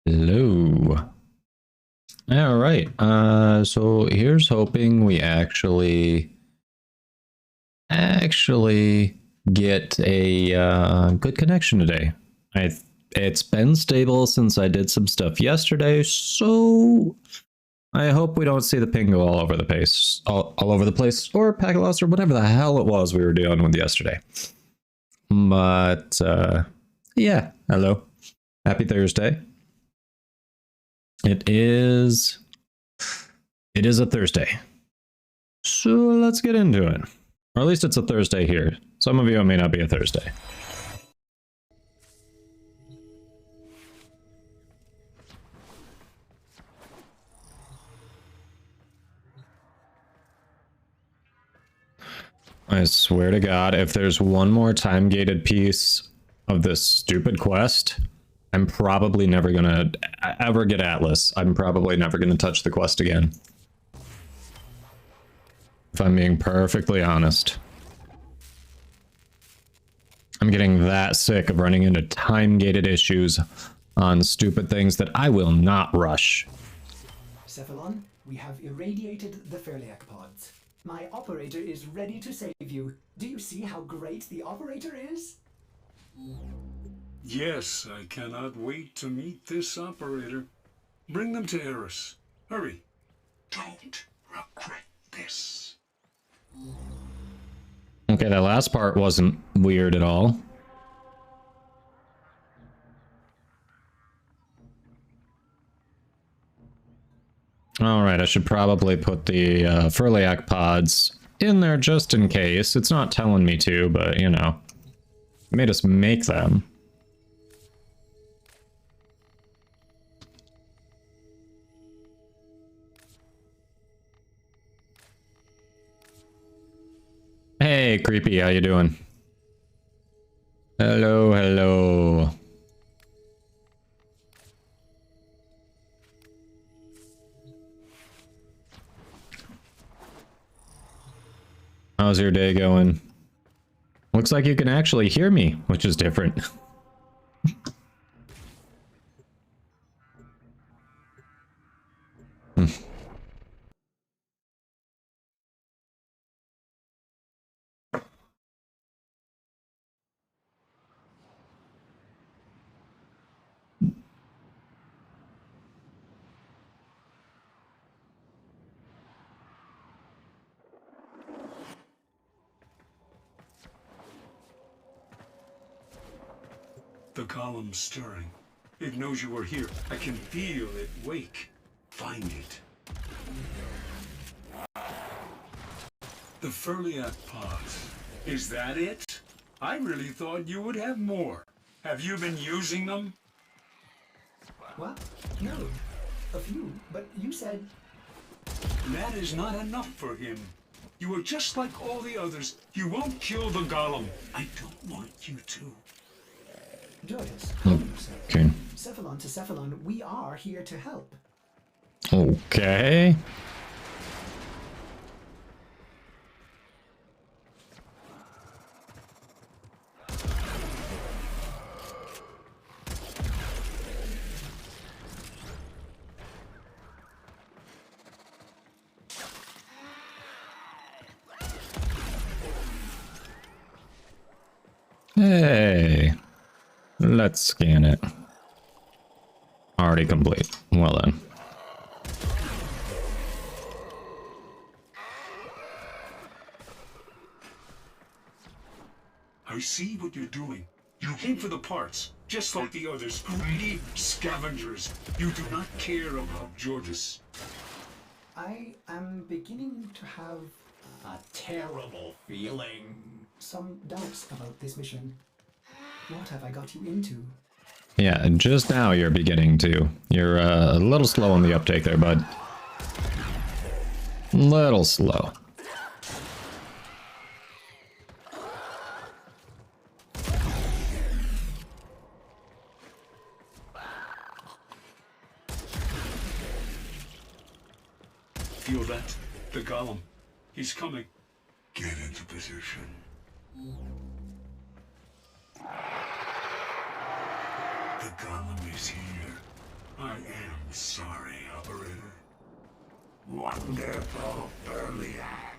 Hello. All right. So here's hoping we actually get a good connection today. It's been stable since I did some stuff yesterday, so I hope we don't see the ping go all over the place, all over the place, or packet loss, or whatever the hell it was we were dealing with yesterday. But yeah, hello, happy Thursday. It is a Thursday, so let's get into it. Or at least it's a Thursday here. Some of you it may not be a Thursday. I swear to God, if there's one more time-gated piece of this stupid quest, I'm probably never gonna ever get Atlas. I'm probably never gonna touch the quest again. If I'm being perfectly honest. I'm getting that sick of running into time-gated issues on stupid things that I will not rush. Cephalon, we have irradiated the Fairliac pods. My operator is ready to save you. Do you see how great the operator is? Yes, I cannot wait to meet this operator. Bring them to Eris. Hurry. Don't regret this. Okay, that last part wasn't weird at all. Alright, I should probably put the Furliak pods in there just in case. It's not telling me to, but you know. It made us make them. Hey, Creepy, how you doing? Hello, hello. How's your day going? Looks like you can actually hear me, which is different. The column's stirring. It knows you are here. I can feel it wake. Find it. The Furliak pods. Is that it? I really thought you would have more. Have you been using them? What? No. A few, but you said... That is not enough for him. You are just like all the others. You won't kill the golem. I don't want you to. Jordas. Okay. Cephalon to Cephalon, we are here to help. Okay. Hey. Let's scan it. Already complete. Well then. I see what you're doing. You came for the parts, just like the others. Greedy scavengers. You do not care about Jordas. I am beginning to have a terrible feeling. Some doubts about this mission. What have I got you into? Yeah, just now you're beginning to. You're a little slow on the uptake there, bud. Little slow. Feel that? The golem. He's coming. Get into position. The golem is here. I am sorry, operator. Wonderful Furliak.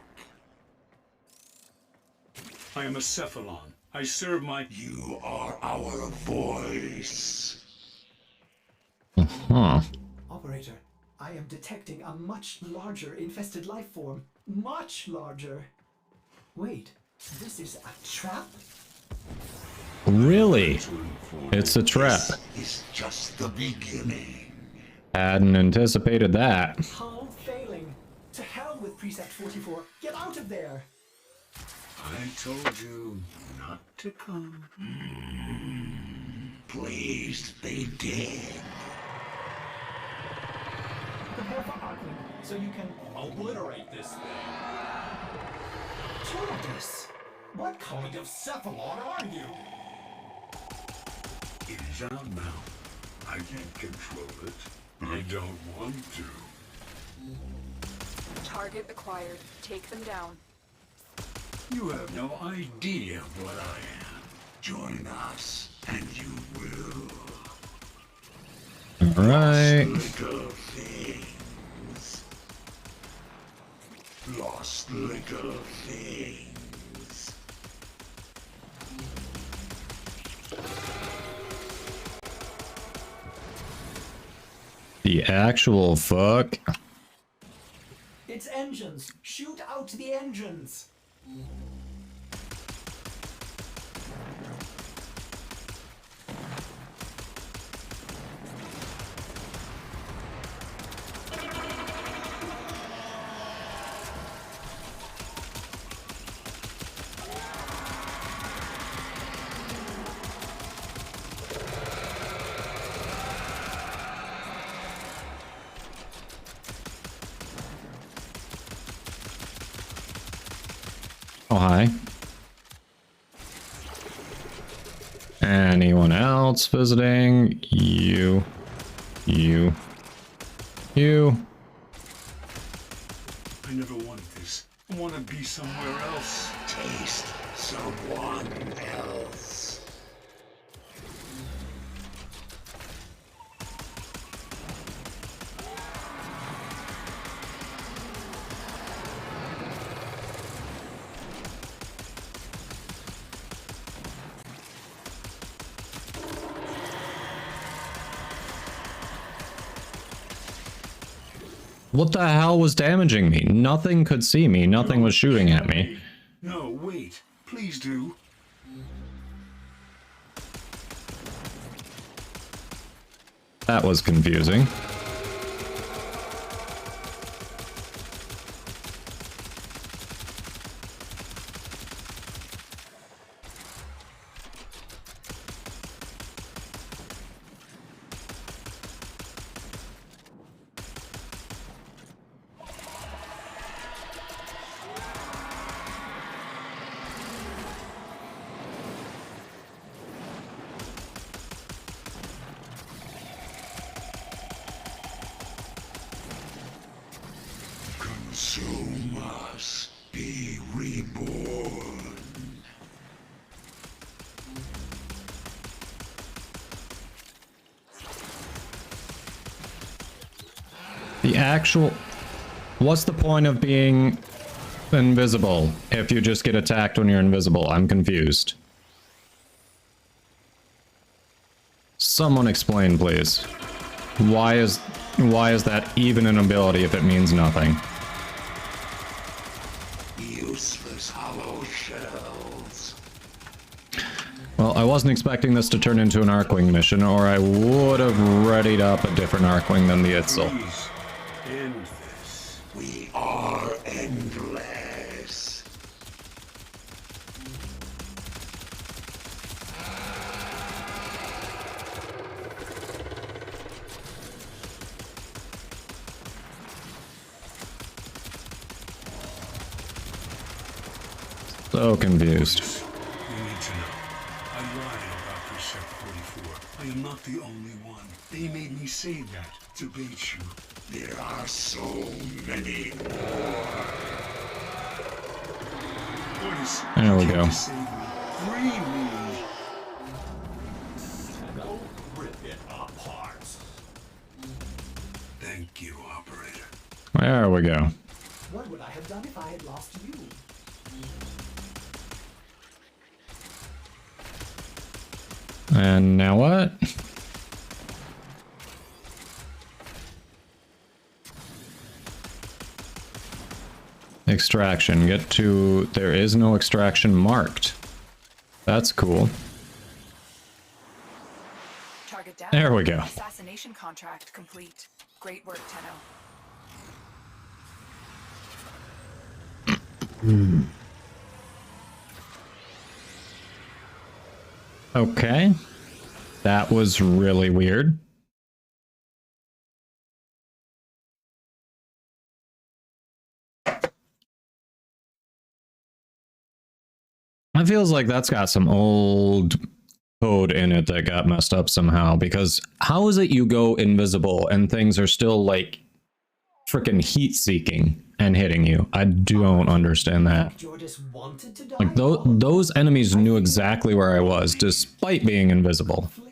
I am a Cephalon. I serve my... You are our voice. Huh. Operator, I am detecting a much larger infested life form. Much larger. Wait, this is a trap? Really? It's a trap. This is just the beginning. Hadn't anticipated that. Hull failing. To hell with Precept 44. Get out of there! I told you not to come. Please be dead. Prepare for arcing so you can obliterate this thing. Jordas! What kind of Cephalon are you? It is out now. I can't control it. I don't want to. Target acquired. Take them down. You have no idea what I am. Join us, and you will. All right. Little things. Lost little things. The actual fuck? It's engines! Shoot out the engines! Oh, hi. Anyone else visiting? You. You. You. I never wanted this. I want to be somewhere else. Taste someone else. What the hell was damaging me? Nothing could see me. Nothing was shooting at me. No, wait. Please do. That was confusing. Consume us. Be reborn. The actual... What's the point of being invisible if you just get attacked when you're invisible? I'm confused. Someone explain, please. Why is that even an ability if it means nothing? Useless hollow shells. Well, I wasn't expecting this to turn into an Arcwing mission, or I would have readied up a different Arcwing than the Itzel. Please, end this. We are endless. So confused. You need to know. I lied about Precept 44. I am not the only one. They made me say that to bait you. There are so many more. Jordas, There we you go. came to save me. Free me. Go rip it apart. Thank you, operator. There we go. What would I have done if I had lost you? And now what? Extraction. Get to... There is no extraction marked. That's cool. Target down. There we go. Assassination contract complete. Great work, Tenno. Okay. That was really weird. It feels like that's got some old code in it that got messed up somehow, because how is it you go invisible and things are still like freaking heat seeking and hitting you? I don't understand that. Jordas wanted to die. Like those enemies knew exactly where I was despite being invisible. Conflicted.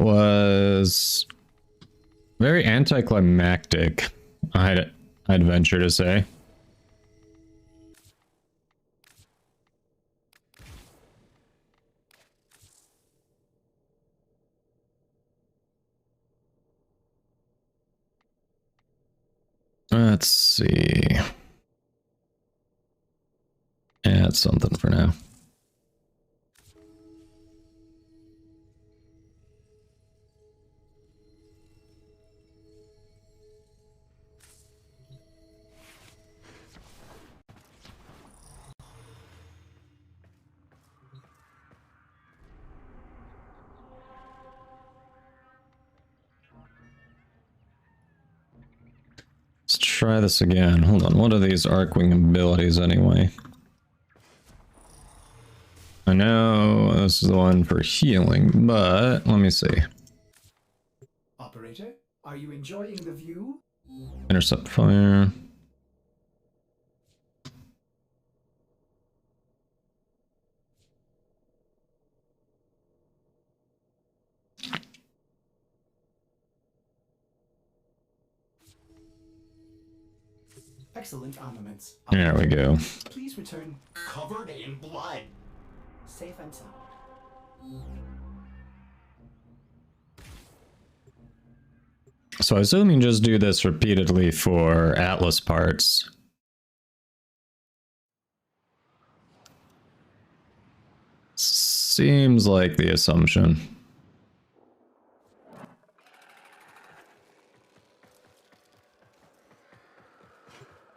was very anticlimactic, I'd venture to say. Let's see. Add something for now. Let's try this again. Hold on, what are these Arcwing abilities anyway? I know this is the one for healing, but let me see. Operator, are you enjoying the view? Intercept fire. Excellent armaments. There we go. Please return covered in blood. Safe and sound. So I assume you just do this repeatedly for Atlas parts. Seems like the assumption.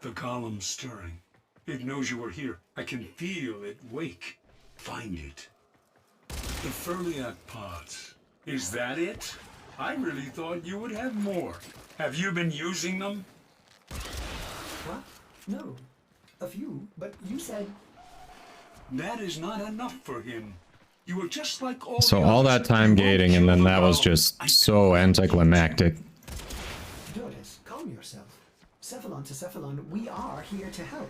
The column's stirring. It knows you are here. I can feel it wake. Find it. The Furliak pods. Is that it? I really thought you would have more. Have you been using them? What? No. A few, but you said... That is not enough for him. You are just like all So the all others. that time You won't gating and kill then the that was column. just so anticlimactic. Jordas, calm yourself. Cephalon to Cephalon, we are here to help.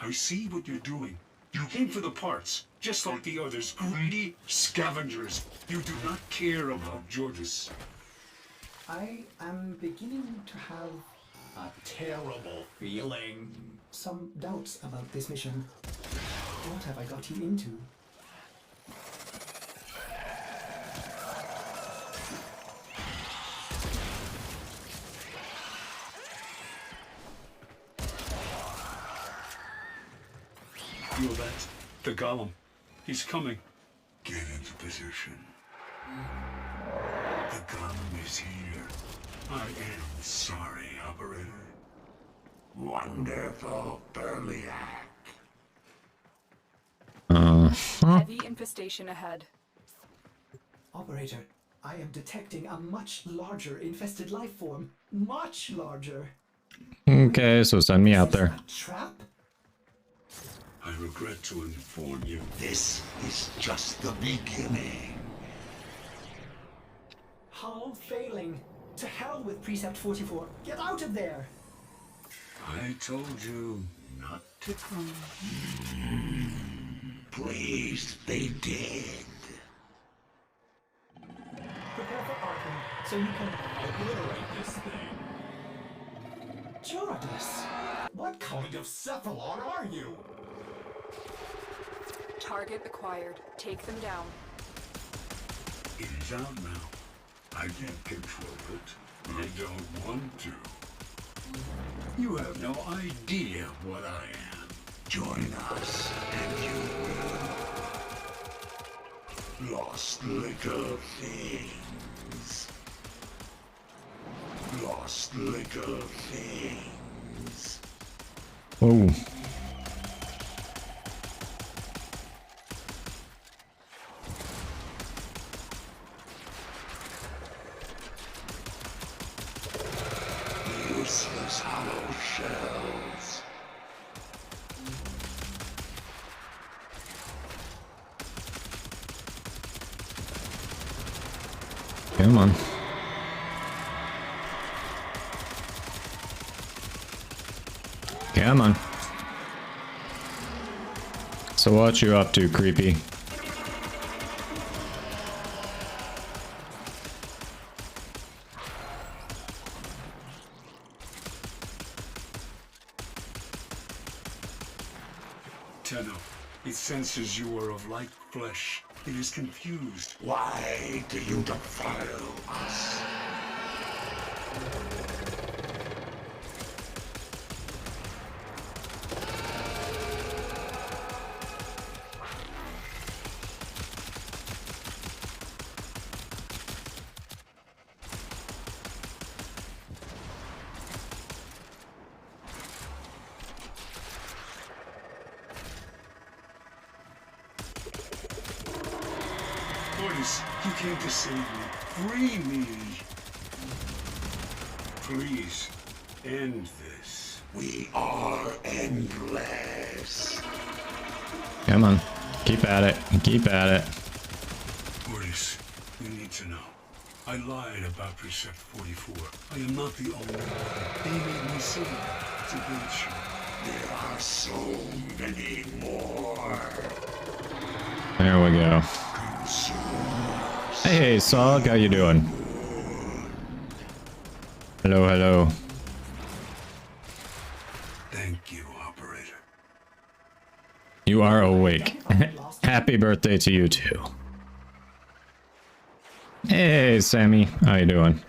I see what you're doing. You came for the parts, just like the others. Greedy scavengers. You do not care about Jordas. I am beginning to have a terrible feeling. Some doubts about this mission. What have I got you into? Feel that? The golem. He's coming. Get into position. The golem is here. I am sorry, operator. Wonderful Furliak. Heavy infestation ahead. Operator, I am detecting a much larger infested life form. Much larger. Okay, so send me out Is this there. a trap? I regret to inform you, this is just the beginning. Hull failing. To hell with Precept 44. Get out of there! I told you not to come. Please, they did. Prepare for Arkham so you can obliterate this thing. Jordas! What kind of Cephalon are you? Target acquired. Take them down. It is out now. I can't control it. I don't want to. You have no idea what I am. Join us, and you will. Lost little things. Lost little things. Whoa. Useless hollow shells. Come on. Come on. So what you up to, creepy? Tenno, it senses you are of like flesh. It is confused. Why do you defile us? Jordas, you came to save me. Free me. Please, end this. We are endless. Come on. Keep at it. Keep at it. Jordas, you need to know. I lied about Precept 44. I am not the only one. They made me say that to bait you. There are so many more. There we go. Consumers. Hey, Sog, how you doing? Hello, hello. Thank you, operator. You are awake. Happy birthday to you too. Hey, Sammy, how you doing?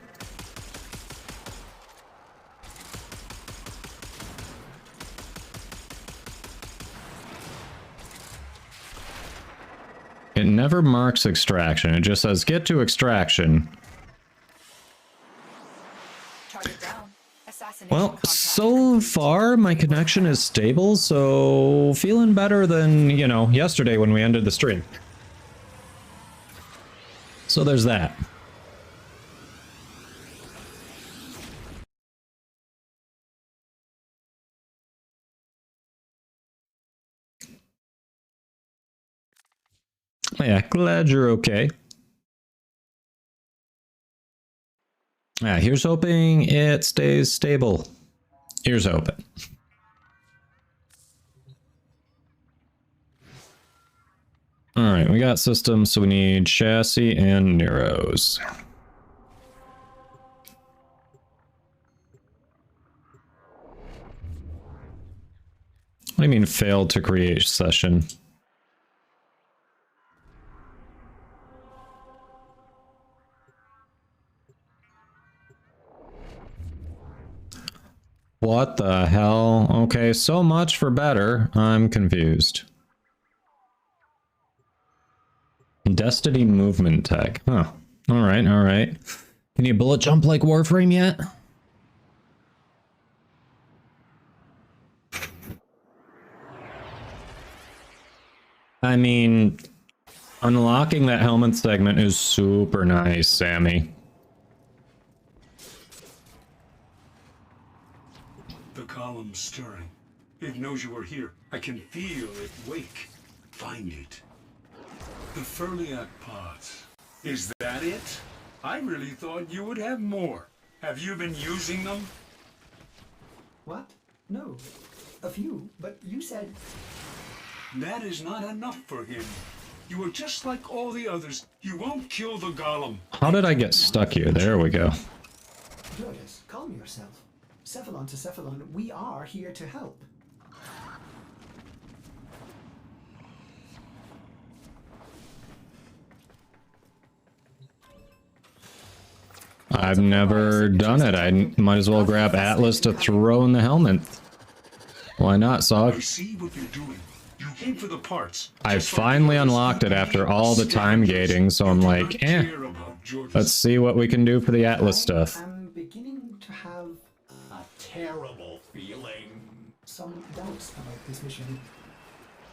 It never marks extraction. It just says get to extraction. Target down. Assassination Well, contract so complete. far my connection is stable, so feeling better than, you know, yesterday when we ended the stream. So there's that. Yeah, glad you're okay. Yeah, here's hoping it stays stable. Here's hoping. All right, we got systems, so we need chassis and Neros. What do you mean failed to create session? What the hell? Okay, so much for better. I'm confused. Destiny movement tech. Huh. Alright, alright. Can you bullet jump like Warframe yet? I mean, unlocking that helmet segment is super nice, Sammy. The column's stirring. It knows you are here. I can feel it wake. Find it. The Furliak pods. Is that it? I really thought you would have more. Have you been using them? What? No. A few, but you said... That is not enough for him. You are just like all the others. You won't kill the golem. How did I get stuck here? There we go. Jordas, calm yourself. Cephalon to Cephalon, we are here to help. I've never done it. I might as well grab Atlas to throw in the helmet. Why not, I Sog? see what you're doing. You came for the parts. I just like finally the others. unlocked it after all the time gating, so I'm You do like, not eh. care about Jordas. Let's see what we can do for the Atlas stuff. I'm beginning to have a terrible feeling. Some doubts about this mission.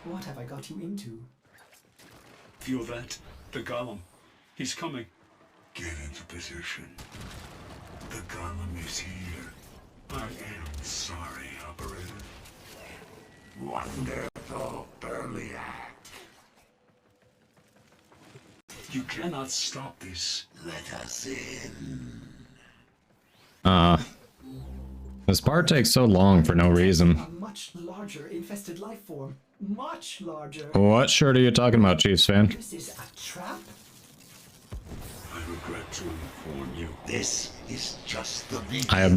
What have I got you into? Feel that? The golem. He's coming. Get into position. The golem is here. I am sorry, operator. Wonderful Furliak. You cannot stop this. Let us in. This part takes so long for no reason. A much larger infested life form. Much larger. What shirt are you talking about, Chiefs fan? Is this a trap? I regret to inform you. This is just the I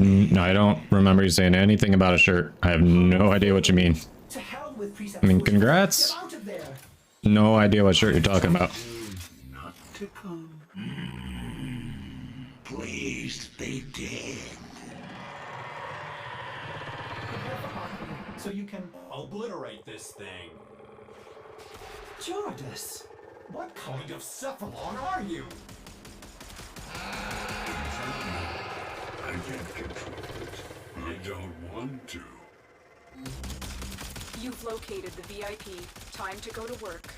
don't remember you saying anything about a shirt. I have no idea what you mean. To hell with Precept. I mean, congrats. Get out of there. No idea what shirt you're talking about. Not to come. Please be dead. So you can Obliterate this thing. Jordas. What kind of Cephalon are you? I can't control it. I don't want to. You've located the VIP. Time to go to work.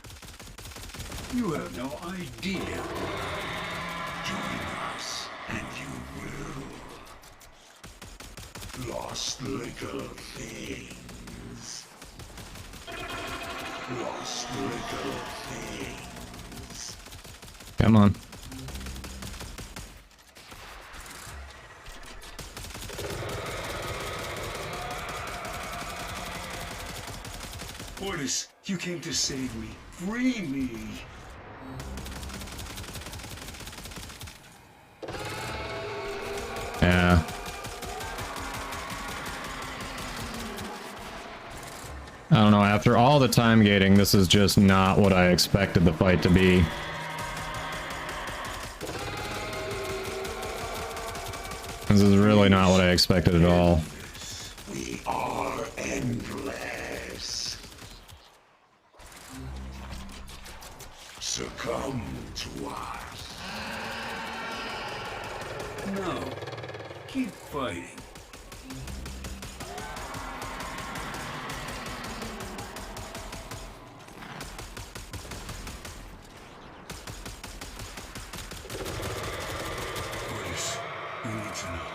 You have no idea. Join us, and you will. Lost little things. Lost little things. Come on. Jordas, you came to save me. Free me. Yeah. I don't know, after all the time gating, this is just not what I expected the fight to be. This is really not what I expected at all. We are endless. Succumb to us. No. Keep fighting. Jordas, you need to know.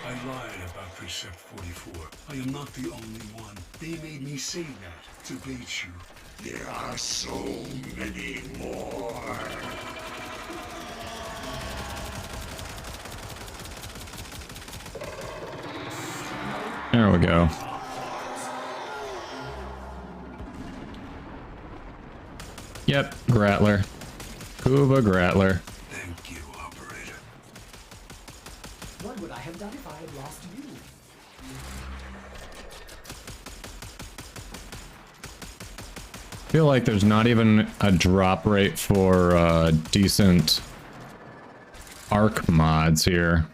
I lied about Precept 44. I am not the only one. They made me say that to bait you. There are so many more. There we go. Yep, Grattler. Kuba Grattler. Thank you, operator. What would I have done if I had lost you? I feel like there's not even a drop rate for decent arc mods here.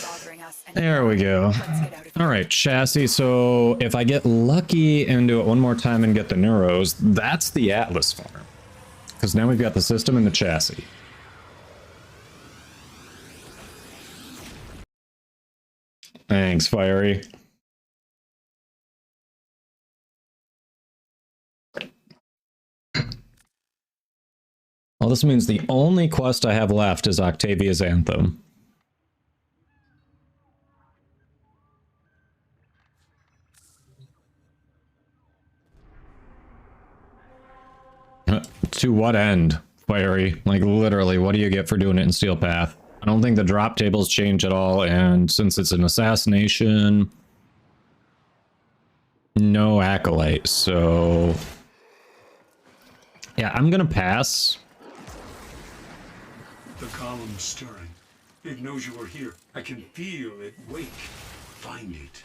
Bothering us and There we go. let's get out of here. All right, chassis. So if I get lucky and do it one more time and get the neuros, that's the Atlas farm. Because now we've got the system and the chassis. Thanks, Fiery. Well, this means the only quest I have left is Octavia's Anthem. To what end, Fiery? Like, literally, what do you get for doing it in Steel Path? I don't think the drop tables change at all, and since it's an assassination, no acolyte, so... yeah, I'm gonna pass. The column's stirring. It knows you are here. I can feel it wake. Find it.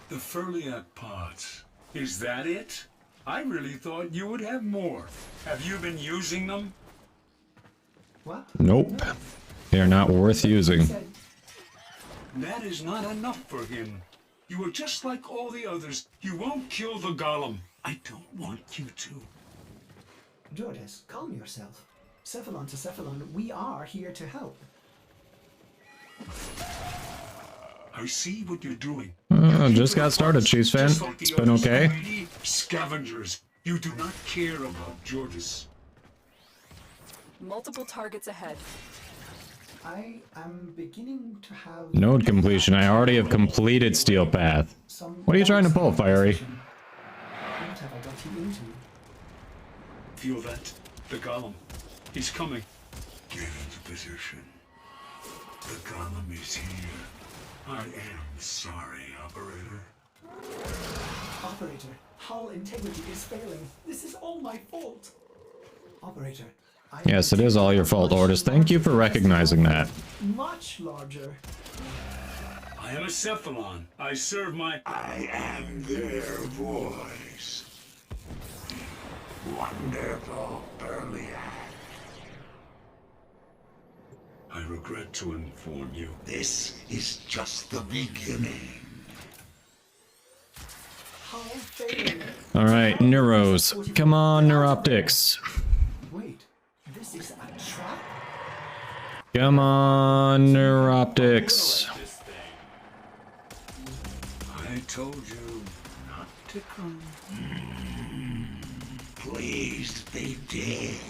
The Furliak pods. Is that it? I really thought you would have more. Have you been using them? What? Nope. They're not worth using. Said, That is not enough for him. You are just like all the others. You won't kill the golem. I don't want you to. Jordas, calm yourself. Cephalon to Cephalon, we are here to help. I see what you're doing. Just got started, Chiefs fan. Just like the It's been others, okay. greedy Scavengers. You do not care about Jordas. Multiple targets ahead. I am beginning to have... Node completion. I already have completed Steel Path. some What are you trying to doubts pull, about this Fiery? mission. What have I got you into? feel that? The golem. He's coming. Get into position. The golem is here. I am sorry, operator. Operator, hull integrity is failing. This is all my fault. Operator, I Yes, it is all your fault, Jordas. Thank you for recognizing that. Much larger. I am a Cephalon. I serve my... I am their voice. Wonderful early act. I regret to inform you. This is just the beginning. Hull failing. All right, Neuros. Come on, Neuroptics. Wait, this is a trap? Come on, Neuroptics. Obliterate this thing. I told you not to come. Pleased they did.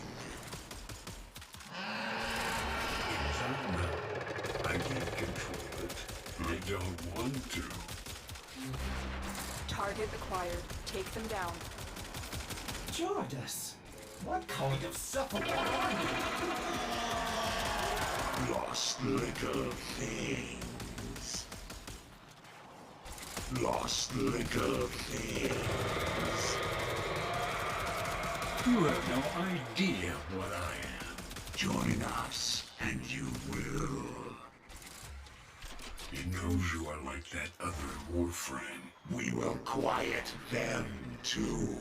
I can't control it. I don't want to. Target acquired. Take them down. Jordas, what kind of cephalon are you? Lost little things. Lost little things. You have no idea what I am. Join us, and you will. He knows you are like that other Warframe. We will quiet them too.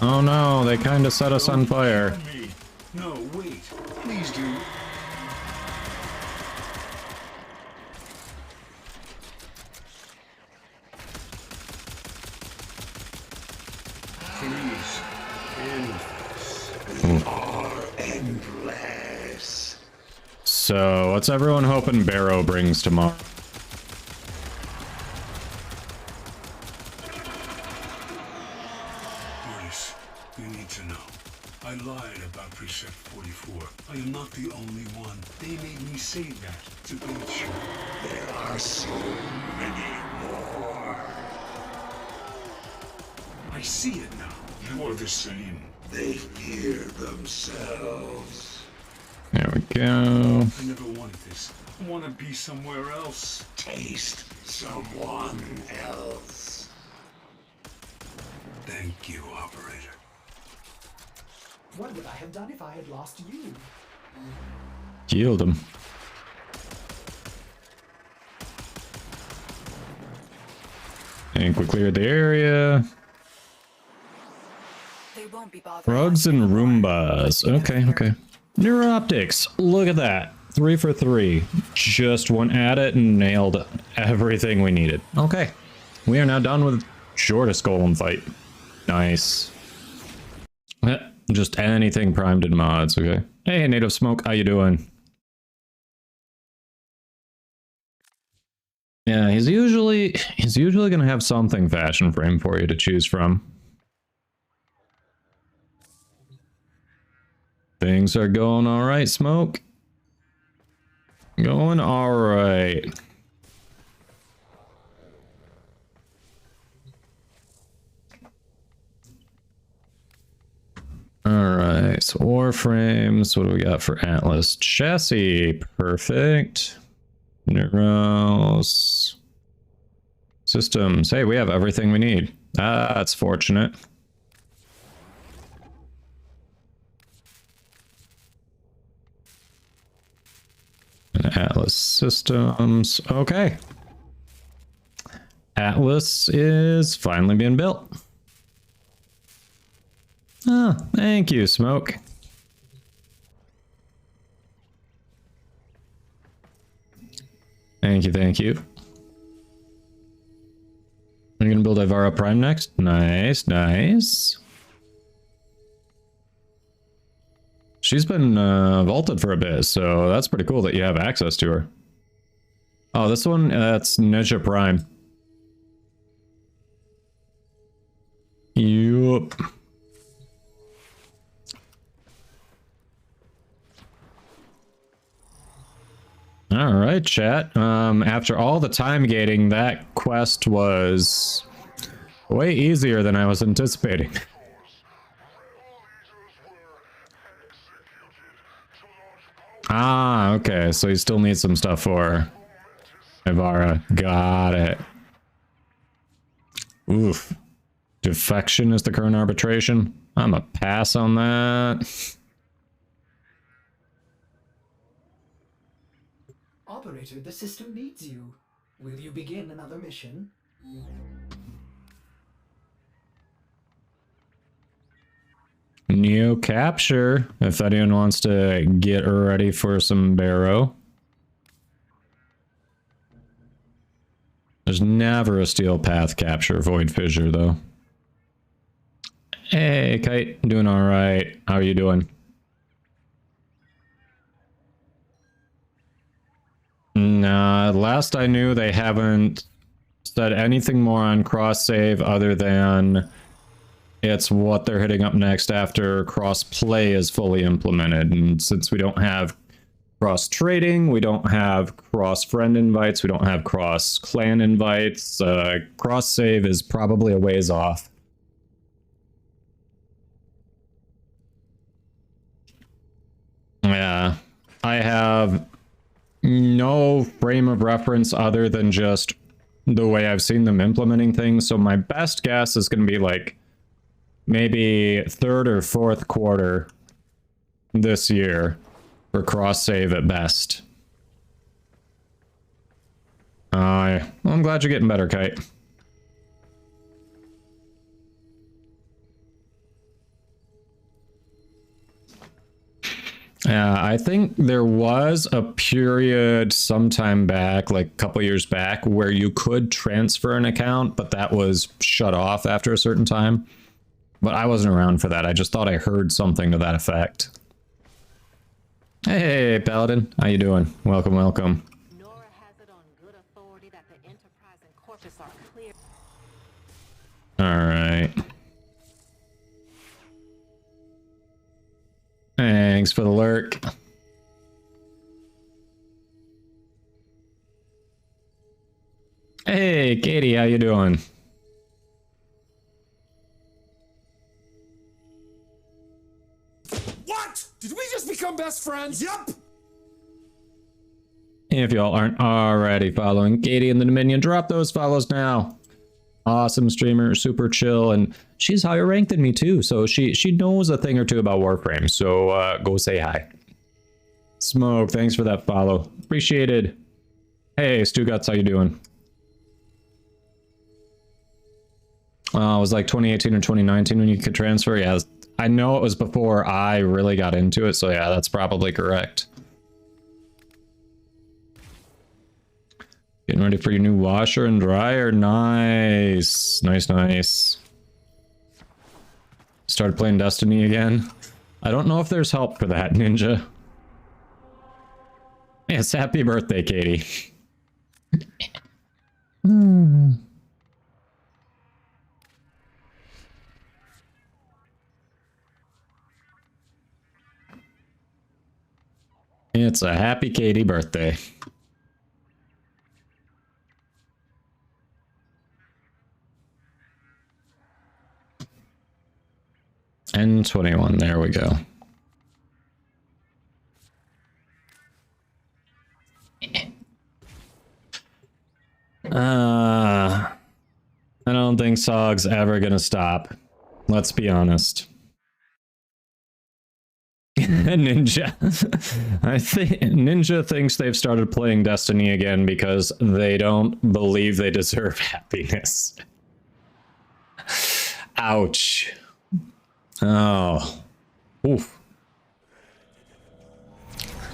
Oh no, they kind of set us on fire. Me. No, wait. Please do. Please. End this. Are endless. So, what's everyone hoping Barrow brings tomorrow? Jordas, you need to know. I lied about Precept 44. I am not the only one. They made me say that to bait you. There are so many more. I see it now. You are the same. They fear themselves. There we go. I never wanted this. I want to be somewhere else. Taste someone else. Thank you, operator. What would I have done if I had lost you? Yield them. Think we cleared the area. They won't be bothering Rugs us and anymore. Roombas. Okay, okay. Neuroptics. Look at that. 3 for 3. Just went at it and nailed everything we needed. Okay. We are now done with Jordas Golem fight. Nice. Just anything primed in mods, okay. Hey, Native Smoke, how you doing? Yeah, he's usually gonna have something fashion frame for you to choose from. Things are going all right, Smoke. Going all right. All right, so Warframes. What do we got for Atlas? Chassis, perfect. Neuros. Systems. Hey, we have everything we need. Ah, that's fortunate. And Atlas systems. Okay. Atlas is finally being built. Ah, thank you, Smoke. Thank you, thank you. Are you gonna build Ivara Prime next? Nice, nice. She's been vaulted for a bit, so that's pretty cool that you have access to her. Oh, this one, that's Ninja Prime. Yup. All right, chat. After all the time gating, that quest was way easier than I was anticipating. Ah, okay. So you still need some stuff for Ivara. Got it. Oof. Defection is the current arbitration. I'm a pass on that. Operator, the system needs you. Will you begin another mission? Neo capture, if anyone wants to get ready for some barrow. There's never a steel path capture void fissure though. Hey Kite, doing all right. How are you doing? Nah, last I knew they haven't said anything more on cross save other than it's what they're hitting up next after cross play is fully implemented. And since we don't have cross trading, we don't have cross friend invites, we don't have cross clan invites, cross save is probably a ways off. Yeah, I have no frame of reference other than just the way I've seen them implementing things. So my best guess is going to be like maybe third or fourth quarter this year for cross save at best. Well, I'm glad you're getting better, Kite. I think there was a period sometime back, like a couple years back, where you could transfer an account, but that was shut off after a certain time. But I wasn't around for that. I just thought I heard something to that effect. Hey, Paladin. How you doing? Welcome, welcome. Nora has it on good authority that the Enterprise and Corpus are clear. All right. Thanks for the lurk. Hey, Katie, how you doing? What? Did we just become best friends? Yup. If y'all aren't already following Katie in the Dominion, drop those follows now. Awesome streamer, super chill, and she's higher ranked than me too, so she knows a thing or two about Warframe, so go say hi. Smoke, thanks for that follow. Appreciated. Hey, Stu Guts, how you doing? It was like 2018 or 2019 when you could transfer. Yeah, I know it was before I really got into it, so yeah, that's probably correct. Getting ready for your new washer and dryer. Nice. Nice, nice. Started playing Destiny again. I don't know if there's help for that, Ninja. Yes, happy birthday, Katie. It's a happy Katie birthday. N21, there we go. I don't think SOG's ever gonna stop. Let's be honest. Ninja. I think Ninja thinks they've started playing Destiny again because they don't believe they deserve happiness. Ouch. Oh. Oof.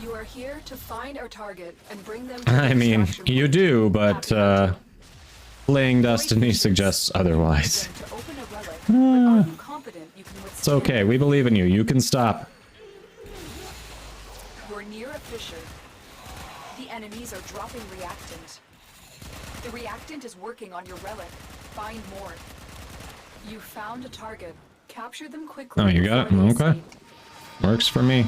You are here to find our target and bring them. I mean, you do, but playing Destiny suggests otherwise. It's okay. We believe in you. You can stop. We're near a fissure. The enemies are dropping reactant. The reactant is working on your relic. Find more. You found a target. Capture them quickly. Oh, you got it? Okay. Works for me.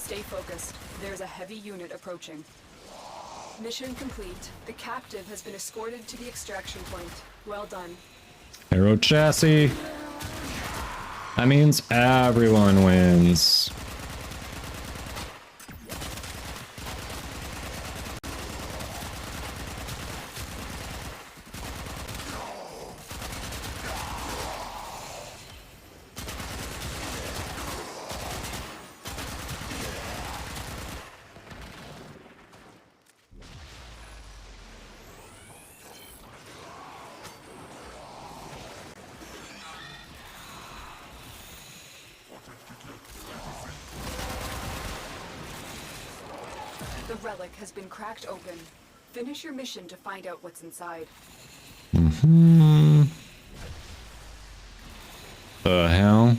Stay focused. There's a heavy unit approaching. Mission complete. The captive has been escorted to the extraction point. Well done. Aero chassis. That means everyone wins. The relic has been cracked open. Finish your mission to find out what's inside. The hell?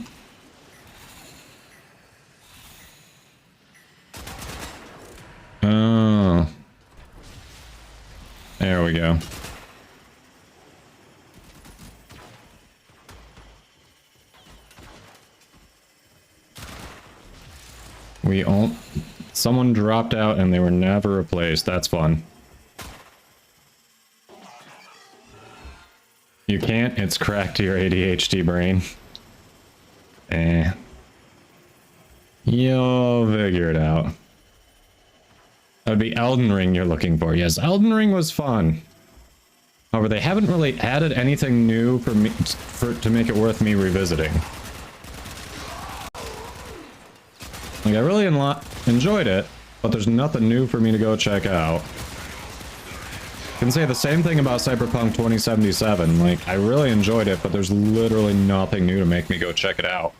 Oh. There we go. Someone dropped out and they were never replaced. That's fun. You can't? It's cracked to your ADHD brain. You'll figure it out. That would be Elden Ring you're looking for. Yes, Elden Ring was fun. However, they haven't really added anything new for me to make it worth me revisiting. Like, I really enjoyed it, but there's nothing new for me to go check out. I can say the same thing about Cyberpunk 2077. Like, I really enjoyed it, but there's literally nothing new to make me go check it out.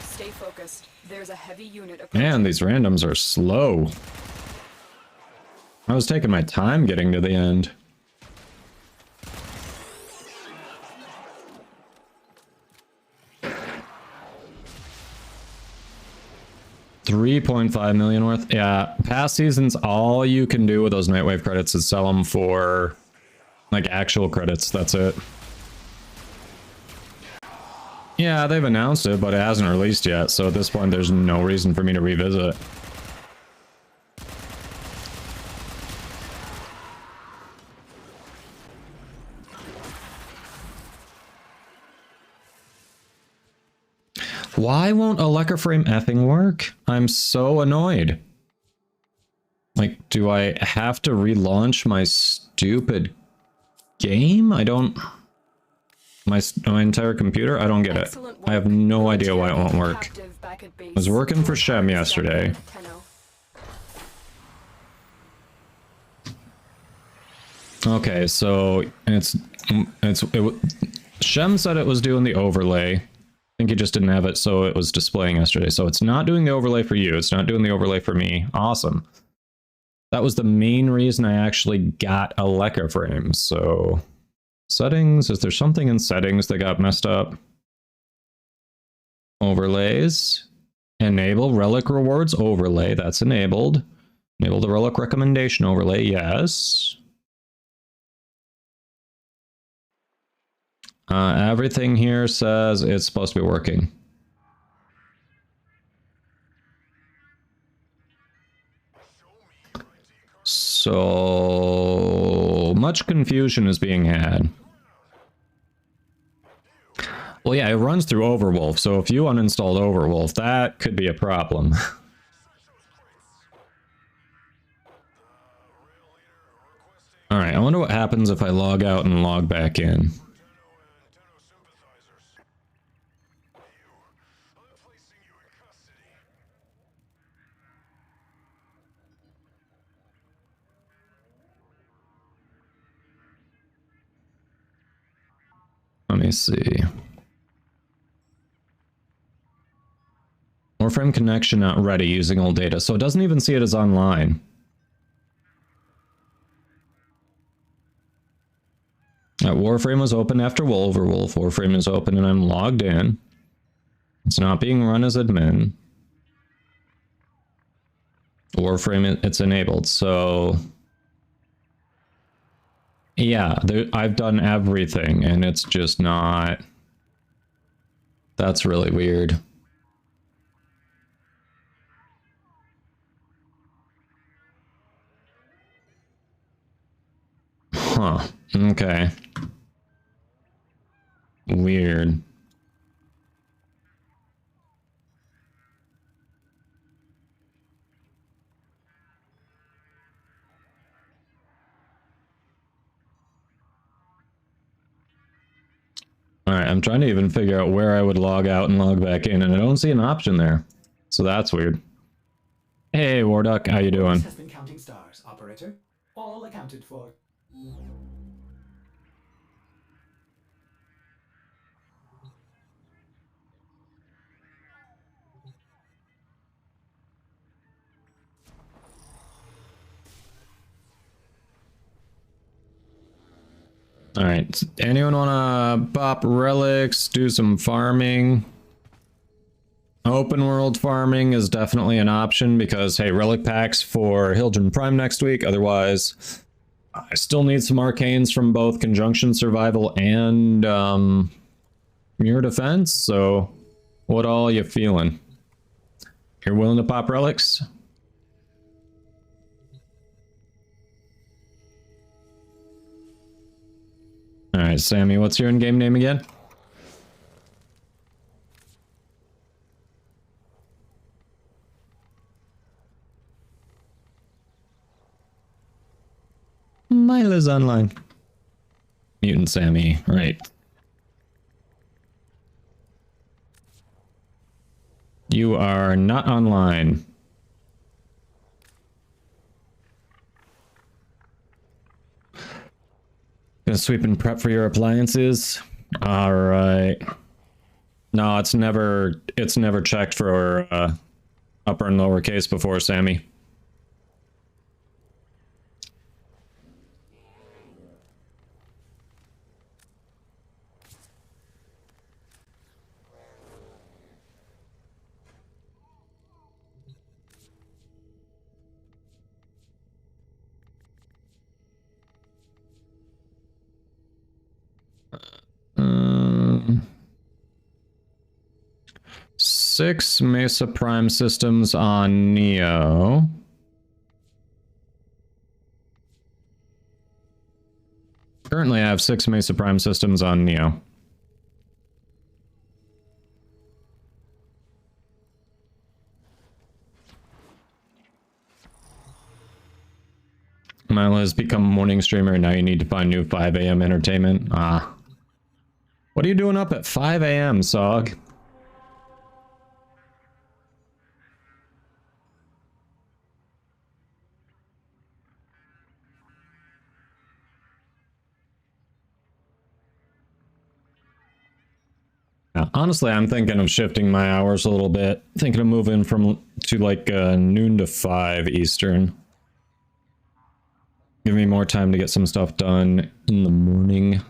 Stay focused. There's a heavy unit approaching. Man, these randoms are slow. I was taking my time getting to the end. $3.5 million worth. Yeah, past seasons, all you can do with those Nightwave credits is sell them for like actual credits. That's it. Yeah, they've announced it, but it hasn't released yet. So at this point, there's no reason for me to revisit. Why won't Electroframe effing work? I'm so annoyed. Like, do I have to relaunch my stupid game? I don't... My entire computer? I don't get it. I have no idea why it won't work. I was working for Shem yesterday. Okay, so Shem said it was doing the overlay. I think he just didn't have it, so it was displaying yesterday. So it's not doing the overlay for you. It's not doing the overlay for me. Awesome. That was the main reason I actually got Electroframe. So settings, is there something in settings that got messed up? Overlays. Enable relic rewards overlay. That's enabled. Enable the relic recommendation overlay. Yes. Everything here says it's supposed to be working. So much confusion is being had. Well, yeah, it runs through Overwolf, so if you uninstalled Overwolf, that could be a problem. Alright, I wonder what happens if I log out and log back in. Let me see. Warframe connection not ready using old data. So it doesn't even see it as online. Warframe was open after Wolverwolf. Warframe is open and I'm logged in. It's not being run as admin. Warframe, it's enabled. So yeah, I've done everything and it's just not That's really weird. Huh. Okay. Weird. Alright, I'm trying to even figure out where I would log out and log back in, and I don't see an option there. So that's weird. Hey, Warduck, how you doing? Has been counting stars, operator. All accounted for. Alright, anyone wanna pop relics, do some farming? Open world farming is definitely an option because, hey, relic packs for Hildren Prime next week. Otherwise, I still need some arcanes from both Conjunction Survival and Mirror Defense. So, what all you feeling? You're willing to pop relics? Alright, Sammy, what's your in-game name again? Mila's online. Mutant Sammy, right. You are not online. Gonna sweep and prep for your appliances. All right. No, it's never checked for upper and lower case before, Sammy. Six Mesa Prime systems on Neo. Currently, I have 6 Mesa Prime systems on Neo. Milo has become a morning streamer. Now you need to find new 5 a.m. entertainment. Ah. What are you doing up at 5 a.m., Sog? Honestly, I'm thinking of shifting my hours a little bit. Thinking of moving to like noon to 5 Eastern. Give me more time to get some stuff done in the morning.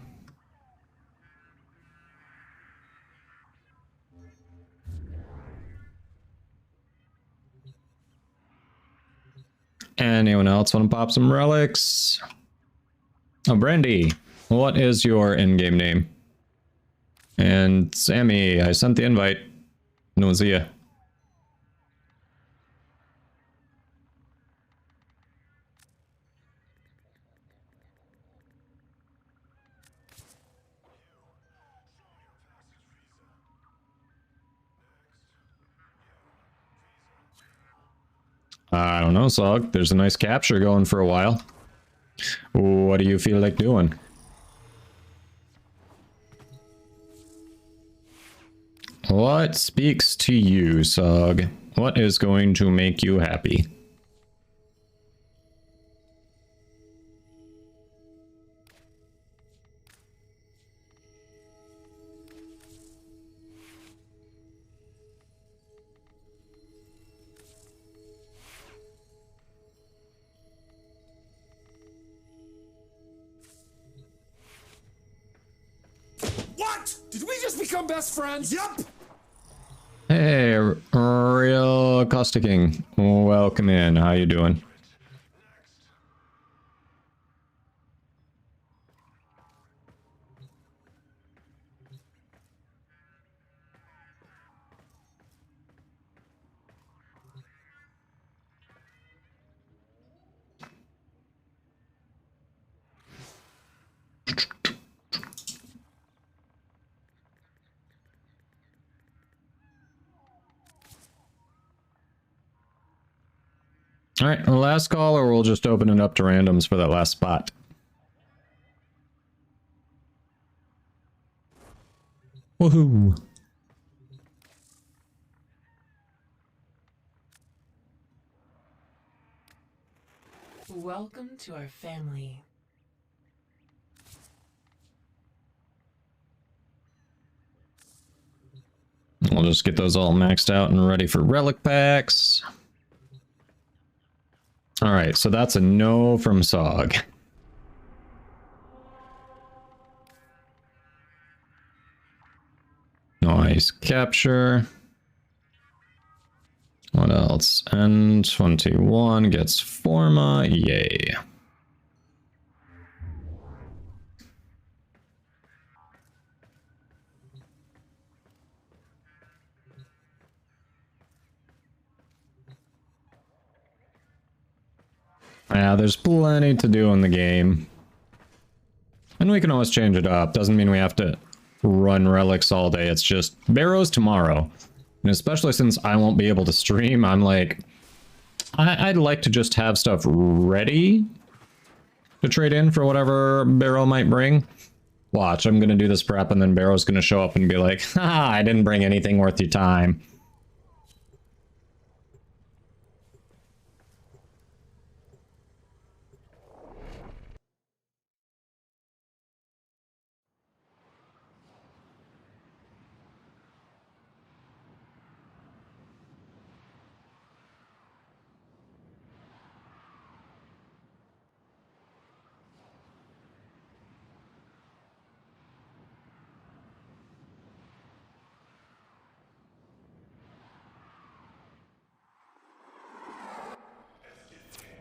Anyone else want to pop some relics? Oh, Brandy, what is your in-game name? And Sammy, I sent the invite. No, see ya. I don't know, Sog. There's a nice capture going for a while. What do you feel like doing? What speaks to you, Sog? What is going to make you happy? What? Did we just become best friends? Yup! Hey, Real Acosta King. Welcome in. How you doing? All right, last call, or we'll just open it up to randoms for that last spot. Woohoo! Welcome to our family. We'll just get those all maxed out and ready for relic packs. All right, so that's a no from Sog. Nice capture. What else? N21 gets Forma. Yay. Yeah, there's plenty to do in the game. And we can always change it up. Doesn't mean we have to run relics all day. It's just Barrows tomorrow. And especially since I won't be able to stream, I'm like, I'd like to just have stuff ready to trade in for whatever Barrow might bring. Watch, I'm going to do this prep and then Barrow's going to show up and be like, haha, I didn't bring anything worth your time.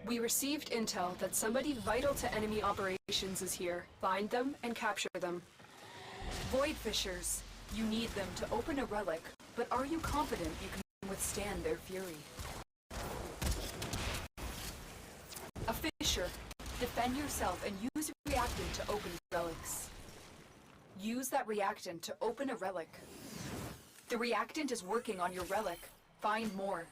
We received intel that somebody vital to enemy operations is here. Find them and capture them. Void Fishers, you need them to open a relic, but are you confident you can withstand their fury? A Fisher, defend yourself and use a reactant to open relics. Use that reactant to open a relic. The reactant is working on your relic. Find more.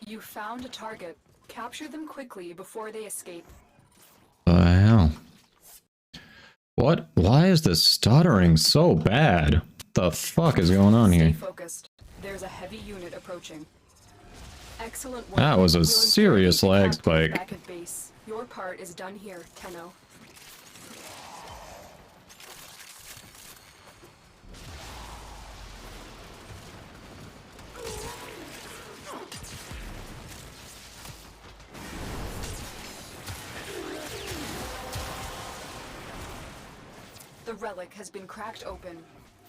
You found a target. Capture them quickly before they escape. Hell. What? Why is this stuttering so bad? What the fuck is going on here? Stay focused. There's a heavy unit approaching. Excellent work. That was a We'll serious inform the lag captain spike. back at base. Your part is done here, Tenno. The relic has been cracked open.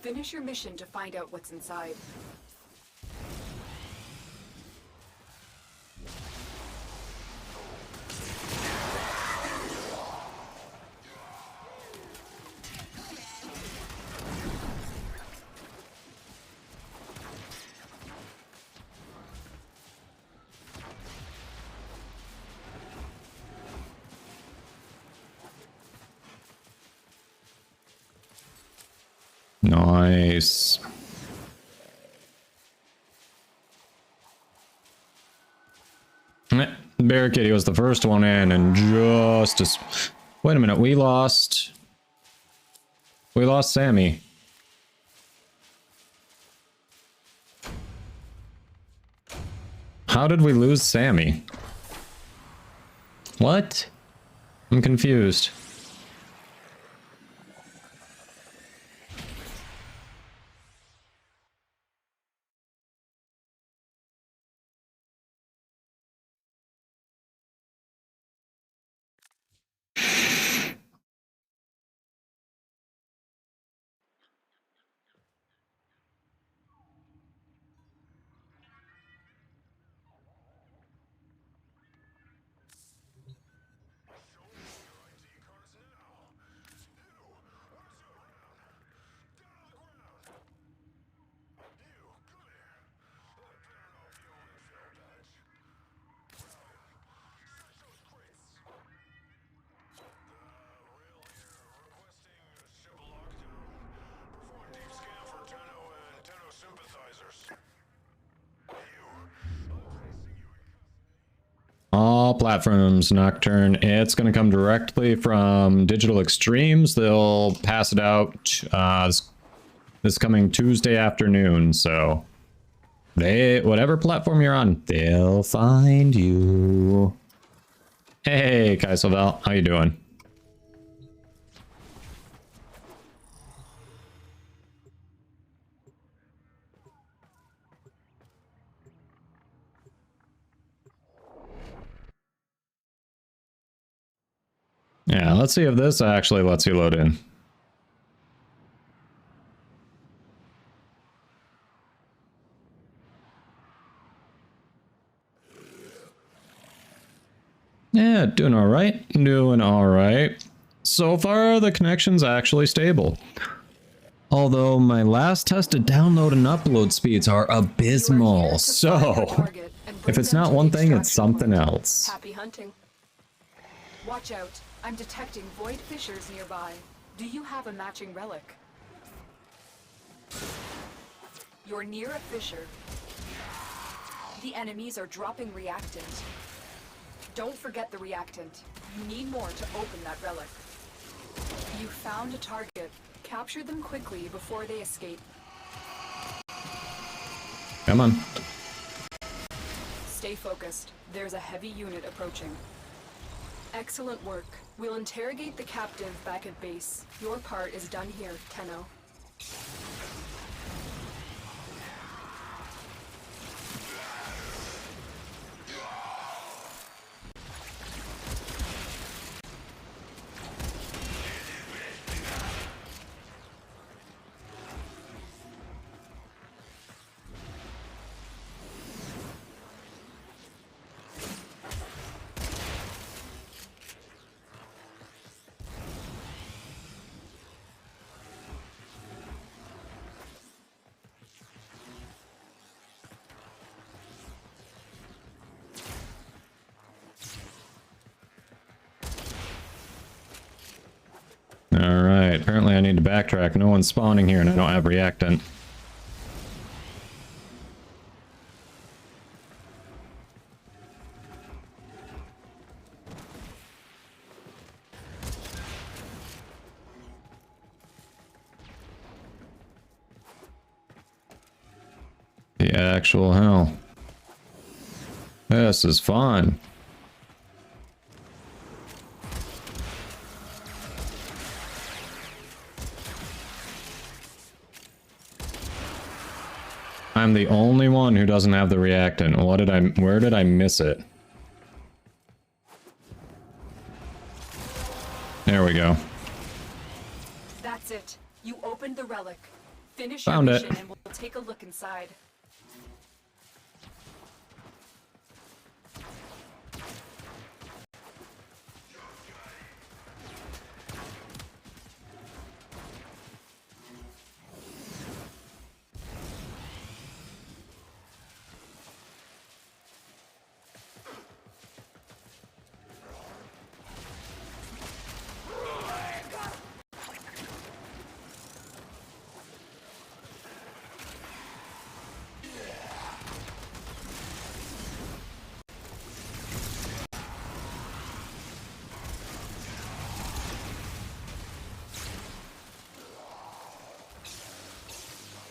Finish your mission to find out what's inside. Nice. Barricade was the first one in, and just as... Wait a minute, we lost Sammy. How did we lose Sammy? What? I'm confused. All platforms, Nocturne. It's going to come directly from Digital Extremes. They'll pass it out this coming Tuesday afternoon. So whatever platform you're on, they'll find you. Hey, Kaiselval, how you doing? Yeah, let's see if this actually lets you load in. Yeah, doing all right. Doing all right. So far, the connection's actually stable. Although my last tested download and upload speeds are abysmal. So, if it's not one thing, it's something else. Happy hunting. Watch out. I'm detecting void fissures nearby. Do you have a matching relic? You're near a fissure. The enemies are dropping reactant. Don't forget the reactant. You need more to open that relic. You found a target. Capture them quickly before they escape. Come on. Stay focused. There's a heavy unit approaching. Excellent work. We'll interrogate the captive back at base. Your part is done here, Tenno. Alright, apparently I need to backtrack. No one's spawning here and I don't have reactant. The actual hell. This is fun. I'm the only one who doesn't have the reactant. Where did I miss it? There we go. That's it. You opened the relic. Finish Found your it. mission and we'll take a look inside.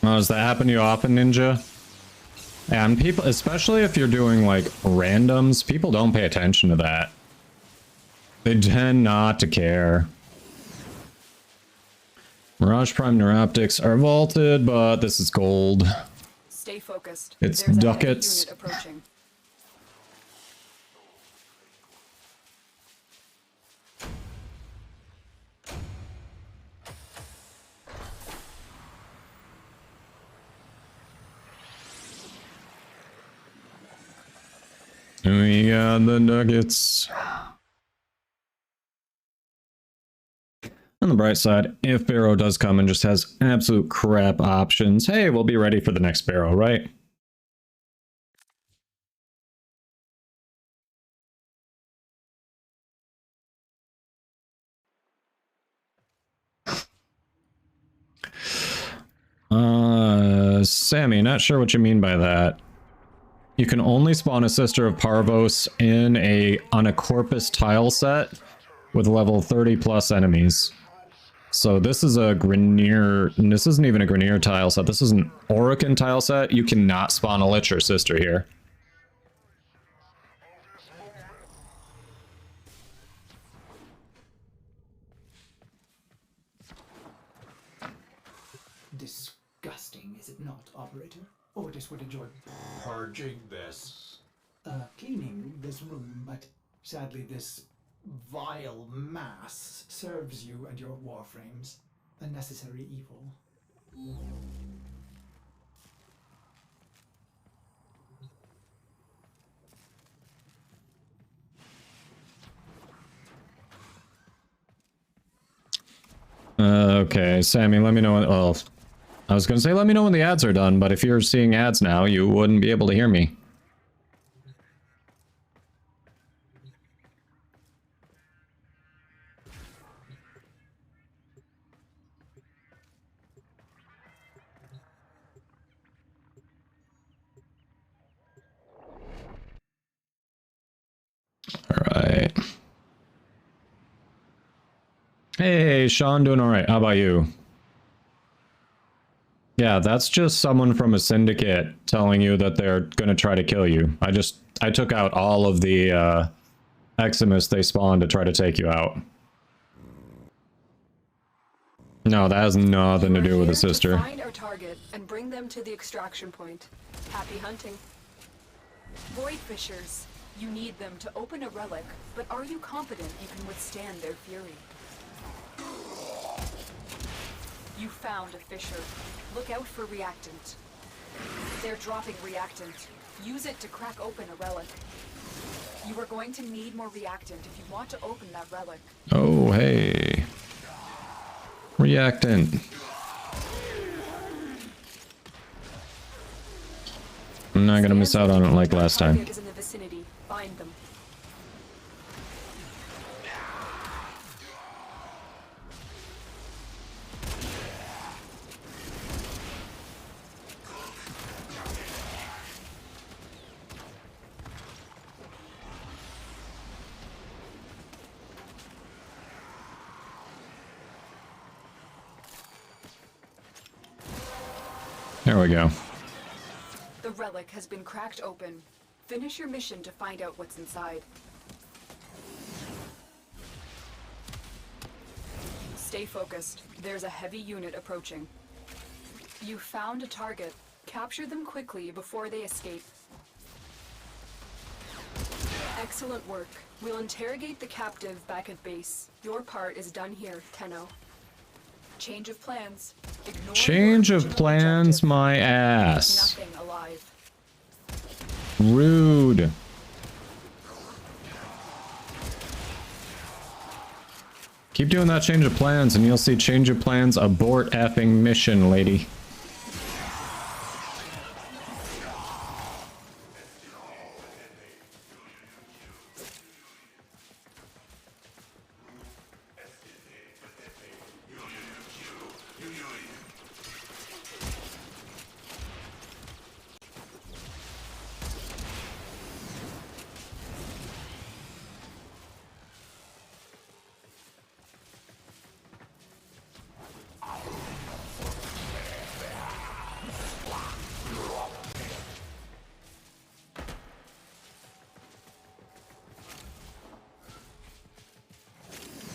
Oh, does that happen to you often, Ninja? Yeah, and people, especially if you're doing like randoms, people don't pay attention to that. They tend not to care. Mirage Prime Neuroptics are vaulted, but this is gold. Stay focused. It's There's ducats. a heavy unit approaching. We got the ducats. On the bright side, if Barrow does come and just has absolute crap options, hey, we'll be ready for the next Barrow, right? Sammy, not sure what you mean by that. You can only spawn a Sister of Parvos on a Corpus tile set with level 30 plus enemies. So this is a Grineer, this isn't even a Grineer tile set, this is an Orokin tile set. You cannot spawn a Lich or Sister here. Disgusting, is it not, Operator? Otis would enjoy Purging this. Cleaning this room, but sadly this vile mass serves you and your Warframes. A necessary evil. Okay, Sammy, let me know when, well, I was gonna say let me know when the ads are done, but if you're seeing ads now, you wouldn't be able to hear me. Alright. Hey, Sean, doing alright. How about you? Yeah, that's just someone from a syndicate telling you that they're gonna try to kill you. I took out all of the, Eximus they spawned to try to take you out. No, that has nothing to do with a sister. Find our target and bring them to the extraction point. Happy hunting. Void Fishers. You need them to open a relic, but are you confident you can withstand their fury? You found a fissure. Look out for reactant. They're dropping reactant. Use it to crack open a relic. You are going to need more reactant if you want to open that relic. Oh, hey. Reactant. I'm not gonna miss out on it like last time. Target is in the vicinity. Find them. There we go. The relic has been cracked open. Finish your mission to find out what's inside. Stay focused. There's a heavy unit approaching. You found a target. Capture them quickly before they escape. Excellent work. We'll interrogate the captive back at base. Your part is done here, Tenno. Change of plans. Ignore Change your of original plans, objective. my ass. Nothing alive. Rude. Keep doing that change of plans and you'll see change of plans abort effing mission, lady.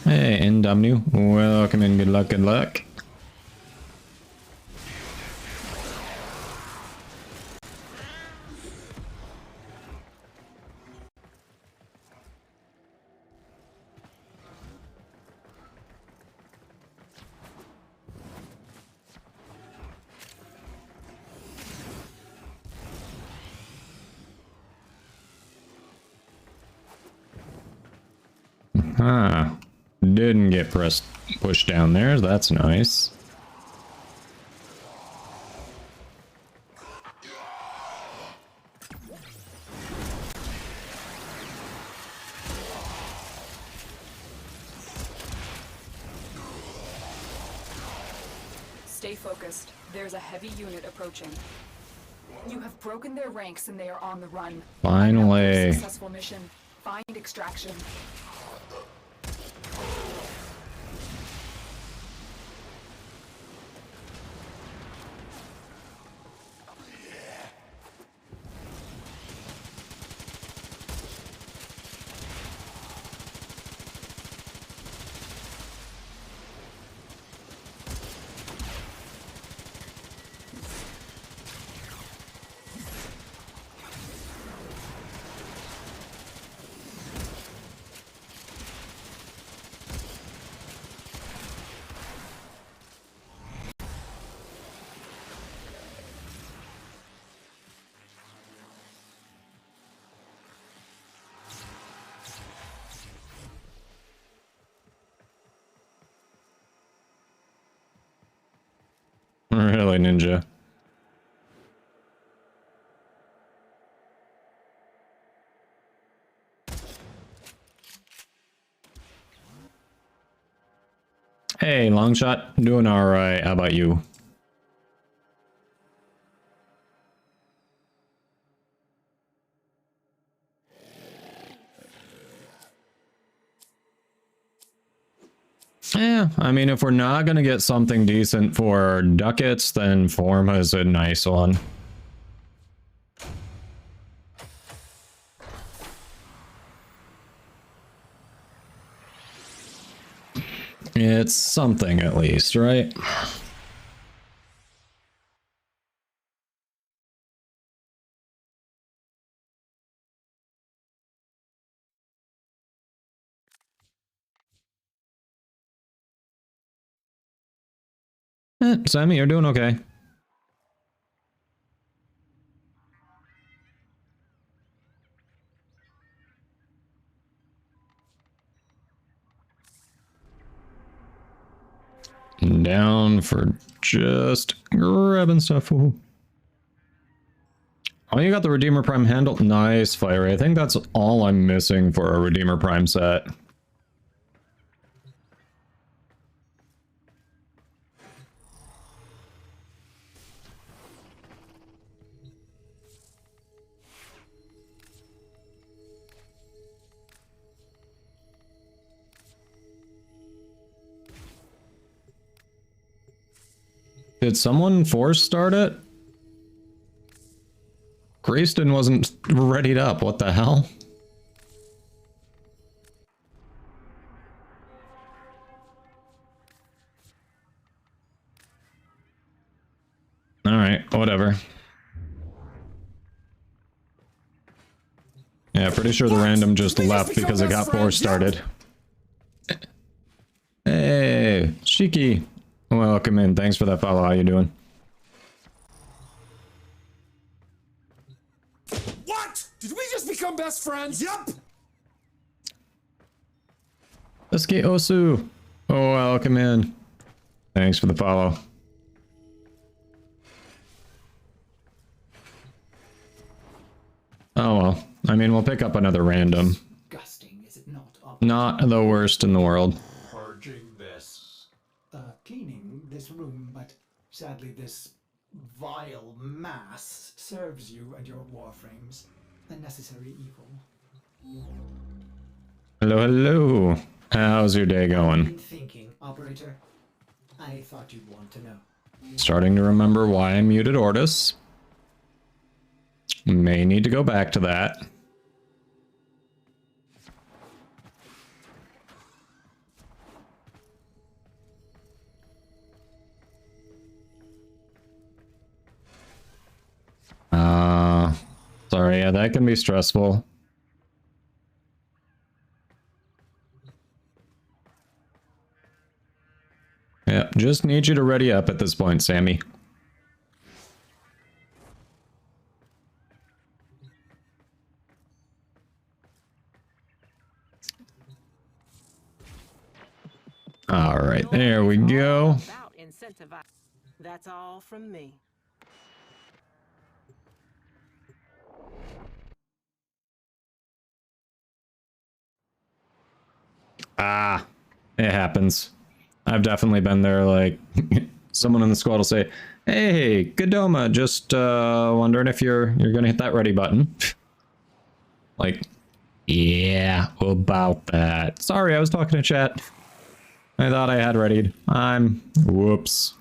Hey, Indomnu. Welcome and good luck, good luck. Ah. Didn't get pushed down there. That's nice. Stay focused. There's a heavy unit approaching. You have broken their ranks and they are on the run. Finally. Successful mission. Find extraction. Really, Ninja? Hey, Longshot. Doing alright. How about you? Yeah, I mean, if we're not gonna get something decent for ducats, then Forma is a nice one. It's something at least, right? Sammy, you're doing okay. Down for just grabbing stuff. Ooh. Oh, you got the Redeemer Prime handle. Nice, Fiery. I think that's all I'm missing for a Redeemer Prime set. Did someone force start it? Grayston wasn't readied up. What the hell? Alright, whatever. Yeah, pretty sure the random just left because it got force started. Hey, Shiki. Welcome in. Thanks for that follow. How you doing? What? Did we just become best friends? Yup. Let's get Osu. Oh, welcome in. Thanks for the follow. Oh well. I mean, we'll pick up another random. Disgusting, is it not? Not the worst in the world. Purging this. Cleaning this room, but sadly this vile mass serves you and your warframes. A necessary evil. Hello, hello. How's your day going? Been thinking, operator. I thought you'd want to know. Starting to remember why I muted Jordas. May need to go back to that. Sorry, yeah, that can be stressful. Yeah, just need you to ready up at this point, Sammy. All right, there we go. That's all from me. Ah, it happens. I've definitely been there, like, someone in the squad will say, Hey, Godoma, just wondering if you're gonna hit that ready button. Like, yeah, about that. Sorry, I was talking to chat. I thought I had readied. Whoops.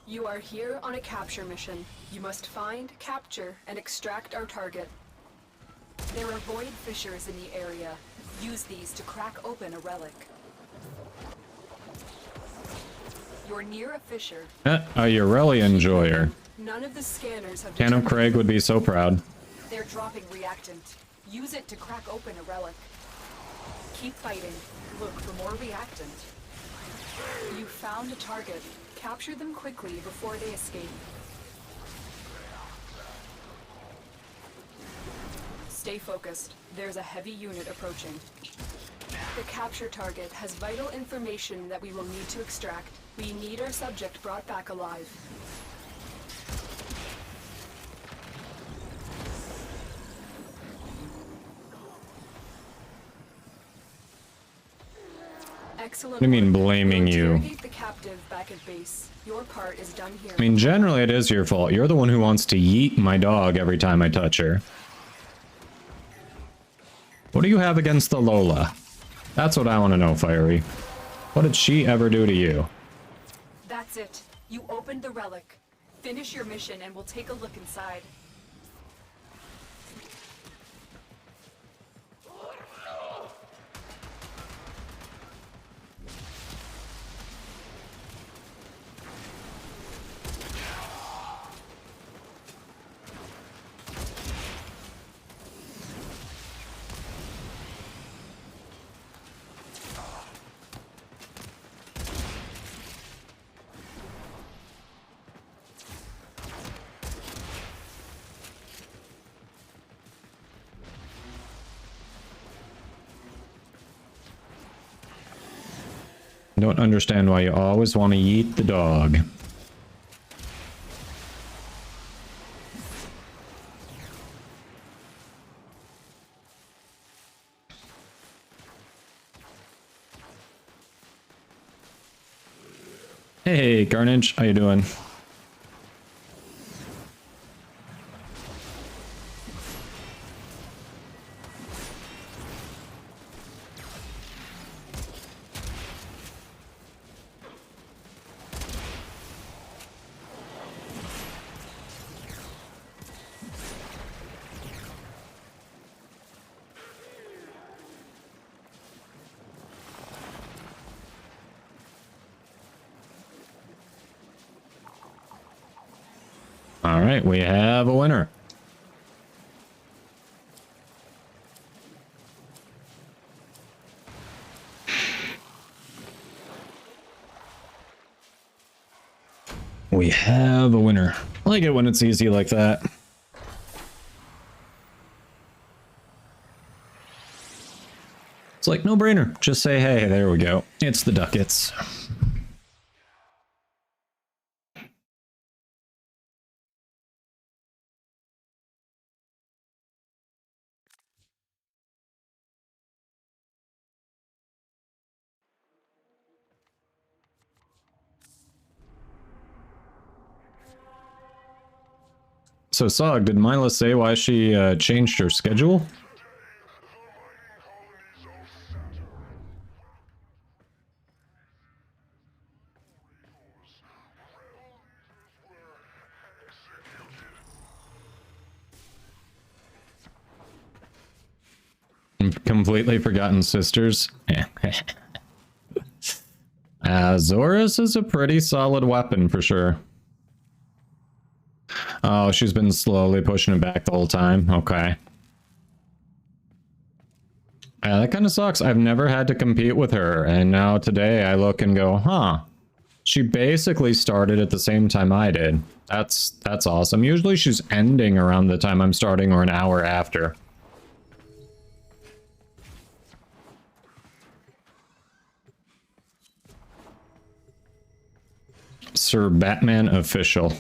You are here on a capture mission. You must find, capture, and extract our target. There are void fissures in the area. Use these to crack open a relic. You're near a fissure. A Eurelian enjoyer. None of the scanners have Canon determined- Craig would be so proud. They're dropping reactant. Use it to crack open a relic. Keep fighting. Look for more reactant. You found a target. Capture them quickly before they escape. Stay focused. There's a heavy unit approaching. The capture target has vital information that we will need to extract. We need our subject brought back alive. Excellent. What do you mean blaming you? Interrogate the captive back at base. Your part is done here. I mean, generally it is your fault. You're the one who wants to yeet my dog every time I touch her. What do you have against the Lola? That's what I want to know, Fiery. What did she ever do to you? That's it. You opened the relic. Finish your mission and we'll take a look inside. I don't understand why you always want to yeet the dog. Hey, Carnage, how you doing? All right, we have a winner. We have a winner. I like it when it's easy like that. It's like no brainer. Just say, hey, there we go. It's the ducats. So, Sog, did Mila say why she changed her schedule? Completely forgotten sisters. Zorus is a pretty solid weapon for sure. Oh, she's been slowly pushing it back the whole time. Okay. Yeah, that kind of sucks. I've never had to compete with her, and now today I look and go, huh. She basically started at the same time I did. That's awesome. Usually she's ending around the time I'm starting or an hour after. Sir Batman official.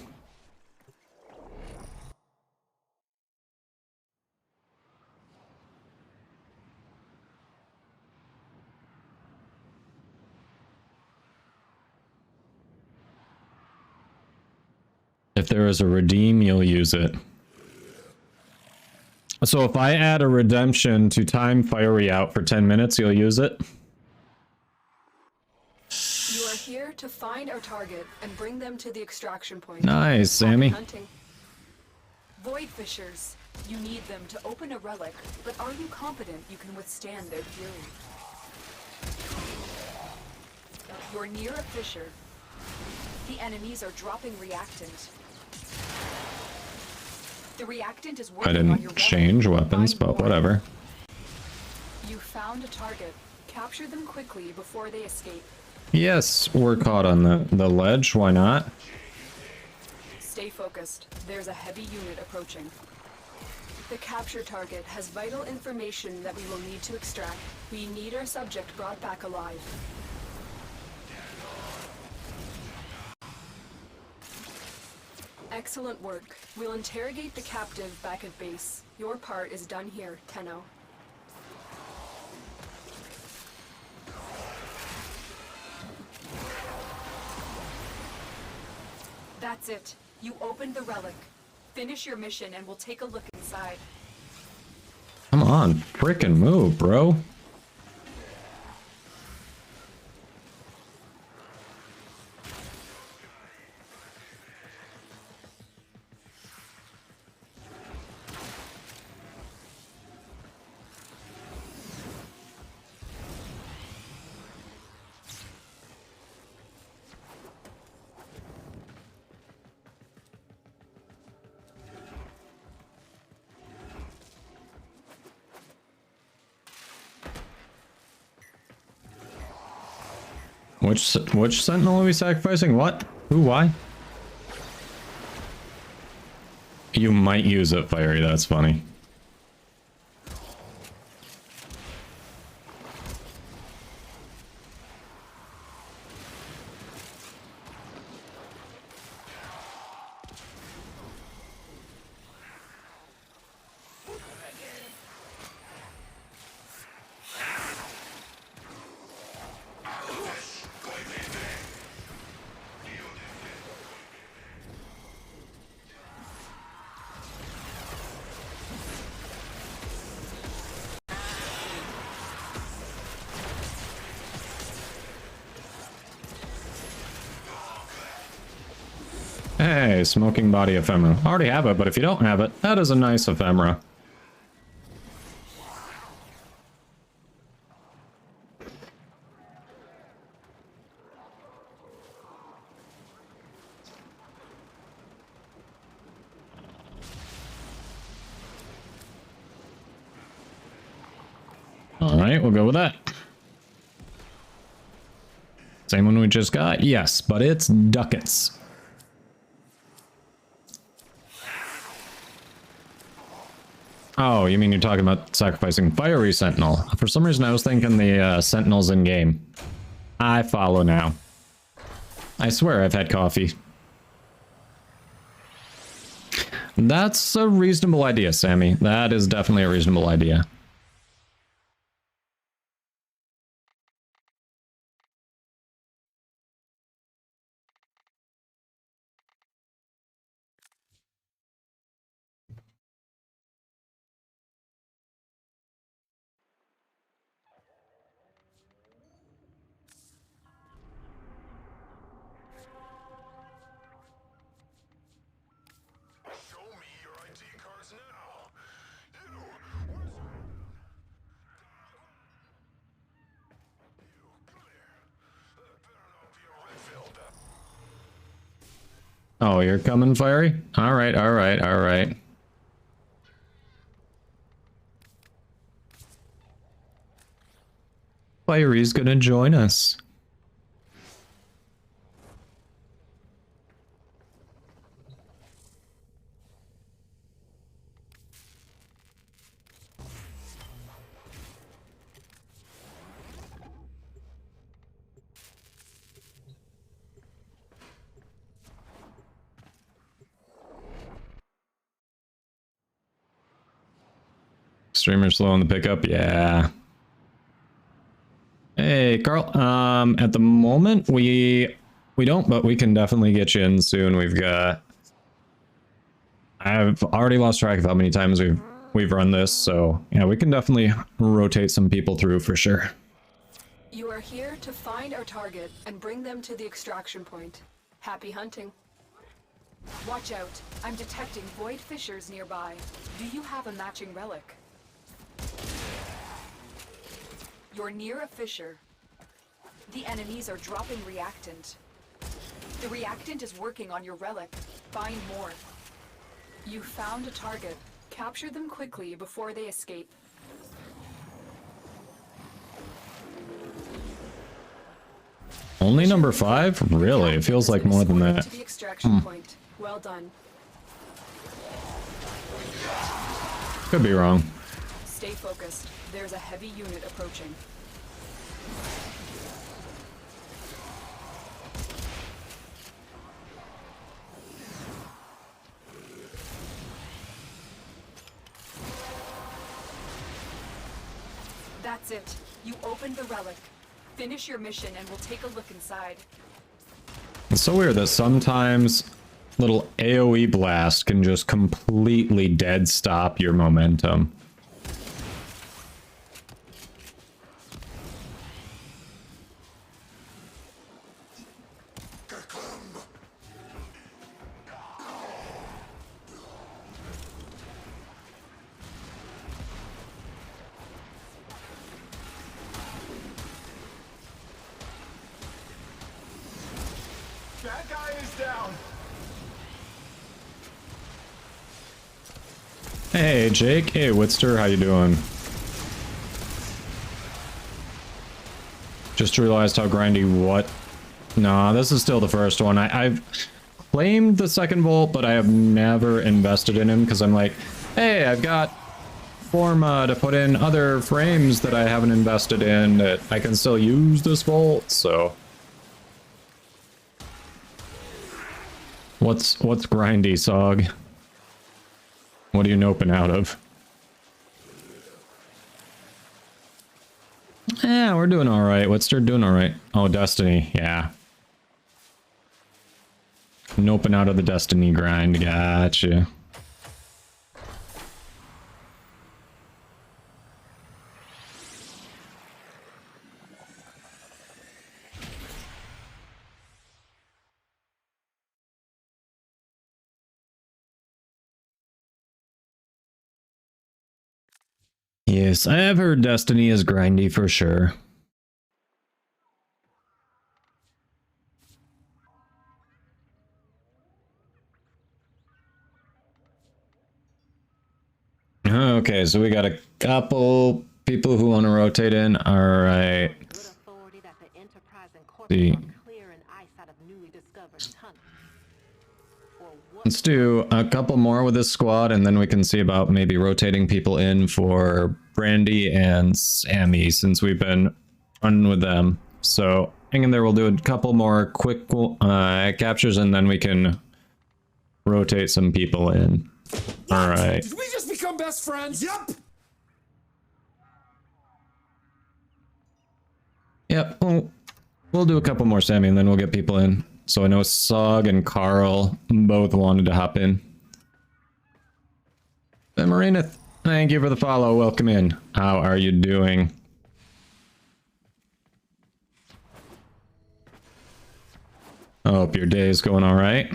If there is a redeem, you'll use it. So if I add a redemption to time fiery out for 10 minutes, you'll use it? You are here to find our target and bring them to the extraction point. Nice, Sammy. Hunting. Void fissures. You need them to open a relic, but are you confident you can withstand their fury? You're near a fissure. The enemies are dropping reactant. The reactant is I working on your didn't relic. change weapons, Find but more. whatever. You found a target. Capture them quickly before they escape. Yes, we're caught on the ledge. Why not? Stay focused. There's a heavy unit approaching. The capture target has vital information that we will need to extract. We need our subject brought back alive. Excellent work. We'll interrogate the captive back at base. Your part is done here, Tenno. That's it. You opened the relic. Finish your mission and we'll take a look inside. Come on, frickin' move, bro. Which sentinel are we sacrificing? What? Who? Why? You might use it, Fiery. That's funny. Hey, smoking body ephemera. I already have it, but if you don't have it, that is a nice ephemera. Alright, we'll go with that. Same one we just got? Yes, but it's ducats. Oh, you mean you're talking about sacrificing Fiery Sentinel? For some reason I was thinking the Sentinels in game. I follow now. I swear I've had coffee. That's a reasonable idea, Sammy. That is definitely a reasonable idea. Show me your ID cards now. Oh, you're coming, Fiery? Alright, alright, alright. Fiery's gonna join us. Streamer slow on the pickup, yeah. Hey, Carl. At the moment we don't, but we can definitely get you in soon. We've got I've already lost track of how many times we've run this, so yeah, we can definitely rotate some people through for sure. You are here to find our target and bring them to the extraction point. Happy hunting. Watch out. I'm detecting void fissures nearby. Do you have a matching relic? You're near a fissure. The enemies are dropping reactant. The reactant is working on your relic. Find more. You found a target. Capture them quickly before they escape. Only number 5? Really? It feels like more than that. To the extraction point. Well done. Could be wrong. Stay focused. There's a heavy unit approaching. That's it. You opened the relic. Finish your mission and we'll take a look inside. It's so weird that sometimes little AoE blast can just completely dead stop your momentum. That guy is down. Hey Jake, hey Whitster, how you doing? Just realized how grindy what? Nah, this is still the first one. I've claimed the second Volt, but I have never invested in him because I'm like, hey, I've got Forma to put in other frames that I haven't invested in that I can still use this Volt, so. What's grindy, Sog? What are you noping out of? Yeah, we're doing all right. Whitster doing all right. Oh, Destiny, yeah. Noping out of the Destiny grind. Gotcha. Yes, I have heard Destiny is grindy for sure. Okay, so we got a couple people who want to rotate in. All right. Good authority that the Enterprise and See. Corpus are clear and ice out of newly discovered tunnels. For what Let's do a couple more with this squad, and then we can see about maybe rotating people in for Brandy and Sammy, since we've been running with them. So hang in there, we'll do a couple more quick captures, and then we can rotate some people in. All right. Did we just become best friends? Yep. Yep, we'll do a couple more, Sammy, and then we'll get people in. So I know Sog and Carl both wanted to hop in. And Marina, thank you for the follow. Welcome in. How are you doing? I hope your day is going all right.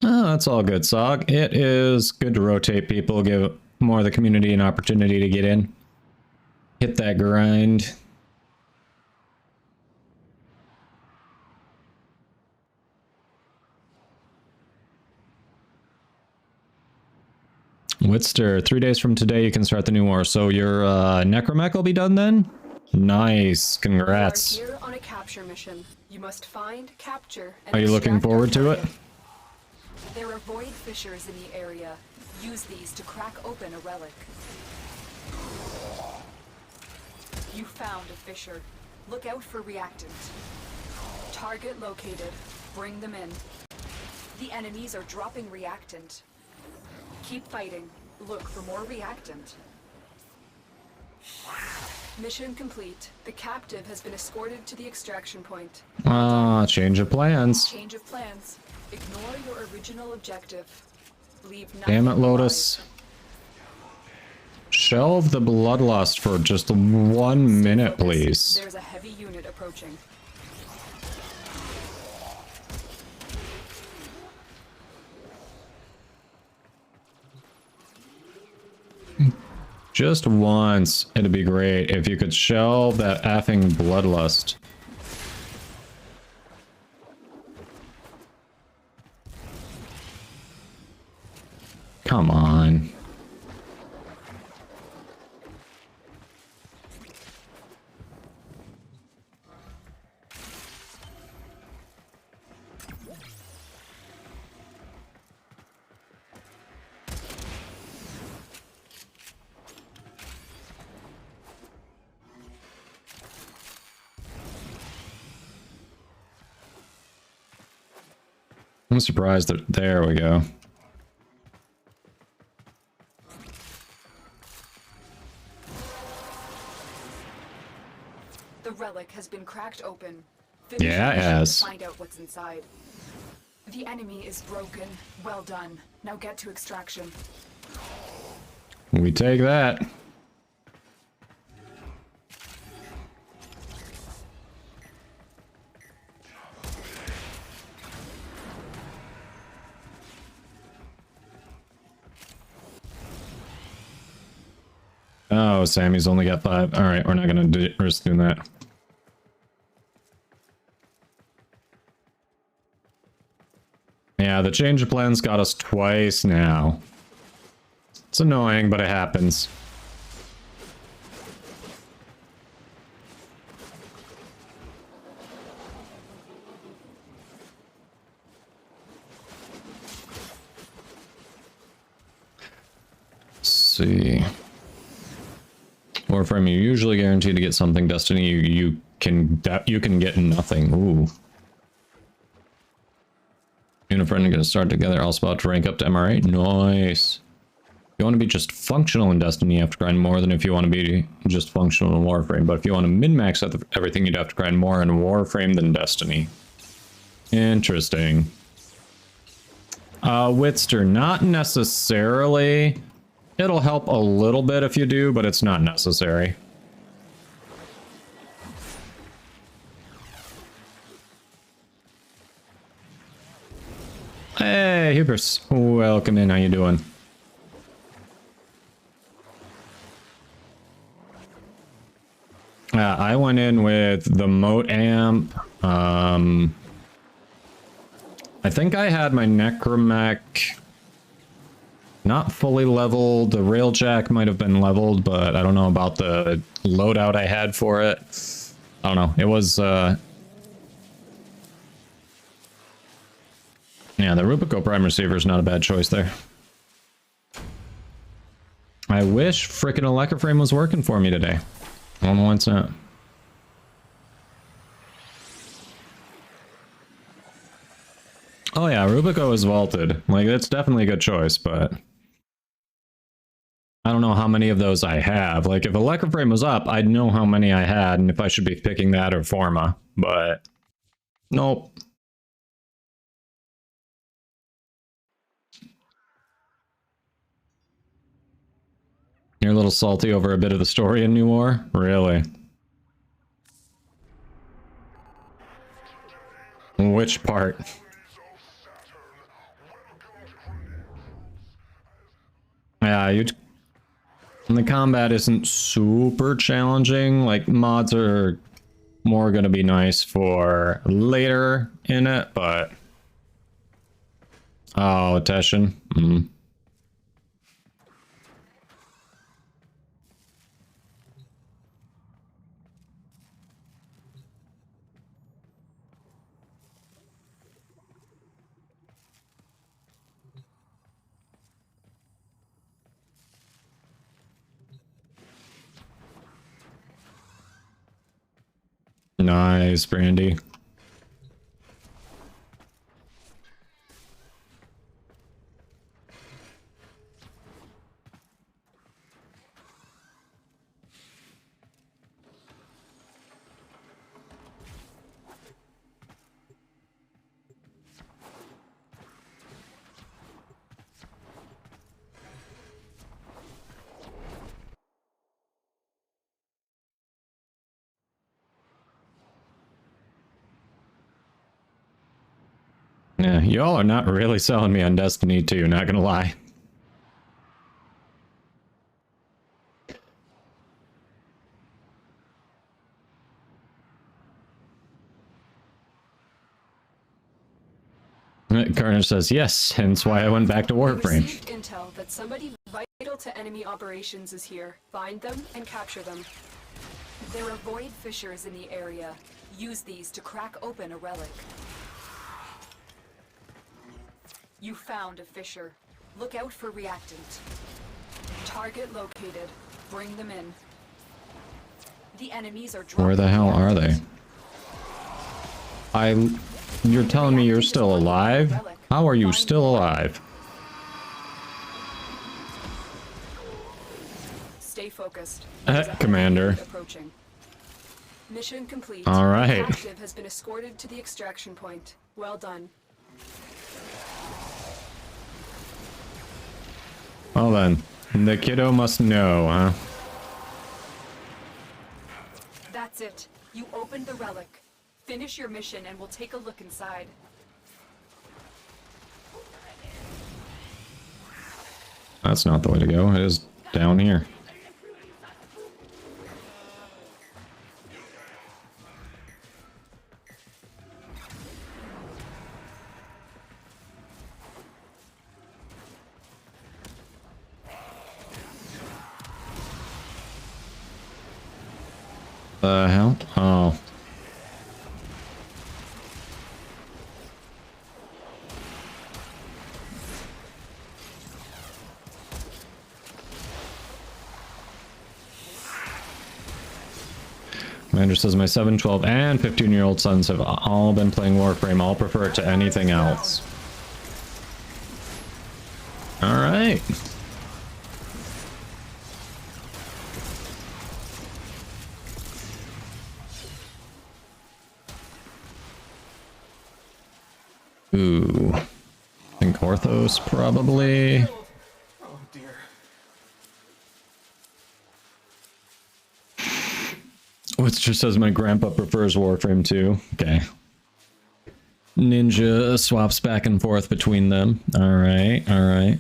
Oh, that's all good, Sog. It is good to rotate people, give more of the community an opportunity to get in. Hit that grind. Whitster, 3 days from today you can start the new war. So your necromech will be done then? Nice, congrats. You are here on a capture mission. You must find, capture, and Are you looking extract our forward to it? target. There are void fissures in the area. Use these to crack open a relic. You found a fissure. Look out for reactant. Target located. Bring them in. The enemies are dropping reactant. Keep fighting. Look for more reactant. Mission complete. The captive has been escorted to the extraction point. Ah, change of plans. Change of plans. Ignore your original objective. Leave nothing Damn it, alive. Lotus. Shelve the bloodlust for just 1 minute, Focus. please. There's a heavy unit approaching. Just once, it'd be great if you could shelve that effing bloodlust. Come on. I'm surprised that there we go. The relic has been cracked open. Finish Yeah, it the mission has. to find out what's inside. The enemy is broken. Well done. Now get to extraction. We take that. Oh, Sammy's only got 5. All right, we're not gonna risk doing that. Yeah, the change of plans got us twice now. It's annoying, but it happens. Let's see. Warframe, you're usually guaranteed to get something. Destiny, you can get nothing. Ooh. You and a friend are going to start together. Also about to rank up to MR8. Nice. If you want to be just functional in Destiny, you have to grind more than if you want to be just functional in Warframe. But if you want to min-max everything, you'd have to grind more in Warframe than Destiny. Interesting. Witster, not necessarily. It'll help a little bit if you do, but it's not necessary. Hey, Hubris. Welcome in. How you doing? I went in with the Moat Amp. I think I had my Necromech not fully leveled. The Railjack might have been leveled, but I don't know about the loadout I had for it. I don't know. It was, yeah, the Rubico Prime Receiver is not a bad choice there. I wish frickin' Electroframe was working for me today. I don't know why it's not. Oh yeah, Rubico is vaulted. Like, that's definitely a good choice, but I don't know how many of those I have. Like, if Electroframe was up, I'd know how many I had and if I should be picking that or Forma, but nope. You're a little salty over a bit of the story in New War? Really? Which part? Yeah, the combat isn't super challenging. Like, mods are more gonna be nice for later in it, but... Oh, Teshin. Nice, Brandy. Yeah, y'all are not really selling me on Destiny 2, not gonna lie. Carnage says yes, hence why I went back to We Warframe. received intel that somebody vital to enemy operations is here. Find them and capture them. There are void fissures in the area. Use these to crack open a relic. You found a fissure. Look out for reactant. Target located. Bring them in. The enemies are dropping. Where the hell are they? reactant. You're telling me you're still alive? How are you still alive? Stay focused. Commander. Approaching. Mission complete. All right. The captive has been escorted to the extraction point. Well done. Well then, the kiddo must know, huh? That's it. You opened the relic. Finish your mission and we'll take a look inside. That's not the way to go. It is down here. The hell? Oh. Commander says my 7, 12, and 15-year-old sons have all been playing Warframe. I'll prefer it to anything else. Alright. Ooh. I think Orthos, probably. Oh dear. Which just says my grandpa prefers Warframe too. Okay. Ninja swaps back and forth between them. Alright, alright.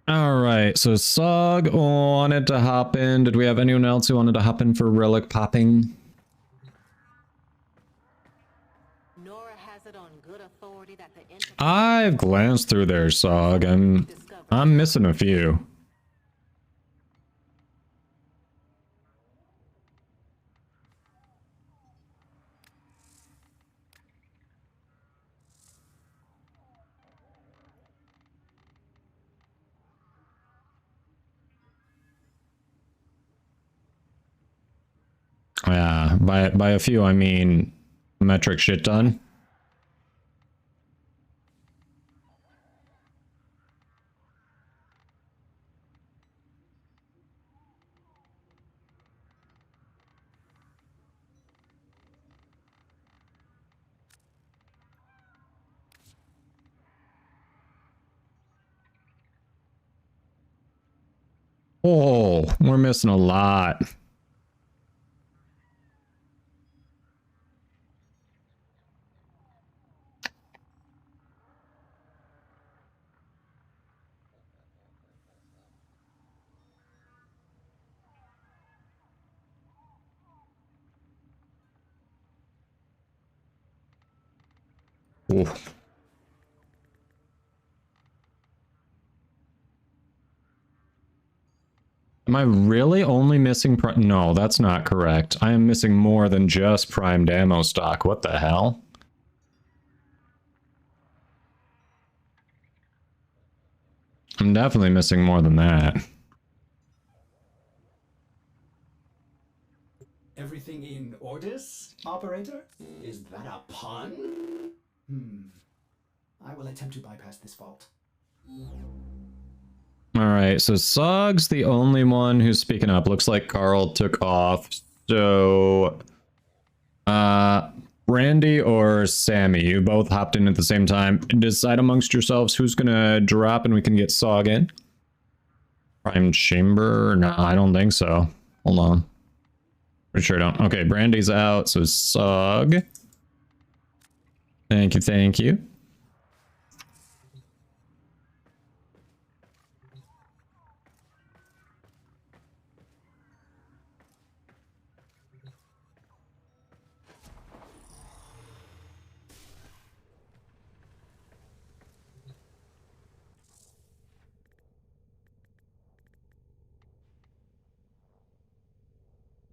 Alright, so Sog wanted to hop in. Did we have anyone else who wanted to hop in for relic popping? Nora has it on good authority that the Enterprise I've glanced through there, Sog, and I'm missing a few. Yeah, by a few I mean metric shit ton. Oh, we're missing a lot. Oof. Am I really only missing no, that's not correct. I am missing more than just primed ammo stock. What the hell? I'm definitely missing more than that. Everything in orders, operator? Is that a pun? I will attempt to bypass this fault. Alright, so Sog's the only one who's speaking up. Looks like Carl took off. So, Brandy or Sammy, you both hopped in at the same time. Decide amongst yourselves who's gonna drop and we can get Sog in. Prime Chamber? No, I don't think so. Hold on. Pretty sure I don't. Okay, Brandy's out, so Sog. Thank you, thank you.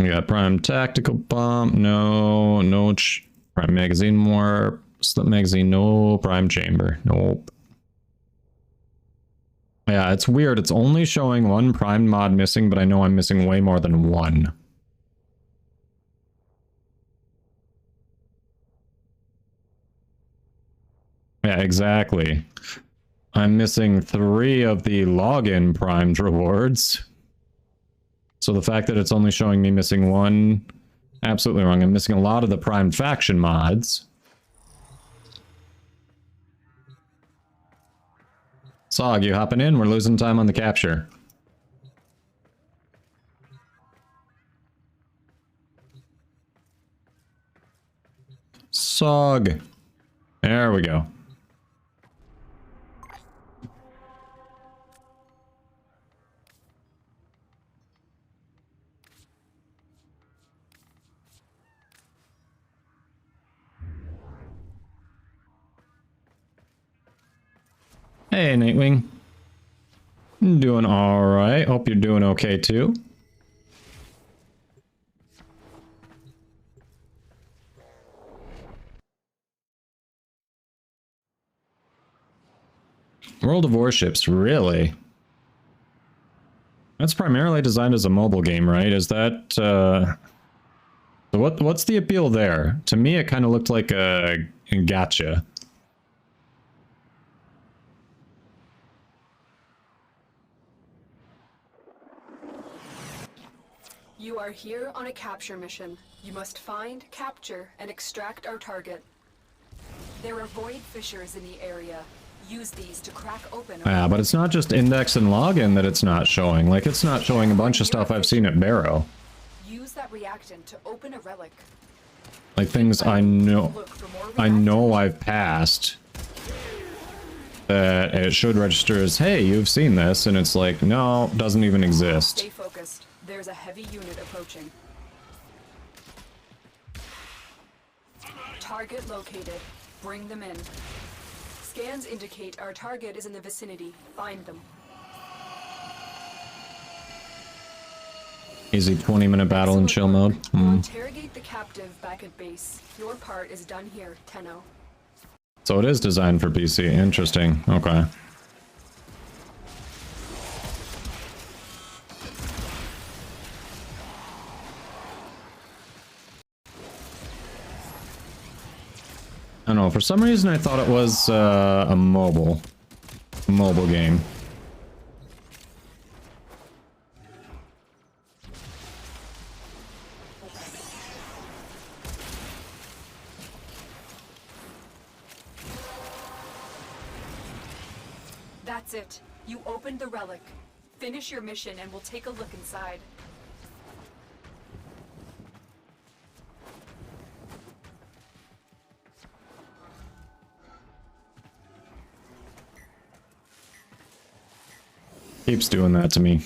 We got Prime Tactical Bomb, no, Prime Magazine Warp, Slip Magazine, no, Prime Chamber, nope. Yeah, it's weird, it's only showing one Prime mod missing, but I know I'm missing way more than one. Yeah, exactly. I'm missing 3 of the login primed rewards. So the fact that it's only showing me missing 1, absolutely wrong. I'm missing a lot of the primed faction mods. Sog, you hopping in? We're losing time on the capture. Sog. There we go. Hey, Nightwing. Doing alright. Hope you're doing okay, too. World of Warships, really? That's primarily designed as a mobile game, right? Is that, what's the appeal there? To me, it kind of looked like a gacha. You are here on a capture mission. You must find, capture, and extract our target. There are void fissures in the area. Use these to crack open. Yeah, but it's not just index and login that it's not showing. Like, it's not showing a bunch of stuff I've seen at Barrow. Use that reactant to open a relic. Like, things I know I've passed. That it should register as, hey, you've seen this, and it's like, no, doesn't even exist. Stay focused. There's a heavy unit approaching. Target located. Bring them in. Scans indicate our target is in the vicinity. Find them. Easy 20-minute battle in chill mode. We'll interrogate the captive back at base. Your part is done here, Tenno. So it is designed for PC. Interesting. Okay. I don't know, for some reason I thought it was a mobile game. That's it. You opened the relic. Finish your mission and we'll take a look inside. Keeps doing that to me.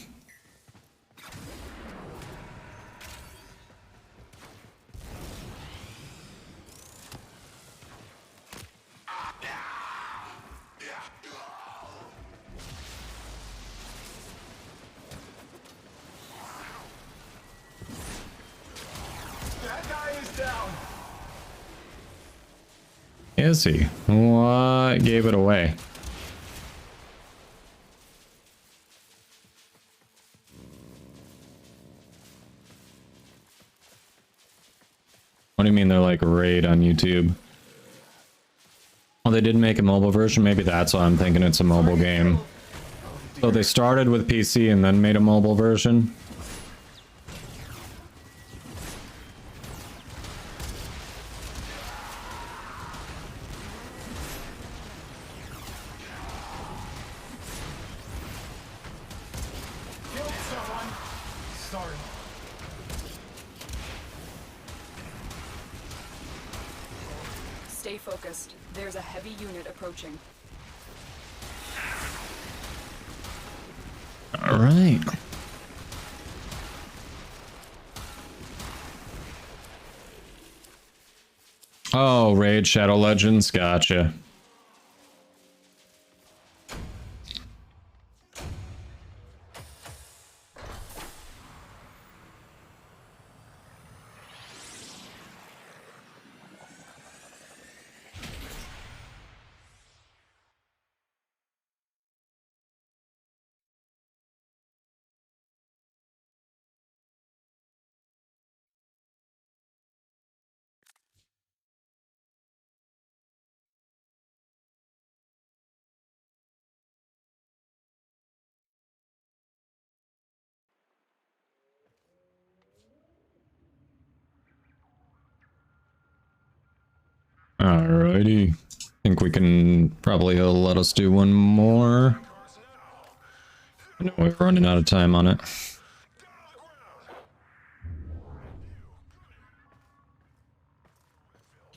That guy is down. Is he? What gave it away? What do you mean they're like raid on YouTube? Oh, they did make a mobile version? Maybe that's why I'm thinking it's a mobble game. So they started with PC and then made a mobile version. Killed someone. Sorry. Stay focused. There's a heavy unit approaching. All right. Oh, Raid Shadow Legends, gotcha. Alrighty. Think we can probably let us do one more. I know we're running out of time on it.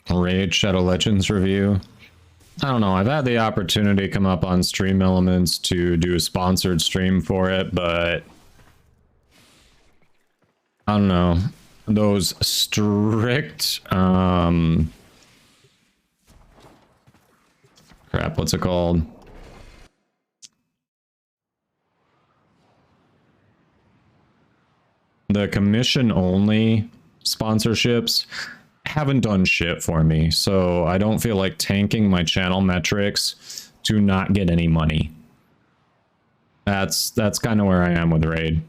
Raid Shadow Legends review. I don't know, I've had the opportunity come up on Stream Elements to do a sponsored stream for it, but I don't know. Those strict, crap, what's it called? The commission only sponsorships haven't done shit for me, so I don't feel like tanking my channel metrics to not get any money. That's kind of where I am with Raid.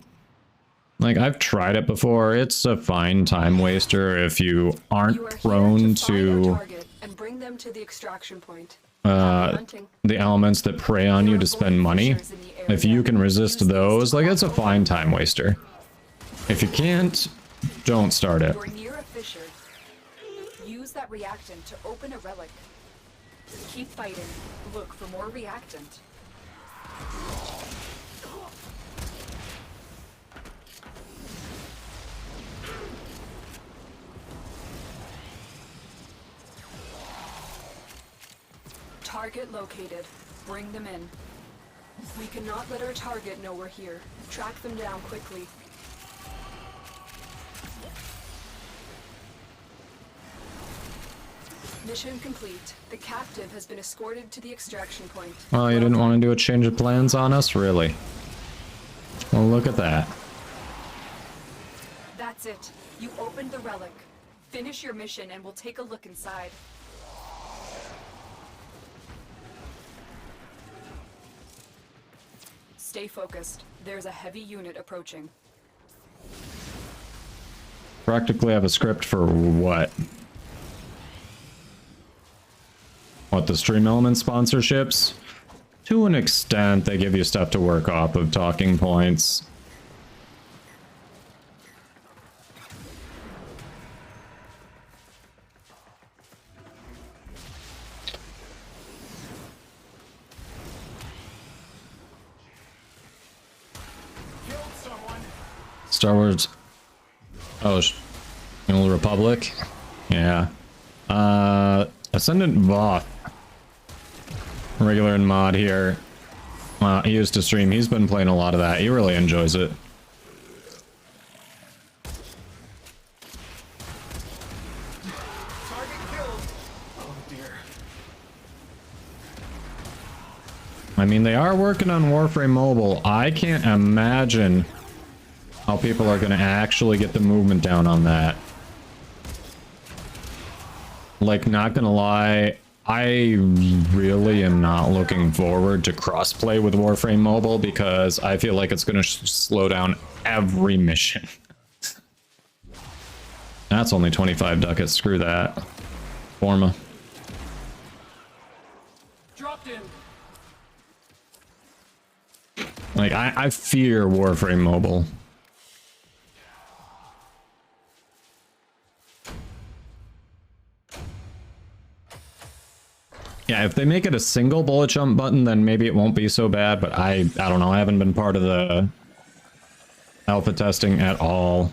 Like, I've tried it before. It's a fine time waster if you aren't prone to and bring them to the extraction point. the elements that prey on you to spend money. If you can resist those, like, it's a fine time waster. If you can't, don't start it. You're near a fissure. Use that reactant to open a relic. Keep fighting. Look for more reactant. Target located. Bring them in. We cannot let our target know we're here. Track them down quickly. Mission complete. The captive has been escorted to the extraction point. Oh, you didn't want to do a change of plans on us? Really? Well, look at that. That's it. You opened the relic. Finish your mission and we'll take a look inside. Stay focused. There's a heavy unit approaching. Practically have a script for what? What, the Stream Element sponsorships? To an extent, they give you stuff to work off of talking points. Star Wars. Oh, Old Republic? Yeah. Ascendant Voth. Regular and mod here. He used to stream. He's been playing a lot of that. He really enjoys it. Target killed. Oh dear. I mean, they are working on Warframe Mobile. I can't imagine how people are going to actually get the movement down on that. Like, not gonna lie, I really am not looking forward to crossplay with Warframe Mobile because I feel like it's gonna slow down every mission. That's only 25 ducats, screw that. Forma. Dropped in. Like, I fear Warframe Mobile. Yeah, if they make it a single bullet jump button, then maybe it won't be so bad, but I don't know. I haven't been part of the alpha testing at all.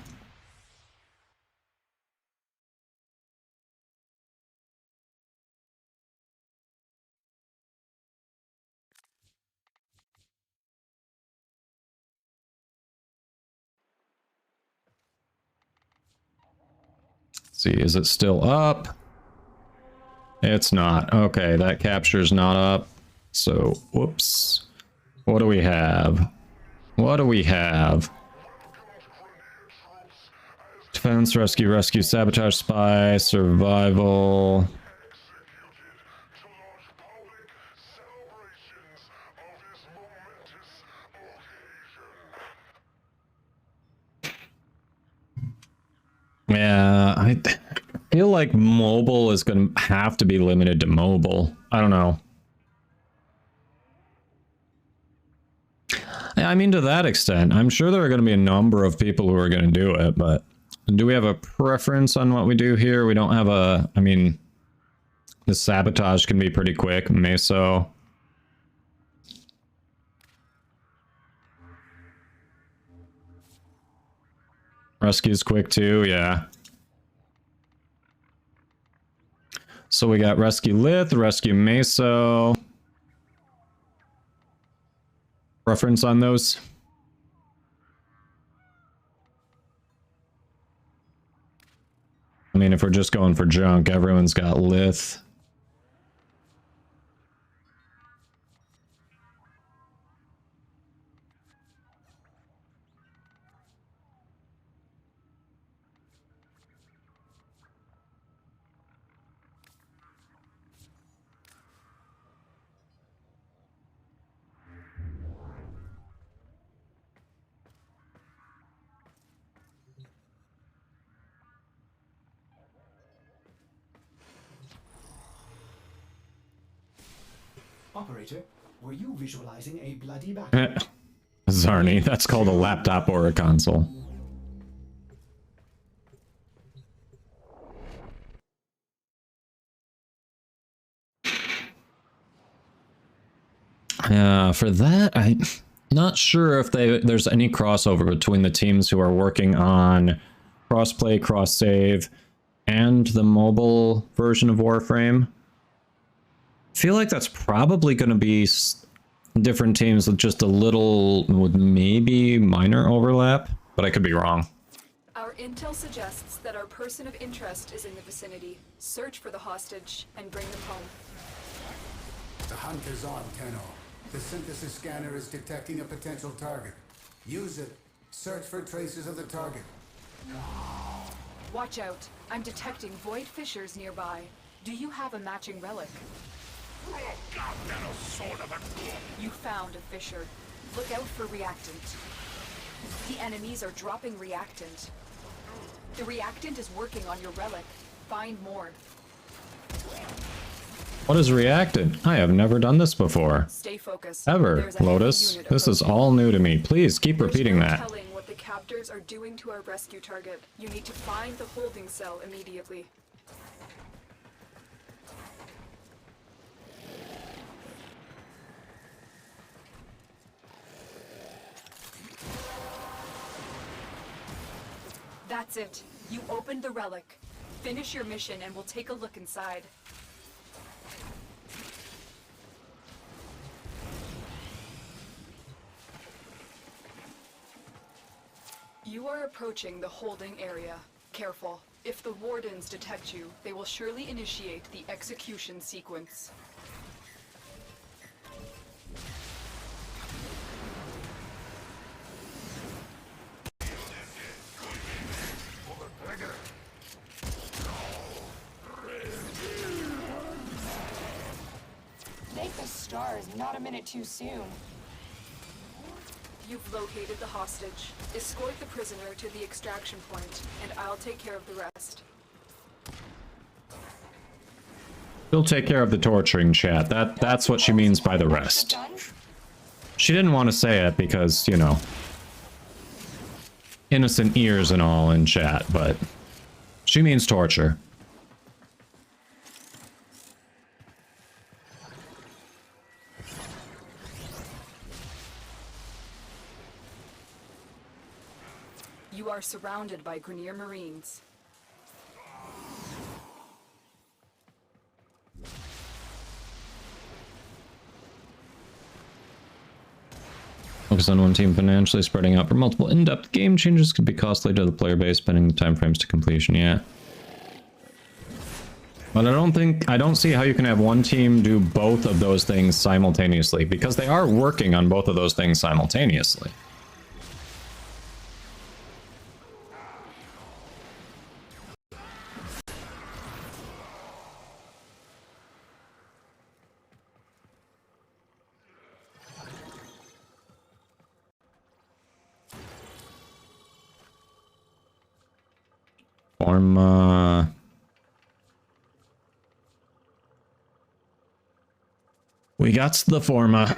Let's see, is it still up? It's not. Okay, that capture's not up. So, whoops. What do we have? What do we have? Defense, rescue, sabotage, spy, survival. Yeah, I feel like mobile is going to have to be limited to mobile. I don't know. I mean, to that extent, I'm sure there are going to be a number of people who are going to do it, but do we have a preference on what we do here? We don't have a, I mean, the sabotage can be pretty quick, meso. Rescue's quick too, yeah. So we got rescue Lith, rescue meso. Preference on those? I mean, if we're just going for junk, everyone's got Lith. Operator, were you visualizing a bloody battle? Zarni, that's called a laptop or a console. For that, I'm not sure if there's any crossover between the teams who are working on crossplay, cross-save, and the mobile version of Warframe. I feel like that's probably going to be different teams with just a little, with maybe minor overlap, but I could be wrong. Our intel suggests that our person of interest is in the vicinity. Search for the hostage and bring them home. The hunt is on, Tenno. The synthesis scanner is detecting a potential target. Use it. Search for traces of the target. Watch out. I'm detecting void fissures nearby. Do you have a matching relic? You found a fissure. Look out for reactant. The enemies are dropping reactant. The reactant is working on your relic. Find more. What is reactant? I have never done this before. Stay focused. Ever, There's a Lotus. heavy unit This is approaching. all new to me. Please keep repeating There's no that. telling what the captors are doing to our rescue target. You need to find the holding cell immediately. That's it. You opened the relic. Finish your mission and we'll take a look inside. You are approaching the holding area. Careful. If the wardens detect you, they will surely initiate the execution sequence. Thank the stars, not a minute too soon. You've located the hostage. Escort the prisoner to the extraction point, and I'll take care of the rest. She'll take care of the torturing, chat. That's what she means by the rest. She didn't want to say it because, you know, innocent ears and all in chat, but she means torture. You are surrounded by Grenier Marines. Focus on one team financially, spreading out for multiple in-depth game changes could be costly to the player base, spending the time frames to completion, yeah. But I don't see how you can have one team do both of those things simultaneously, because they are working on both of those things simultaneously. Forma. We got the Forma.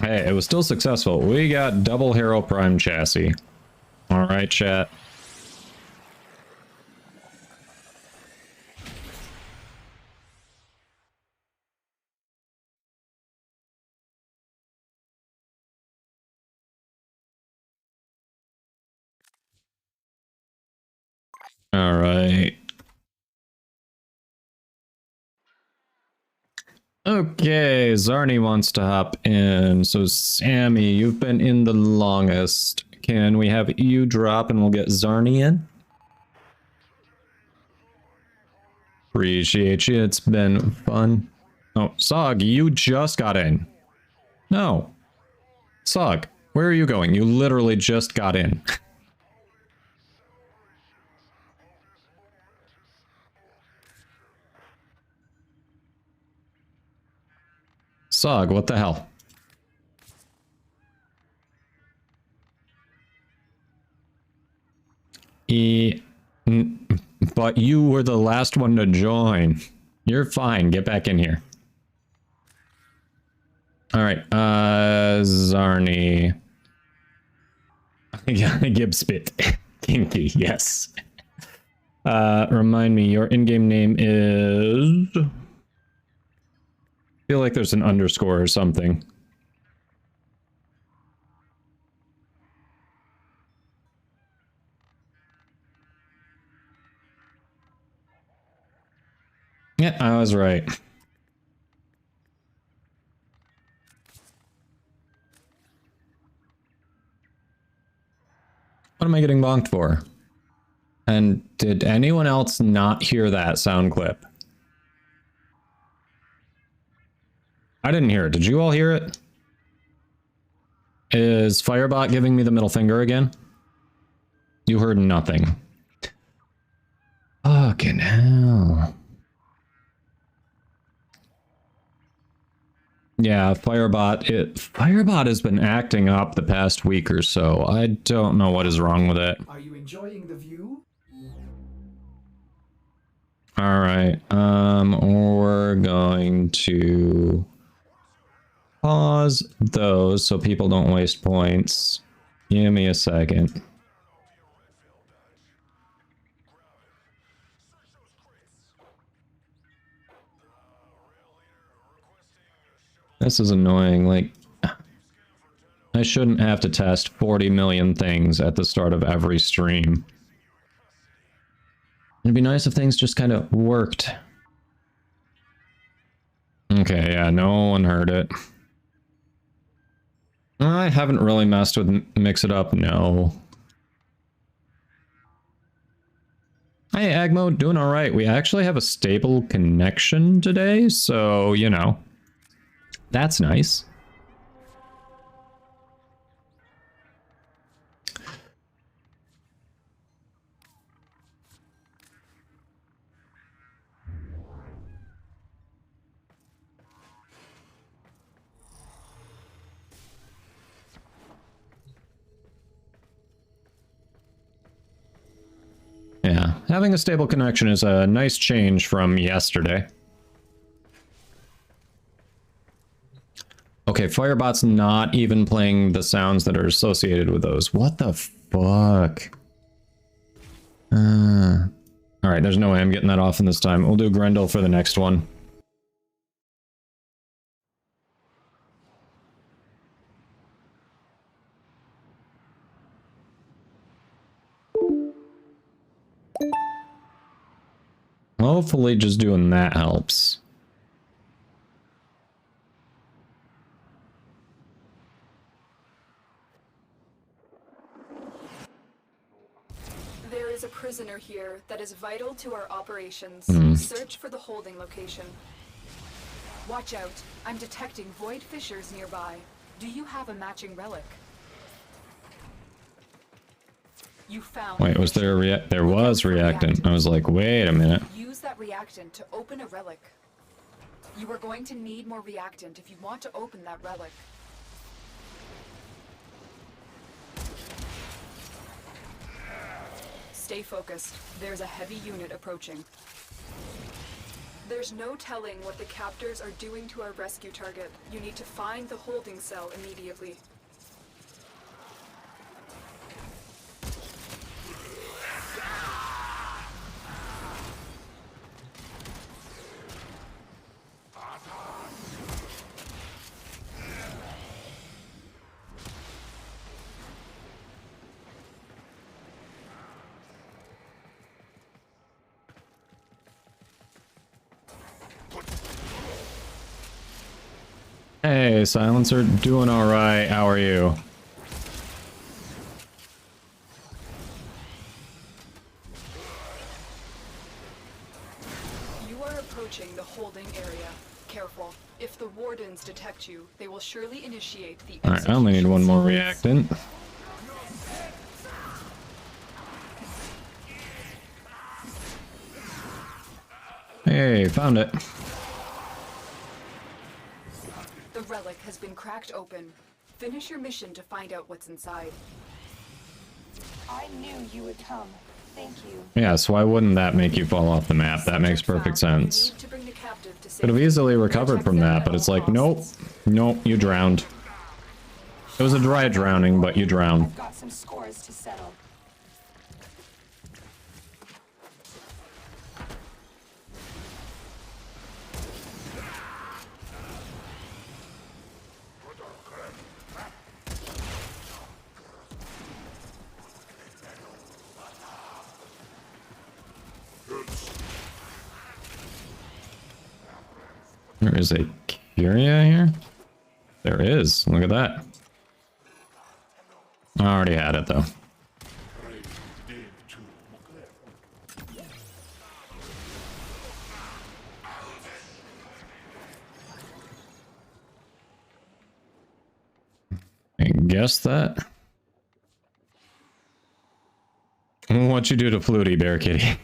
Hey, it was still successful. We got double Hero Prime chassis. Alright, chat. Alright. Okay, Zarni wants to hop in. So, Sammy, you've been in the longest. Can we have you drop and we'll get Zarni in? Appreciate you. It's been fun. Oh, Sog, you just got in. No. Sog, where are you going? You literally just got in. Sog, what the hell? But you were the last one to join. You're fine. Get back in here. Alright, Zarni. Gibspit. Kinky, yes. Remind me, your in-game name is... I feel like there's an underscore or something. Yeah, I was right. What am I getting bonked for? And did anyone else not hear that sound clip? I didn't hear it. Did you all hear it? Is Firebot giving me the middle finger again? You heard nothing. Fucking hell. Yeah, Firebot has been acting up the past week or so. I don't know what is wrong with it. Are you enjoying the view? Alright, we're going to pause those so people don't waste points. Give me a second. This is annoying, like, I shouldn't have to test 40 million things at the start of every stream. It'd be nice if things just kind of worked. Okay, yeah, no one heard it. I haven't really messed with Mix It Up, no. Hey, Agmo, doing alright. We actually have a stable connection today, so, you know. That's nice. having a stable connection is a nice change from yesterday. Okay, Firebot's not even playing the sounds that are associated with those. What the fuck? Alright, there's no way I'm getting that off in this time. We'll do Grendel for the next one. Hopefully just doing that helps. There is a prisoner here that is vital to our operations. Search for the holding location. Watch out. I'm detecting void fissures nearby. Do you have a matching relic? You found. Wait, was there a there was reactant. I was like, wait a minute. Use that reactant to open a relic. You are going to need more reactant if you want to open that relic. Stay focused. There's a heavy unit approaching. There's no telling what the captors are doing to our rescue target. You need to find the holding cell immediately. Hey, Silencer, doing alright. How are you? You are approaching the holding area. Careful. If the wardens detect you, they will surely initiate the Alright, I only need one more reactant. Hey, found it. The relic has been cracked open. Finish your mission to find out what's inside. I knew you would come. Thank you. Yeah, so why wouldn't that make you fall off the map? That makes perfect sense. Could have easily recovered from that, but it's like, nope. Nope, you drowned. It was a dry drowning, but you drowned. I've got some scores to settle. There is a Curia here? There is. Look at that. I already had it, though. I guess that. What you do to Flutie, Bear Kitty?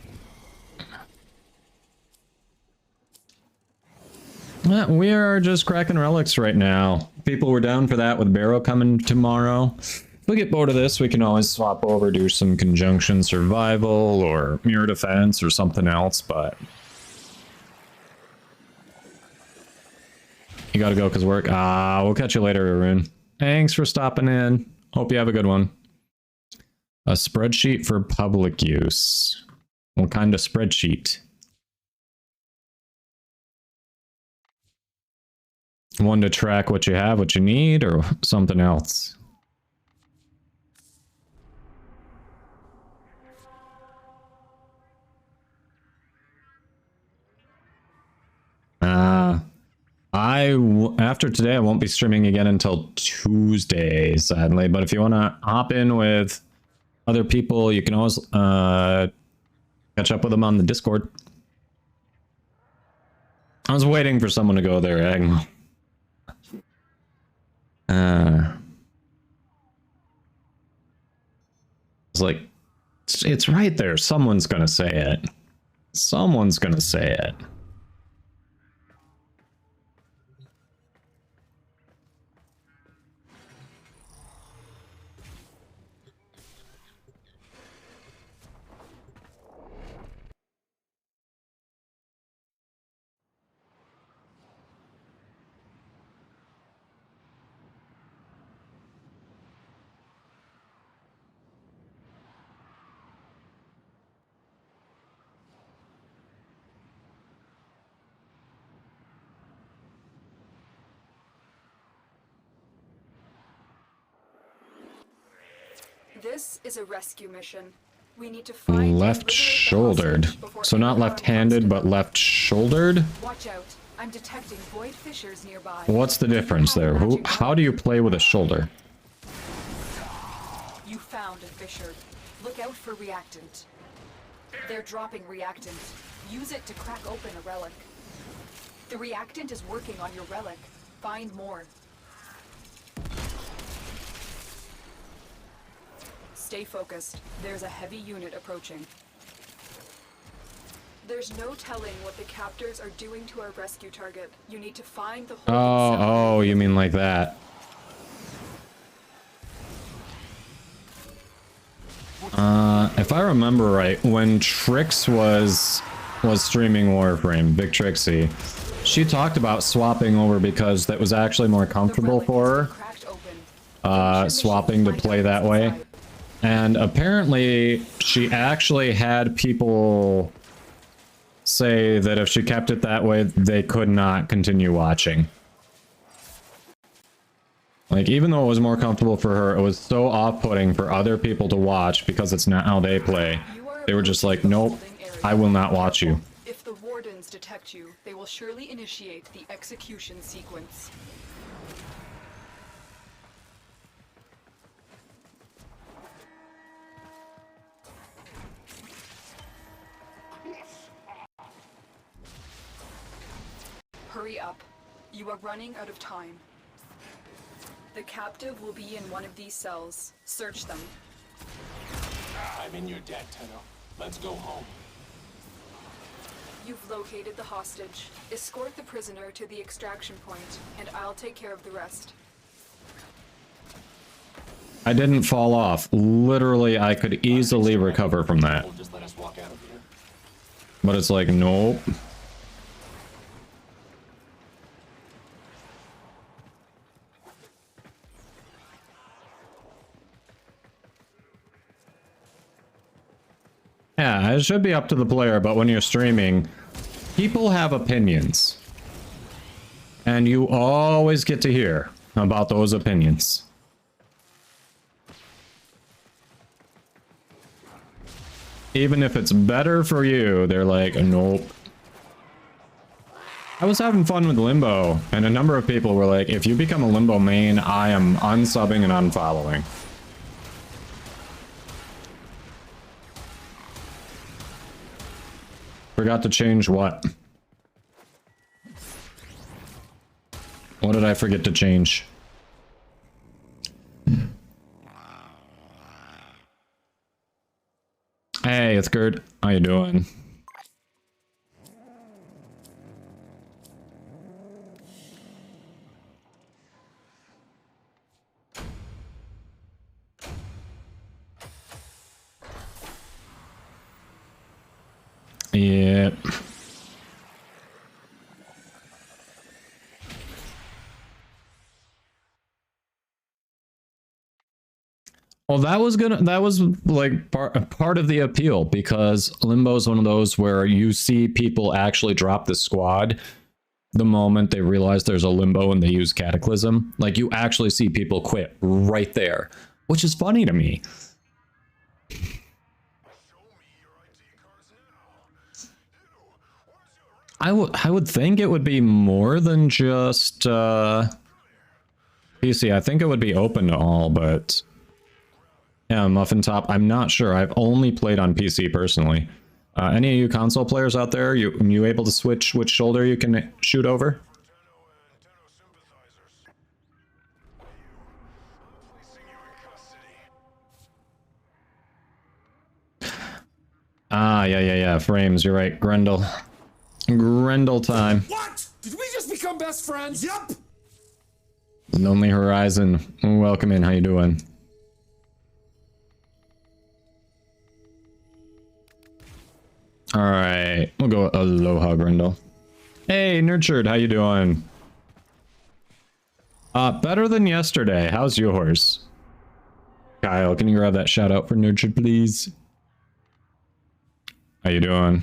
We are just cracking relics right now. People were down for that with Barrow coming tomorrow. If we get bored of this, we can always swap over, do some conjunction survival or mirror defense or something else, but... You gotta go because work. We'll catch you later, Arun. Thanks for stopping in. Hope you have a good one. A spreadsheet for public use. What kind of spreadsheet? One to track what you have, what you need, or something else? After today, I won't be streaming again until Tuesday, sadly. But if you want to hop in with other people, you can always catch up with them on the Discord. I was waiting for someone to go there, Egg. It's like, it's right there. Someone's gonna say it. Someone's gonna say it. This is a rescue mission. We need to find and Left liberate the shouldered. hostage before So not anyone left-handed, comes to but them. left shouldered? Watch out. I'm detecting void fissures nearby. What's the difference there? How do you play with a shoulder? You found a fissure. Look out for reactant. They're dropping reactant. Use it to crack open a relic. The reactant is working on your relic. Find more. Stay focused. There's a heavy unit approaching. There's no telling what the captors are doing to our rescue target. You need to find the holding cell. Oh, you mean like that. If I remember right, when Trix was streaming Warframe, Big Trixie, she talked about swapping over because that was actually more comfortable for her, swapping to play that way. And apparently, she actually had people say that if she kept it that way, they could not continue watching. Like, even though it was more comfortable for her, it was so off-putting for other people to watch because it's not how they play. They were just like, nope, I will not watch you. If the wardens detect you, they will surely initiate the execution sequence. Hurry up. You are running out of time. The captive will be in one of these cells. Search them. I'm in your debt, Tenno. Let's go home. You've located the hostage. Escort the prisoner to the extraction point, and I'll take care of the rest. I didn't fall off. Literally, I could easily recover from that. Just let us walk out of here. But it's like, nope. Yeah, it should be up to the player, but when you're streaming, people have opinions. And you always get to hear about those opinions. Even if it's better for you, they're like, nope. I was having fun with Limbo, and a number of people were like, if you become a Limbo main, I am unsubbing and unfollowing. Forgot to change what? What did I forget to change? Hey, it's Gerd. How you doing? Yep. Well, that was like part of the appeal, because Limbo is one of those where you see people actually drop the squad the moment they realize there's a Limbo and they use Cataclysm. Like, you actually see people quit right there, which is funny to me. I would think it would be more than just PC. I think it would be open to all, but yeah, Muffin Top, I'm not sure. I've only played on PC personally. Any of you console players out there, you able to switch which shoulder you can shoot over? Ah, yeah. Frames, you're right. Grendel time. What? Did we just become best friends? Yup. Lonely Horizon, welcome in. How you doing? All right, we'll go Aloha, Grendel. Hey, Nurtured, how you doing? Better than yesterday. How's yours? Kyle, can you grab that shout out for Nurtured, please? How you doing?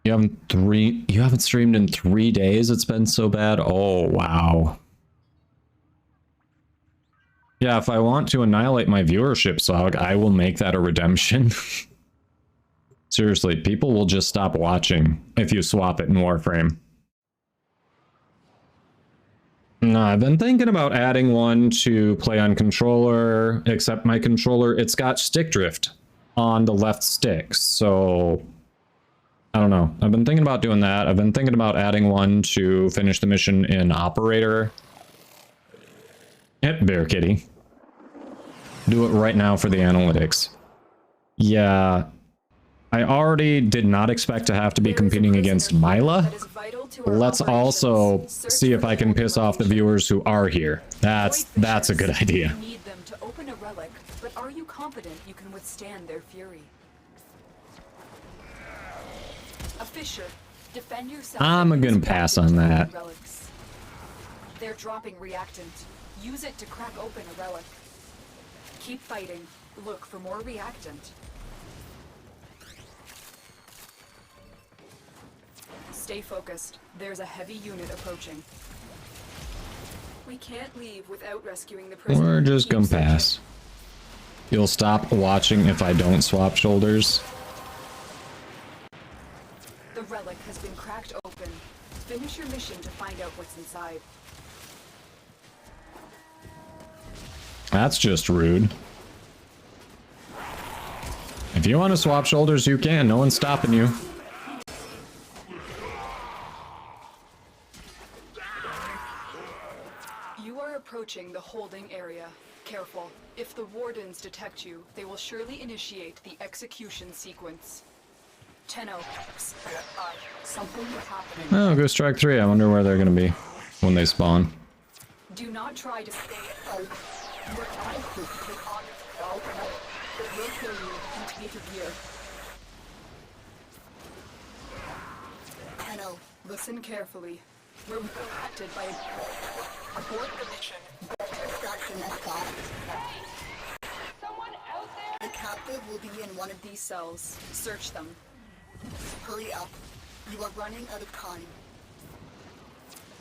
You haven't streamed in 3 days? It's been so bad? Oh, wow. Yeah, if I want to annihilate my viewership, Sog, I will make that a redemption. Seriously, people will just stop watching if you swap it in Warframe. No, I've been thinking about adding one to play on controller, except my controller, it's got stick drift on the left stick, so I don't know. I've been thinking about doing that. I've been thinking about adding one to finish the mission in Operator. Yep, Bear Kitty. Do it right now for the analytics. Yeah, I already did not expect to have to be competing against Mila. Let's also see if I can piss off the viewers who are here. That's a good idea. You need them to open a relic, but are you confident you can withstand their fury? A fisher, defend yourself. I'm gonna pass on that. Relics. They're dropping reactant. Use it to crack open a relic. Keep fighting. Look for more reactant. Stay focused. There's a heavy unit approaching. We can't leave without rescuing the prisoner. We're just Keep gonna searching. pass. You'll stop watching if I don't swap shoulders. The relic has been cracked open. Finish your mission to find out what's inside. That's just rude. If you want to swap shoulders, you can. No one's stopping you. You are approaching the holding area. Careful. If the wardens detect you, they will surely initiate the execution sequence. Tenno, something is happening. Oh, go strike 3. I wonder where they're gonna be when they spawn. Do not try to stay out. You are not equipped to take on this all tonight. It will kill you and take your gear. Tenno, listen carefully. We're affected by abort the mission. Distraction aside. Someone out there? The captive will be in one of these cells. Search them. Hurry up. You are running out of time.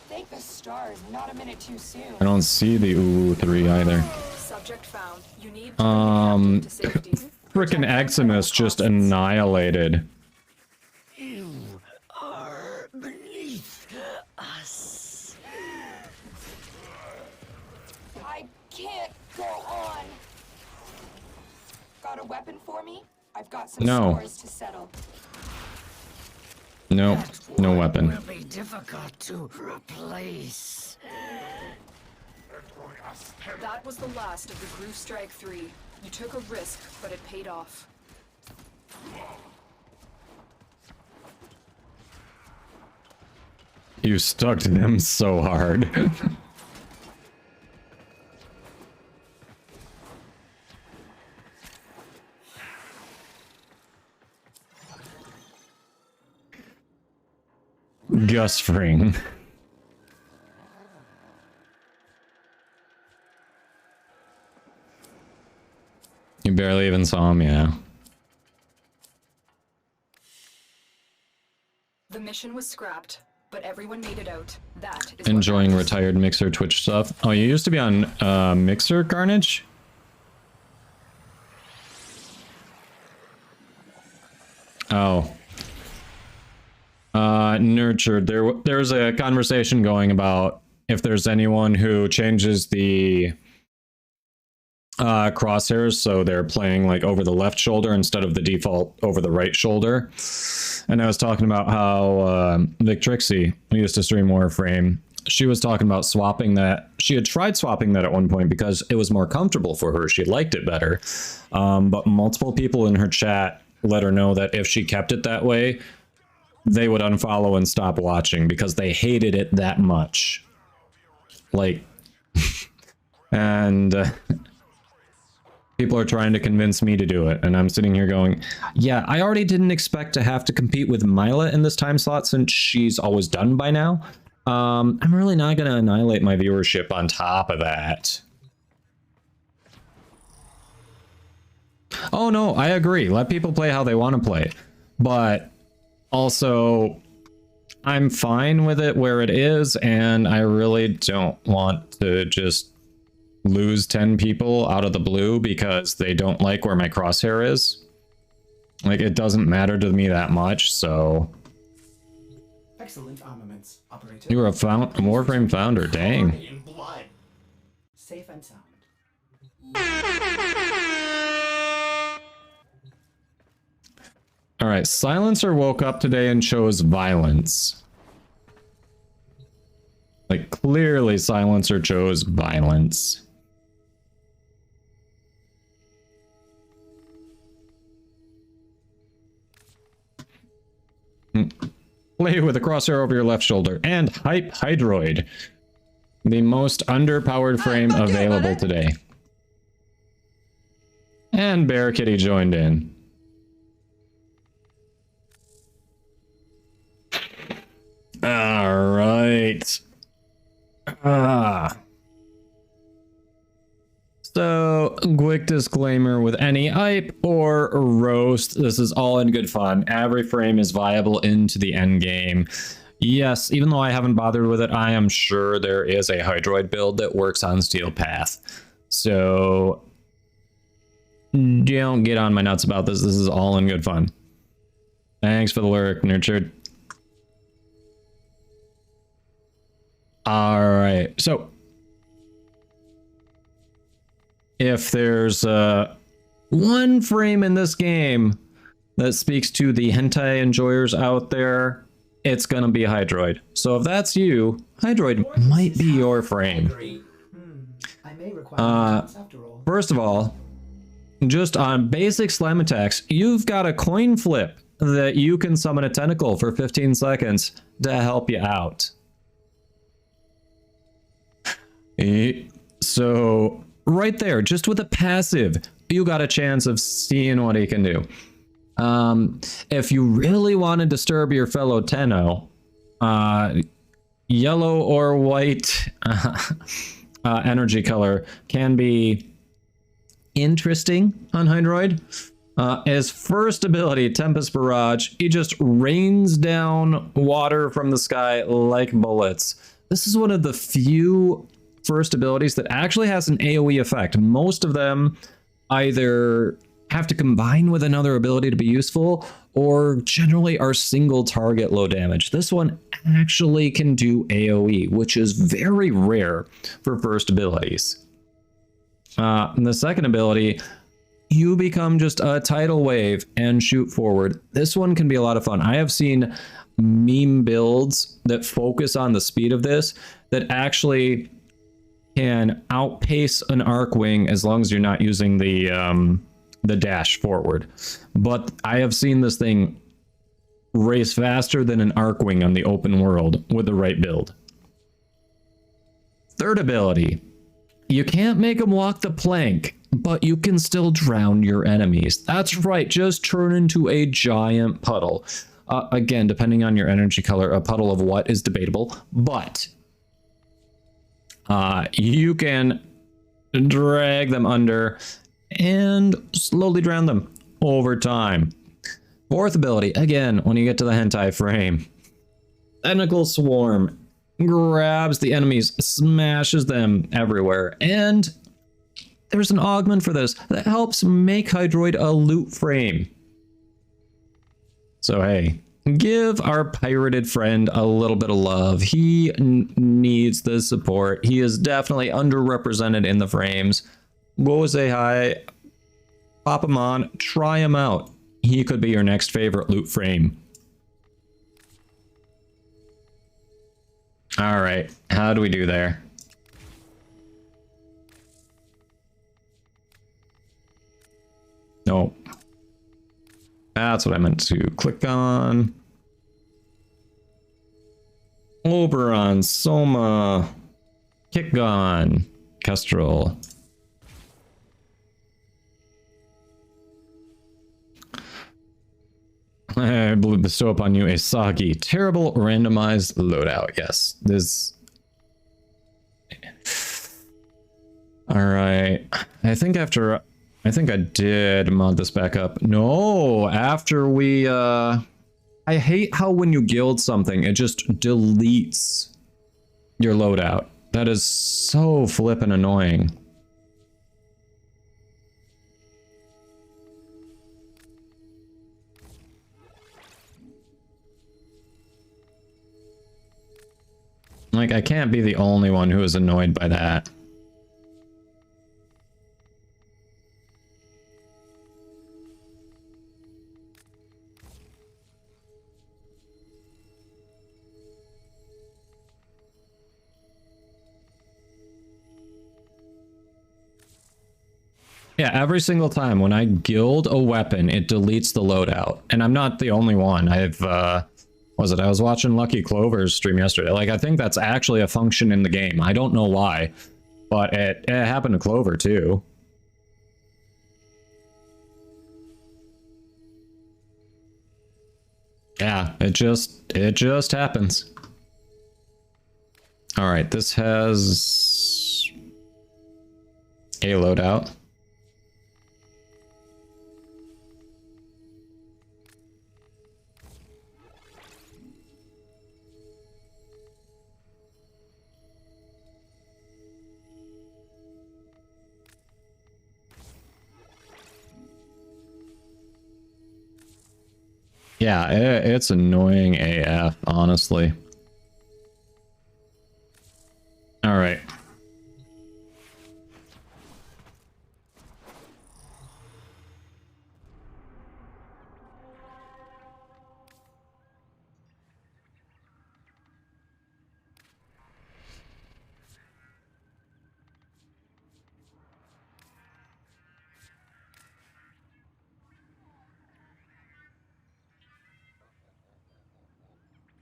Thank the stars, not a minute too soon. I don't see the UU3 either. Subject found. You need to bring the captive to safety. Frickin' Eximus just annihilated. You are beneath us. I can't go on. Got a weapon for me? I've got some No. scores to settle. Nope, no weapon. Will be difficult to replace. That was the last of the Groove Strike 3. You took a risk, but it paid off. You stuck to them so hard. Gus Fring. You barely even saw him, yeah. The mission was scrapped, but everyone made it out. That is what Enjoying matters. retired Mixer Twitch stuff. Oh, you used to be on Mixer, Carnage? Oh. Nurtured. There's a conversation going about if there's anyone who changes the crosshairs so they're playing like over the left shoulder instead of the default over the right shoulder. And I was talking about how Vic Trixie, who used to stream Warframe, she was talking about swapping that. She had tried swapping that at one point because it was more comfortable for her. She liked it better. But multiple people in her chat let her know that if she kept it that way, they would unfollow and stop watching because they hated it that much. Like, and people are trying to convince me to do it. And I'm sitting here going, yeah, I already didn't expect to have to compete with Mila in this time slot since she's always done by now. I'm really not going to annihilate my viewership on top of that. Oh no, I agree. Let people play how they want to play. But Also, I'm fine with it where it is, and I really don't want to just lose 10 people out of the blue because they don't like where my crosshair is. Like, it doesn't matter to me that much, so... Excellent armaments, operator. You were a Warframe founder, dang. In blood. Safe and sound. Alright, Silencer woke up today and chose violence. Like, clearly Silencer chose violence. Play with a crosshair over your left shoulder. And Hype Hydroid. The most underpowered frame available today. And Bear Kitty joined in. Alright. So, quick disclaimer with any hype or roast, this is all in good fun. Every frame is viable into the end game. Yes, even though I haven't bothered with it, I am sure there is a Hydroid build that works on Steel Path. So, don't get on my nuts about this. This is all in good fun. Thanks for the lyric, Nurtured. Alright, so if there's one frame in this game that speaks to the hentai enjoyers out there, it's gonna be Hydroid. So if that's you, Hydroid might be your frame. I may require after all. First of all, just on basic slam attacks, you've got a coin flip that you can summon a tentacle for 15 seconds to help you out. So right there, just with a passive, you got a chance of seeing what he can do. If you really want to disturb your fellow Tenno, yellow or white energy color can be interesting on Hydroid. His first ability, Tempest Barrage, he just rains down water from the sky like bullets. This is one of the few first abilities that actually has an AoE effect. Most of them either have to combine with another ability to be useful, or generally are single target low damage. This one actually can do AoE, which is very rare for first abilities. And the second ability, you become just a tidal wave and shoot forward. This one can be a lot of fun. I have seen meme builds that focus on the speed of this that actually can outpace an Arcwing as long as you're not using the dash forward. But I have seen this thing race faster than an Arcwing on the open world with the right build. Third ability, you can't make them walk the plank, but you can still drown your enemies. That's right, just turn into a giant puddle. Again, depending on your energy color, a puddle of what is debatable, but you can drag them under and slowly drown them over time. Fourth ability, again, when you get to the hentai frame, Tentacle Swarm grabs the enemies, smashes them everywhere, and there's an augment for this that helps make Hydroid a loot frame. So hey, give our pirated friend a little bit of love. He needs the support. He is definitely underrepresented in the frames. Go say hi, pop him on, try him out. He could be your next favorite loot frame. All right, how do we do there? No. That's what I meant to click on. Oberon, Soma, Kitgon, Kestrel. I bestow upon you a soggy, terrible randomized loadout. Yes, this. All right. I think I did mod this back up. No, after we I hate how when you guild something, it just deletes your loadout. That is so flippin' annoying. Like, I can't be the only one who is annoyed by that. Yeah, every single time when I guild a weapon, it deletes the loadout. And I'm not the only one. I was watching Lucky Clover's stream yesterday. Like, I think that's actually a function in the game. I don't know why, but it happened to Clover too. Yeah, it just happens. All right, this has a loadout. Yeah, it's annoying AF, honestly. All right.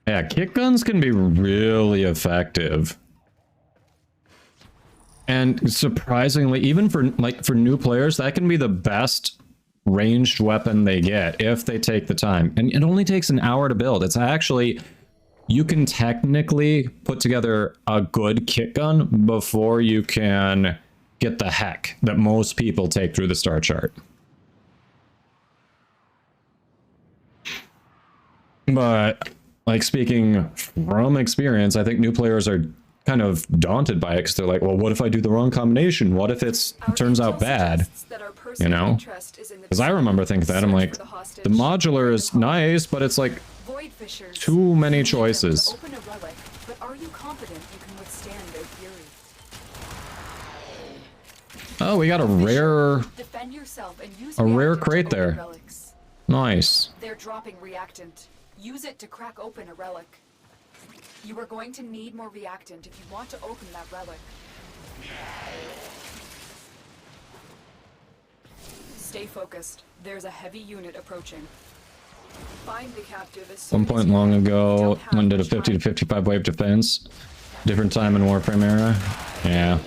Yeah, kick guns can be really effective. And surprisingly, even for new players, that can be the best ranged weapon they get if they take the time. And it only takes an hour to build. It's actually, you can technically put together a good kick gun before you can get the heck that most people take through the star chart. But like, speaking from experience, I think new players are kind of daunted by it because they're like, well, what if I do the wrong combination? What if it turns out bad? You know? Because I remember thinking that. I'm like, the modular is nice, but it's like too many choices. Open a relic, but are you confident you can withstand their fury? Oh, we got a rare, Defend yourself and use rare reactant to crate open there. relics. Nice. They're dropping reactant. Use it to crack open a relic. You are going to need more reactant if you want to open that relic. Stay focused. There's a heavy unit approaching. Find the captive as soon One as point you long can. ago, Don't have one did a much 50 to time. 55 wave defense. Different time in Warframe era. Yeah.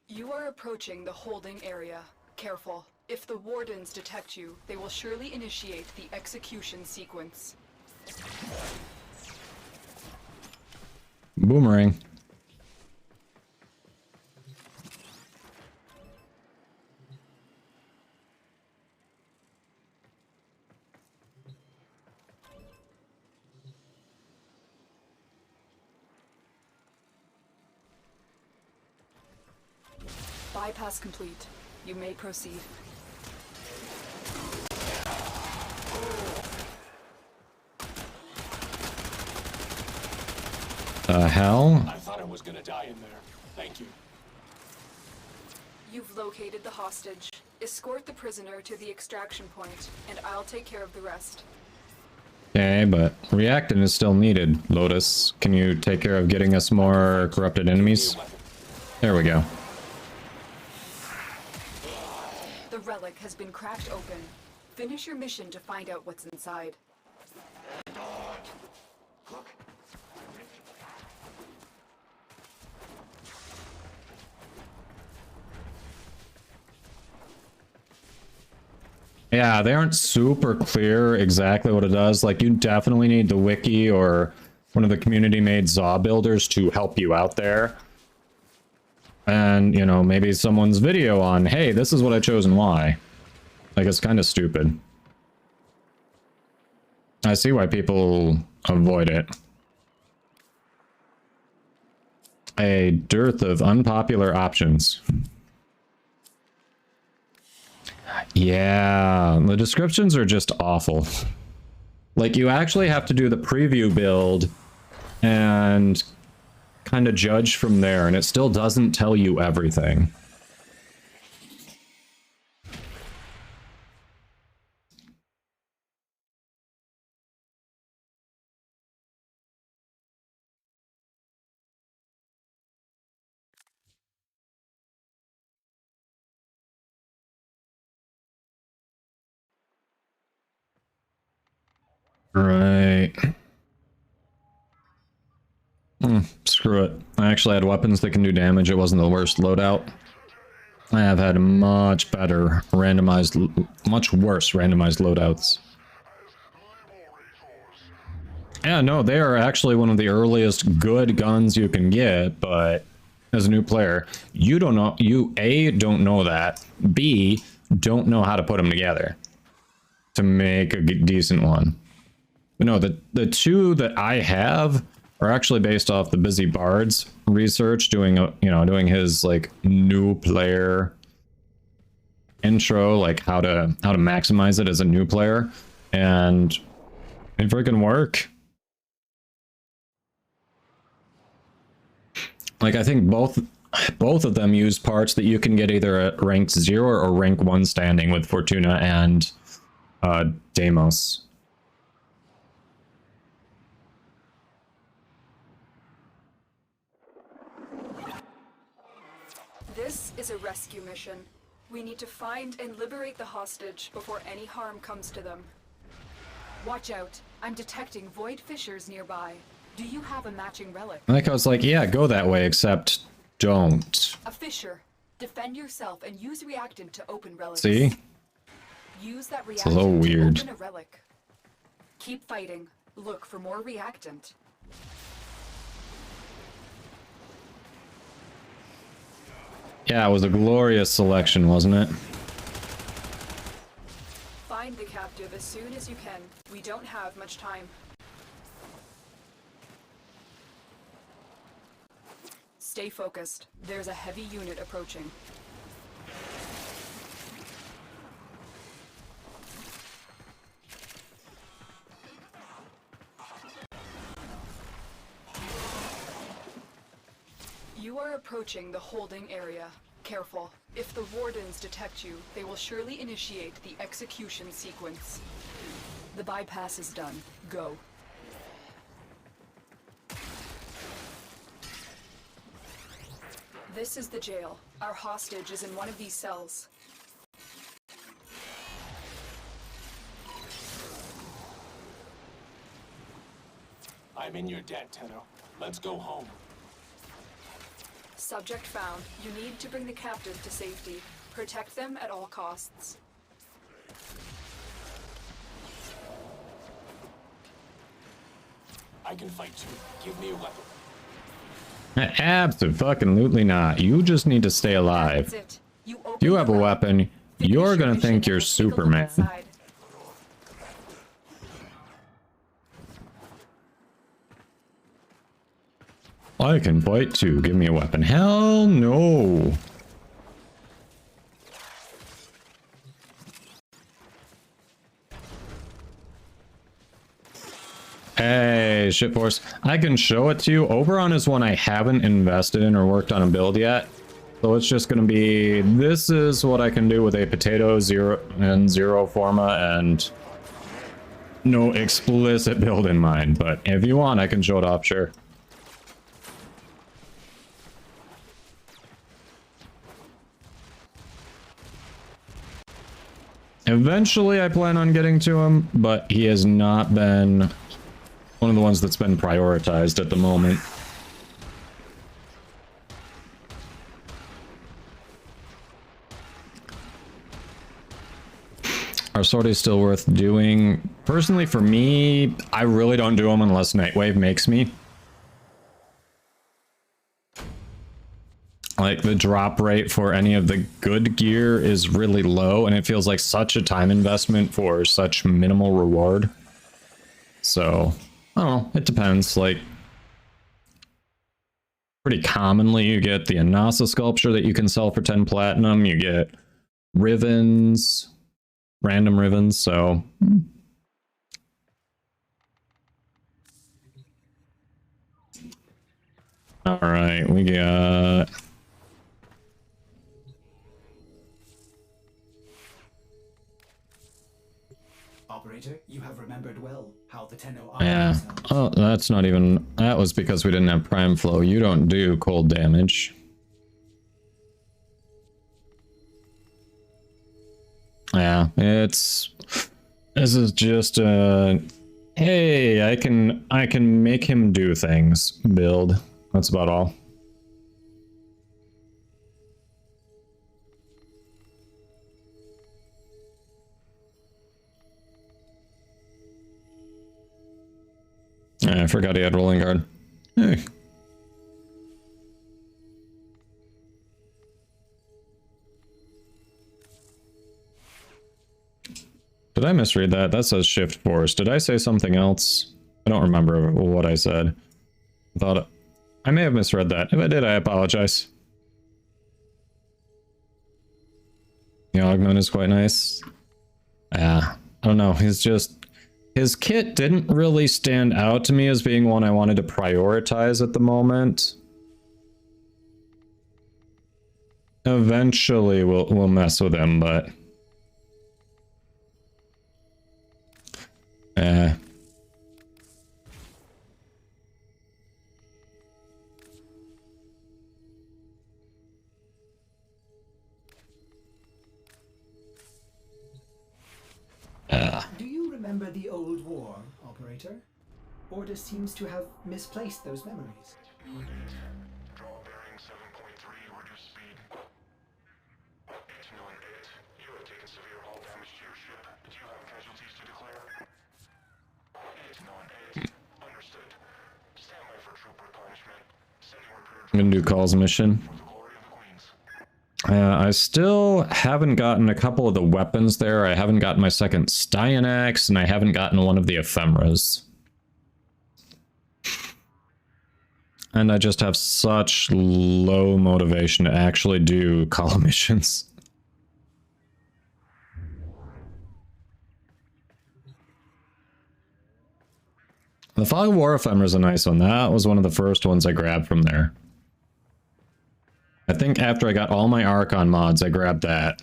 You are approaching the holding area. Careful. If the wardens detect you, they will surely initiate the execution sequence. Boomerang. Bypass complete. You may proceed. The hell? I thought I was gonna die in there. Thank you. You've located the hostage. Escort the prisoner to the extraction point, and I'll take care of the rest. Okay, but reactant is still needed. Lotus, can you take care of getting us more corrupted enemies? There we go. The relic has been cracked open. Finish your mission to find out what's inside. Yeah, they aren't super clear exactly what it does. Like, you definitely need the wiki or one of the community-made ZA builders to help you out there. And, you know, maybe someone's video on, hey, this is what I chose and why. Like, it's kind of stupid. I see why people avoid it. A dearth of unpopular options. Yeah, the descriptions are just awful. Like, you actually have to do the preview build and kind of judge from there, and it still doesn't tell you everything. Right. Screw it. I actually had weapons that can do damage. It wasn't the worst loadout. I have had much better randomized, much worse randomized loadouts. Yeah, no, they are actually one of the earliest good guns you can get, but as a new player, you don't know, you A, don't know that, B, don't know how to put them together to make a decent one. But no, the two that I have are actually based off the Busy Bard's research, doing doing his like new player intro, like how to maximize it as a new player, and it freaking work. Like, I think both of them use parts that you can get either at rank 0 or rank 1 standing with Fortuna and Deimos. This is a rescue mission. We need to find and liberate the hostage before any harm comes to them. Watch out. I'm detecting void fissures nearby. Do you have a matching relic? Like, I was like, yeah, go that way, except don't. A fissure. Defend yourself and use reactant to open relics. See? Use that reactant It's a little weird. to open a relic. Keep fighting. Look for more reactant. Yeah, it was a glorious selection, wasn't it? Find the captive as soon as you can. We don't have much time. Stay focused. There's a heavy unit approaching. You are approaching the holding area. Careful. If the wardens detect you, they will surely initiate the execution sequence. The bypass is done. Go. This is the jail. Our hostage is in one of these cells. I'm in your debt, Tenno. Let's go home. Subject found. You need to bring the captive to safety. Protect them at all costs. I can fight too. Give me a weapon. Absolutely not. You just need to stay alive. That's it. If you have a weapon, you're gonna think you're Superman. I can fight too. Give me a weapon. Hell no. Hey, Shipforce. I can show it to you. Oberon is one I haven't invested in or worked on a build yet. So it's just going to be, this is what I can do with a potato, zero forma, and no explicit build in mind. But if you want, I can show it off, sure. Eventually, I plan on getting to him, but he has not been one of the ones that's been prioritized at the moment. Are sorties still worth doing? Personally, for me, I really don't do them unless Nightwave makes me. Like, the drop rate for any of the good gear is really low, and it feels like such a time investment for such minimal reward. So, I don't know, it depends. Like, pretty commonly you get the Anasa sculpture that you can sell for 10 platinum, you get Rivens, random Rivens, so... Alright, we got... Operator, you have remembered well how the Tenno are Yeah. themselves. Oh, that's not even... That was because we didn't have Prime Flow. You don't do cold damage. Yeah, it's... This is just a... Hey, I can make him do things build. That's about all. I forgot he had rolling guard. Hey. Did I misread that? That says shift force. Did I say something else? I don't remember what I said. I thought I may have misread that. If I did, I apologize. The augment is quite nice. Yeah, I don't know. He's just... His kit didn't really stand out to me as being one I wanted to prioritize at the moment. Eventually we'll mess with him, but... Do you remember the old war, Operator? Jordas seems to have misplaced those memories. Draw bearing 7.3 reduce speed. 898. You have taken severe hull damage to your ship. Do you have casualties to declare? 898. Understood. Stand by for troop replenishment. Sending repair. I'm gonna do calls mission. I still haven't gotten a couple of the weapons there. I haven't gotten my second Styanax, and I haven't gotten one of the ephemeras. And I just have such low motivation to actually do call missions. The Fog of War Ephemera is a nice one. That was one of the first ones I grabbed from there. I think after I got all my Archon mods, I grabbed that.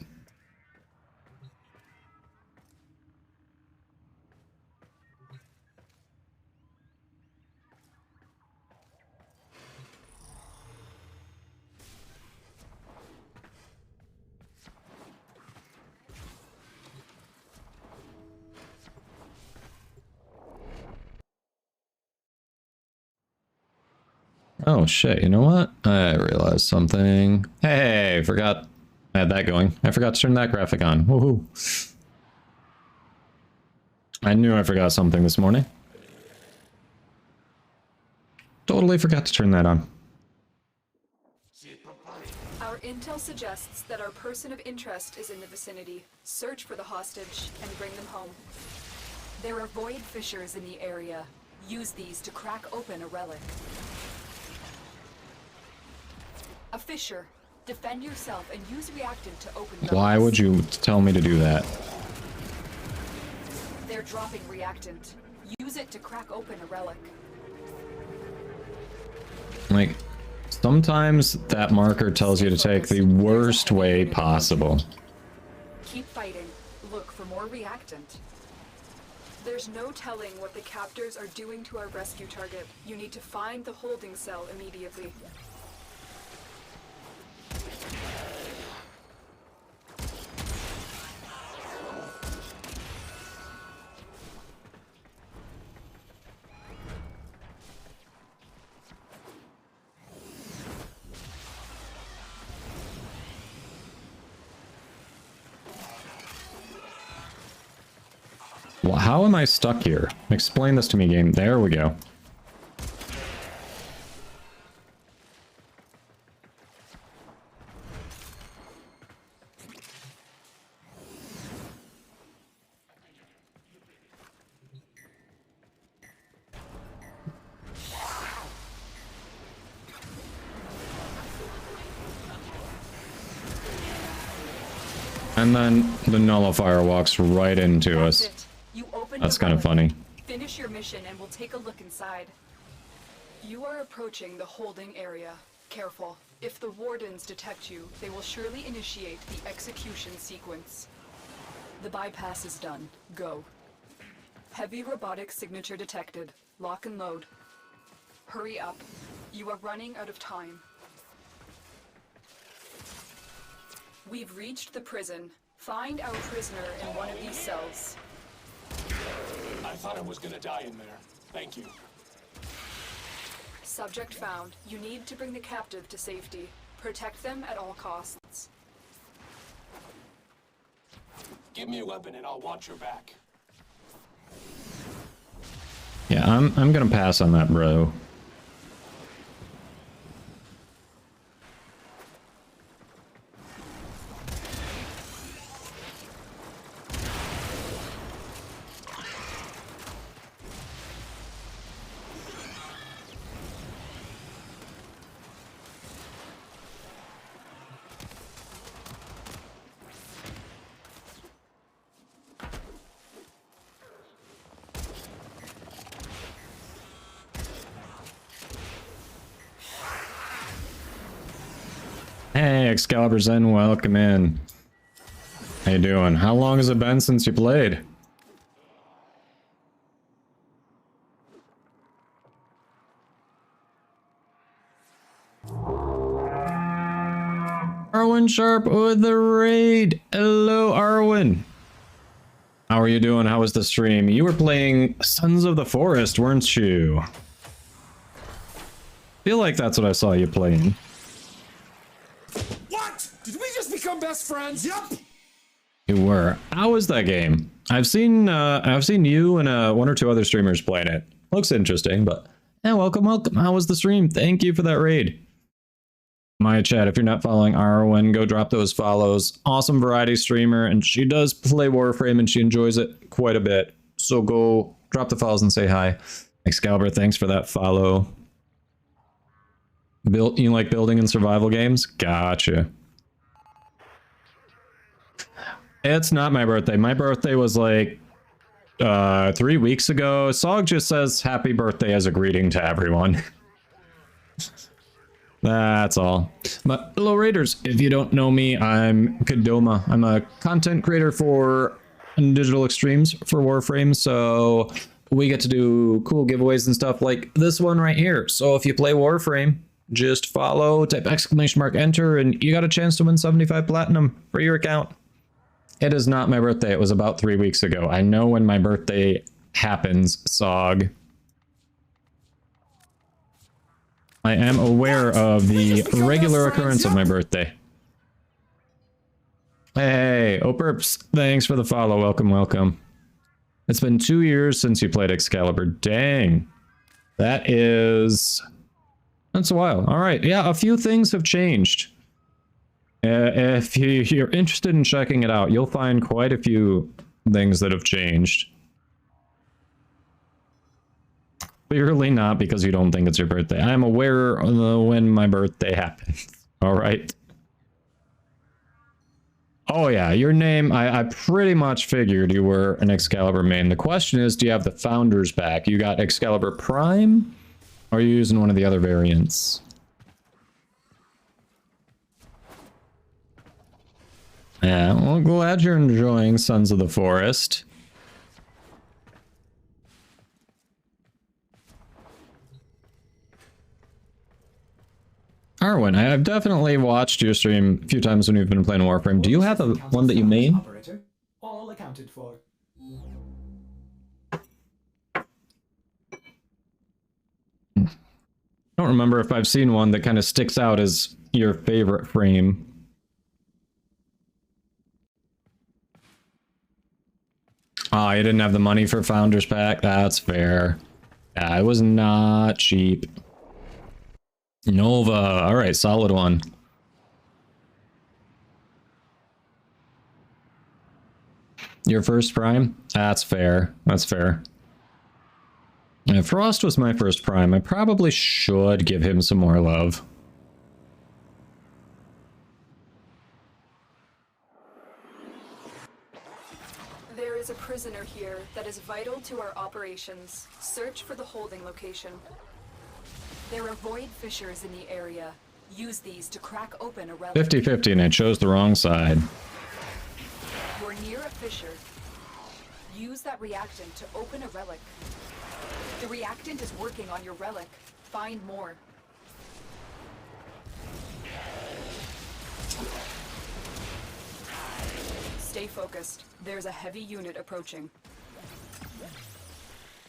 Oh shit, you know what? I realized something. Hey, forgot I had that going. I forgot to turn that graphic on. Woohoo. I knew I forgot something this morning. Totally forgot to turn that on. Our intel suggests that our person of interest is in the vicinity. Search for the hostage and bring them home. There are void fissures in the area. Use these to crack open a relic. A fissure. Defend yourself and use reactant to open relics. Why would you tell me to do that? They're dropping reactant. Use it to crack open a relic. Like, sometimes that marker tells you to take the worst way possible. Keep fighting. Look for more reactant. There's no telling what the captors are doing to our rescue target. You need to find the holding cell immediately. while. How am I stuck here? Explain this to me, game. There we go. And then the nullifier walks right into us. That's kind of funny. Finish your mission and we'll take a look inside. You are approaching the holding area. Careful. If the wardens detect you, they will surely initiate the execution sequence. The bypass is done. Go. Heavy robotic signature detected. Lock and load. Hurry up. You are running out of time. We've reached the prison. Find our prisoner in one of these cells. I thought I was gonna die in there. Thank you. Subject found. You need to bring the captive to safety. Protect them at all costs. Give me a weapon and I'll watch your back. Yeah, I'm gonna pass on that, bro. Hey, Excalibur Zen, welcome in. How you doing? How long has it been since you played? Arwen Sharp with the raid. Hello, Arwen. How are you doing? How was the stream? You were playing Sons of the Forest, weren't you? Feel like that's what I saw you playing. What? Did we just become best friends? Yup. You were. How was that game? I've seen you and one or two other streamers playing it. Looks interesting, but yeah, welcome. How was the stream? Thank you for that raid. My chat, if you're not following Arwen, go drop those follows. Awesome variety streamer, and she does play Warframe and she enjoys it quite a bit. So go drop the follows and say hi. Excalibur, thanks for that follow. You like building and survival games? Gotcha. It's not my birthday. My birthday was like 3 weeks ago. Sog just says happy birthday as a greeting to everyone. That's all. But hello Raiders, if you don't know me, I'm Kadoma. I'm a content creator for Digital Extremes for Warframe, so we get to do cool giveaways and stuff like this one right here. So if you play Warframe, just follow, type ! enter, and you got a chance to win 75 platinum for your account. It is not my birthday. It was about 3 weeks ago. I know when my birthday happens, Sog. I am aware of the regular occurrence of my birthday. Hey, Operps, thanks for the follow. Welcome, welcome. It's been 2 years since you played Excalibur. Dang. That's a while. All right. Yeah, a few things have changed. If you're interested in checking it out, you'll find quite a few things that have changed. Clearly not because you don't think it's your birthday. I'm aware of when my birthday happens. All right. Oh yeah, your name, I pretty much figured you were an Excalibur main. The question is, do you have the Founders back? You got Excalibur Prime? Or are you using one of the other variants? Yeah, well, glad you're enjoying Sons of the Forest. Arwen, I've definitely watched your stream a few times when you've been playing Warframe. Do you have one that you main? Operator, all accounted for. I don't remember if I've seen one that kind of sticks out as your favorite frame. Oh, you didn't have the money for Founder's Pack? That's fair. Yeah, it was not cheap. Nova. Alright, solid one. Your first prime? That's fair. That's fair. If Frost was my first prime, I probably should give him some more love. There is a prisoner here that is vital to our operations. Search for the holding location. There are void fissures in the area. Use these to crack open a relic. 50-50 and I chose the wrong side. You're near a fissure. Use that reactant to open a relic. The reactant is working on your relic. Find more. Stay focused. There's a heavy unit approaching.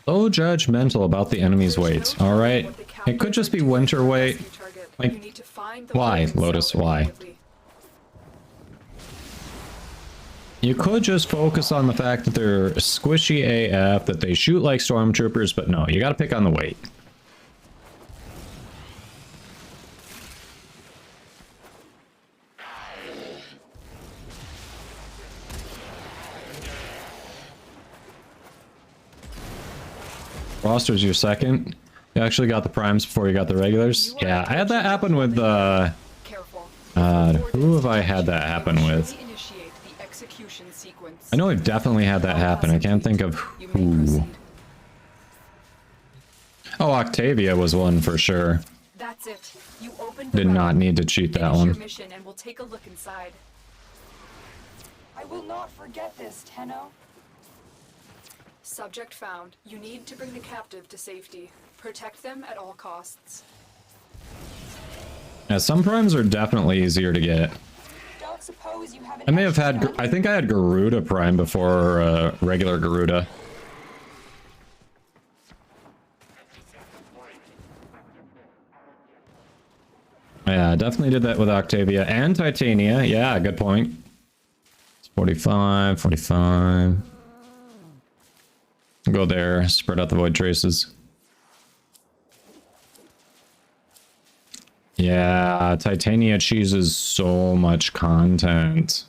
So judgmental about the enemy's weight. Alright. It could just be winter weight. Like, why, Lotus? Why? You could just focus on the fact that they're squishy AF, that they shoot like stormtroopers, but no, you gotta pick on the weight. Foster's your second. You actually got the primes before you got the regulars. Yeah, I had that happen with who have I had that happen with? I know I've definitely had that happen. I can't think of who. Oh, Octavia was one for sure. That's it. You opened Did not need to cheat that one. mission and we'll take a look inside. I will not forget this, Tenno. Subject found. You need to bring the captive to safety. Protect them at all costs. Yeah, some primes are definitely easier to get. Don't suppose you have I may have had, I think I had Garuda prime before regular Garuda. Yeah, definitely did that with Octavia and Titania. Yeah, good point. It's 45, 45. Go there, spread out the void traces. Yeah, Titania cheeses so much content.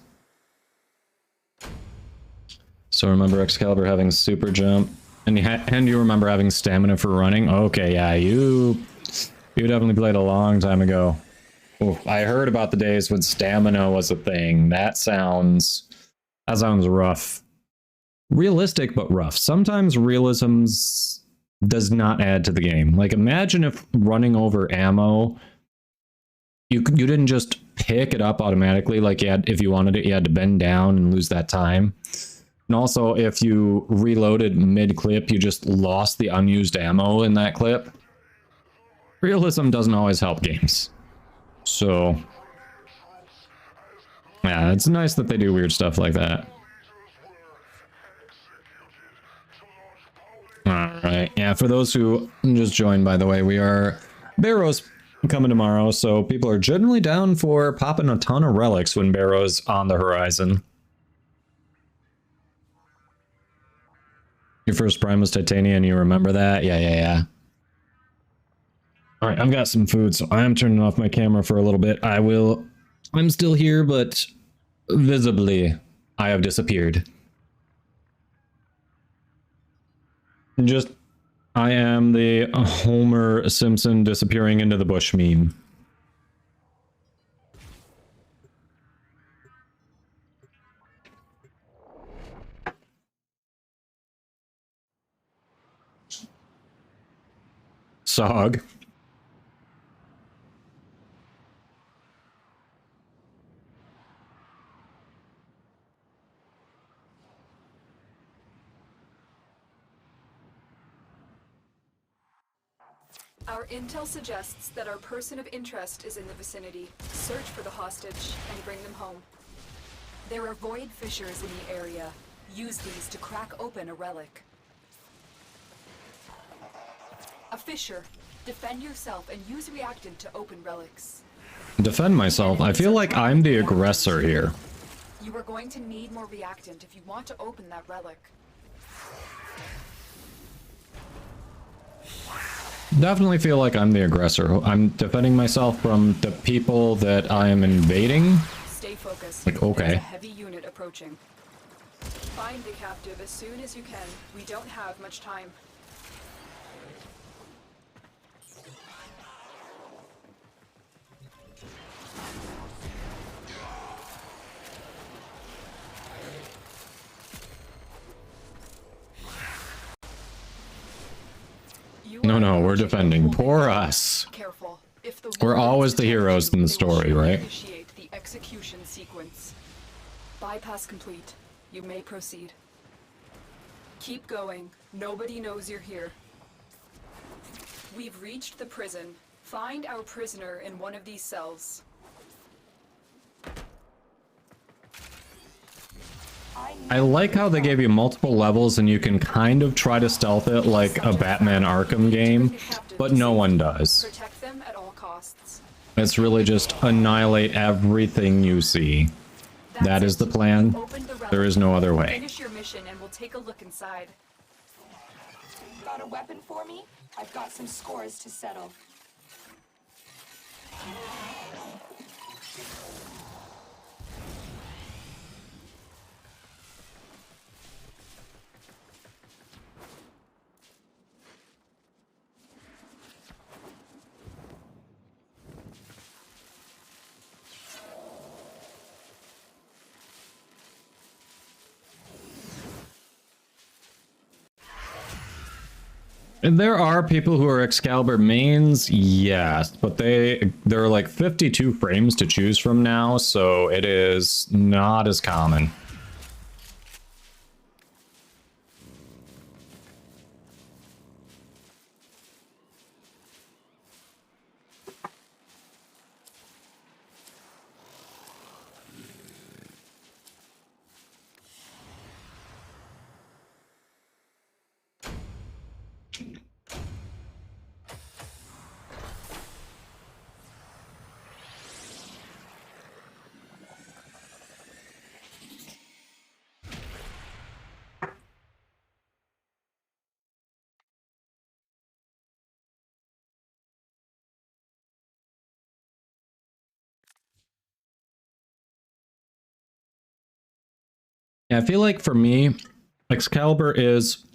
So remember Excalibur having super jump, and you remember having stamina for running. Okay, yeah, you definitely played a long time ago. Oh, I heard about the days when stamina was a thing. That sounds rough. Realistic, but rough. Sometimes realism does not add to the game. Like, imagine if running over ammo, you didn't just pick it up automatically. Like, if you wanted it, you had to bend down and lose that time. And also, if you reloaded mid-clip, you just lost the unused ammo in that clip. Realism doesn't always help games. So, yeah, it's nice that they do weird stuff like that. Alright, yeah, for those who just joined, by the way, we are Barrow's coming tomorrow, so people are generally down for popping a ton of relics when Barrow's on the horizon. Your first prime was Titania, and you remember that? Yeah. Alright, I've got some food, so I am turning off my camera for a little bit. I'm still here, but visibly, I have disappeared. I am the Homer Simpson disappearing into the bush meme. Sog. Our intel suggests that our person of interest is in the vicinity. Search for the hostage and bring them home. There are void fissures in the area. Use these to crack open a relic. A fissure. Defend yourself and use reactant to open relics. Defend myself? I feel like I'm the aggressor here. You are going to need more reactant if you want to open that relic. definitely feel like I'm the aggressor. I'm defending myself from the people that I am invading. Stay focused. Like, okay. There's a heavy unit approaching. Find the captive as soon as you can. We don't have much time. No, we're defending. Poor us. Careful. If the We're warlords always the detect heroes you, in the they will story, surely right? Initiate the execution sequence. Bypass complete. You may proceed. Keep going. Nobody knows you're here. We've reached the prison. Find our prisoner in one of these cells. I like how they gave you multiple levels and you can kind of try to stealth it like a Batman Arkham game, but no one does. Protect them at all costs. It's really just annihilate everything you see. That is the plan. There is no other way. Finish your mission and we'll take a look inside. Got a weapon for me? I've got some scores to settle. And there are people who are Excalibur mains, yes, but there are like 52 frames to choose from now, so it is not as common. Yeah, I feel like for me, Excalibur is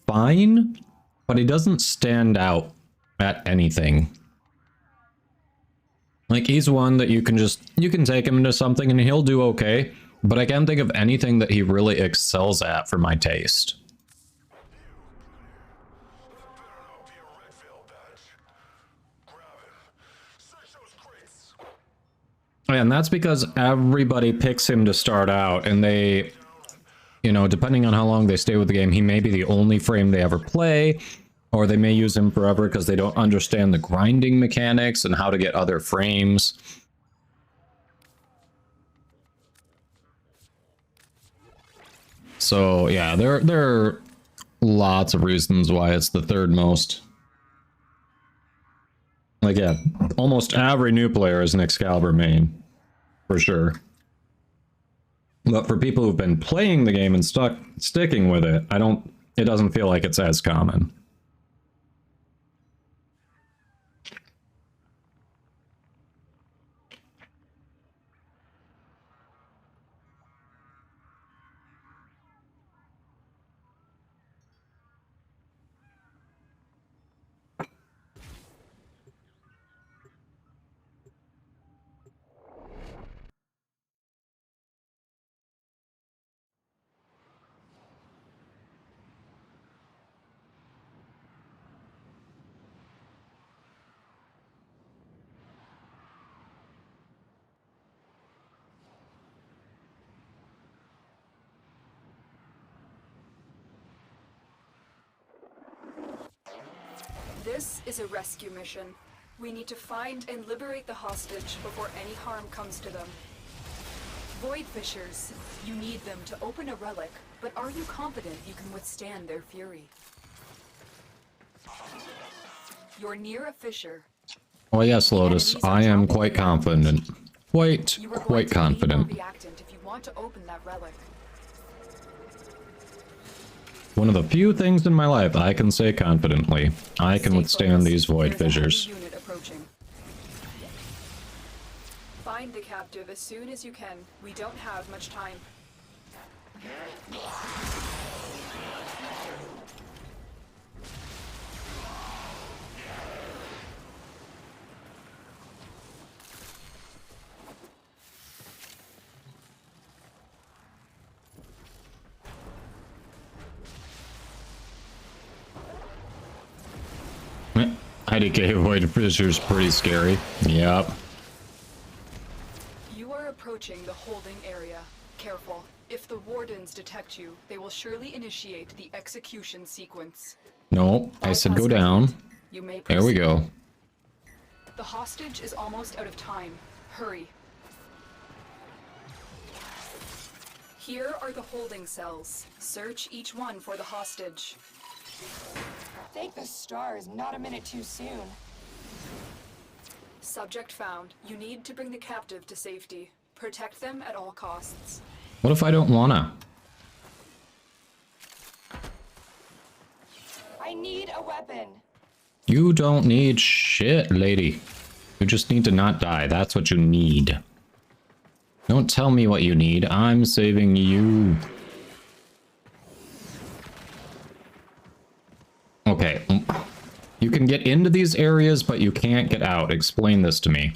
fine, but he doesn't stand out at anything. Like, he's one that you can take him into something and he'll do okay, but I can't think of anything that he really excels at for my taste. And that's because everybody picks him to start out, and they, you know, depending on how long they stay with the game, he may be the only frame they ever play, or they may use him forever because they don't understand the grinding mechanics and how to get other frames. So yeah, there are lots of reasons why it's the third most. Like, yeah, almost every new player is an Excalibur main, for sure. But for people who've been playing the game and sticking with it, it doesn't feel like it's as common. This is a rescue mission. We need to find and liberate the hostage before any harm comes to them. Void Fishers, you need them to open a relic, but are you confident you can withstand their fury? You're near a fissure. Oh yes, Lotus, I am quite confident. Quite confident. Reactant if you want to open that relic. One of the few things in my life I can say confidently. I can withstand these void There's a heavy fissures. unit approaching. Find the captive as soon as you can. We don't have much time. IDK void fissures pretty scary. Yep. You are approaching the holding area. Careful. If the wardens detect you, they will surely initiate the execution sequence. No, I said go down. You may There we proceed. go. The hostage is almost out of time. Hurry. Here are the holding cells. Search each one for the hostage. Thank the stars, not a minute too soon. Subject found. You need to bring the captive to safety. Protect them at all costs. What if I don't wanna? I need a weapon. You don't need shit, lady. You just need to not die. That's what you need. Don't tell me what you need. I'm saving you. Okay. You can get into these areas, but you can't get out. Explain this to me.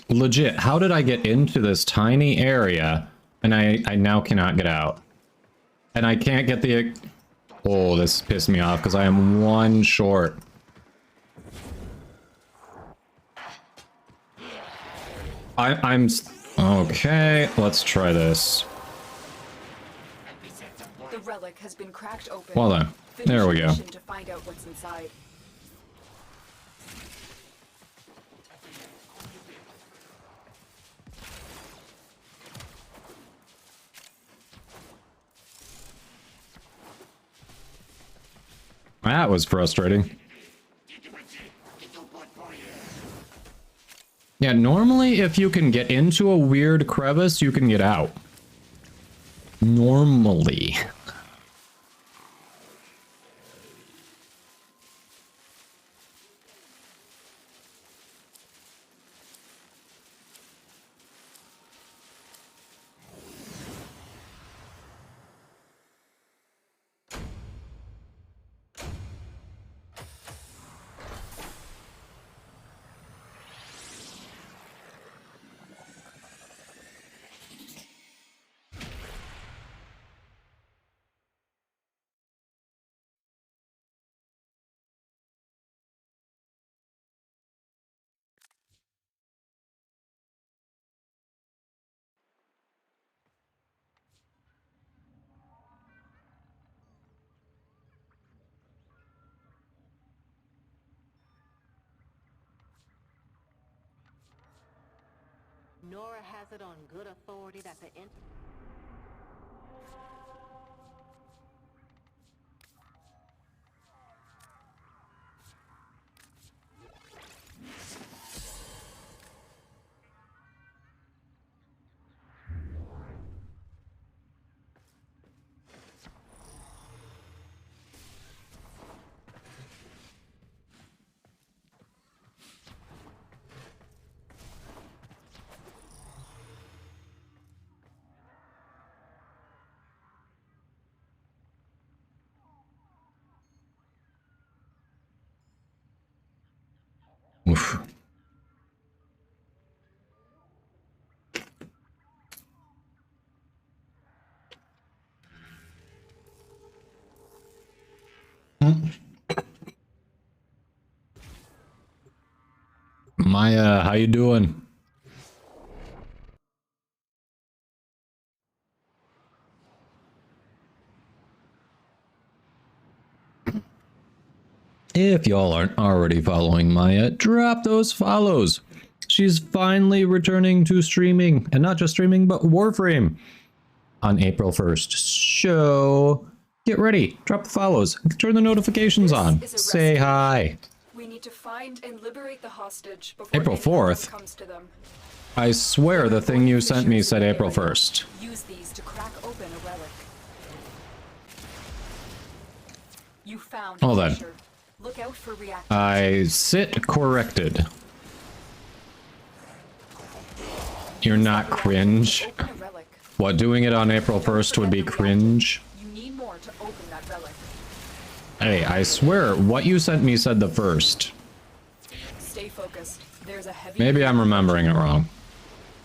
Legit, how did I get into this tiny area and I now cannot get out? And I can't get the... Oh, this pissed me off because I am one short. I'm... Okay, let's try this. The relic has been cracked open. Well then, there we go. Finish to find out what's inside. That was frustrating. Yeah, normally if you can get into a weird crevice, you can get out. Normally. Nora has it on good authority that the Oof. Maya, how you doing? If y'all aren't already following Maya, drop those follows. She's finally returning to streaming, and not just streaming, but Warframe on April 1st. So get ready, drop the follows, turn the notifications on, say hi. We need to find and liberate the hostage before April anyone 4th? else comes to them. I swear the thing you sent me said April 1st. Use these to crack open a relic. You found Hold on. pressure. Look out for reactants. I sit corrected. You're not cringe. Open a relic. What, doing it on April 1st would be cringe? You need more to open that relic. Hey, I swear, what you sent me said the 1st. Stay focused. There's a heavy... Maybe I'm remembering it wrong.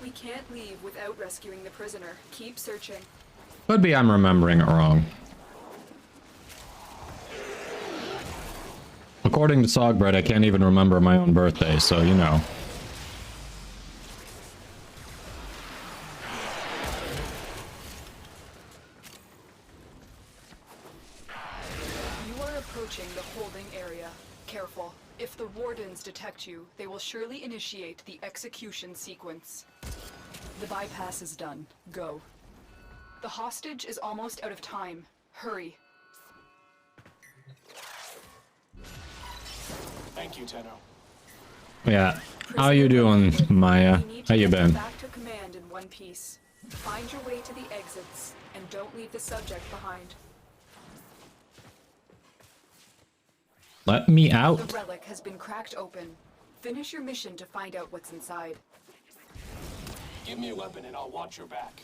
We can't leave without rescuing the prisoner. Keep searching. Could be I'm remembering it wrong. According to Sogbread, I can't even remember my own birthday, so you know. You are approaching the holding area. Careful. If the wardens detect you, they will surely initiate the execution sequence. The bypass is done. Go. The hostage is almost out of time. Hurry. Thank you, Tenno. Yeah. How you doing, Maya? How you been? Back to command in one piece. Find your way to the exits, and don't leave the subject behind. Let me The out. relic has been cracked open. Finish your mission to find out what's inside. Give me a weapon and I'll watch your back.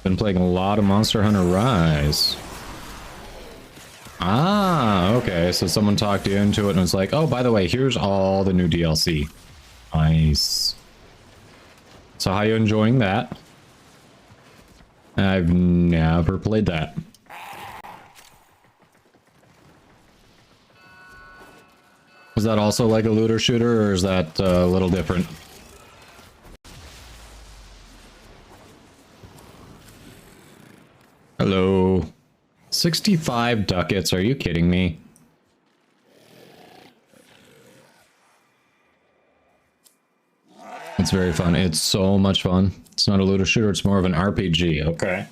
Been playing a lot of Monster Hunter Rise. Ah, okay. So someone talked you into it and was like, oh, by the way, here's all the new DLC. Nice. So how you enjoying that? I've never played that. Is that also like a looter shooter, or is that a little different? Hello. 65 ducats, are you kidding me? It's very fun. It's so much fun. It's not a looter shooter, it's more of an RPG. Okay.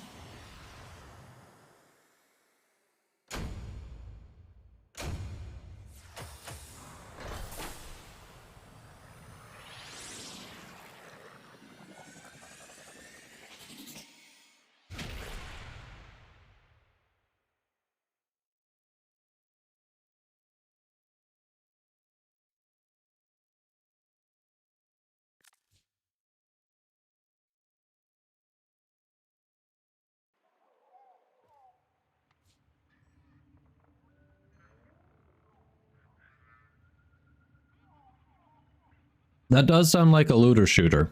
That does sound like a looter shooter.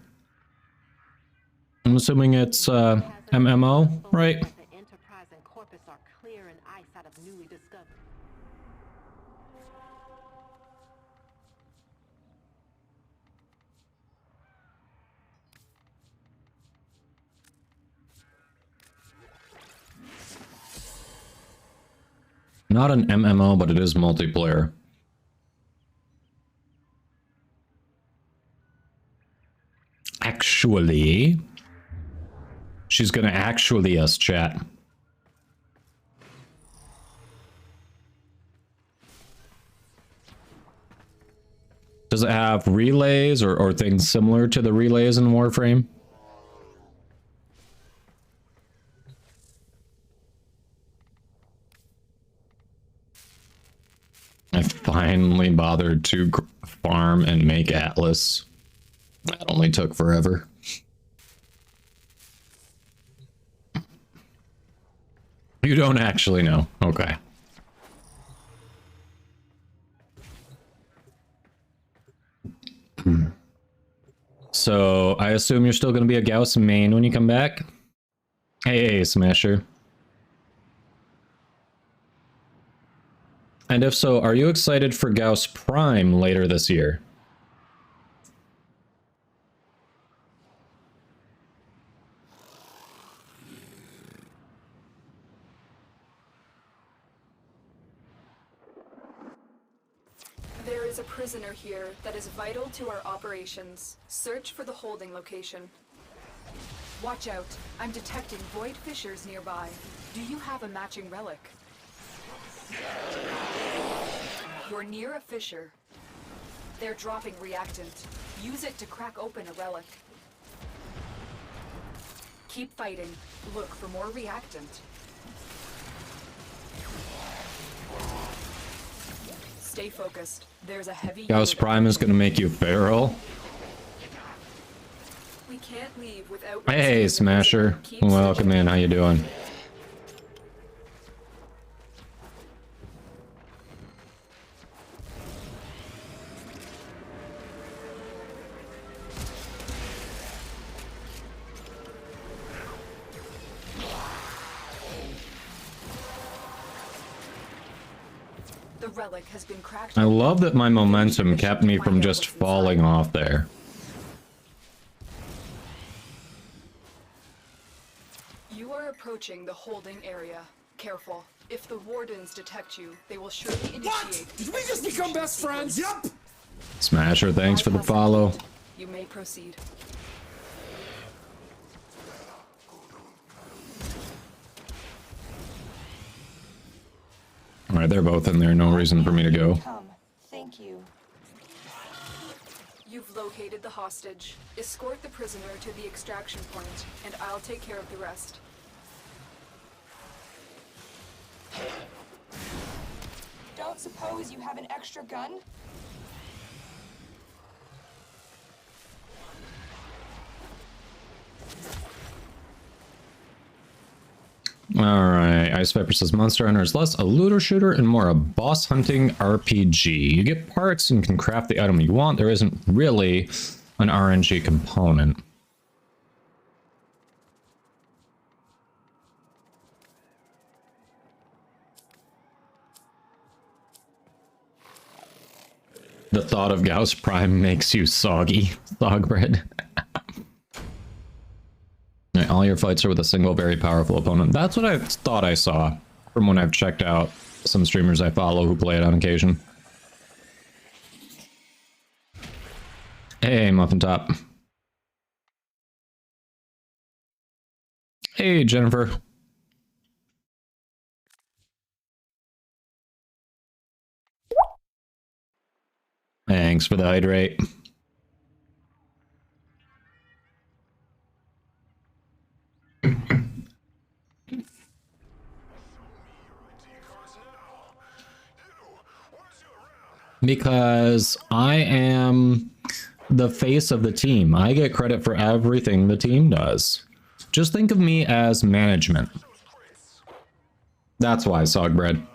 I'm assuming it's MMO, right? The Enterprise and Corpus are clear in eyesight of newly discovered. Not an MMO, but it is multiplayer. Actually, she's gonna actually us chat. Does it have relays or things similar to the relays in Warframe? I finally bothered to farm and make Atlas. That only took forever. You don't actually know. Okay. So, I assume you're still going to be a Gauss main when you come back? Hey, Smasher. And if so, are you excited for Gauss Prime later this year? There is a prisoner here that is vital to our operations. Search for the holding location. Watch out. I'm detecting void fissures nearby. Do you have a matching relic? You're near a fissure. They're dropping reactant. Use it to crack open a relic. Keep fighting. Look for more reactant. Stay focused. There's a heavy... Gauss Prime is gonna make you feral. We can't leave without... Hey, Smasher. Welcome in. How you doing? The relic has been cracked. I love that my momentum kept me from just falling off there. You are approaching the holding area. Careful. If the wardens detect you, they will surely initiate... What? Did we just become best friends? Yup! Smasher, thanks for the follow. You may proceed. Alright, they're both in there. No reason for me to go. Come. Thank you. You've located the hostage. Escort the prisoner to the extraction point, and I'll take care of the rest. Don't suppose you have an extra gun? Alright, Ice Viper says Monster Hunter is less a looter shooter and more a boss hunting RPG. You get parts and can craft the item you want. There isn't really an RNG component. The thought of Gauss Prime makes you soggy. Sog bread. Right, all your fights are with a single very powerful opponent. That's what I thought I saw from when I've checked out some streamers I follow who play it on occasion. Hey, Muffin Top. Hey, Jennifer. Thanks for the hydrate. Because I am the face of the team. I get credit for everything the team does. Just think of me as management. That's why, Sogbread.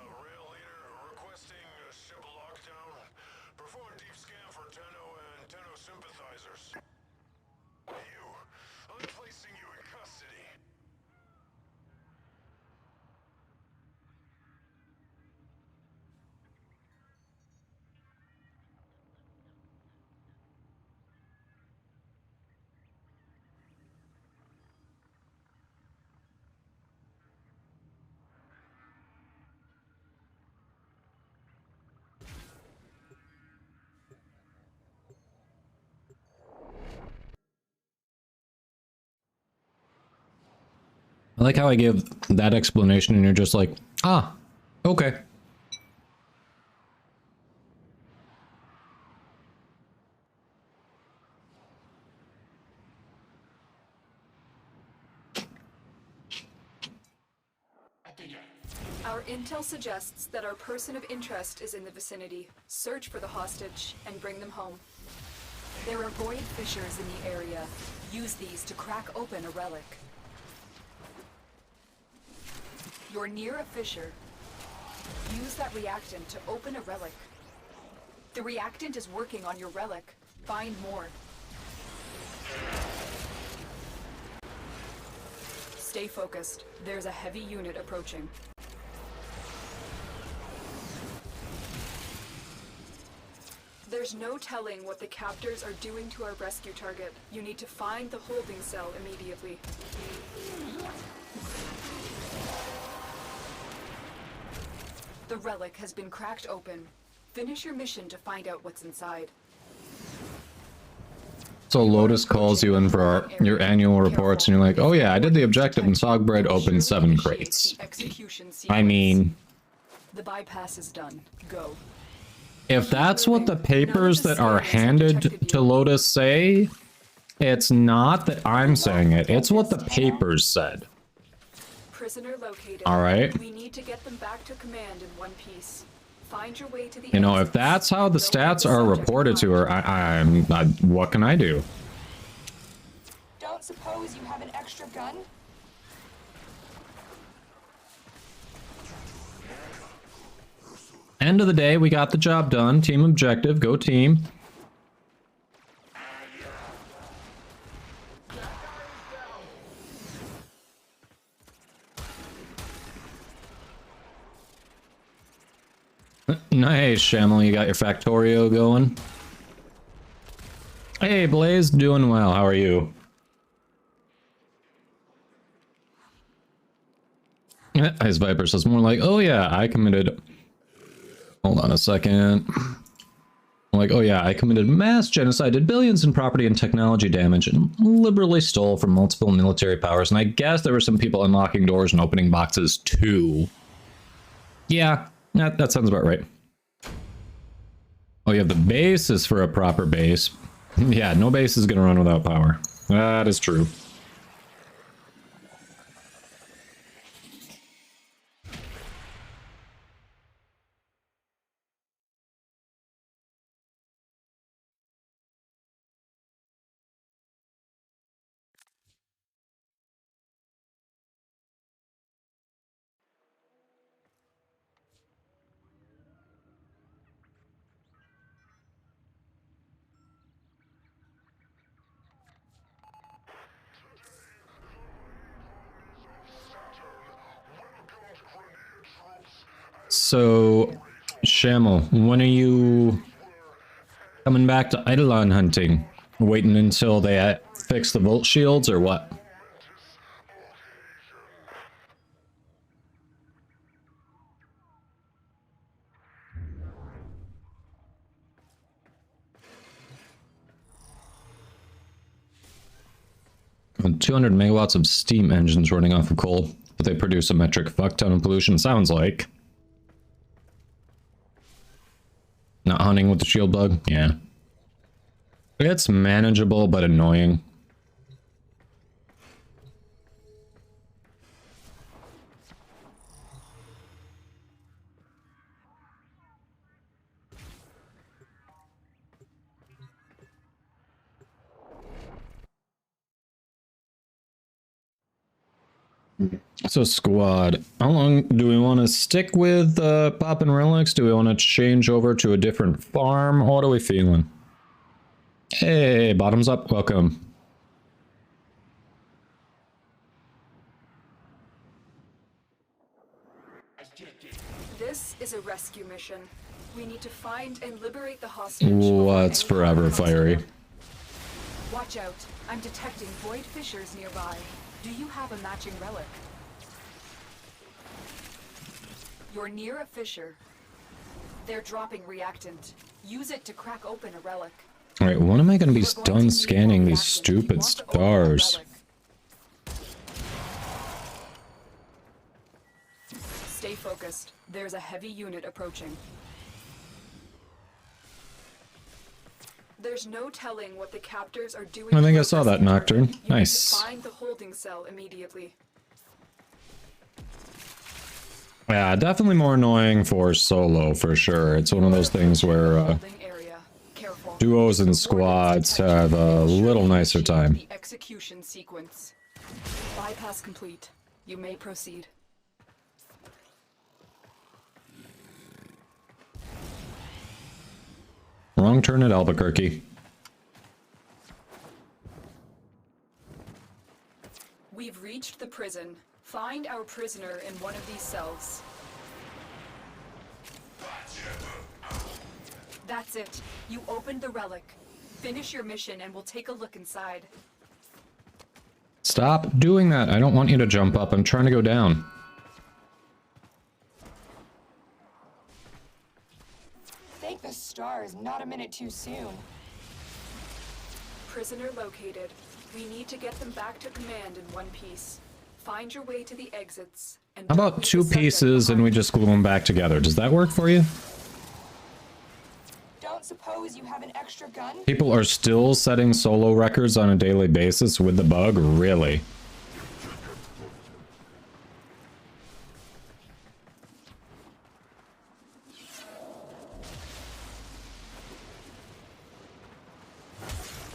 I like how I give that explanation and you're just like, ah, okay. Our intel suggests that our person of interest is in the vicinity. Search for the hostage and bring them home. There are void fissures in the area. Use these to crack open a relic. You're near a fissure. Use that reactant to open a relic. The reactant is working on your relic. Find more. Stay focused. There's a heavy unit approaching. There's no telling what the captors are doing to our rescue target. You need to find the holding cell immediately. The relic has been cracked open. Finish your mission to find out what's inside. So Lotus calls you in for your annual reports, and you're like, "Oh yeah, I did the objective, and Sogbread opened 7 crates." I mean, the bypass is done. Go. if that's what the papers that are handed to Lotus say, it's not that I'm saying it. It's what the papers said. Prisoner located. All right. We need to get them back to command in one piece. Find your way to the You know, if that's how the stats are reported to her, I'm what can I do? Don't suppose you have an extra gun? End of the day, we got the job done. Team objective, go team. Nice, Shamel, you got your Factorio going. Hey, Blaze, doing well. How are you? Ice Viper says more like, oh yeah, I committed... Hold on a second. Like, oh yeah, I committed mass genocide, did billions in property and technology damage, and liberally stole from multiple military powers. And I guess there were some people unlocking doors and opening boxes too. Yeah, that sounds about right. Oh, you have the basis for a proper base. Yeah, no base is gonna run without power. That is true. So, Shamel, when are you coming back to Eidolon hunting? Waiting until they fix the Volt Shields, or what? And 200 megawatts of steam engines running off of coal, but they produce a metric fuck ton of pollution, sounds like. Not hunting with the shield bug? Yeah. It's manageable, but annoying. So squad, how long do we want to stick with popping relics? Do we want to change over to a different farm? What are we feeling? Hey, bottoms up, welcome. This is a rescue mission. We need to find and liberate the hostage. What's forever fiery? Watch out. I'm detecting void fissures nearby. Do you have a matching relic? You're near a fissure. They're dropping reactant. Use it to crack open a relic. Alright, when am I going to be done scanning these stupid stars? Stay focused. There's a heavy unit approaching. There's no telling what the captors are doing. I think I saw that Nocturne. Nice. Find the holding cell immediately. Yeah, definitely more annoying for solo, for sure. It's one of those things where duos and squads have a little nicer time. The execution sequence. Bypass complete. You may proceed. Wrong turn at Albuquerque. We've reached the prison. Find our prisoner in one of these cells. That's it. You opened the relic. Finish your mission and we'll take a look inside. Stop doing that. I don't want you to jump up. I'm trying to go down. Thank the stars, not a minute too soon. Prisoner located. We need to get them back to command in one piece. Find your way to the exits. And How about 2 pieces and we just glue them back together? Does that work for you? Don't suppose you have an extra gun? People are still setting solo records on a daily basis with the bug? Really?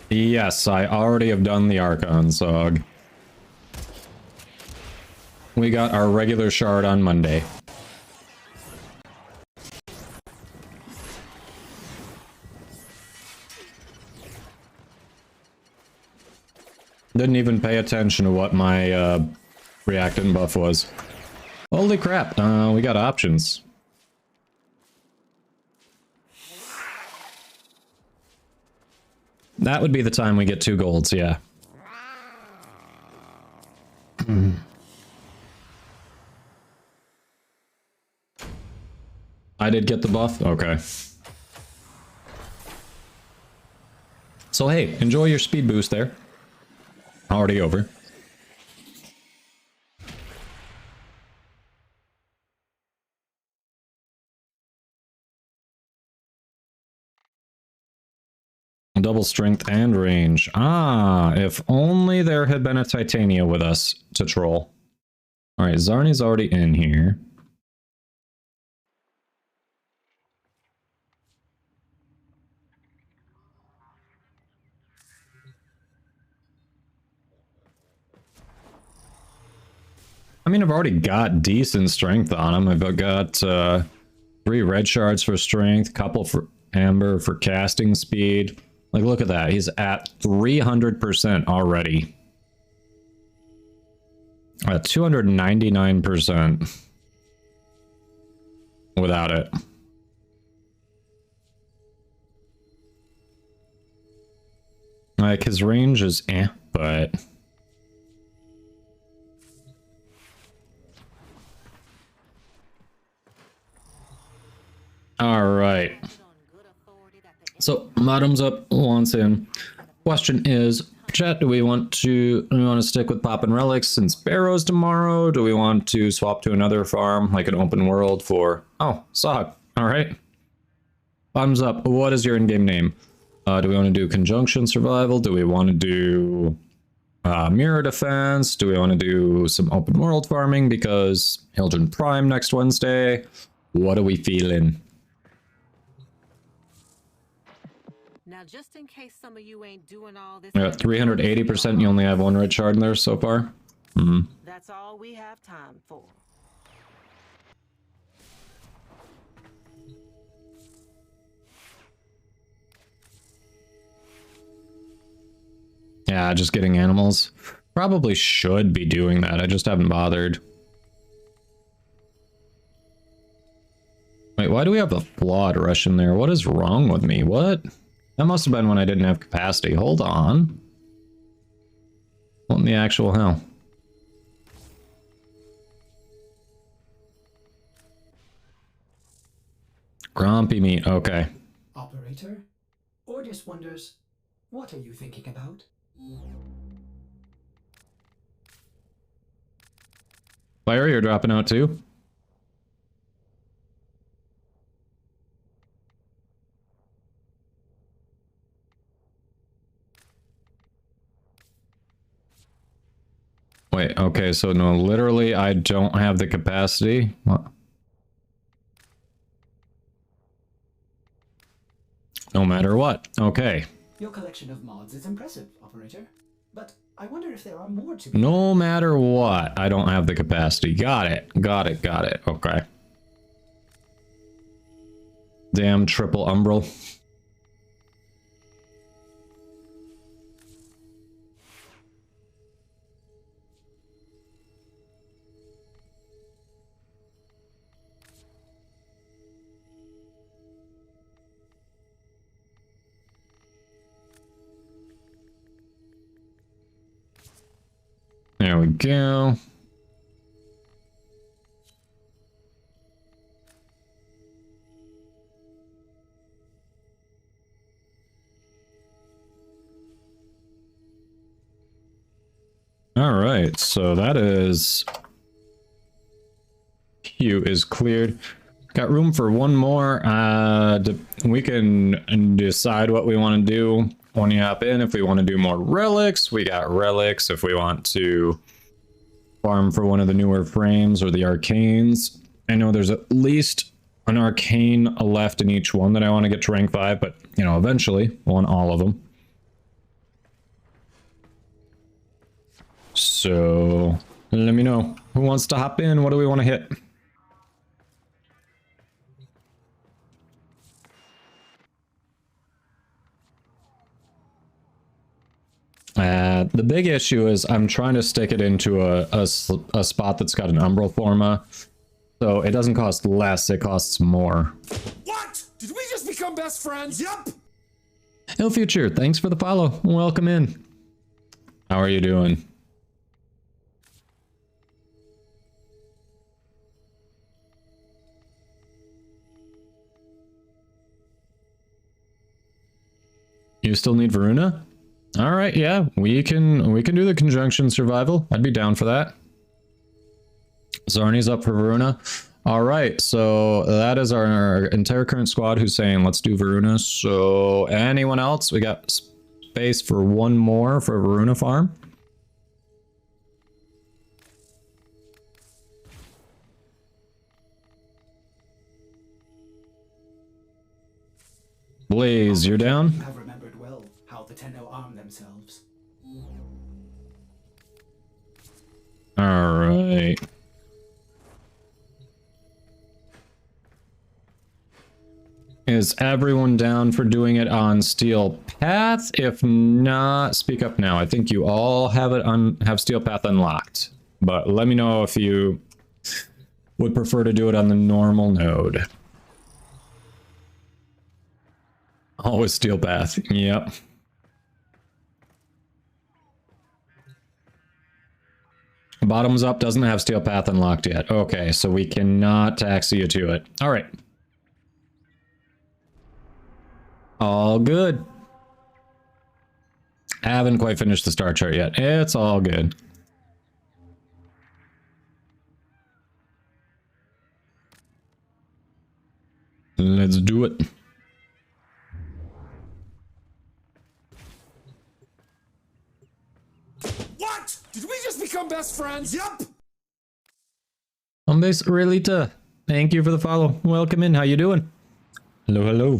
Yes, I already have done the Archon Sog. We got our regular shard on Monday. Didn't even pay attention to what my reactant buff was. Holy crap, we got options. That would be the time we get 2 golds, yeah. I did get the buff? Okay. So hey, enjoy your speed boost there. Already over. Double strength and range. Ah, if only there had been a Titania with us to troll. Alright, Zarni's already in here. I mean, I've already got decent strength on him. I've got 3 red shards for strength, couple for amber for casting speed. Like, look at that. He's at 300% already. 299% without it. Like, his range is but... Alright. So, bottoms up, wants in. Question is, chat, do we want to stick with popping relics and sparrows tomorrow? Do we want to swap to another farm, like an open world for... Oh, Sog. Alright. Bottoms up. What is your in-game name? Do we want to do conjunction survival? Do we want to do mirror defense? Do we want to do some open world farming because Hildren Prime next Wednesday? What are we feeling? Now, just in case some of you ain't doing all this, We got 380%. You only have 1 red shard in there so far. That's all we have time for. Yeah, just getting animals. Probably should be doing that. I just haven't bothered. Wait, why do we have a flawed rush in there? What is wrong with me? What? That must have been when I didn't have capacity. Hold on. What in the actual hell? Grumpy meat. Okay. Operator? Ordis wonders, what are you thinking about? Fire, you're dropping out too? Wait, okay, so no, literally I don't have the capacity. What? No matter what. Okay. Your collection of mods is impressive, Operator. But I wonder if there are more to be... No matter what, I don't have the capacity. Got it. Got it. Got it. Okay. Damn triple umbral. There we go. All right, so that is... Queue is cleared. Got room for one more. We can decide what we want to do when you hop in. If we want to do more relics, we got relics. If we want to farm for one of the newer frames or the arcanes. I know there's at least an arcane left in each one that I want to get to rank 5, but, you know, eventually I want all of them. So, let me know. Who wants to hop in? What do we want to hit? The big issue is I'm trying to stick it into a spot that's got an umbral forma. So it doesn't cost less, it costs more. What? Did we just become best friends? Yup. Ill Future, thanks for the follow. Welcome in. How are you doing? You still need Varuna? All right, yeah, we can do the conjunction survival. I'd be down for that. Zarni's up for Varuna. All right, so that is our entire current squad who's saying let's do Varuna. So anyone else? We got space for one more for Varuna farm. Blaze, you're down? You have remembered well how the Tenno arm themselves. All right. Is everyone down for doing it on Steel Path? If not, speak up now. I think you all have Steel Path unlocked, but let me know if you would prefer to do it on the normal node. Always Steel Path. Yep. Bottoms Up doesn't have Steel Path unlocked yet. Okay, so we cannot taxi you to it. All right. All good. I haven't quite finished the star chart yet. It's all good. Let's do it. What? Did we just become best friends? Yup. Hombres Relita, thank you for the follow. Welcome in. How you doing? Hello, hello.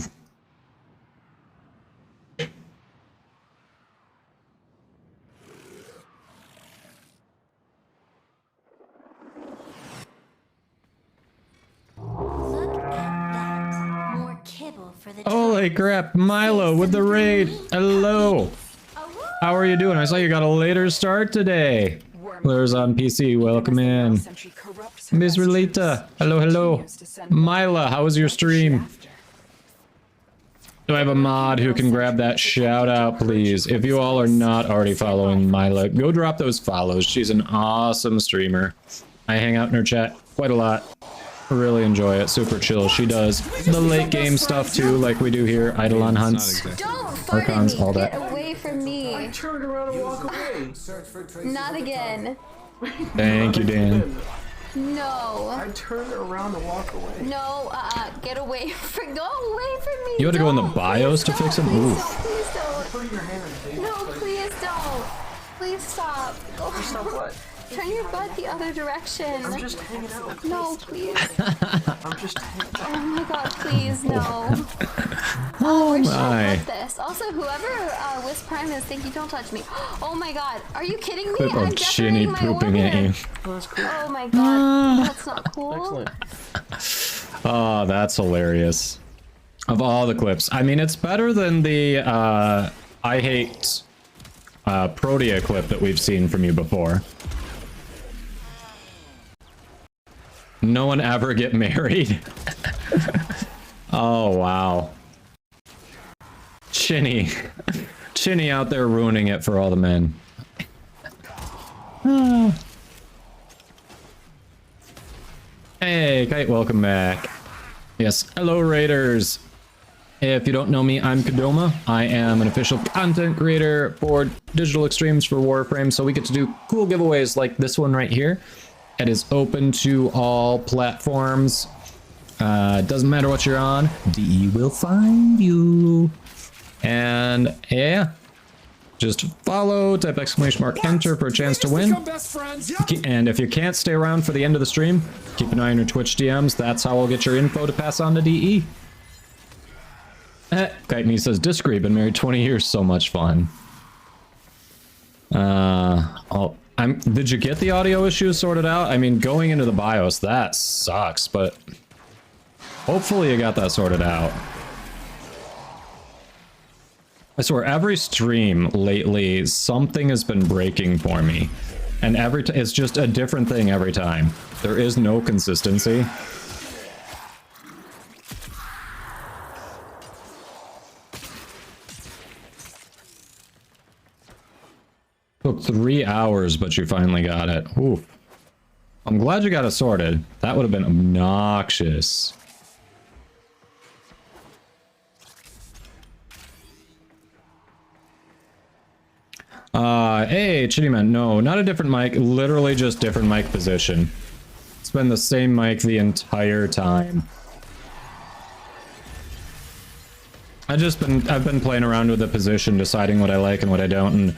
Holy crap, Milo with the raid. Hello. How are you doing? I saw you got a later start today. There's on PC. Welcome in. Miss Relita. Hello, hello. Mila, how was your stream? Do I have a mod who can grab that shout out, please? If you all are not already following Mila, go drop those follows. She's an awesome streamer. I hang out in her chat quite a lot. Really enjoy it. Super chill. She does the late game stuff too, like we do here. Eidolon hunts, Archons, all that. Get away from me. I turned around and walked away. Not again. Thank you, Dan. No. I turned around and walked away. No, get away from, go away from me. You had to go in the BIOS to fix him? Oof. Please don't. No, please don't. Please stop. Stop what? Turn your butt the other direction. I'm just hanging out. No, please. I'm just hanging out. Oh my god, please, no. Oh we're my. with this. Also, whoever Wisp Prime is, thank you, don't touch me. Oh my god, are you kidding me? Clip I'm of Chinny decorating my pooping at you. Oh, that's cool. Oh my god, that's not cool. Excellent. Oh, that's hilarious. Of all the clips. I mean, it's better than the I hate Protea clip that we've seen from you before. No one ever get married. Oh, wow. Chinny. Chinny out there ruining it for all the men. Hey, Kite, welcome back. Yes, hello, Raiders. If you don't know me, I'm Kadoma. I am an official content creator for Digital Extremes for Warframe, so we get to do cool giveaways like this one right here. It is open to all platforms. Doesn't matter what you're on, DE will find you. And yeah, just follow, type ! enter for a chance to win. And if you can't stay around for the end of the stream, keep an eye on your Twitch DMs. That's how we'll get your info to pass on to DE. Kite says, disagree, been married 20 years, so much fun. Did you get the audio issues sorted out? I mean, going into the BIOS, that sucks, but hopefully you got that sorted out. I swear, every stream lately, something has been breaking for me. And it's just a different thing every time. There is no consistency. Took 3 hours, but you finally got it. Oof. I'm glad you got it sorted. That would have been obnoxious. Hey, Chitty Man, no, not a different mic, literally just different mic position. It's been the same mic the entire time. I've been playing around with the position, deciding what I like and what I don't, and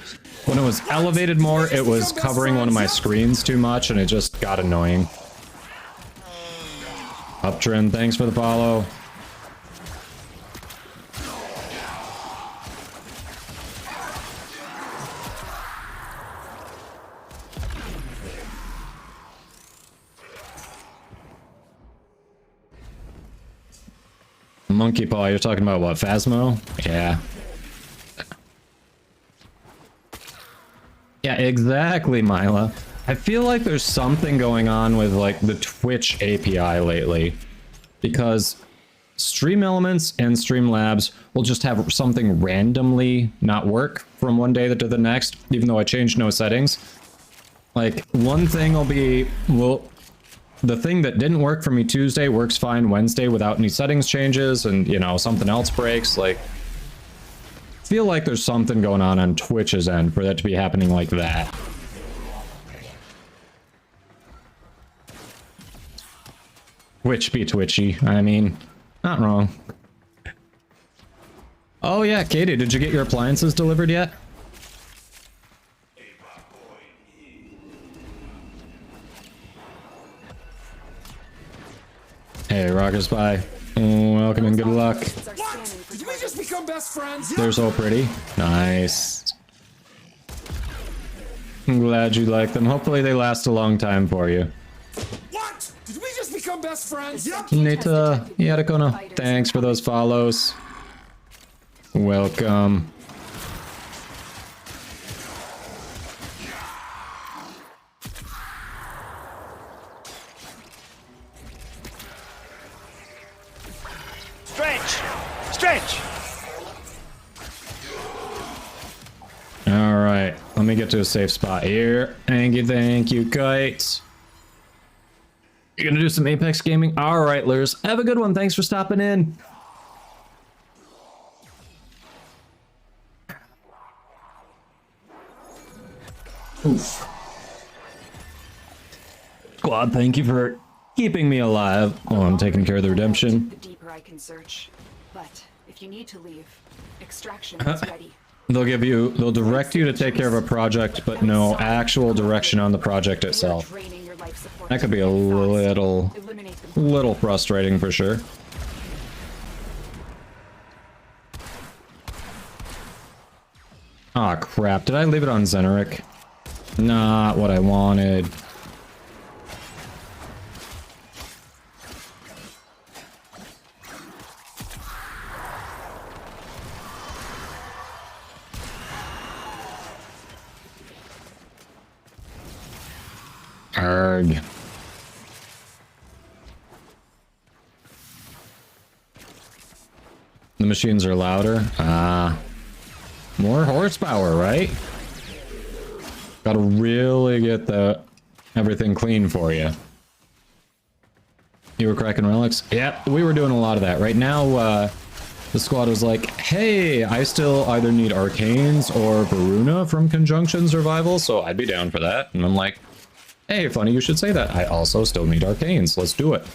when it was elevated more, it was covering one of my screens too much, and it just got annoying. Uptrend, thanks for the follow. Monkey Paw, you're talking about what, Phasmo? Yeah. Yeah, exactly, Mila. I feel like there's something going on with like the Twitch API lately, because Stream Elements and Streamlabs will just have something randomly not work from one day to the next, even though I changed no settings. Like, one thing will be, the thing that didn't work for me Tuesday works fine Wednesday without any settings changes, and, you know, something else breaks. Like, I feel like there's something going on Twitch's end for that to be happening like that. Twitch be twitchy. I mean, not wrong. Oh yeah, Katie, did you get your appliances delivered yet? Hey, Rocker Spy. Welcome and good luck. What? Did we just become best friends? They're so pretty. Nice. I'm glad you like them. Hopefully they last a long time for you. What? Did we just become best friends? Yep. Nita, Yadakono, thanks for those follows. Welcome. Stretch! Alright, let me get to a safe spot here. Thank you, Kite. You're gonna do some Apex gaming? Alright, Lurs. Have a good one. Thanks for stopping in. Oof. Squad, thank you for keeping me alive while I'm taking care of the redemption. The deeper I can search, but if you need to leave, extraction is ready. They'll direct you to take care of a project, but no actual direction on the project itself. That could be a little frustrating for sure. Aw, crap. Did I leave it on Zeneric? Not what I wanted. Arg. The machines are louder. More horsepower, right? Gotta really get everything clean for you. You were cracking relics? Yep, we were doing a lot of that. Right now, The squad was like, hey, I still either need Arcanes or Varuna from Conjunction Survival, so I'd be down for that. And I'm like, hey, funny you should say that. I also still need Arcanes. Let's do it.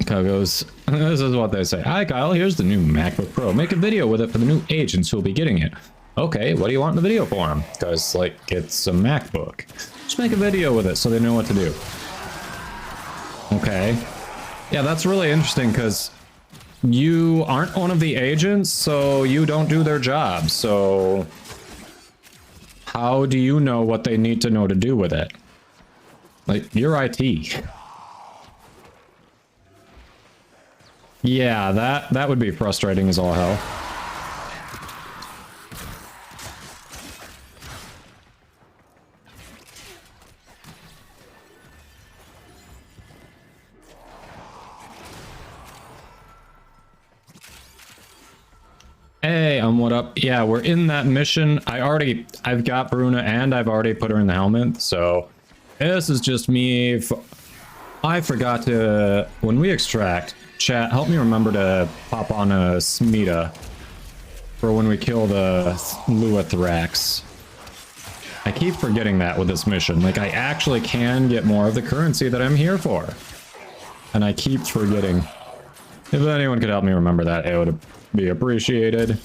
Kyle goes, this is what they say. Hi, Kyle. Here's the new MacBook Pro. Make a video with it for the new agents who will be getting it. Okay, what do you want in the video for them? Because, like, it's a MacBook. Just make a video with it so they know what to do. Okay. Yeah, that's really interesting because you aren't one of the agents, so you don't do their job. So how do you know what they need to know to do with it? Like, you're IT. Yeah, that would be frustrating as all hell. Hey, what up? Yeah, we're in that mission. I've got Bruna and I've already put her in the helmet, so this is just me. I forgot to, when we extract, chat, help me remember to pop on a Smita for when we kill the Luathrax. I keep forgetting that with this mission. Like, I actually can get more of the currency that I'm here for. And I keep forgetting. If anyone could help me remember that, it would be appreciated.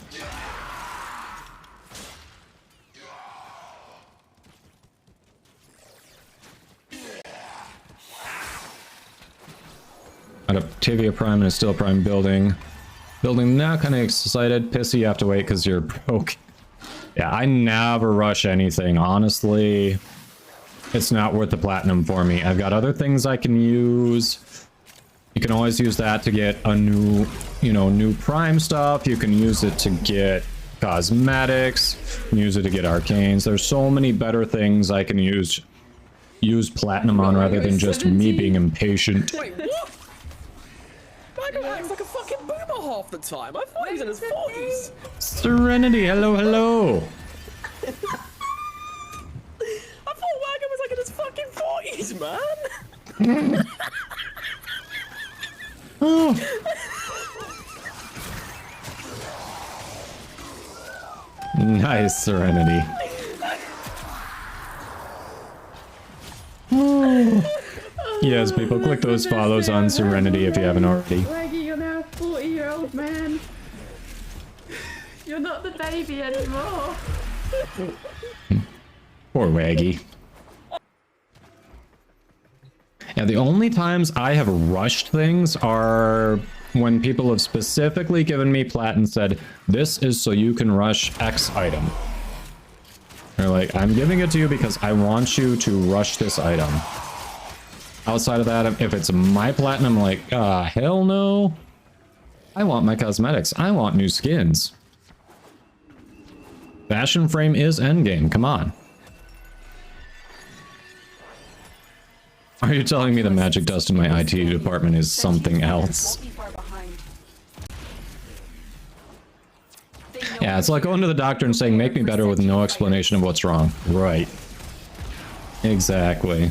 Out of Tavia Prime and Steel Prime building. Building now, kind of excited. Pissy, you have to wait because you're broke. Yeah, I never rush anything. Honestly, it's not worth the platinum for me. I've got other things I can use. You can always use that to get a new, new Prime stuff. You can use it to get cosmetics. You can use it to get arcanes. There's so many better things I can use platinum on rather than just me being impatient. Wait, what? Michael acts like a fucking boomer half the time. I thought he was in his 40s. Serenity, hello, hello. I thought Wagger was like in his fucking 40s, man. Oh. Nice, Serenity. Oh. Yes, people, click those follows on Serenity if you haven't already. Waggy, you're now a 40-year-old man. You're not the baby anymore. Poor Waggy. Yeah, the only times I have rushed things are when people have specifically given me plat and said, this is so you can rush X item. They're like, I'm giving it to you because I want you to rush this item. Outside of that, if it's my platinum, I'm like, hell no. I want my cosmetics. I want new skins. Fashion Frame is endgame. Come on. Are you telling me the magic dust in my IT department is something else? Yeah, it's like going to the doctor and saying, make me better with no explanation of what's wrong. Right. Exactly.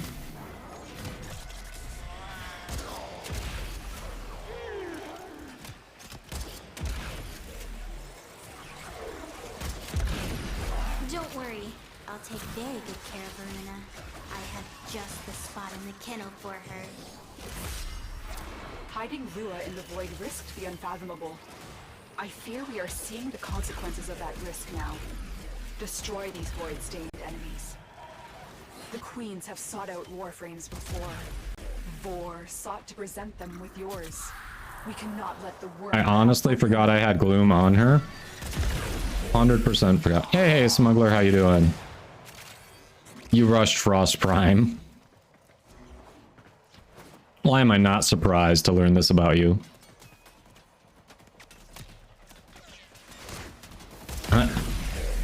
Don't worry, I'll take very good care of Verona. I have just the spot in the kennel for her. Hiding Lua in the void risked the unfathomable. I fear we are seeing the consequences of that risk now. Destroy these void-stained enemies. The queens have sought out Warframes before. Vor sought to present them with yours. We cannot let the world... I honestly forgot I had Gloom on her. 100% forgot. Hey, Smuggler, how you doing? You rushed Frost Prime. Why am I not surprised to learn this about you?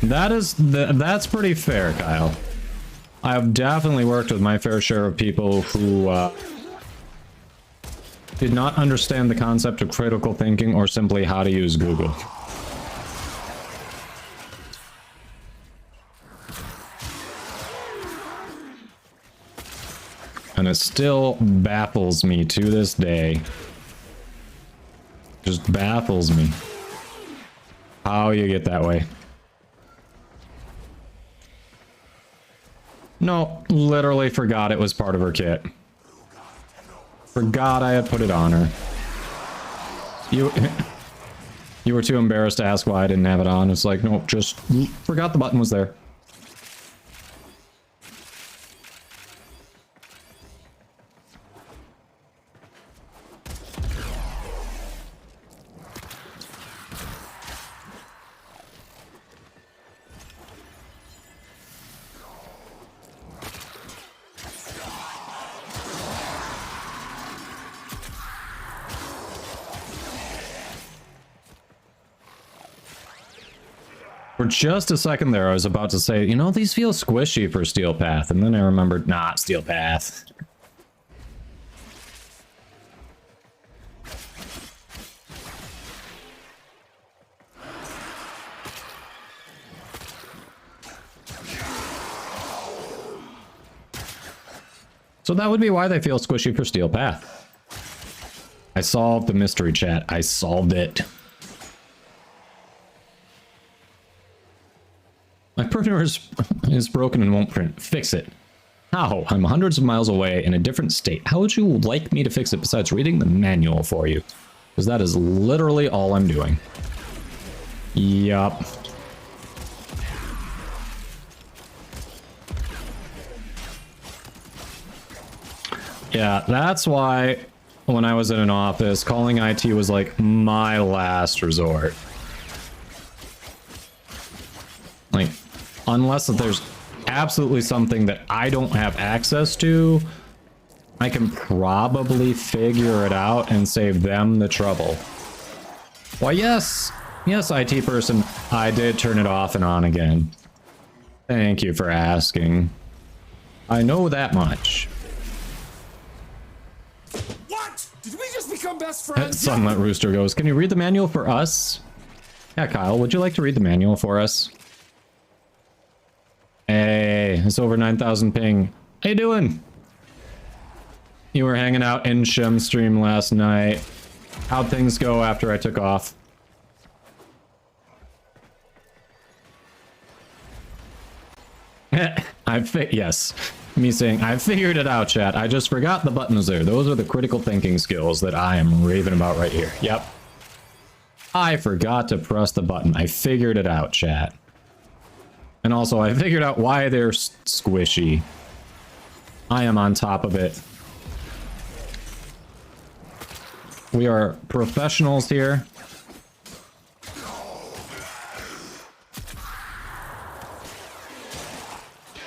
That's pretty fair, Kyle. I've definitely worked with my fair share of people who did not understand the concept of critical thinking or simply how to use Google. And it still baffles me to this day. Just baffles me how you get that way. No, literally forgot it was part of her kit. Forgot I had put it on her. You were too embarrassed to ask why I didn't have it on. It's like, nope, just forgot the button was there. For just a second there, I was about to say, you know, these feel squishy for Steel Path, and then I remembered, nah, Steel Path. So that would be why they feel squishy for Steel Path. I solved the mystery, chat. I solved it. My printer is broken and won't print. Fix it. How? I'm hundreds of miles away in a different state. How would you like me to fix it besides reading the manual for you? Because that is literally all I'm doing. Yup. Yeah, that's why when I was in an office, calling IT was like my last resort. Like, unless there's absolutely something that I don't have access to, I can probably figure it out and save them the trouble. Why, yes, IT person, I did turn it off and on again. Thank you for asking. I know that much. What? Did we just become best friends? Sunlit Rooster goes, can you read the manual for us? Yeah, Kyle, would you like to read the manual for us? Hey, it's over 9,000 ping. How you doing? You were hanging out in Shem stream last night. How'd things go after I took off? Yes. Me saying, I figured it out, chat. I just forgot the buttons there. Those are the critical thinking skills that I am raving about right here. Yep. I forgot to press the button. I figured it out, chat. And also, I figured out why they're squishy. I am on top of it. We are professionals here.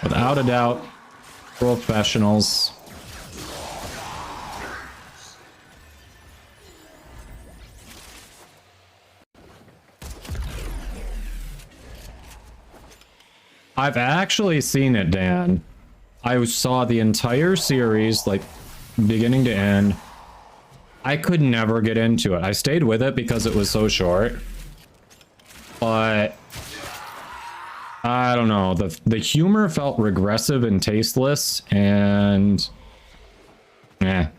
Without a doubt, professionals. I've actually seen it, Dan. I saw the entire series, like, beginning to end. I could never get into it. I stayed with it because it was so short. But I don't know. The humor felt regressive and tasteless, and a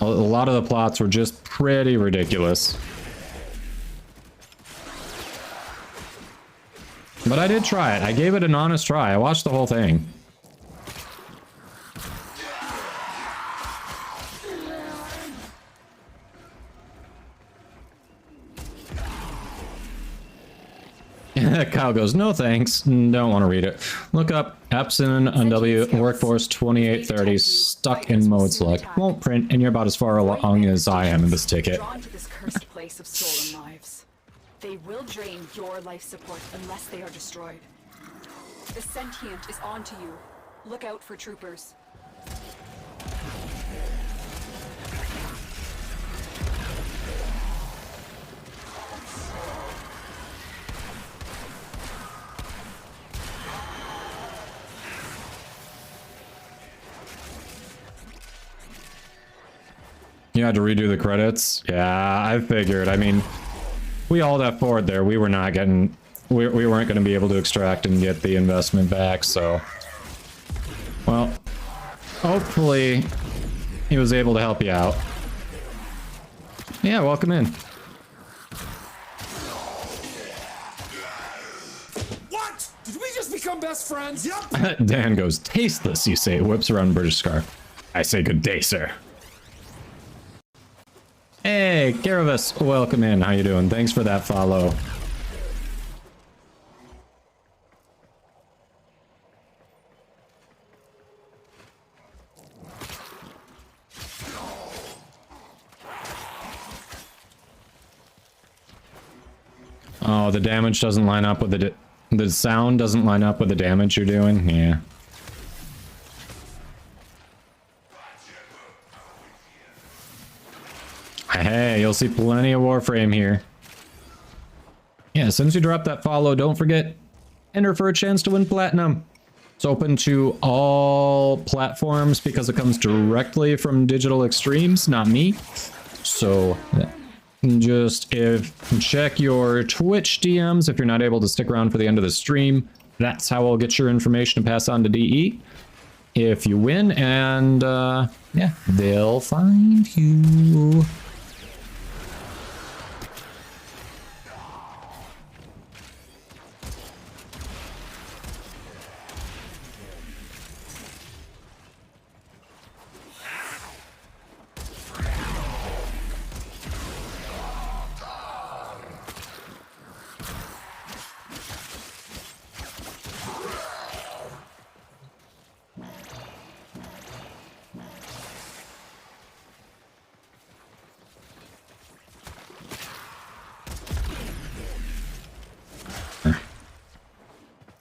lot of the plots were just pretty ridiculous. But I did try it. I gave it an honest try. I watched the whole thing. Kyle goes, no thanks. Don't want to read it. Look up Epson and W Workforce 2830 stuck in mode select. Won't print, and you're about as far along as I am in this ticket. Drawn to this cursed place of stolen lives. They will drain your life support unless they are destroyed. The sentient is onto you. Look out for troopers. You had to redo the credits? Yeah, I figured. I mean, we all that forward there. We were not getting... We weren't going to be able to extract and get the investment back, so... Well, hopefully he was able to help you out. Yeah, welcome in. What? Did we just become best friends? Yep. Dan goes, tasteless, you say, whips around British scarf. I say good day, sir. Hey, Caravis, welcome in. How you doing? Thanks for that follow. Oh, the damage doesn't line up with the sound doesn't line up with the damage you're doing? Yeah. Hey, you'll see plenty of Warframe here. Yeah, since you dropped that follow, don't forget, enter for a chance to win platinum. It's open to all platforms because it comes directly from Digital Extremes, not me. So just check your Twitch DMs if you're not able to stick around for the end of the stream. That's how I'll get your information to pass on to DE. If you win, and yeah, they'll find you.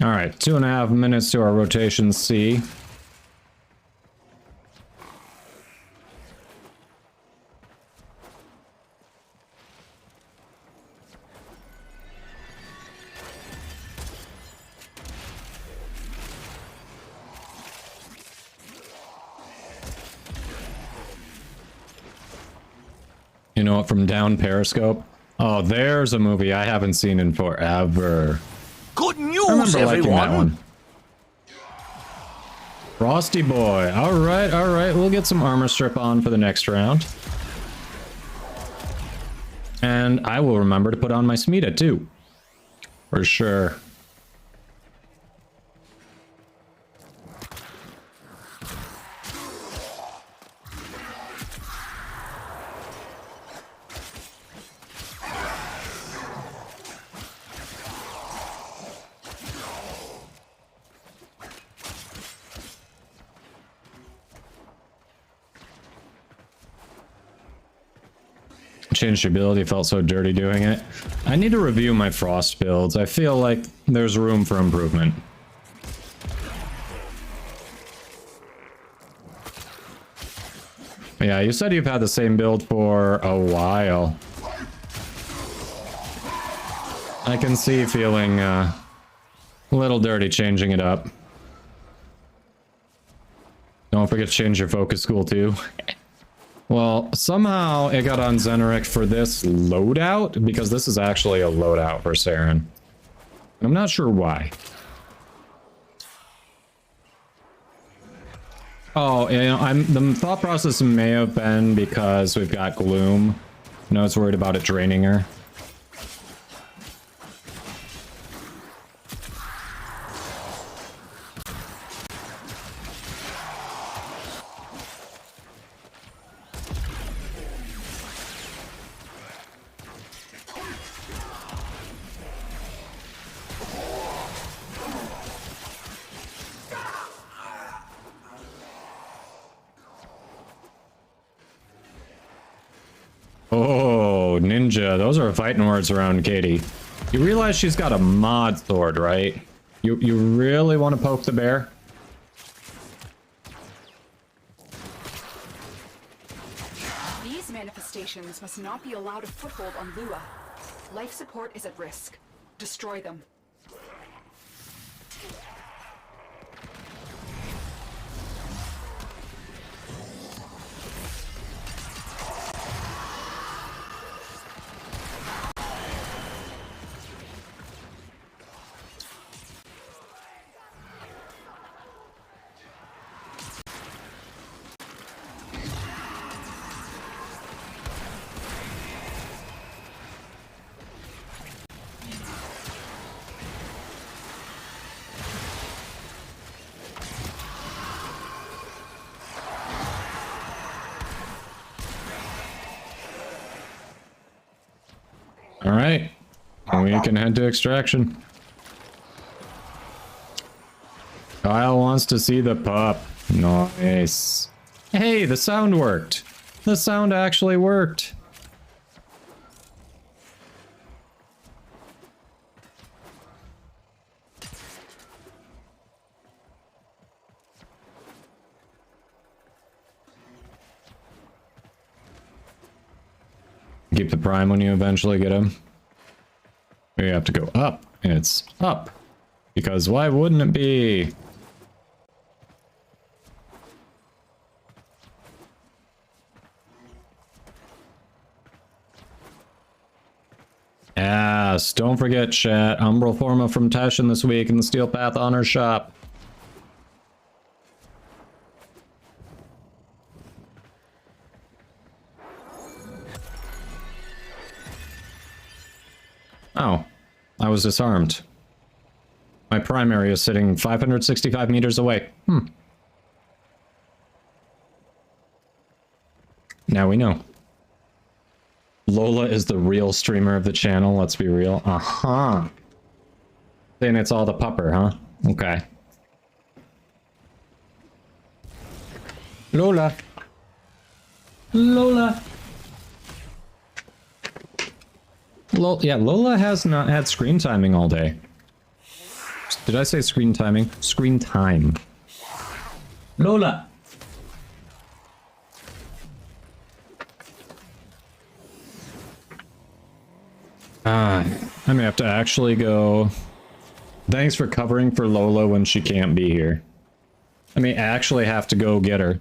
All right, 2.5 minutes to our rotation C. You know what, from down Periscope? Oh, there's a movie I haven't seen in forever. Good news, everyone! That one. Frosty Boy. Alright, alright. We'll get some armor strip on for the next round. And I will remember to put on my Smita too. For sure. Changed ability, felt so dirty doing it. I need to review my frost builds. I feel like there's room for improvement. Yeah, you said you've had the same build for a while. I can see feeling a little dirty changing it up. Don't forget to change your focus school too. Well, somehow it got on Zeneric for this loadout, because this is actually a loadout for Saren. I'm not sure why. Oh, you know, the thought process may have been because we've got Gloom. No, it's worried about it draining her. Oh, ninja. Those are fighting words around Katie. You realize she's got a mod sword, right? You really want to poke the bear? These manifestations must not be allowed a foothold on Lua. Life support is at risk. Destroy them. Alright. We can head to extraction. Kyle wants to see the pup. Nice. Hey, the sound worked. The sound actually worked. Keep the prime when you eventually get him. We have to go up. It's up. Because why wouldn't it be? Yes, don't forget, chat. Umbral Forma from Teshin this week in the Steel Path Honor Shop. Oh, I was disarmed. My primary is sitting 565 meters away. Now we know. Lola is the real streamer of the channel, let's be real. Then it's all the pupper, huh? Okay. Lola. Lola. Yeah, Lola has not had screen timing all day. Did I say screen timing? Screen time. Lola. I may have to actually go. Thanks for covering for Lola when she can't be here. I may actually have to go get her.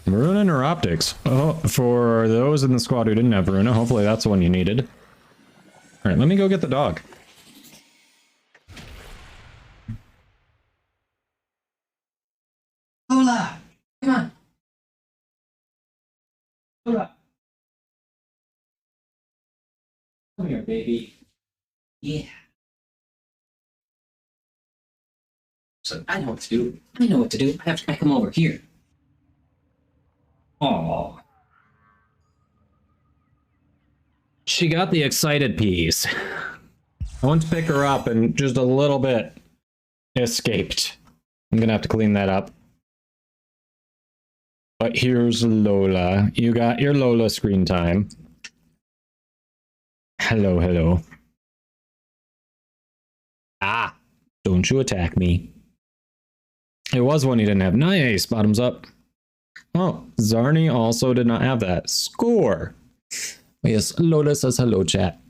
Maruna or optics? Oh, for those in the squad who didn't have Maruna, hopefully that's the one you needed. Alright, let me go get the dog. Lola! Come on! Lola! Come here, baby. Yeah. So I know what to do. I know what to do. I have to come over here. Oh. She got the excited piece. I went to pick her up and just a little bit escaped. I'm gonna have to clean that up. But here's Lola. You got your Lola screen time. Hello, hello. Ah, don't you attack me. It was one he didn't have. Nice, bottoms up. Oh, Zarni also did not have that. Score. Yes, Lola says hello, chat.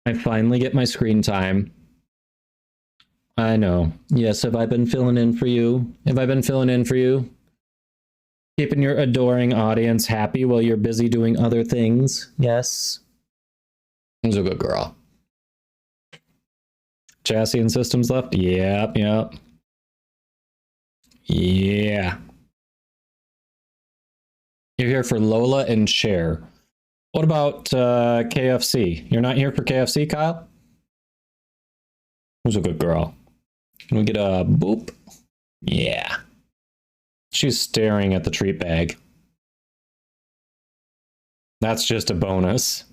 I finally get my screen time. I know. Yes, have I been filling in for you? Have I been filling in for you? Keeping your adoring audience happy while you're busy doing other things? Yes. Who's a good girl? Chassis and systems left? Yep, yep. Yeah. You're here for Lola and Cher. What about KFC? You're not here for KFC, Kyle? Who's a good girl? Can we get a boop? Yeah. She's staring at the treat bag. That's just a bonus.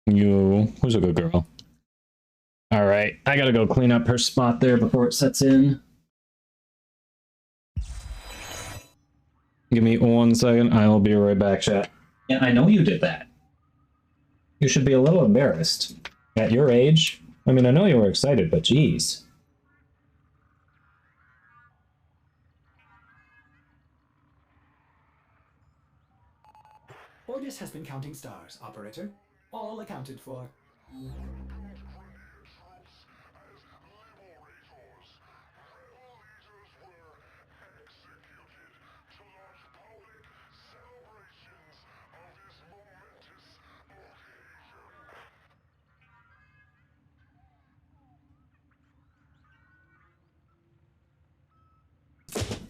Who's a good girl? All right, I gotta go clean up her spot there before it sets in. Give me 1 second. I will be right back, chat. Yeah, I know you did that. You should be a little embarrassed. At your age? I mean, I know you were excited, but geez. VODS has been counting stars, operator. All accounted for.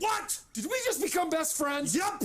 What? Did we just become best friends? Yup!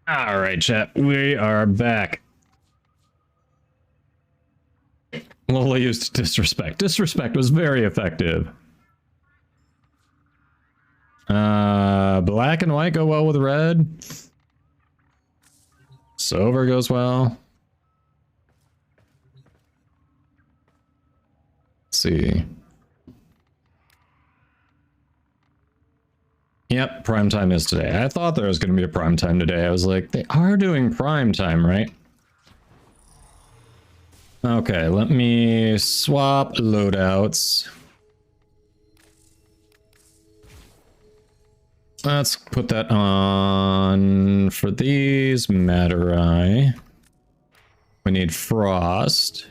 All right, chat. We are back. Lola used disrespect. Disrespect was very effective. Black and white go well with red. Silver goes well. Let's see. Yep, prime time is today. I thought there was going to be a prime time today. I was like, they are doing prime time, right? Okay, let me swap loadouts. Let's put that on for these Matterai. We need Frost.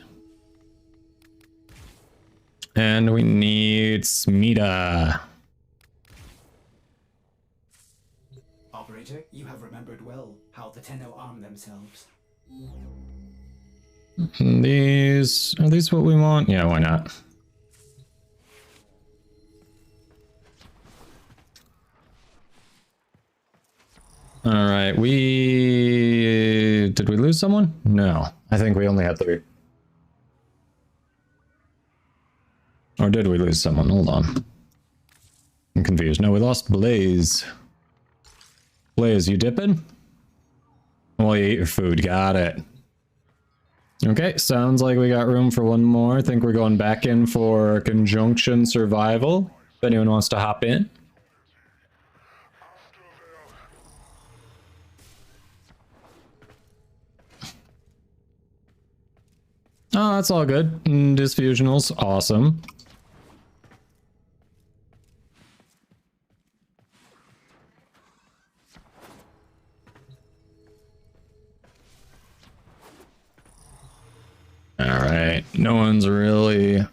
And we need Smita. Operator, you have remembered well how the Tenno arm themselves. These, are these what we want? Yeah, why not? All right, did we lose someone? No, I think we only had 3. Or did we lose someone? Hold on. I'm confused. No, we lost Blaze. Blaze, you dipping? Well, you ate your food. Got it. Okay, sounds like we got room for one more. I think we're going back in for Conjunction Survival. If anyone wants to hop in. Oh, that's all good. Disfusionals, awesome. All right, no one's really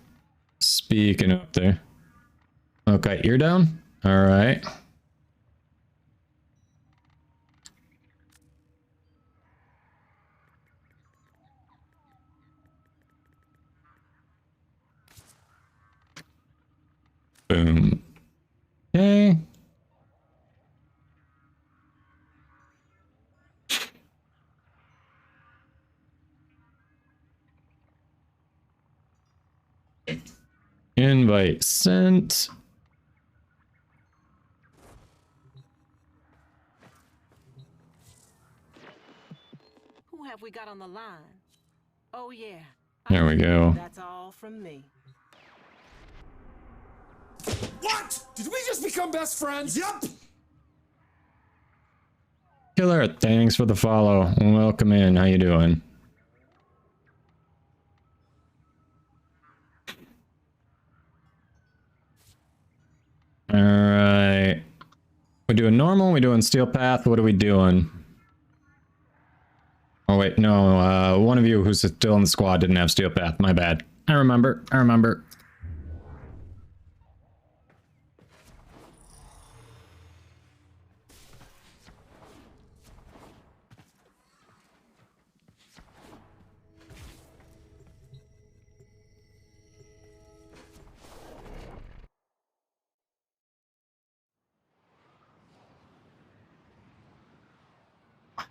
speaking up there. Okay, you're down. All right. Boom. Okay. Invite sent. Who have we got on the line? Oh yeah. There we go. That's all from me. What? Did we just become best friends? Yup. Killer, thanks for the follow. Welcome in. How you doing? All right. We doing normal? We doing steel path? What are we doing? Oh wait, no. One of you who's still in the squad didn't have steel path. My bad. I remember. I remember.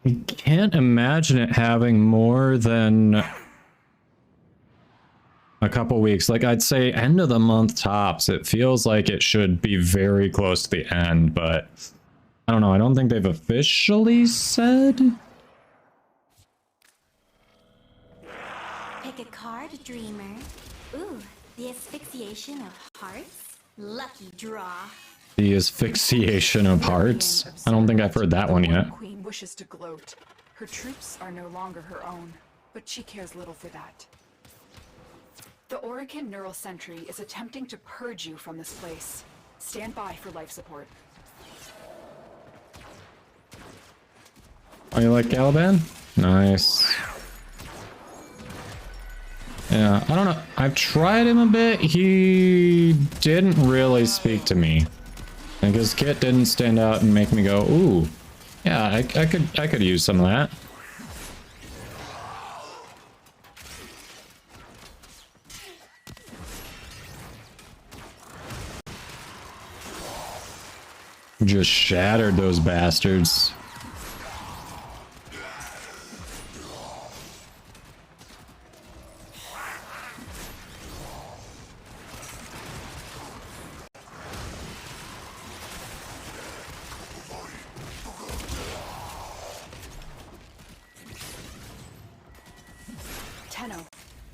I can't imagine it having more than a couple weeks. Like, I'd say end of the month tops. It feels like it should be very close to the end, but I don't know. I don't think they've officially said. Pick a card, dreamer. Ooh, the asphyxiation of hearts. Lucky draw. The asphyxiation of hearts. I don't think I've heard that one yet. The Queen wishes to gloat. Her troops are no longer her own, but she cares little for that. The Orokin Neural Sentry is attempting to purge you from this place. Stand by for life support. Oh, you like Caliban? Nice. Yeah, I don't know. I've tried him a bit. He didn't really speak to me. And his kit didn't stand out and make me go, ooh. Yeah, I could use some of that. Just shattered those bastards.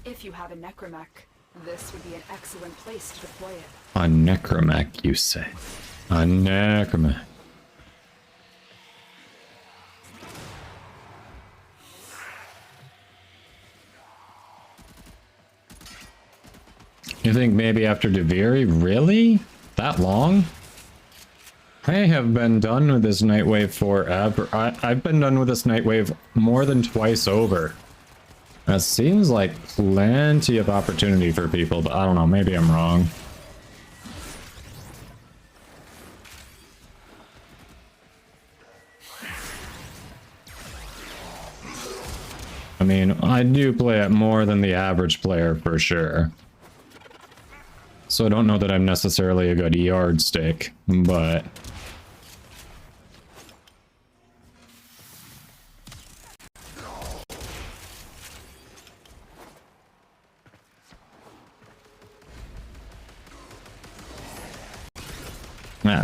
If you have a necromech, this would be an excellent place to deploy it. A necromech, you say? A necromech. You think maybe after Deviri? Really? That long? I have been done with this Nightwave forever. I've been done with this Nightwave more than twice over. That seems like plenty of opportunity for people, but I don't know, maybe I'm wrong. I mean, I do play it more than the average player for sure. So I don't know that I'm necessarily a good yardstick, but...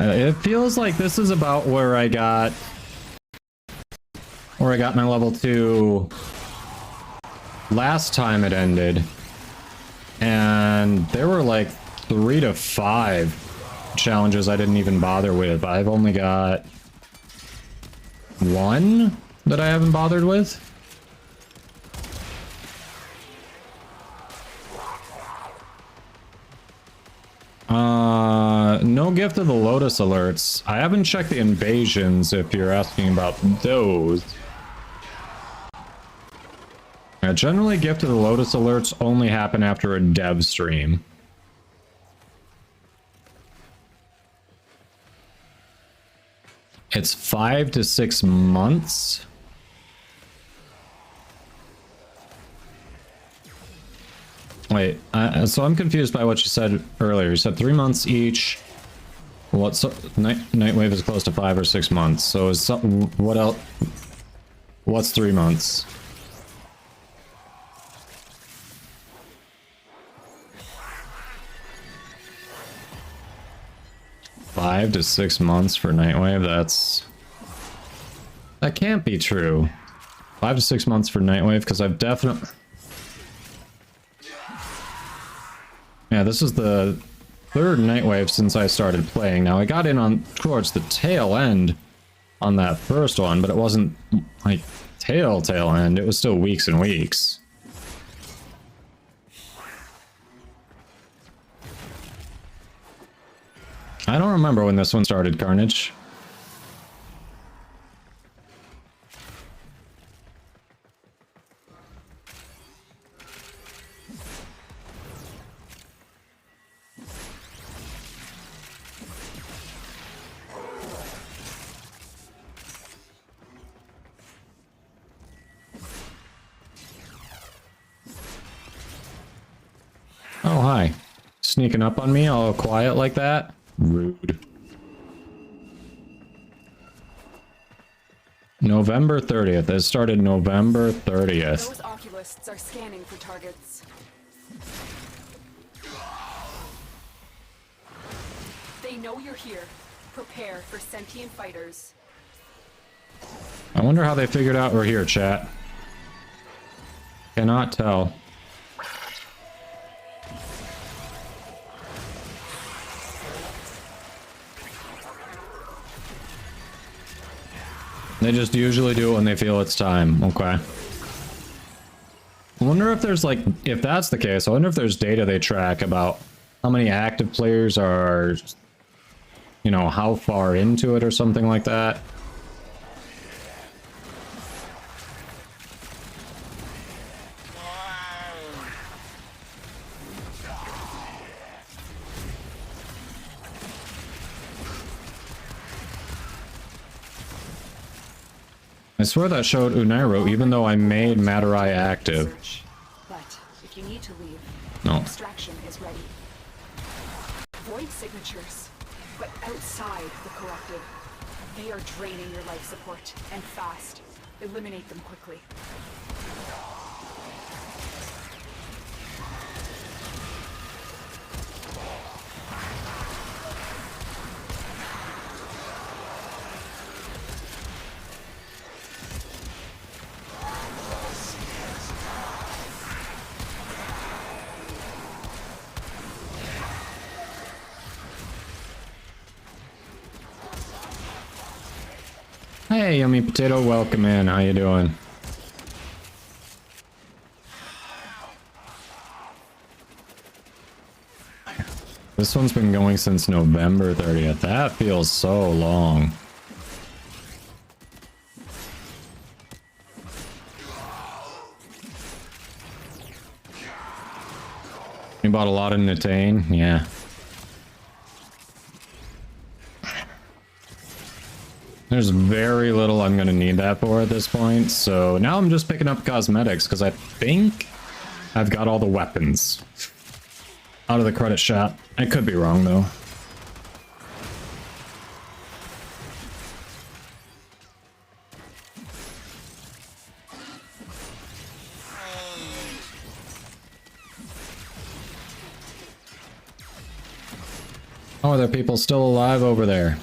it feels like this is about where I got my level 2 last time it ended. And there were like 3 to 5 challenges I didn't even bother with. I've only got 1 that I haven't bothered with. No gift of the Lotus alerts. I haven't checked the invasions if you're asking about those. Generally, gift of the Lotus alerts only happen after a dev stream. It's 5 to 6 months. Wait, so I'm confused by what you said earlier. You said 3 months each. What's Nightwave is close to 5 or 6 months. So is what else? What's 3 months? Five to 6 months for Nightwave. That can't be true. 5 to 6 months for Nightwave, because I've definitely. Yeah, this is the 3rd Nightwave since I started playing. Now, I got in on towards the tail end on that first one, but it wasn't like tail end. It was still weeks and weeks. I don't remember when this one started, Carnage. Oh, hi. Sneaking up on me all quiet like that? Rude. November 30th. It started November 30th. Those oculists are scanning for targets. They know you're here. Prepare for sentient fighters. I wonder how they figured out we're here, chat. Cannot tell. They just usually do it when they feel it's time. Okay. I wonder if there's like, if that's the case, I wonder if there's data they track about how many active players are, you know, how far into it or something like that. I swear that showed Unairo, even though I made Matarai active. But if you need to leave, no. Extraction is ready. Void signatures, but outside the corrupted. They are draining your life support, and fast. Eliminate them quickly. Hey, Yummy Potato, welcome in. How you doing? This one's been going since November 30th. That feels so long. You bought a lot of Natane? Yeah. There's very little I'm gonna need that for at this point, so now I'm just picking up cosmetics because I think I've got all the weapons out of the credit shop. I could be wrong though. Oh, are there people still alive over there?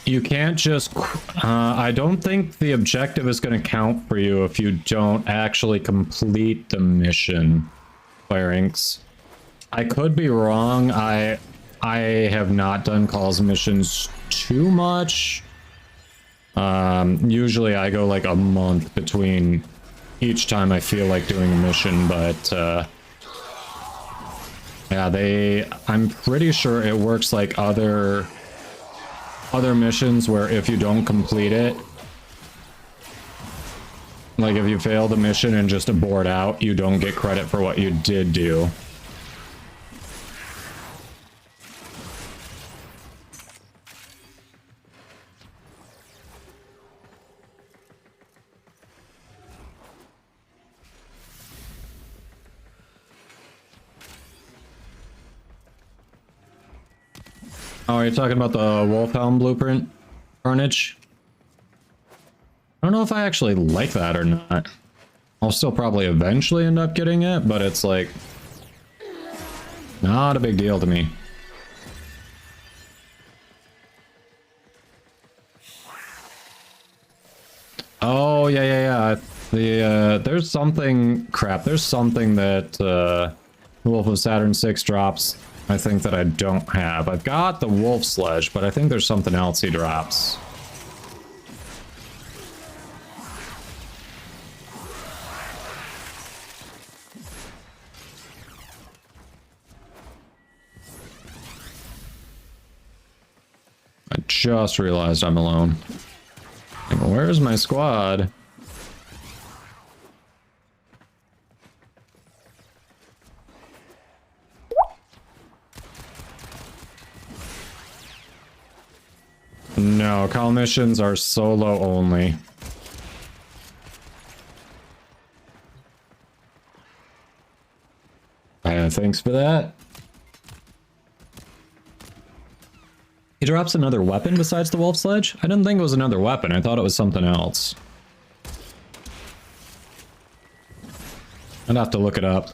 You can't just... I don't think the objective is going to count for you if you don't actually complete the mission, Pharynx. I could be wrong. I have not done calls missions too much. Usually I go like a month between each time I feel like doing a mission, but yeah, I'm pretty sure it works like other missions where if you don't complete it, like if you fail the mission and just abort out, you don't get credit for what you did do. Oh, you're talking about the Wolfhelm blueprint, Carnage? I don't know if I actually like that or not. I'll still probably eventually end up getting it, but it's like not a big deal to me. Oh, yeah. There's something... Crap, there's something that Wolf of Saturn 6 drops, I think, that I don't have. I've got the Wolf Sledge, but I think there's something else he drops. I just realized I'm alone. Where's my squad? No, call missions are solo only. Thanks for that. He drops another weapon besides the Wolf Sledge? I didn't think it was another weapon. I thought it was something else. I'd have to look it up.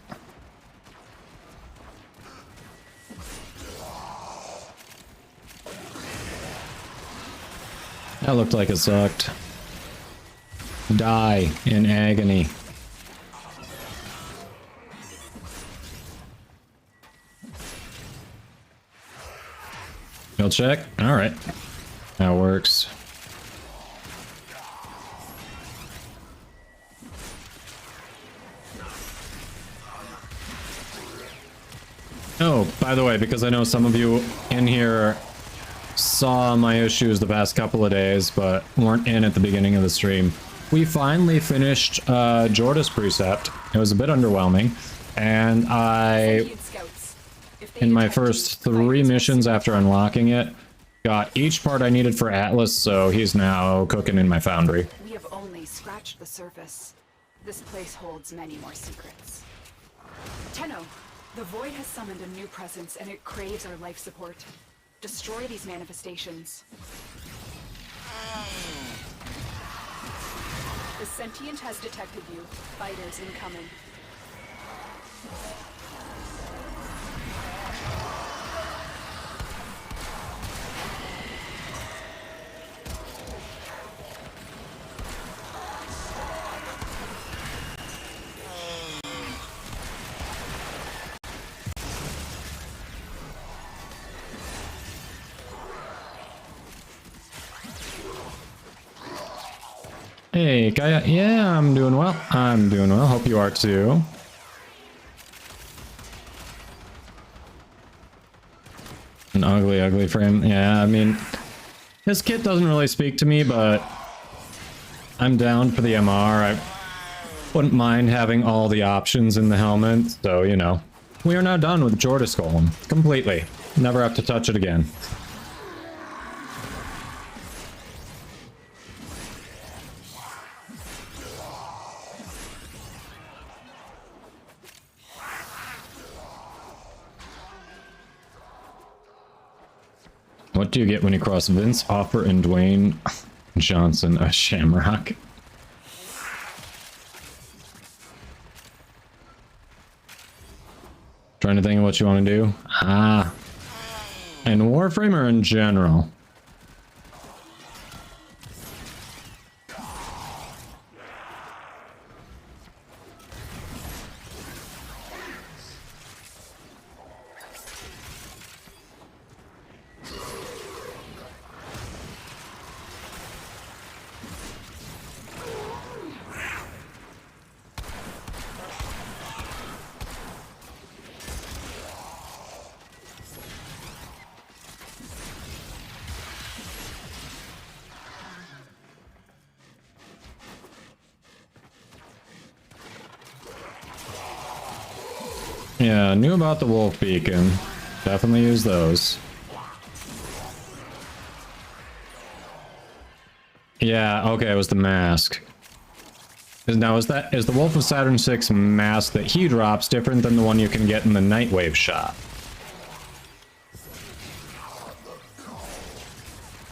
That looked like it sucked. Die in agony. Skill check? Alright. That works. Oh, by the way, because I know some of you in here saw my issues the past couple of days, but weren't in at the beginning of the stream. We finally finished Jordas Precept. It was a bit underwhelming, and in my first 3 missions after unlocking it, got each part I needed for Atlas, so he's now cooking in my foundry. We have only scratched the surface. This place holds many more secrets. Tenno, the Void has summoned a new presence, and it craves our life support. Destroy these manifestations. The sentient has detected you. Fighters incoming. Hey, Kaya. Yeah, I'm doing well. I'm doing well. Hope you are too. An ugly, ugly frame. Yeah, I mean, this kit doesn't really speak to me, but I'm down for the MR. I wouldn't mind having all the options in the helmet, so, you know. We are now done with Jordas Golem. Completely. Never have to touch it again. What do you get when you cross Vince, Offer, and Dwayne Johnson a Shamrock? Trying to think of what you want to do. Ah. In Warframe or in general? Yeah, knew about the wolf beacon. Definitely use those. Yeah, okay, it was the mask. Now, is the Wolf of Saturn 6 mask that he drops different than the one you can get in the Nightwave shop?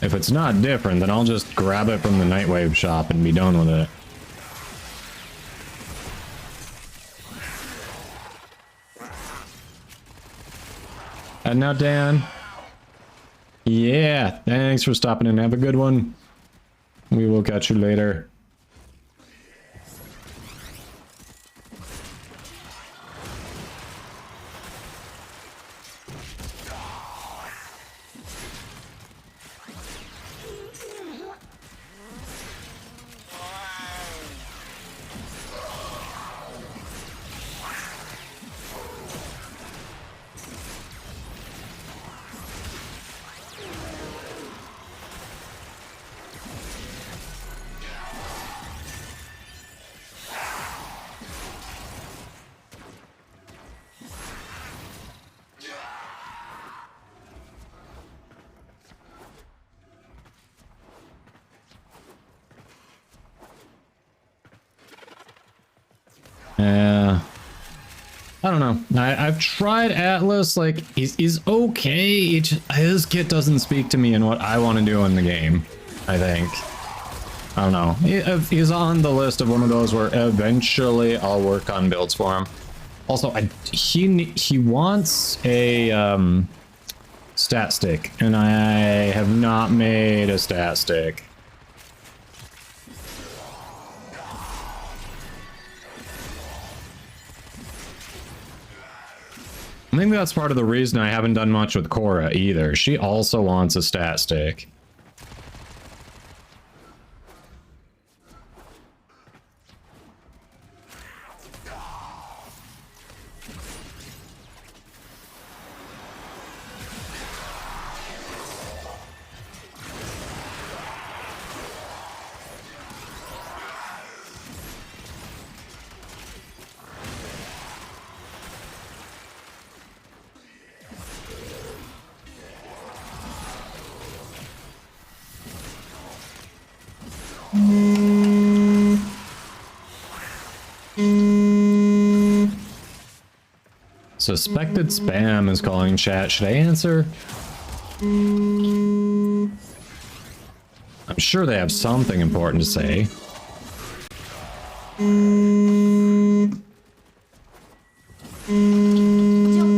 If it's not different, then I'll just grab it from the Nightwave shop and be done with it. And now, Dan. Yeah, thanks for stopping in. Have a good one. We will catch you later. I don't know. I've tried Atlas, like, he's okay. His kit doesn't speak to me in what I want to do in the game, I think. I don't know. He's on the list of one of those where eventually I'll work on builds for him. Also, he wants a stat stick, and I have not made a stat stick. I think that's part of the reason I haven't done much with Cora either. She also wants a stat stick. Suspected spam is calling chat. Should I answer? I'm sure they have something important to say. Don't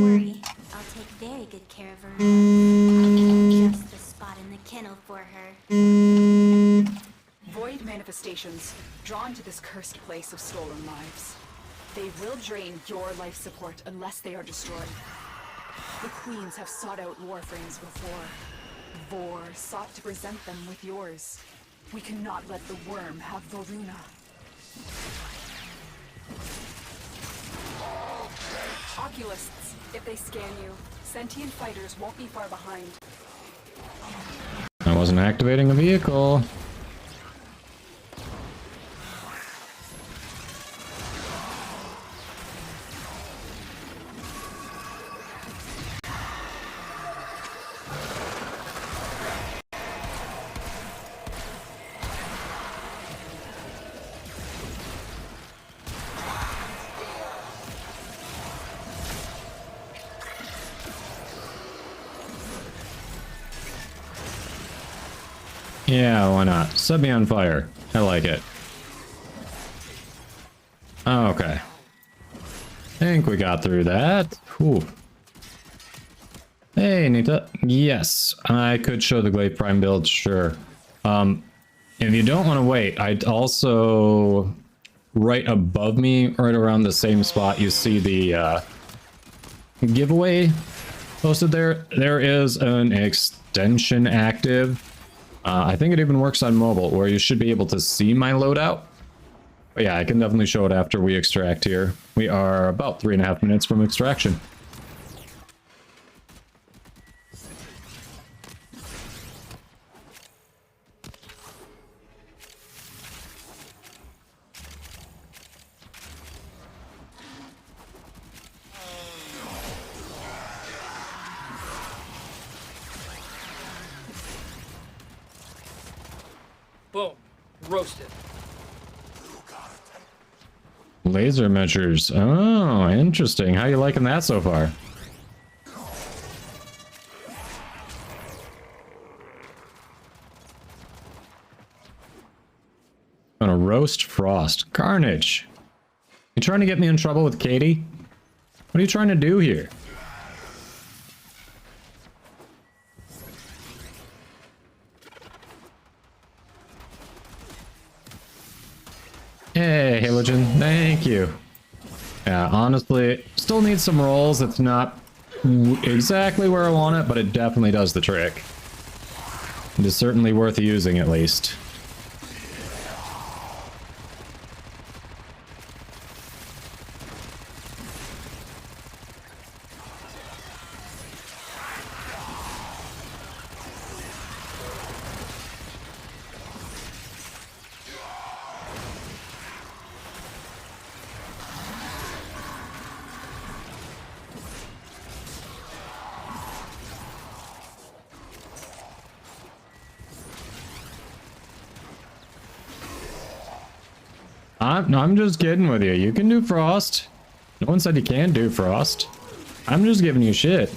worry, I'll take very good care of her. I'll just the spot in the kennel for her. Void manifestations, drawn to this cursed place of stolen lives. They will drain your life support unless they are destroyed. The queens have sought out Warframes before. Vor sought to present them with yours. We cannot let the worm have Voruna. Oculists, if they scan you, sentient fighters won't be far behind. I wasn't activating a vehicle. Yeah, why not? Set me on fire. I like it. Okay. Think we got through that. Whew. Hey, Nita. Yes, I could show the Glaive Prime build, sure. If you don't want to wait, I'd also... Right above me, right around the same spot, you see the giveaway posted there. There is an extension active. I think it even works on mobile, where you should be able to see my loadout. But yeah, I can definitely show it after we extract here. We are about 3.5 minutes from extraction. Boom. Roasted. Laser measures. Oh, interesting. How you liking that so far? Gonna roast Frost. Carnage. You trying to get me in trouble with Katie? What are you trying to do here? Hey, Halogen, thank you. Yeah, honestly, still need some rolls. It's not exactly where I want it, but it definitely does the trick. It is certainly worth using, at least. I'm just kidding with you. You can do Frost. No one said you can't do Frost. I'm just giving you shit.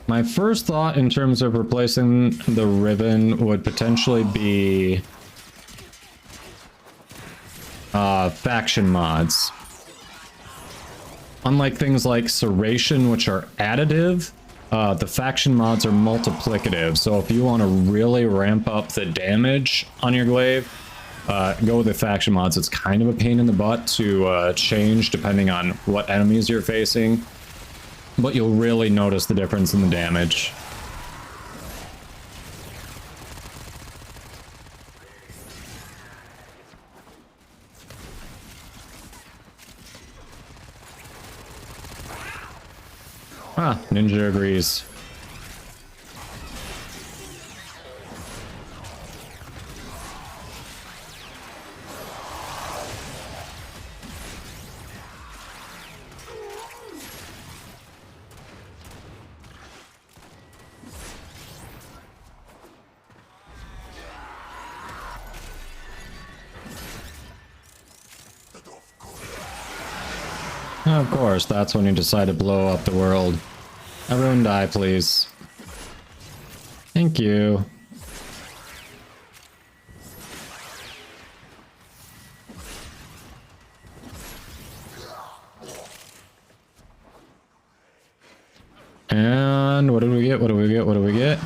My first thought in terms of replacing the Riven would potentially be faction mods. Unlike things like Serration, which are additive, the faction mods are multiplicative. So if you want to really ramp up the damage on your glaive, go with the faction mods. It's kind of a pain in the butt to change depending on what enemies you're facing, but you'll really notice the difference in the damage. Ah, Ninja agrees. Of course, that's when you decide to blow up the world. Everyone die, please. Thank you. And what do we get? What do we get? What do we get?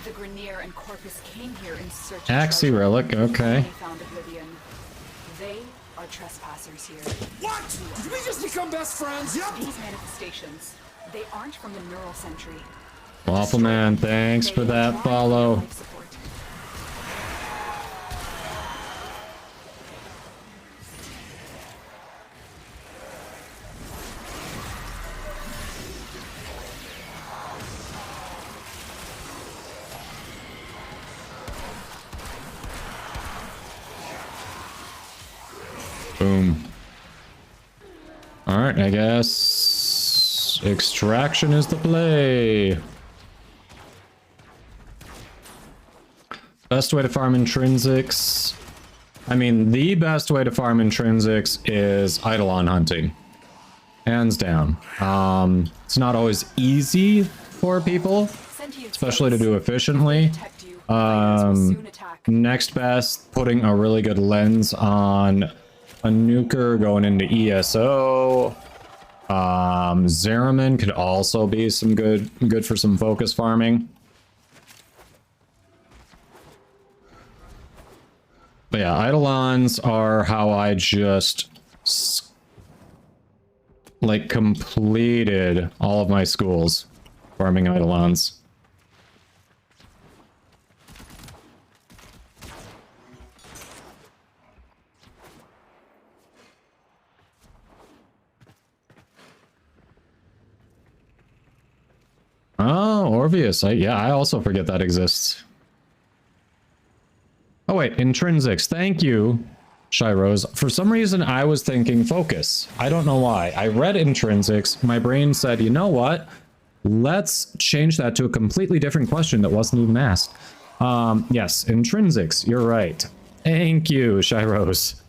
The Grenier and and Corpus came here in search of Axie treasure. relic, okay. They found Oblivion. They are trespassers here. What? Did we just become best friends? Yep. These manifestations, they aren't from the neural sentry. Waffle Man, thanks for that follow. Life support. Boom. Alright, I guess extraction is the play. Best way to farm intrinsics. I mean, the best way to farm intrinsics is Eidolon hunting. Hands down. It's not always easy for people, especially to do efficiently. Next best, putting a really good lens on a nuker going into ESO. Zeraman could also be some good for some focus farming. But yeah, Eidolons are how I just like completed all of my schools farming Eidolons. Oh, Orpheus. Yeah, I also forget that exists. Oh wait, intrinsics. Thank you, Shyrose. For some reason, I was thinking focus. I don't know why. I read intrinsics. My brain said, you know what? Let's change that to a completely different question that wasn't even asked. Yes, intrinsics. You're right. Thank you, Shyrose.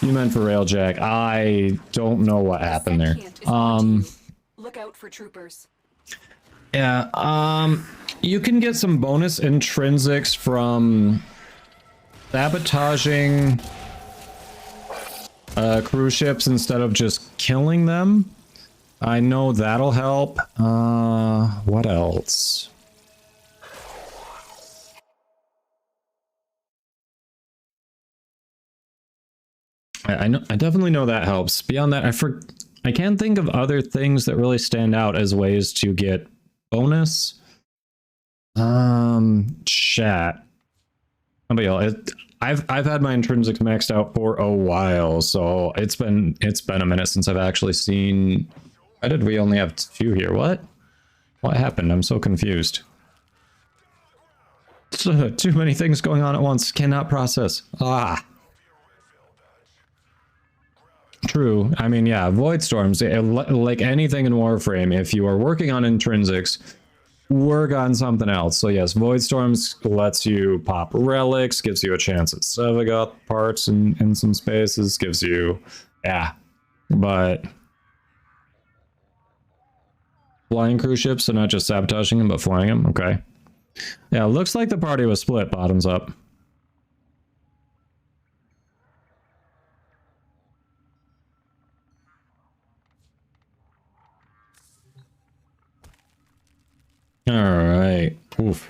You meant for Railjack. I don't know what happened there. Look out for troopers. Yeah, you can get some bonus intrinsics from sabotaging cruise ships instead of just killing them. I know that'll help. What else? I definitely know that helps. Beyond that, I can't think of other things that really stand out as ways to get bonus. Chat. How about y'all? I've had my intrinsics maxed out for a while, so it's been a minute since I've actually seen. Why did we only have 2 here? What happened? I'm so confused. Too many things going on at once. Cannot process. True. I mean, yeah, Void Storms, like anything in Warframe, if you are working on intrinsics, work on something else. So yes, Void Storms lets you pop relics, gives you a chance at Sevagoth parts in some spaces, gives you, yeah, but flying cruise ships, so not just sabotaging them, but flying them, okay. Yeah, looks like the party was split bottoms up. All right. Oof.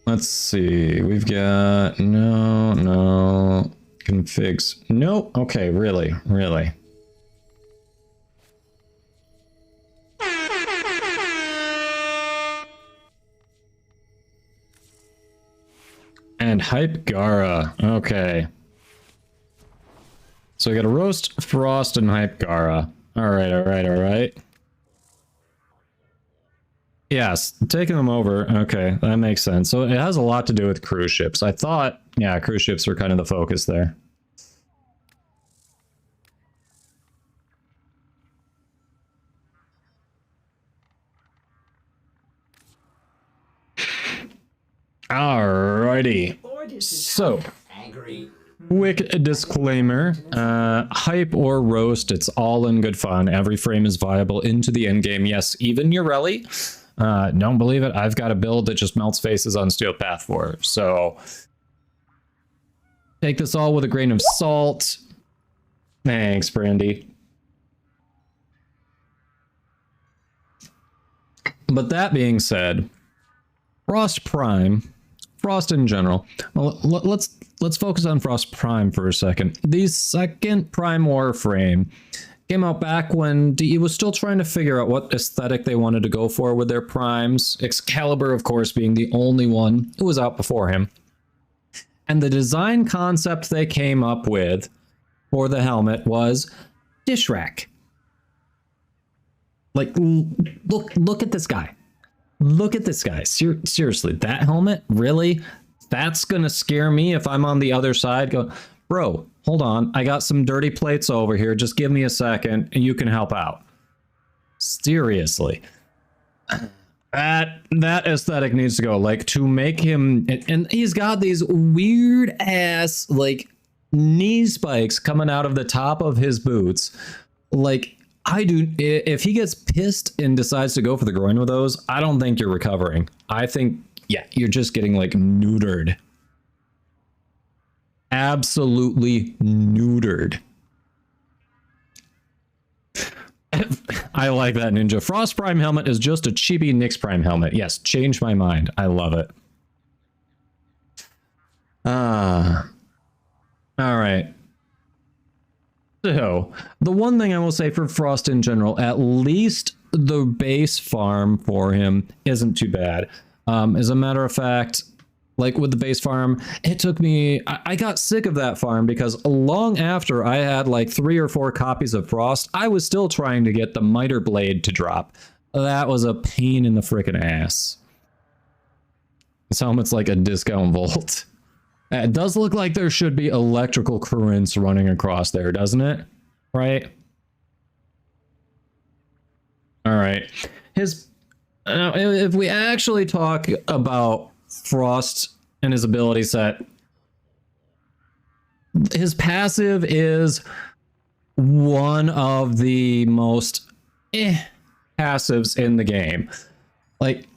Let's see. We've got no configs. Nope. Okay, really. And Hype Gara. Okay. So we got a Roast, Frost, and Hype Gara. Alright. Yes, taking them over. Okay, that makes sense. So it has a lot to do with cruise ships. I thought, yeah, cruise ships were kind of the focus there. Alrighty. So, quick disclaimer, hype or roast, it's all in good fun. Every frame is viable into the end game. Yes, even Urelli. Don't believe it. I've got a build that just melts faces on Steel Path 4. So take this all with a grain of salt. Thanks, Brandy. But that being said, Frost Prime, Frost in general. Well, let's focus on Frost Prime for a second. The second Prime Warframe came out back when DE was still trying to figure out what aesthetic they wanted to go for with their primes. Excalibur, of course, being the only one who was out before him. And the design concept they came up with for the helmet was dish rack. Like, look at this guy. Look at this guy. Seriously, that helmet? Really? That's gonna scare me if I'm on the other side. Go, bro, hold on. I got some dirty plates over here. Just give me a second and you can help out. Seriously. That aesthetic needs to go. Like, to make him... And he's got these weird ass, like, knee spikes coming out of the top of his boots. Like... if he gets pissed and decides to go for the groin with those, I don't think you're recovering. I think, yeah, you're just getting like neutered. Absolutely neutered. I like that, Ninja. Frost Prime helmet is just a cheapy Nyx Prime helmet. Yes, change my mind. I love it. All right. So, the one thing I will say for Frost in general, at least the base farm for him isn't too bad. As a matter of fact, like with the base farm, it took me... I got sick of that farm because long after I had like 3 or 4 copies of Frost, I was still trying to get the Miter Blade to drop. That was a pain in the frickin' ass. This helmet's like a discount Volt. It does look like there should be electrical currents running across there, doesn't it? Right? All right. If we actually talk about Frost and his ability set, his passive is one of the most passives in the game. Like,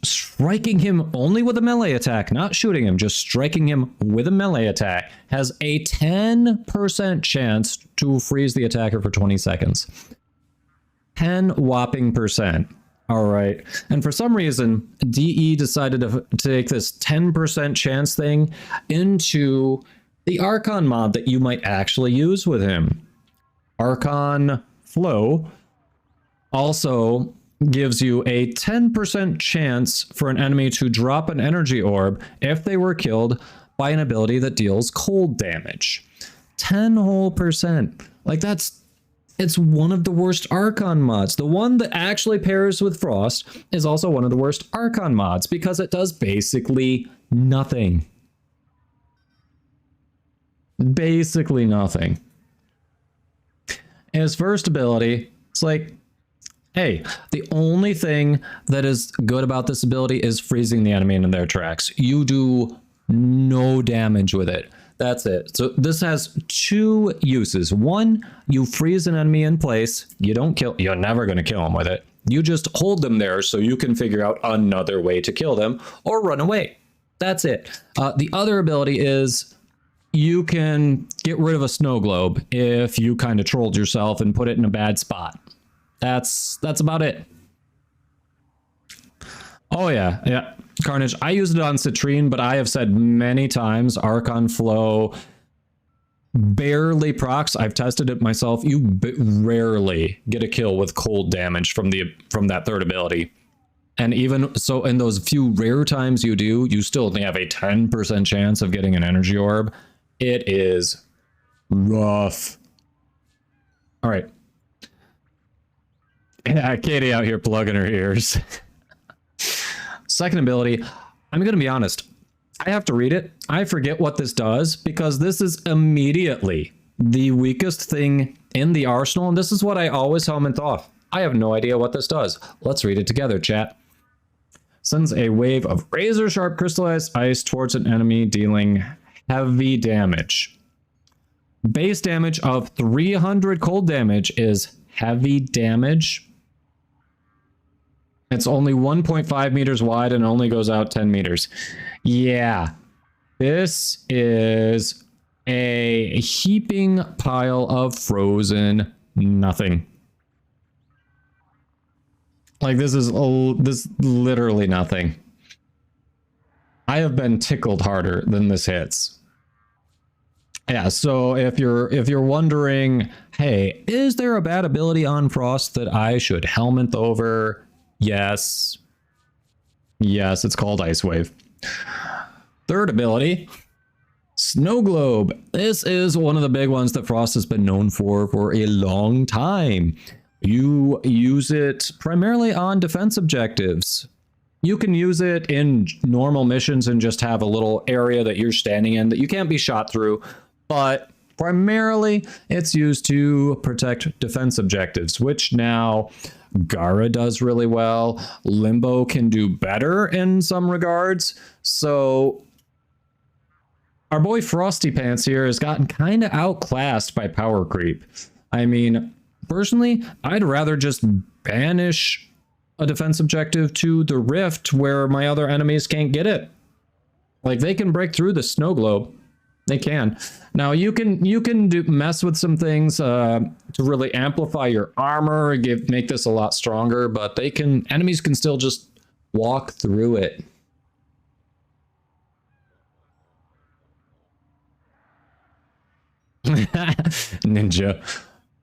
striking him only with a melee attack, not shooting him, just striking him with a melee attack, has a 10% chance to freeze the attacker for 20 seconds. 10 whopping percent. All right. And for some reason, DE decided to take this 10% chance thing into the Archon mod that you might actually use with him. Archon Flow also gives you a 10% chance for an enemy to drop an energy orb if they were killed by an ability that deals cold damage. 10 whole percent. Like, it's one of the worst Archon mods. The one that actually pairs with Frost is also one of the worst Archon mods because it does basically nothing. Basically nothing. His first ability, it's like, hey, the only thing that is good about this ability is freezing the enemy in their tracks. You do no damage with it. That's it. So this has 2 uses. One, you freeze an enemy in place. You don't kill. You're never going to kill them with it. You just hold them there so you can figure out another way to kill them or run away. That's it. The other ability is you can get rid of a snow globe if you kind of trolled yourself and put it in a bad spot. That's about it. Oh yeah. Carnage. I used it on Citrine, but I have said many times Archon Flow barely procs. I've tested it myself. You rarely get a kill with cold damage from that third ability. And even so, in those few rare times you do, you still only have a 10% chance of getting an energy orb. It is rough. All right. Yeah, Katie out here plugging her ears. Second ability, I'm going to be honest. I have to read it. I forget what this does because this is immediately the weakest thing in the arsenal. And this is what I always helmet off. I have no idea what this does. Let's read it together, chat. Sends a wave of razor sharp crystallized ice towards an enemy, dealing heavy damage. Base damage of 300 cold damage is heavy damage. It's only 1.5 meters wide and only goes out 10 meters. Yeah, this is a heaping pile of frozen nothing. Like this is literally nothing. I have been tickled harder than this hits. Yeah, so if you're wondering, hey, is there a bad ability on Frost that I should helmet over? Yes. Yes, it's called Ice Wave. Third ability, Snow Globe. This is one of the big ones that Frost has been known for a long time. You use it primarily on defense objectives. You can use it in normal missions and just have a little area that you're standing in that you can't be shot through, but primarily it's used to protect defense objectives, which now Gara does really well. Limbo can do better in some regards. So our boy Frosty Pants here has gotten kind of outclassed by power creep. I mean, personally, I'd rather just banish a defense objective to the rift where my other enemies can't get it. Like they can break through the snow globe. They can. Now you can mess with some things to really amplify your armor, make this a lot stronger, but enemies can still just walk through it. Ninja.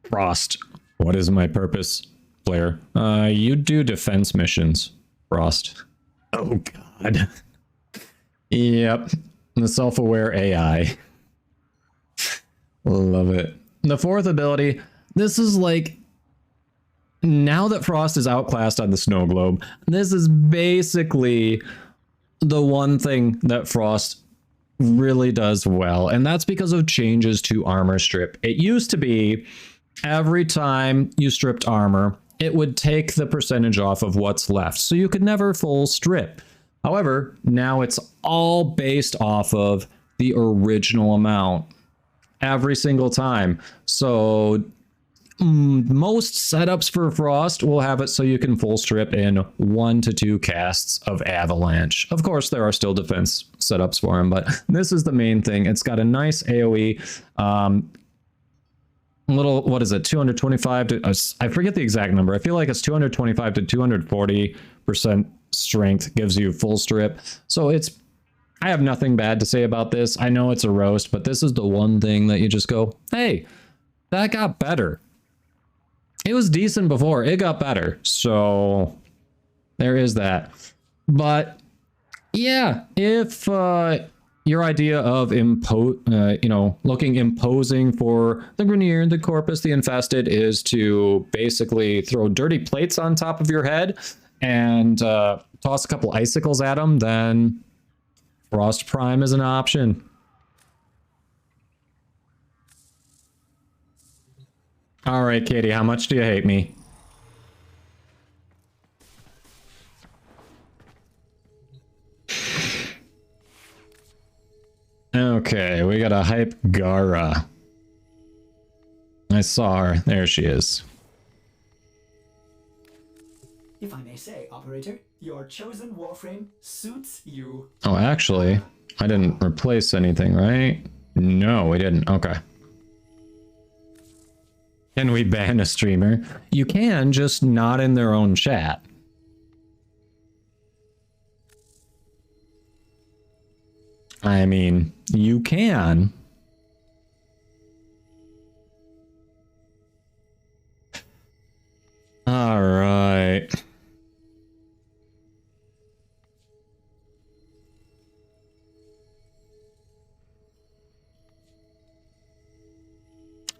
Frost. What is my purpose, player? You do defense missions, Frost. Oh god. Yep. The self-aware AI. Love it. The fourth ability, this is like, now that Frost is outclassed on the snow globe, this is basically the one thing that Frost really does well, and that's because of changes to armor strip. It used to be every time you stripped armor, it would take the percentage off of what's left, so you could never full strip. However, now it's all based off of the original amount every single time. So most setups for Frost will have it so you can full strip in 1 to 2 casts of Avalanche. Of course, there are still defense setups for him, but this is the main thing. It's got a nice AoE. Little, what is it, 225 to, I forget the exact number. I feel like it's 225 to 240% strength gives you full strip. So I have nothing bad to say about this. I know it's a roast, but this is the one thing that you just go, hey, that got better. It was decent before, it got better. So there is that. But yeah, if your idea of looking imposing for the Grenier, the Corpus, the Infested is to basically throw dirty plates on top of your head and toss a couple icicles at them, then Frost Prime is an option. All right, Katie, how much do you hate me? Okay, we got a hype Gara. I saw her. There she is. If I may say, operator, your chosen Warframe suits you. Oh, actually, I didn't replace anything, right? No, we didn't. Okay. Can we ban a streamer? You can, just not in their own chat. I mean, you can. All right.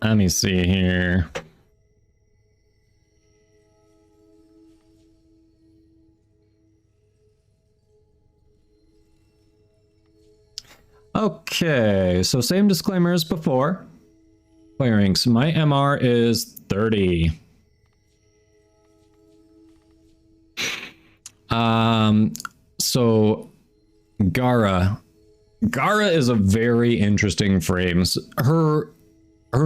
Let me see here. Okay, so same disclaimer as before. Clearings. My MR is 30. So Gara. Gara is a very interesting frame. Her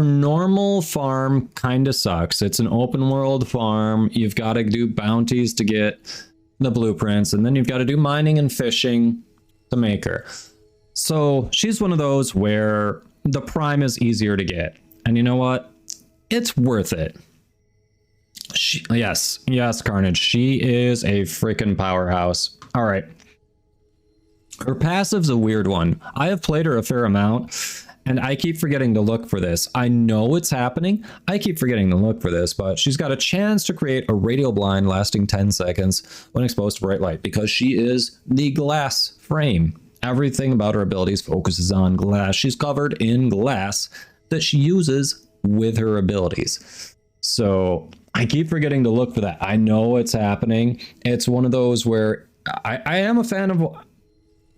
normal farm kind of sucks. It's an open world farm. You've got to do bounties to get the blueprints, and then you've got to do mining and fishing to make her. So she's one of those where the Prime is easier to get. And you know what? It's worth it. Yes, Carnage. She is a freaking powerhouse. All right. Her passive's a weird one. I have played her a fair amount, and I keep forgetting to look for this. I know it's happening. I keep forgetting to look for this, but she's got a chance to create a radial blind lasting 10 seconds when exposed to bright light because she is the glass frame. Everything about her abilities focuses on glass. She's covered in glass that she uses with her abilities. So I keep forgetting to look for that. I know it's happening. It's one of those where I am a fan of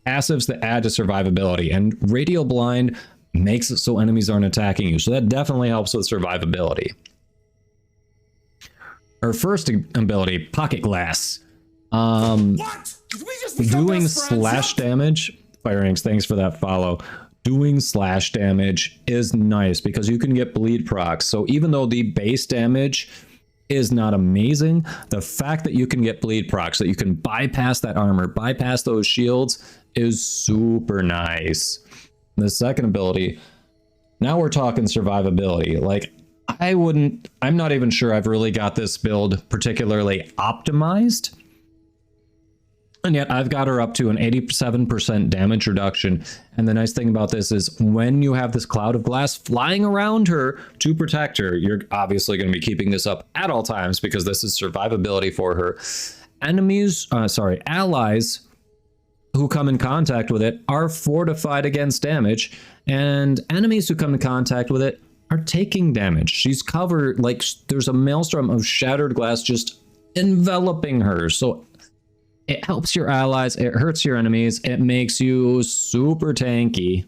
passives that add to survivability, and radial blind makes it so enemies aren't attacking you. So that definitely helps with survivability. Her first ability, Pocket Glass. Doing slash damage. Fireings, thanks for that follow. Doing slash damage is nice because you can get bleed procs. So even though the base damage is not amazing, the fact that you can get bleed procs, that you can bypass that armor, bypass those shields, is super nice. The second ability, now we're talking survivability. Like, I'm not even sure I've really got this build particularly optimized. And yet I've got her up to an 87% damage reduction. And the nice thing about this is when you have this cloud of glass flying around her to protect her, you're obviously going to be keeping this up at all times because this is survivability for her. Allies who come in contact with it are fortified against damage, and enemies who come in contact with it are taking damage. She's covered, like, there's a maelstrom of shattered glass just enveloping her. So it helps your allies, it hurts your enemies, it makes you super tanky.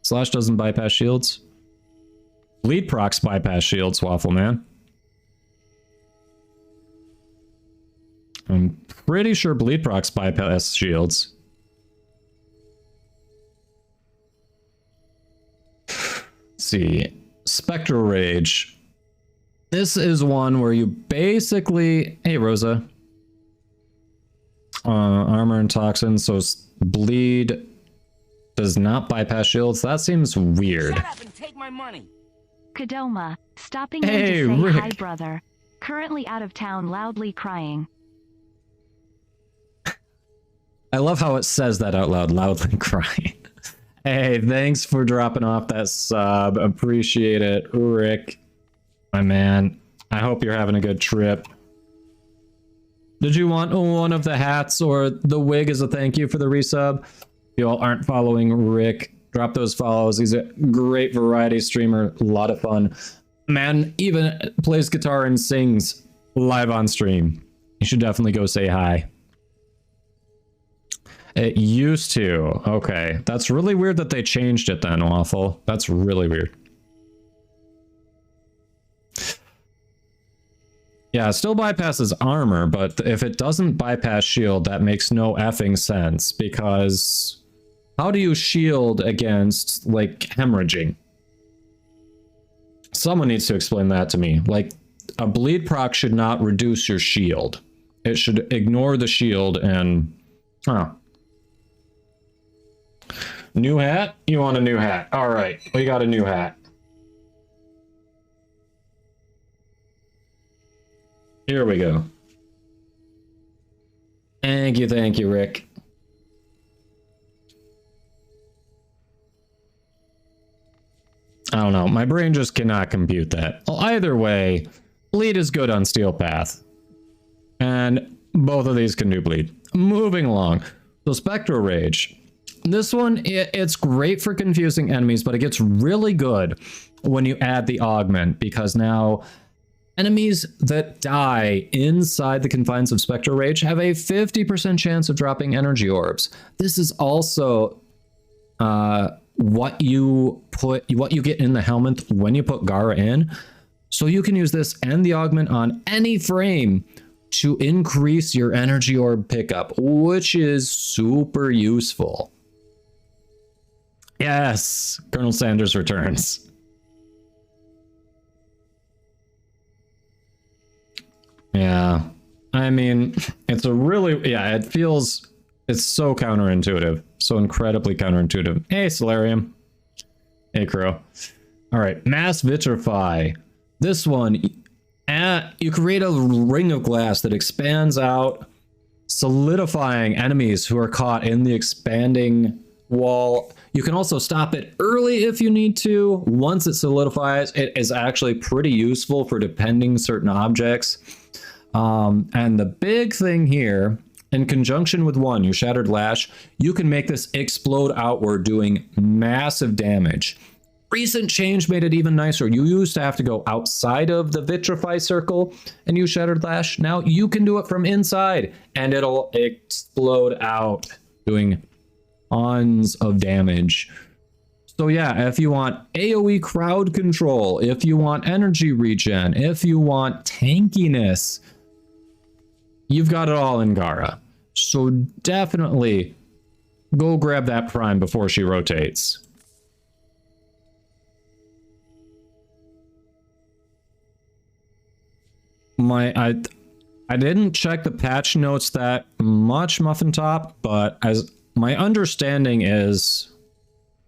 Slash doesn't bypass shields. Bleed procs bypass shields, Waffle Man. I'm pretty sure bleed procs bypass shields. Let's see. Spectral Rage. This is one where you basically... Hey, Rosa. Armor and toxin, so bleed does not bypass shields. That seems weird. Shut up and take my money. Kadoma, stopping in Hey, to say Rick. hi, brother. Currently out of town, loudly crying. I love how it says that out loud, loudly crying. Hey, thanks for dropping off that sub. Appreciate it, Rick. My man. I hope you're having a good trip. Did you want one of the hats or the wig as a thank you for the resub? If you all aren't following Rick, drop those follows. He's a great variety streamer, a lot of fun. Man even plays guitar and sings live on stream. You should definitely go say hi. It used to. Okay. That's really weird that they changed it then, Waffle. That's really weird. Yeah, it still bypasses armor, but if it doesn't bypass shield, that makes no effing sense, because how do you shield against, like, hemorrhaging? Someone needs to explain that to me. Like, a bleed proc should not reduce your shield. It should ignore the shield and... Huh. New hat? You want a new hat. Alright, we got a new hat. Here we go. Thank you, Rick. I don't know, my brain just cannot compute that. Well, either way, bleed is good on Steel Path. And both of these can do bleed. Moving along. So Spectral Rage. This one, it's great for confusing enemies, but it gets really good when you add the augment, because now enemies that die inside the confines of Spectral Rage have a 50% chance of dropping energy orbs. This is also what you get in the helmet when you put Gara in. So you can use this and the augment on any frame to increase your energy orb pickup, which is super useful. Yes, Colonel Sanders returns. Yeah, I mean, it's a really, yeah, it feels, it's so counterintuitive, so incredibly counterintuitive. Hey, Solarium. Hey, Crow. All right, Mass Vitrify. This one, you create a ring of glass that expands out, solidifying enemies who are caught in the expanding wall. You can also stop it early if you need to. Once it solidifies, it is actually pretty useful for defending certain objects. And the big thing here, in conjunction with one, your Shattered Lash, you can make this explode outward, doing massive damage. Recent change made it even nicer. You used to have to go outside of the Vitrify circle and use Shattered Lash. Now you can do it from inside and it'll explode out, doing tons of damage. So yeah, if you want AoE crowd control, if you want energy regen, if you want tankiness, you've got it all in Gara. So definitely go grab that Prime before she rotates. I didn't check the patch notes that much, Muffin Top, but as my understanding is,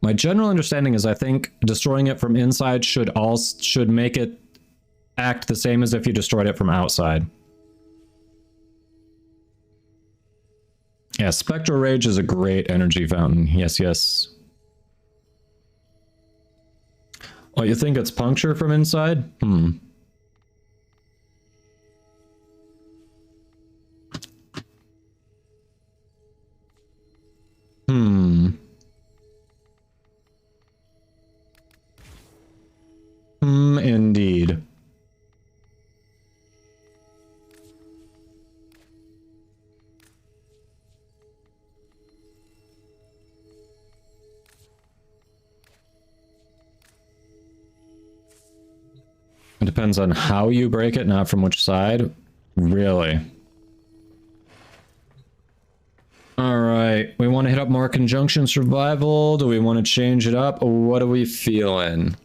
my general understanding is I think destroying it from inside should make it act the same as if you destroyed it from outside. Yeah, Spectral Rage is a great energy fountain. Yes, yes. Oh, you think it's puncture from inside? Indeed. It depends on how you break it, not from which side. Really? Alright, we want to hit up more conjunction survival. Do we want to change it up? What are we feeling?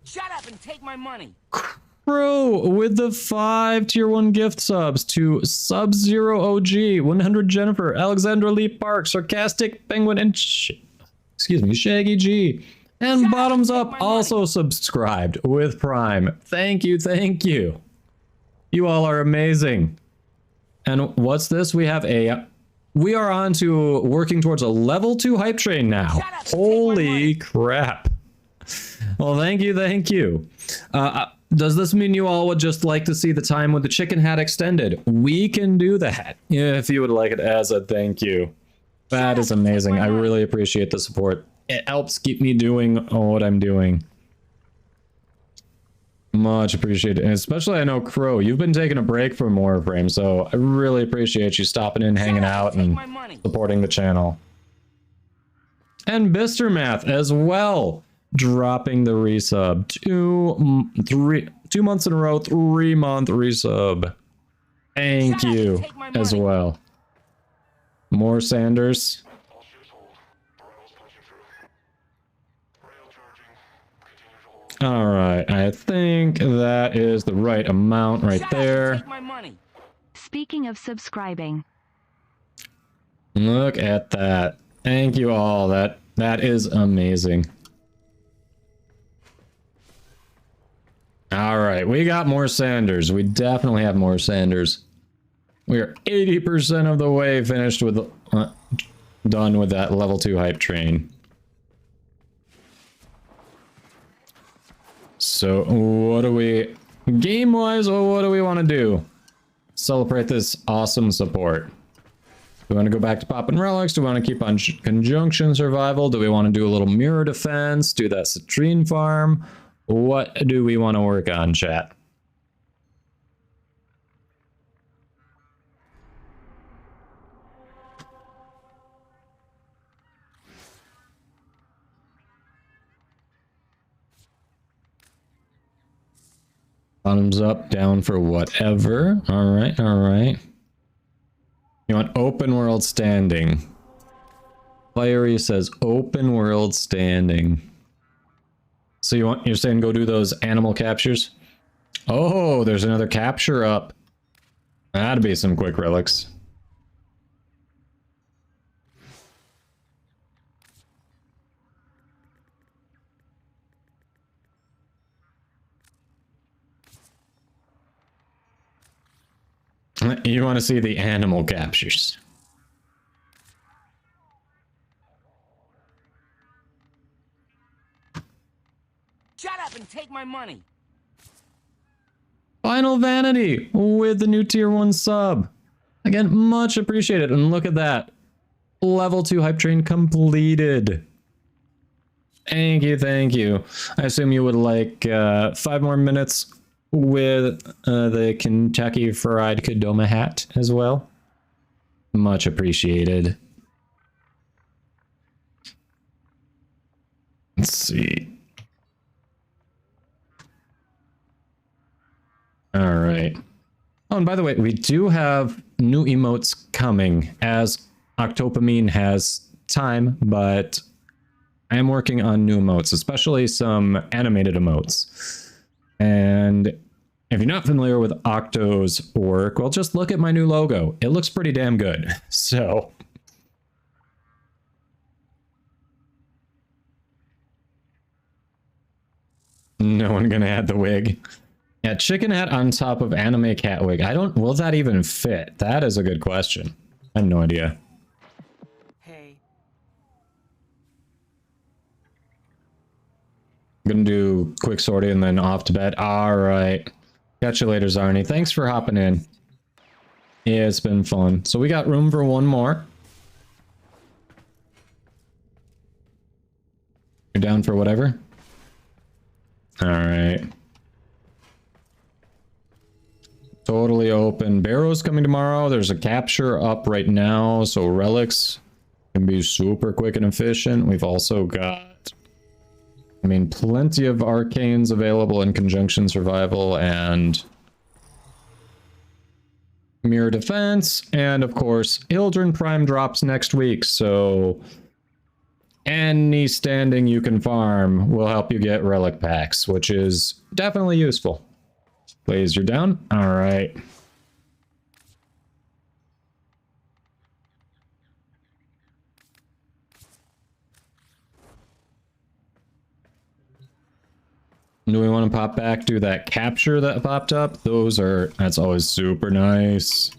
Shut up and take my money. Crow with the 5 tier 1 gift subs to Sub-Zero OG, 100 Jennifer, Alexandra Lee Park, Sarcastic Penguin, and excuse me, Shaggy G. And Bottoms Up also subscribed with Prime. Thank you, thank you. You all are amazing. And what's this? We are on to working towards a level 2 hype train now. Holy crap. Well, thank you, thank you. Does this mean you all would just like to see the time with the chicken hat extended? We can do that if you would like it as a thank you. That is amazing. I really appreciate the support. It helps keep me doing what I'm doing. Much appreciated. And especially I know Crow, you've been taking a break from Warframe, so I really appreciate you stopping in, hanging out, and supporting the channel. And Bistermath as well, dropping the resub. 2 months in a row, 3-month resub. Thank you as well. More Sanders. All right, I think that is the right amount right there. Speaking of subscribing. Look at that. Thank you all. That is amazing. All right, we got more Sanders. We definitely have more Sanders. We are 80% of the way finished with done with that level 2 hype train. So what do we, game-wise, what do we want to do? Celebrate this awesome support. Do we want to go back to popping relics? Do we want to keep on conjunction survival? Do we want to do a little mirror defense? Do that citrine farm? What do we want to work on, chat? Bottoms up, down for whatever. All right, all right. You want open world standing. Fiery says open world standing. So you're saying go do those animal captures? Oh, there's another capture up. That'd be some quick relics. You want to see the animal captures. Shut up and take my money. Final Vanity with the new tier 1 sub. Again, much appreciated. And look at that. Level 2 hype train completed. Thank you, thank you. I assume you would like 5 more minutes with the Kentucky Fried Kadoma hat as well. Much appreciated. Let's see. All right. Oh, and by the way, we do have new emotes coming as Octopamine has time, but I am working on new emotes, especially some animated emotes. And if you're not familiar with Octo's work, well, just look at my new logo. It looks pretty damn good. So no one gonna add the wig. Yeah, chicken hat on top of anime cat wig. Will that even fit? That is a good question. I have no idea. Hey. I'm gonna do quick sortie and then off to bed. All right. Catch you later, Zarni. Thanks for hopping in. Yeah, it's been fun. So we got room for one more. You're down for whatever? All right. Totally open. Barrow's coming tomorrow. There's a capture up right now, so relics can be super quick and efficient. We've also got, I mean, plenty of arcanes available in conjunction survival and mirror defense, and of course, Ildren Prime drops next week, so any standing you can farm will help you get relic packs, which is definitely useful. Please, you're down? All right. Do we want to pop back, do that capture that popped up? That's always super nice.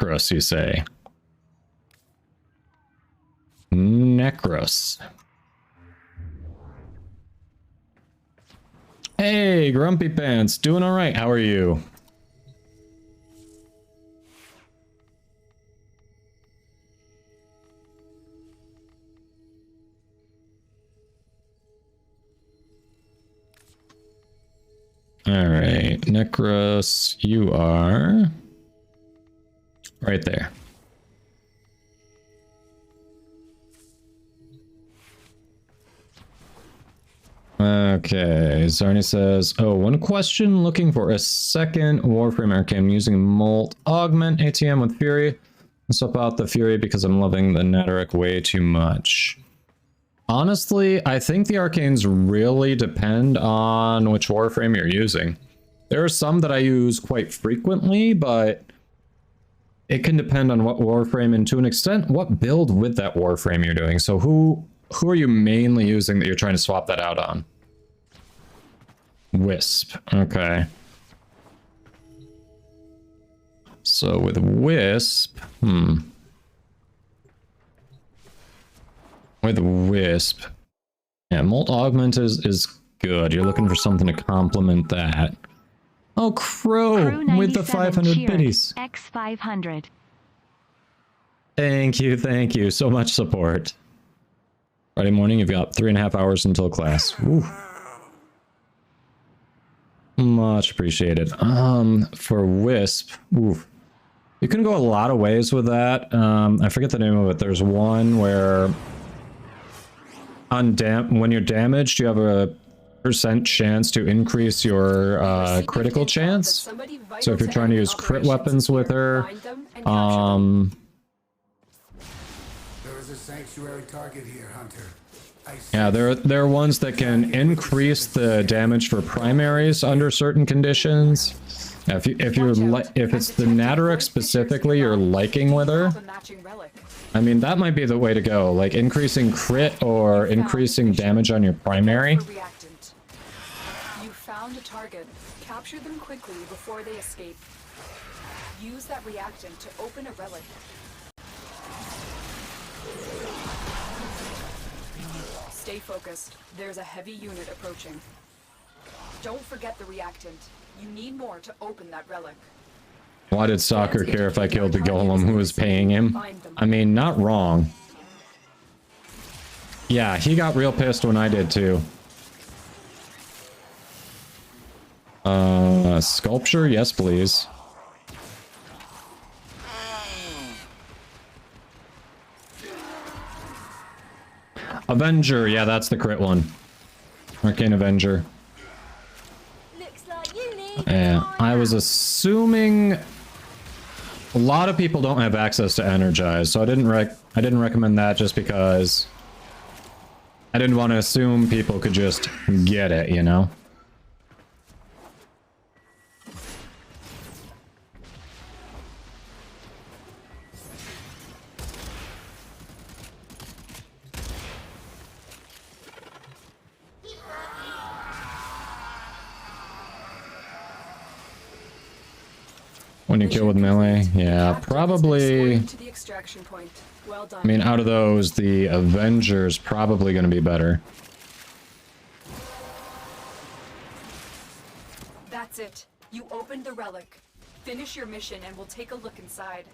Necros, you say? Necros. Hey, Grumpy Pants, doing all right. How are you? All right, Necros, you are right there. Okay, Zarni says, oh, one question, looking for a second Warframe arcane using Molt Augment ATM with Fury. Let's swap out the Fury because I'm loving the Netaric way too much. Honestly, I think the arcanes really depend on which Warframe you're using. There are some that I use quite frequently, but it can depend on what Warframe and to an extent, what build with that Warframe you're doing. So who are you mainly using that you're trying to swap that out on? Wisp. Okay. So with Wisp, with Wisp, yeah, Molt Augment is good. You're looking for something to complement that. Oh, Crow with the 500 biddies. X500. Thank you so much support. Friday morning, you've got 3.5 hours until class. Ooh. Much appreciated. For Wisp, ooh, you can go a lot of ways with that. I forget the name of it. There's one where when you're damaged, you have a % chance to increase your critical chance. So if you're trying to use crit weapons with her, There is a sanctuary target here, Hunter. yeah, there are ones that can increase the damage for primaries under certain conditions. If it's the Natteric specifically you're liking with her, I mean that might be the way to go. Like increasing crit or increasing damage on your primary. You found a target. Capture them quickly before they escape. Use that reactant to open a relic. Stay focused. There's a heavy unit approaching. Don't forget the reactant. You need more to open that relic. Why did Soccer care if I killed the golem who was paying him? I mean, not wrong. Yeah, he got real pissed when I did too. Sculpture? Yes, please. Avenger, yeah, that's the crit one. Arcane Avenger. Yeah, I was assuming a lot of people don't have access to Energize, so I didn't recommend that just because I didn't want to assume people could just get it, you know? When you kill with melee, yeah, probably. I mean, out of those, the Avenger's probably going to be better. That's it. You opened the relic. Finish your mission and we'll take a look inside.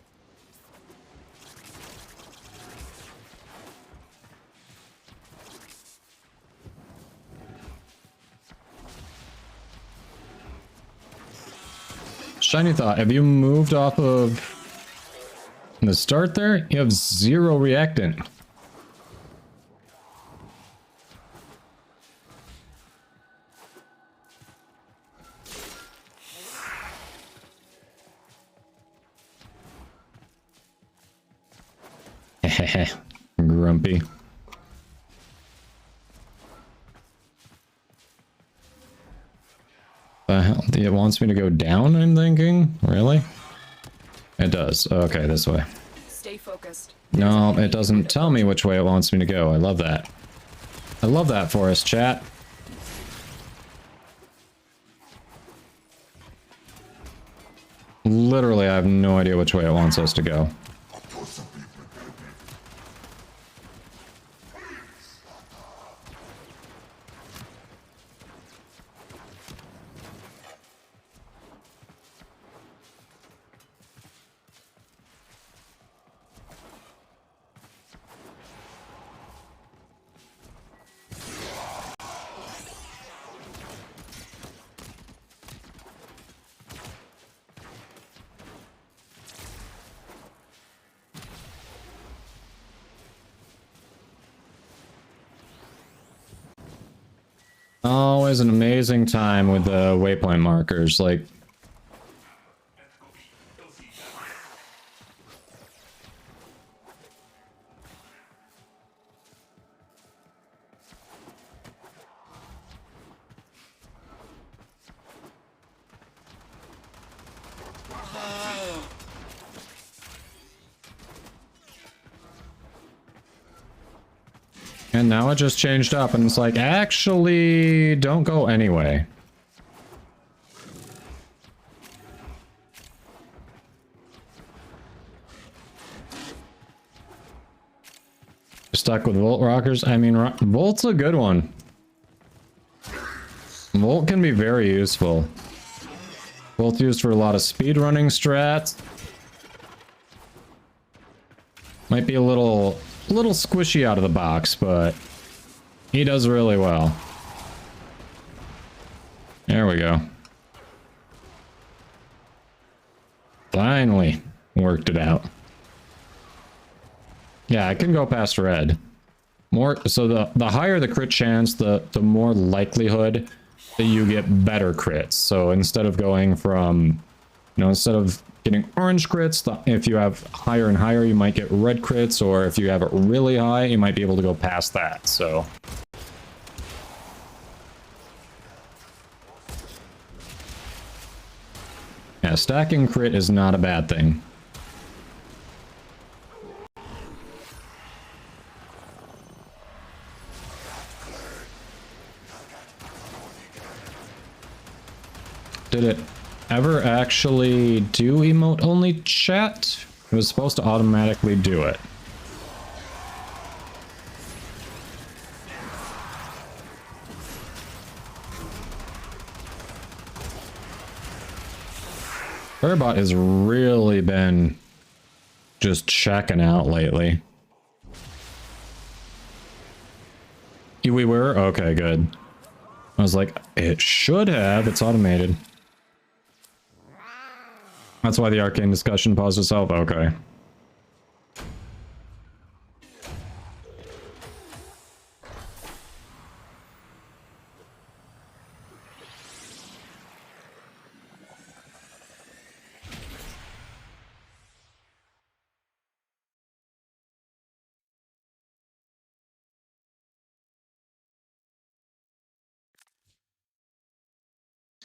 Shiny thought, have you moved off of the start there? You have 0 reactant. Grumpy. The hell? It wants me to go down, I'm thinking? Really? It does. Okay, this way. Stay focused. No, it doesn't tell me which way it wants me to go. I love that. I love that for us, chat. Literally, I have no idea which way it wants us to go. Always an amazing time with the waypoint markers, like... And now it just changed up, and it's like, actually, don't go anyway. Stuck with Volt Rockers? I mean, Volt's a good one. Volt can be very useful. Volt used for a lot of speedrunning strats. Might be a little squishy out of the box, but he does really well. There we go. Finally worked it out. Yeah, I can go past red. So the higher the crit chance, the more likelihood that you get better crits. So instead of going from, instead of getting orange crits, if you have higher and higher, you might get red crits, or if you have it really high, you might be able to go past that. So yeah, stacking crit is not a bad thing. Did it ever actually do emote only chat? It was supposed to automatically do it. Airbot has really been just checking out lately. We were? Okay, good. I was like, it should have. It's automated. That's why the arcane discussion paused itself? Okay.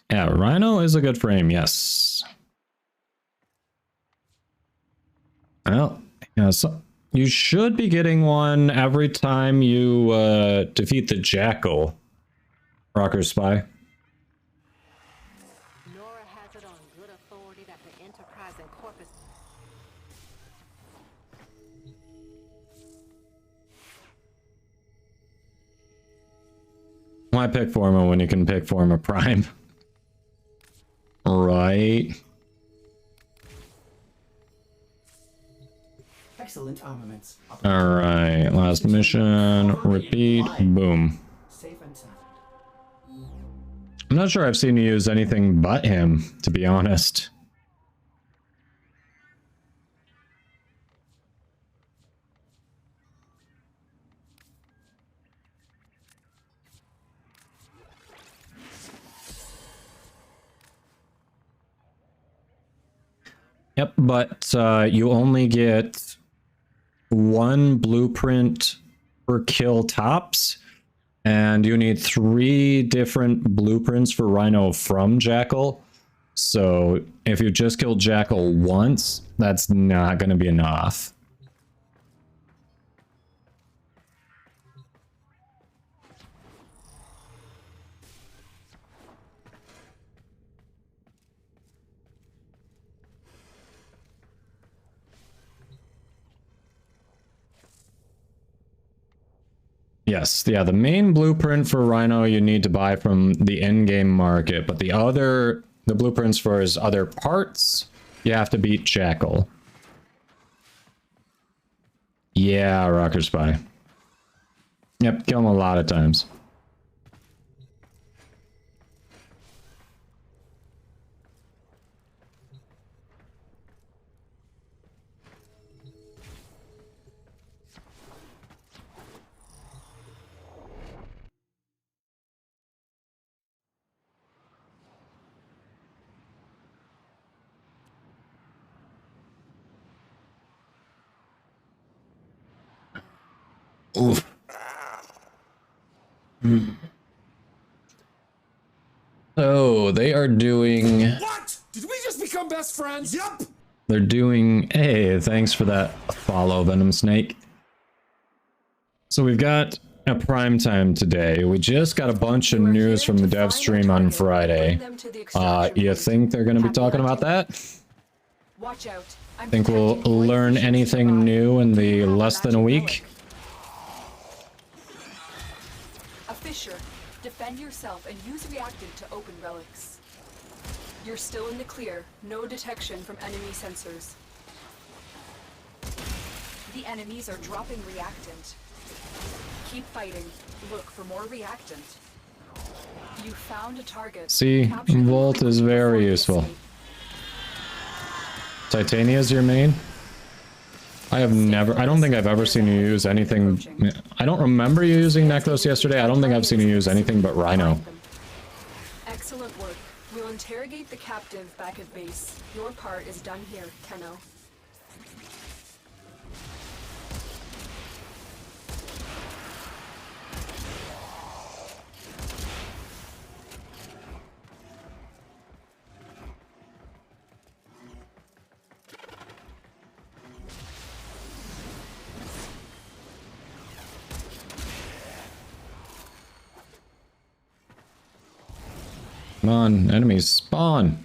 Yeah, Rhino is a good frame, yes. Well, yeah, so you should be getting one every time you defeat the Jackal, Rocker Spy. Nora has it on good authority that the Enterprise and Corpus. Why pick Forma when you can pick Forma Prime? Right. Excellent armaments. Alright, last mission, repeat, boom. Safe and sound. I'm not sure I've seen you use anything but him, to be honest. Yep, but you only get one blueprint per kill tops, and you need 3 different blueprints for Rhino from Jackal. So if you just killed Jackal once, that's not going to be enough. Yes, yeah, the main blueprint for Rhino you need to buy from the in-game market, but the blueprints for his other parts, you have to beat Jackal. Yeah, Rocker Spy. Yep, kill him a lot of times. Oof. So they are doing. What? Did we just become best friends? Yup. They're doing. Hey, thanks for that follow, Venom Snake. So we've got a prime time today. We just got a bunch of news from the dev stream on Friday. You think they're going to be talking about that? Watch out. Think we'll learn anything new in the less than a week? A fissure. Defend yourself and use reactant to open relics. You're still in the clear. No detection from enemy sensors. The enemies are dropping reactant. Keep fighting. Look for more reactant. You found a target. See, Volt is very useful. Titania's your main? I don't think I've ever seen you use anything. I don't remember you using Necros yesterday. I don't think I've seen you use anything but Rhino. Excellent work. We'll interrogate the captive back at base. Your part is done here, Tenno. Come on, enemies spawn.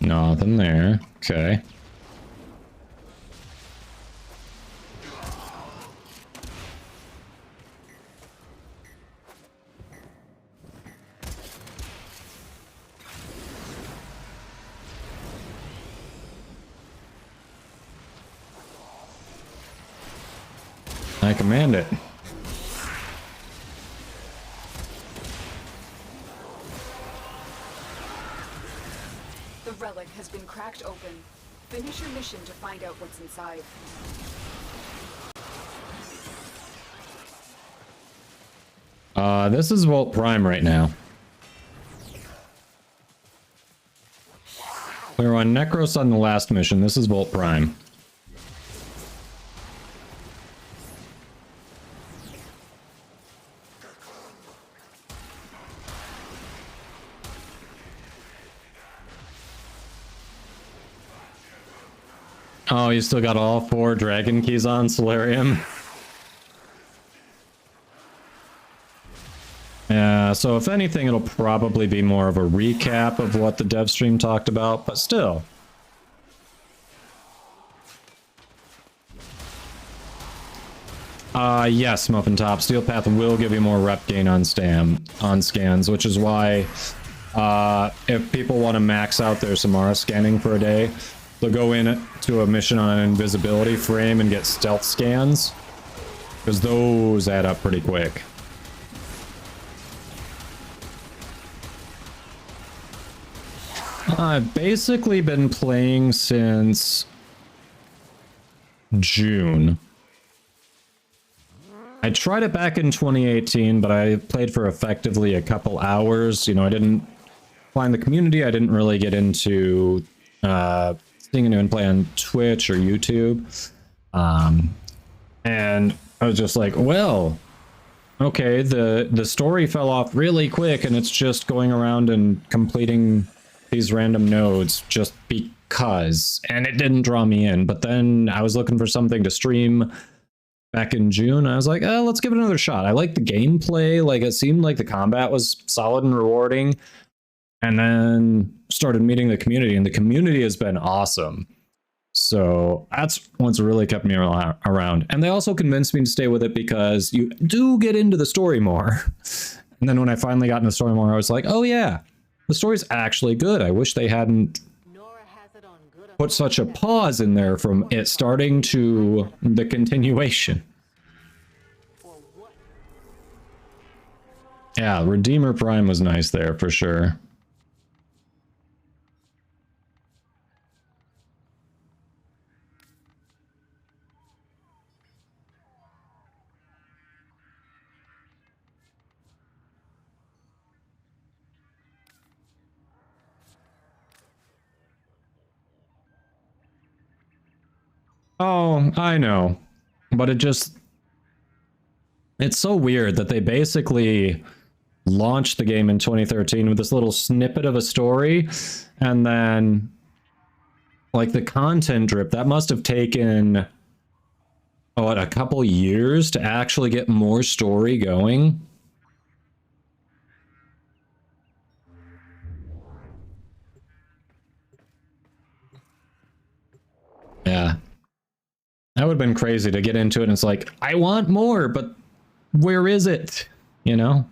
Nothing there. Okay. I command it. The relic has been cracked open. Finish your mission to find out what's inside. This is Volt Prime right now. We were on Necros on the last mission. This is Volt Prime. Oh, you still got all 4 dragon keys on Solarium? Yeah, so if anything, it'll probably be more of a recap of what the dev stream talked about, but still. Yes, Muffin Top. Steel Path will give you more rep gain on scans, which is why if people want to max out their Samara scanning for a day, they'll go in to a mission on an invisibility frame and get stealth scans, because those add up pretty quick. I've basically been playing since June. I tried it back in 2018, but I played for effectively a couple hours. You know, I didn't find the community. I didn't really get into seeing anyone play on Twitch or YouTube. And I was just like, well, okay, the story fell off really quick, and it's just going around and completing these random nodes just because, and it didn't draw me in. But then I was looking for something to stream back in June. I was like, oh, let's give it another shot. I liked the gameplay. Like, it seemed like the combat was solid and rewarding. And then started meeting the community, and the community has been awesome. So that's what's really kept me around. And they also convinced me to stay with it because you do get into the story more. And then when I finally got into the story more, I was like, oh yeah, the story's actually good. I wish they hadn't put such a pause in there from it starting to the continuation. Yeah, Redeemer Prime was nice there for sure. Oh, I know. But it's so weird that they basically launched the game in 2013 with this little snippet of a story, and then like the content drip, that must have taken a couple years to actually get more story going. Yeah. That would have been crazy to get into it, and it's like, I want more, but where is it? You know?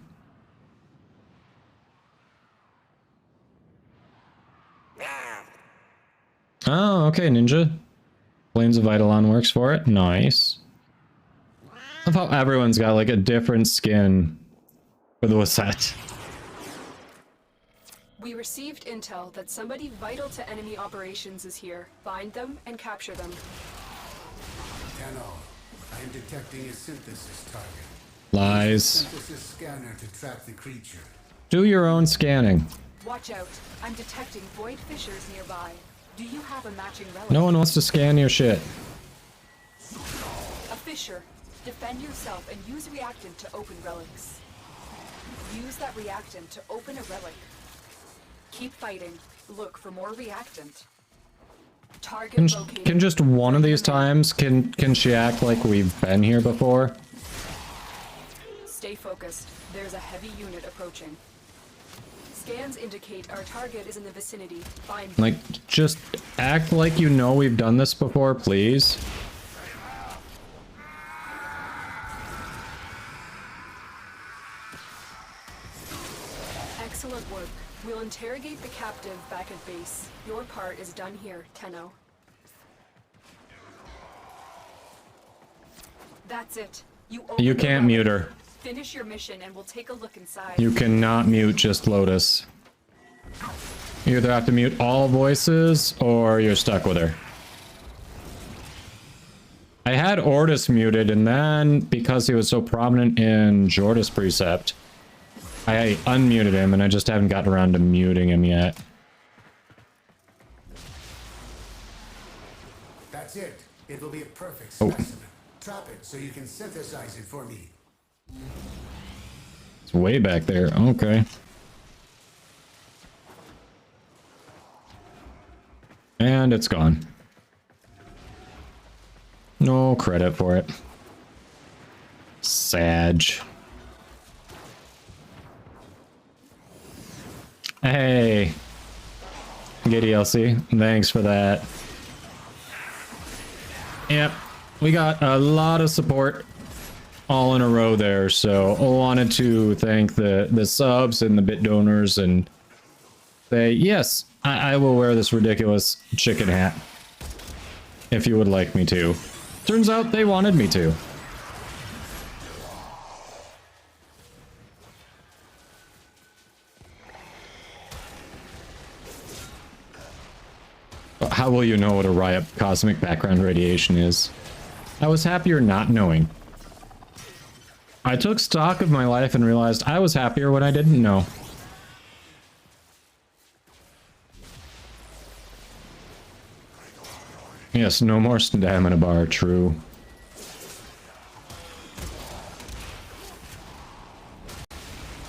Oh, okay, Ninja. Flames of Eidolon works for it. Nice. I love how everyone's got like a different skin for the Wasset. We received intel that somebody vital to enemy operations is here. Find them and capture them. Tenno, I am detecting a synthesis target. Lies. Synthesis scanner to track the creature. Do your own scanning. Watch out. I'm detecting void fissures nearby. Do you have a matching relic? No one wants to scan your shit. A fissure. Defend yourself and use reactant to open relics. Use that reactant to open a relic. Keep fighting. Look for more reactant. Target located. Can just one of these times, can she act like we've been here before? Stay focused. There's a heavy unit approaching. Scans indicate our target is in the vicinity. Find Like, just act like you know we've done this before, please. Excellent work. We'll interrogate the captive back at base. Your part is done here, Tenno. That's it. You can't mute her. Finish your mission and we'll take a look inside. You cannot mute just Lotus. You either have to mute all voices or you're stuck with her. I had Jordas muted, and then because he was so prominent in Jordas Precept, I unmuted him, and I just haven't gotten around to muting him yet. That's it. It will be a perfect specimen. Trap it so you can synthesize it for me. It's way back there. Okay. And it's gone. No credit for it. Sag. Hey. Giddy LC. Thanks for that. Yep. We got a lot of support all in a row there, so I wanted to thank the subs and the bit donors and say, yes, I will wear this ridiculous chicken hat if you would like me to. Turns out they wanted me to. How will you know what a riot cosmic background radiation is? I was happier not knowing. I took stock of my life and realized I was happier when I didn't know. Yes, no more stamina bar, true.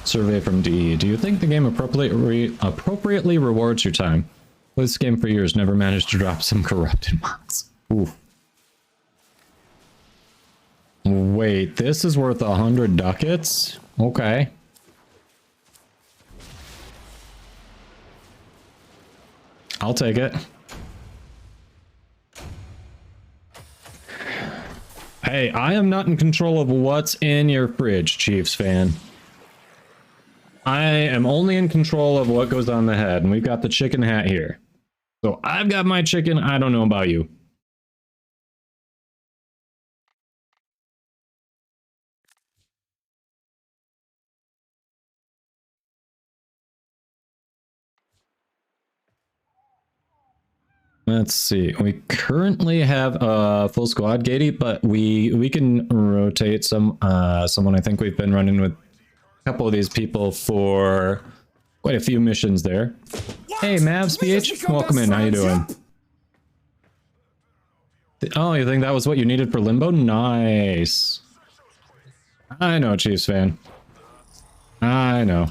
Survey from D. Do you think the game appropriately rewards your time? This game for years never managed to drop some corrupted mods. Ooh. Wait, this is worth 100 ducats? Okay. I'll take it. Hey, I am not in control of what's in your fridge, Chiefs fan. I am only in control of what goes on the head, and we've got the chicken hat here. So I've got my chicken, I don't know about you. Let's see. We currently have a full squad, Gady, but we can rotate someone. I think we've been running with a couple of these people for quite a few missions there. What? Hey, Mavs PH, welcome in. How you doing? Oh, you think that was what you needed for Limbo? Nice. I know, Chiefs fan. I know.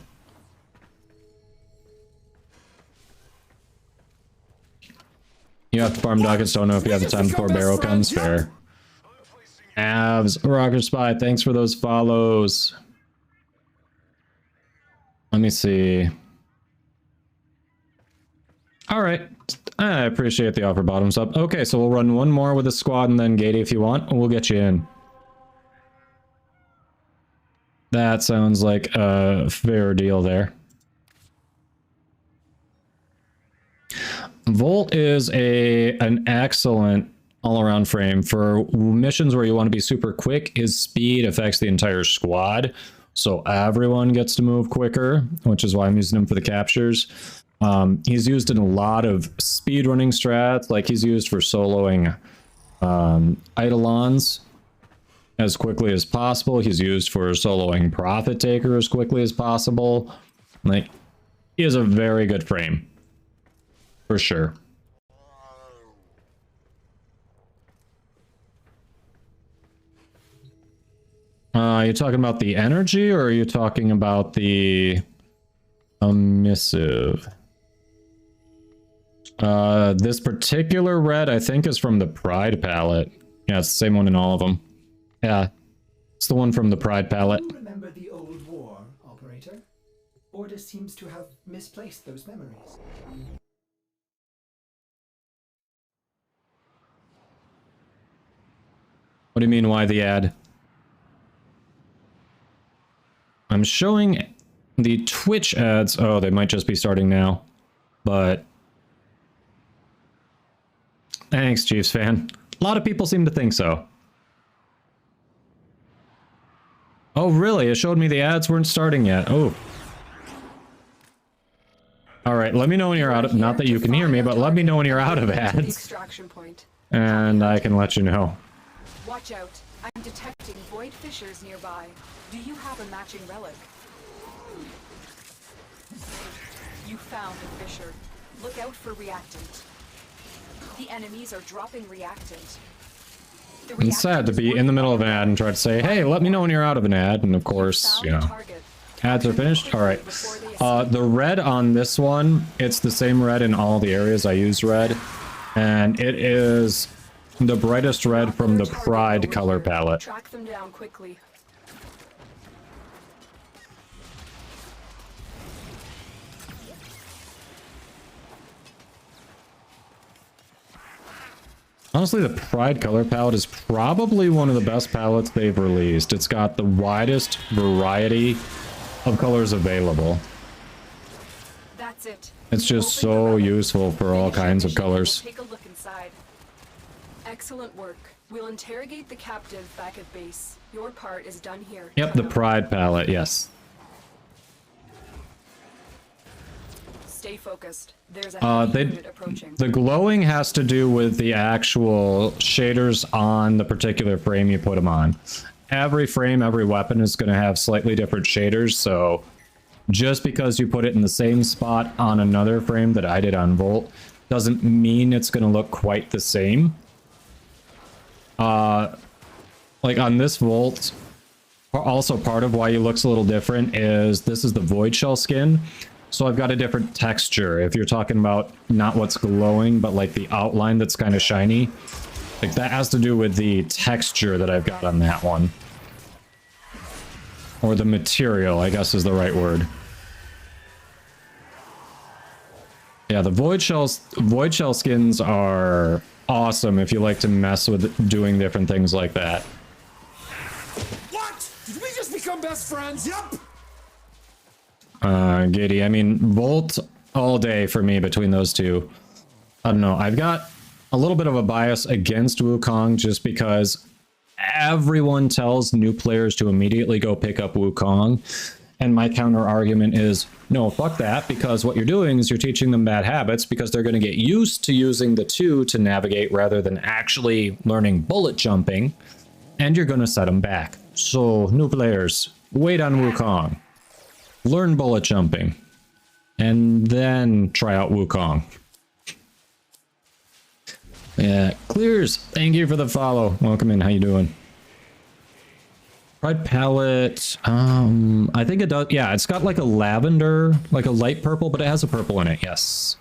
You have to farm ducats, don't know if you have the time before Barrow comes. Fair. Avs, Rocker Spy, thanks for those follows. Let me see. Alright. I appreciate the offer, bottoms up. Okay, so we'll run one more with the squad and then Gady if you want. We'll get you in. That sounds like a fair deal there. Volt is an excellent all-around frame for missions where you want to be super quick. His speed affects the entire squad, so everyone gets to move quicker, which is why I'm using him for the captures. He's used in a lot of speedrunning strats, like he's used for soloing Eidolons as quickly as possible. He's used for soloing Profit Taker as quickly as possible. Like, he is a very good frame. For sure. Are you talking about the energy, or are you talking about the emissive? This particular red, I think, is from the Pride palette. Yeah, it's the same one in all of them. Yeah, it's the one from the Pride palette. You remember the old war, operator? Jordas seems to have misplaced those memories. What do you mean, why the ad? I'm showing the Twitch ads. Oh, they might just be starting now. But thanks, Chiefs fan. A lot of people seem to think so. Oh, really? It showed me the ads weren't starting yet. Oh. All right, let me know when you're out of... Not that you can hear me, but let me know when you're out of ads. And I can let you know. Watch out. I'm detecting void fissures nearby. Do you have a matching relic? You found a fissure. Look out for reactant. The enemies are dropping reactant. It's sad to be in the middle of an ad and try to say, hey, let me know when you're out of an ad. And of course, you know, ads are finished. All right. The red on this one, it's the same red in all the areas I use red. And it is the brightest red from the Pride color palette. Track them down quickly. Honestly, the Pride color palette is probably one of the best palettes they've released. It's got the widest variety of colors available. That's it. It's just so useful for all kinds of colors. Take a look inside. Excellent work. We'll interrogate the captive back at base. Your part is done here. Yep, the Pride palette, yes. Stay focused. There's a heavy unit approaching. The glowing has to do with the actual shaders on the particular frame you put them on. Every frame, every weapon is going to have slightly different shaders, so just because you put it in the same spot on another frame that I did on Volt doesn't mean it's going to look quite the same. Like on this Volt, also part of why it looks a little different is this is the Void Shell skin. So I've got a different texture. If you're talking about not what's glowing, but like the outline that's kind of shiny, like that has to do with the texture that I've got on that one. Or the material, I guess is the right word. Yeah, the Void Shell skins are awesome if you like to mess with doing different things like that. What? Did we just become best friends? Yep. Giddy. I mean, Volt all day for me between those two. I don't know. I've got a little bit of a bias against Wukong just because everyone tells new players to immediately go pick up Wukong. And my counter argument is, no, fuck that, because what you're doing is you're teaching them bad habits because they're going to get used to using the two to navigate rather than actually learning bullet jumping, and you're going to set them back. So, new players, wait on Wukong. Learn bullet jumping, and then try out Wukong. Yeah, Clears, thank you for the follow. Welcome in, how you doing? Pride palette, I think it does, yeah, it's got like a lavender, like a light purple, but it has a purple in it, yes.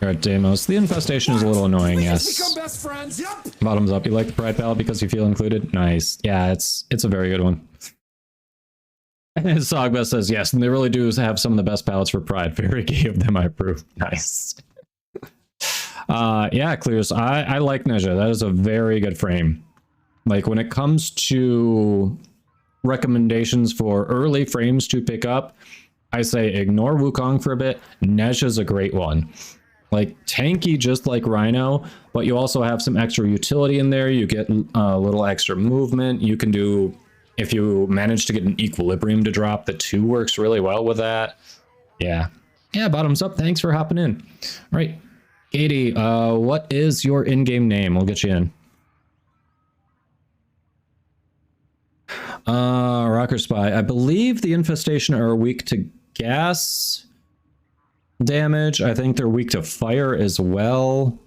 Alright, Deimos, the infestation is a little annoying, yes. Become best friends. Yep. Bottoms up, you like the Pride palette because you feel included? Nice, yeah, it's a very good one. And Sogba says, yes, and they really do have some of the best palettes for Pride. Very gay of them, I approve. Nice. Yeah, Clears, I like Neja. That is a very good frame. Like, when it comes to recommendations for early frames to pick up, I say ignore Wukong for a bit. Neja's a great one. Like, tanky just like Rhino, but you also have some extra utility in there. You get a little extra movement. You can do... If you manage to get an equilibrium to drop, the 2 works really well with that. Yeah, Yeah, bottoms up. Thanks for hopping in. All right, Katie, what is your in-game name? We'll get you in. Rocker Spy. I believe the infestation are weak to gas damage. I think they're weak to fire as well.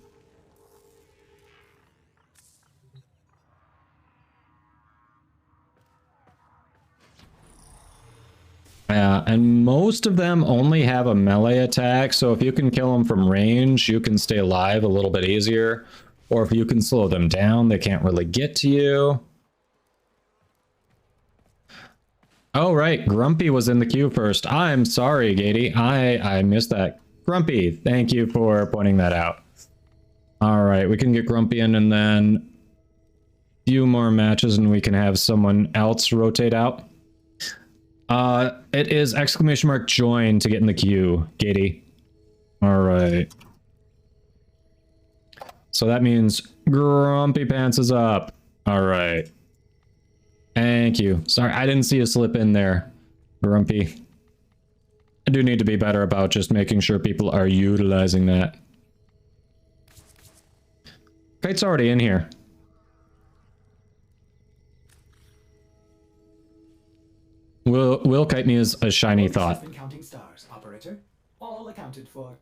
Yeah, and most of them only have a melee attack, so if you can kill them from range, you can stay alive a little bit easier. Or if you can slow them down, they can't really get to you. Oh, right, Grumpy was in the queue first. I'm sorry, Gatey. I missed that. Grumpy, thank you for pointing that out. All right, we can get Grumpy in and then a few more matches and we can have someone else rotate out. It is !join to get in the queue, Gatey. All right. So that means Grumpy Pants is up. All right. Thank you. Sorry, I didn't see you slip in there, Grumpy. I do need to be better about just making sure people are utilizing that. Kite's already in here. Will kite me is a shiny thought. Been counting stars, operator. All accounted for.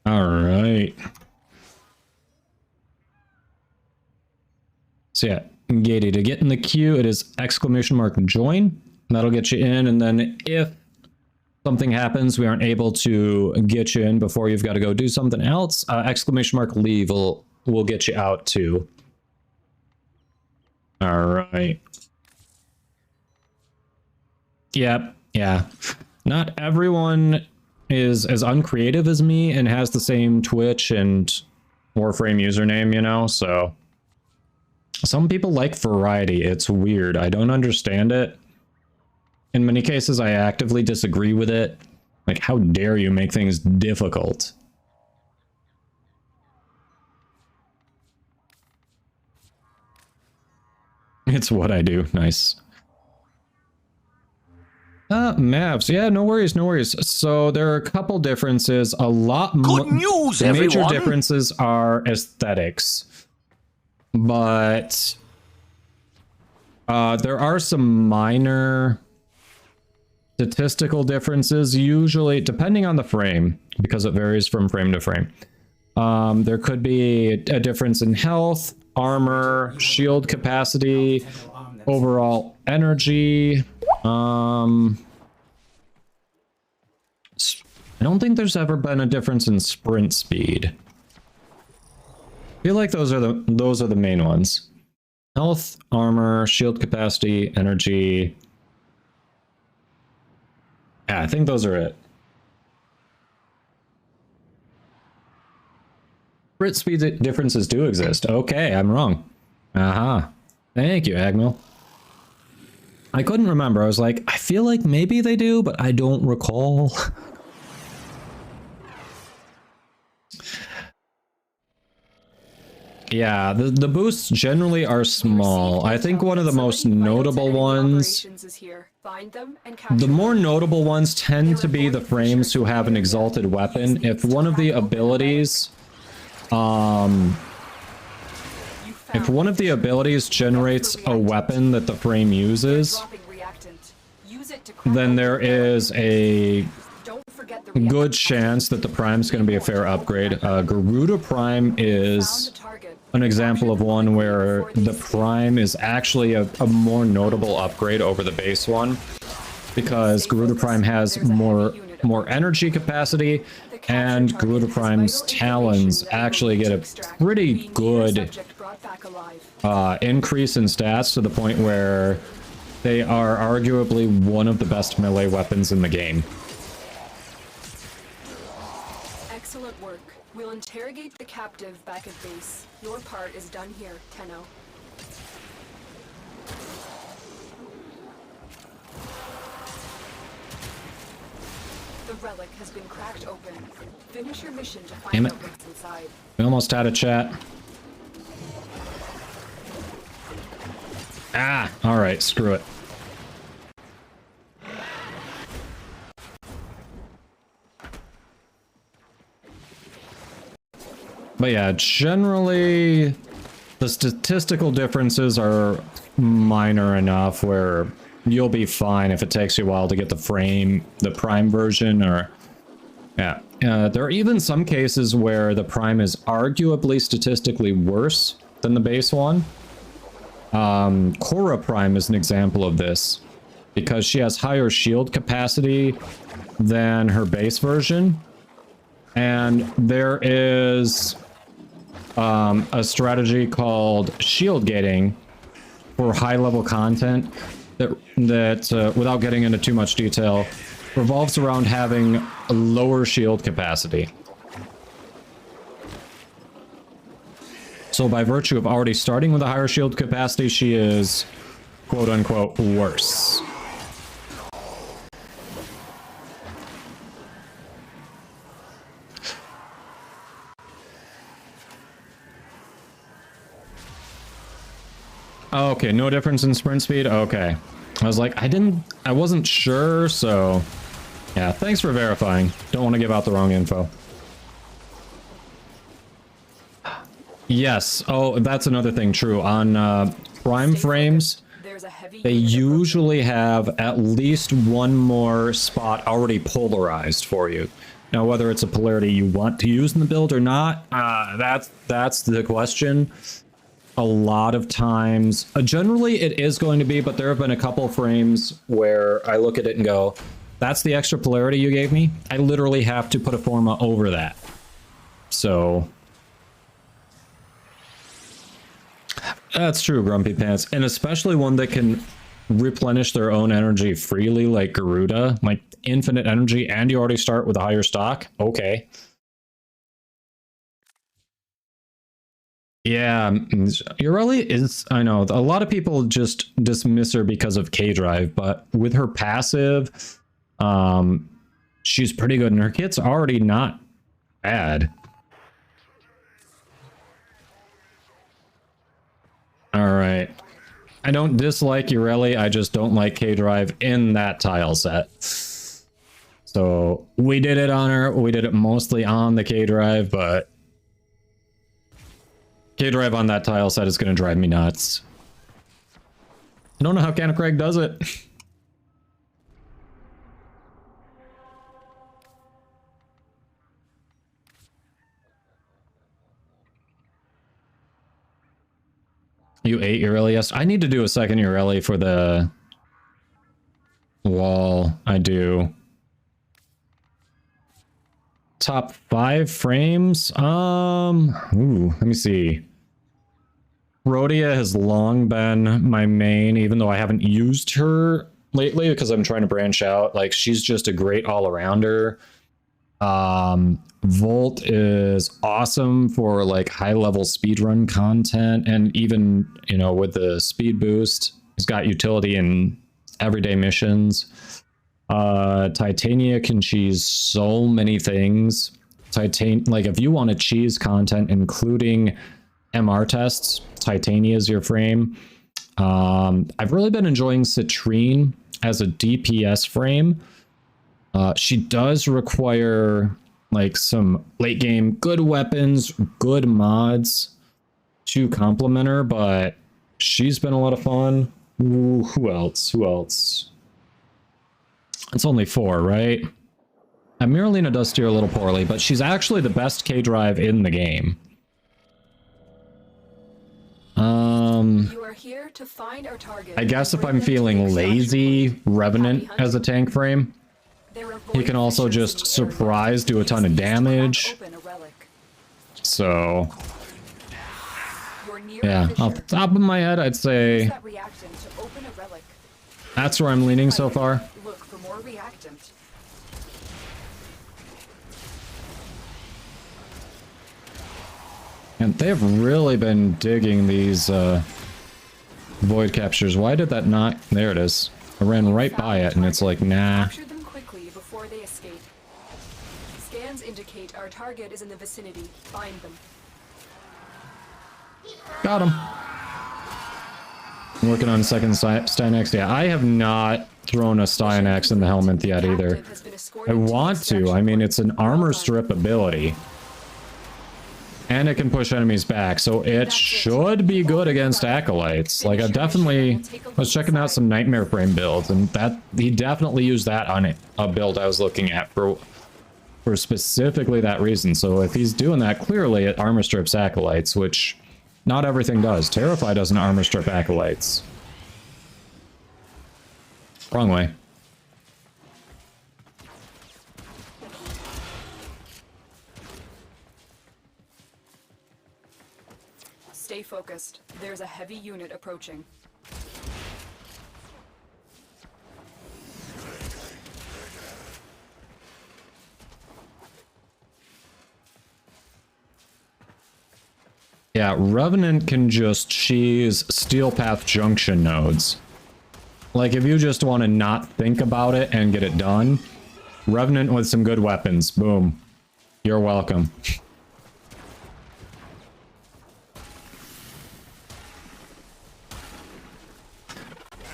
All right. So yeah, Gatey, to get in the queue, it is !join. That'll get you in, and then if something happens, we aren't able to get you in before you've got to go do something else, !leave will get you out too. All right. Yep, yeah. Not everyone is as uncreative as me and has the same Twitch and Warframe username, you know, so some people like variety. It's weird. I don't understand it. In many cases, I actively disagree with it. Like, how dare you make things difficult? It's what I do. Nice. Mavs. Yeah, no worries, no worries. So there are a couple differences. A lot more. Good news, the major everyone. differences are aesthetics. But there are some minor statistical differences, usually depending on the frame, because it varies from frame to frame. There could be a difference in health, armor, shield capacity, overall energy. I don't think there's ever been a difference in sprint speed. I feel like those are the main ones. Health, armor, shield capacity, energy. Yeah, I think those are it. Sprint speed differences do exist. Okay, I'm wrong. Aha. Thank you, Agmil. I couldn't remember. I was like, I feel like maybe they do, but I don't recall. Yeah, the boosts generally are small. I think one of the most notable ones, the more notable ones tend to be the frames who have an exalted weapon. If one of the abilities, generates a weapon that the frame uses, then there is a good chance that the Prime's going to be a fair upgrade. Garuda Prime is an example of one where the Prime is actually a more notable upgrade over the base one, because Garuda Prime has more energy capacity, and Garuda Prime's talons actually get a pretty good increase in stats, to the point where they are arguably one of the best melee weapons in the game. Excellent work. We'll interrogate the captive back at base. Your part is done here, Tenno. The relic has been cracked open. Finish your mission to Damn find it. out what's inside. We almost had a chat. Ah, alright, screw it. But yeah, generally, the statistical differences are minor enough where you'll be fine if it takes you a while to get the Prime version, or... Yeah. There are even some cases where the Prime is arguably statistically worse than the base one. Korra Prime is an example of this, because she has higher shield capacity than her base version. And there is a strategy called shield gating for high-level content that without getting into too much detail, revolves around having a lower shield capacity. So by virtue of already starting with a higher shield capacity, she is quote-unquote worse. Oh, okay, no difference in sprint speed? Okay. I was like, I wasn't sure, so... Yeah, thanks for verifying. Don't want to give out the wrong info. Yes, oh, that's another thing, true. On Prime frames, they usually have at least one more spot already polarized for you. Now, whether it's a polarity you want to use in the build or not, that's the question. A lot of times, generally it is going to be, but there have been a couple frames where I look at it and go, that's the extra polarity you gave me? I literally have to put a forma over that. So... That's true, Grumpy Pants. And especially one that can replenish their own energy freely, like Garuda. Like, infinite energy, and you already start with a higher stock? Okay. Yeah, Ureli is... I know, a lot of people just dismiss her because of K-Drive, but with her passive, she's pretty good, and her kit's already not bad. Alright. I don't dislike Ureli, I just don't like K-Drive in that tile set. So, we did it on her, we did it mostly on the K-Drive, but... K-Drive on that tile set is gonna drive me nuts. I don't know how Canna Craig does it. You ate Ureli? Yes. I need to do a second Ureli for the wall. I do. Top 5 frames? Ooh, let me see. Rhodia has long been my main, even though I haven't used her lately because I'm trying to branch out. Like, she's just a great all-arounder. Volt is awesome for like high-level speedrun content, and even, you know, with the speed boost, it's got utility in everyday missions. Titania can cheese so many things. Like, if you want to cheese content, including MR tests, Titania is your frame. I've really been enjoying Citrine as a DPS frame. She does require like some late game good weapons, good mods to complement her, but she's been a lot of fun. Ooh, who else? Who else? It's only 4, right? Miralina does steer a little poorly, but she's actually the best K-Drive in the game. You are here to find our target. I guess if I'm feeling lazy, Revenant as a tank frame. He can also just surprise, do a ton of damage. So, yeah, off the top of my head, I'd say that's where I'm leaning so far. Look for more reactant. And they've really been digging these void captures. Why did that not? There it is. I ran right by it, and it's like, nah. Capture them quickly before they escape. Scans indicate our target is in the vicinity. Find them. Got him. I'm working on second Stynex. Yeah, I have not thrown a Stynex in the helmet yet either. I want to. I mean, it's an armor strip ability. And it can push enemies back, so it should be good against Acolytes. Like, I definitely was checking out some Nightmare Frame builds, and that he definitely used that on a build I was looking at for specifically that reason. So if he's doing that, clearly it armor strips Acolytes, which not everything does. Terrify doesn't armor strip Acolytes. Wrong way. Stay focused. There's a heavy unit approaching. Yeah, Revenant can just cheese Steel Path Junction nodes. Like, if you just want to not think about it and get it done, Revenant with some good weapons. Boom. You're welcome.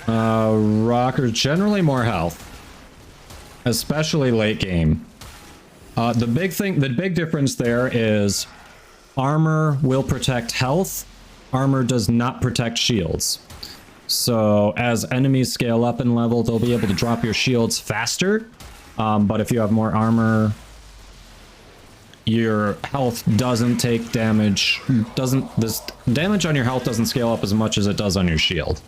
Rocker, generally more health. Especially late game. The big difference there is armor will protect health. Armor does not protect shields. So as enemies scale up in level, they'll be able to drop your shields faster. But if you have more armor, your health doesn't take damage. This damage on your health doesn't scale up as much as it does on your shield.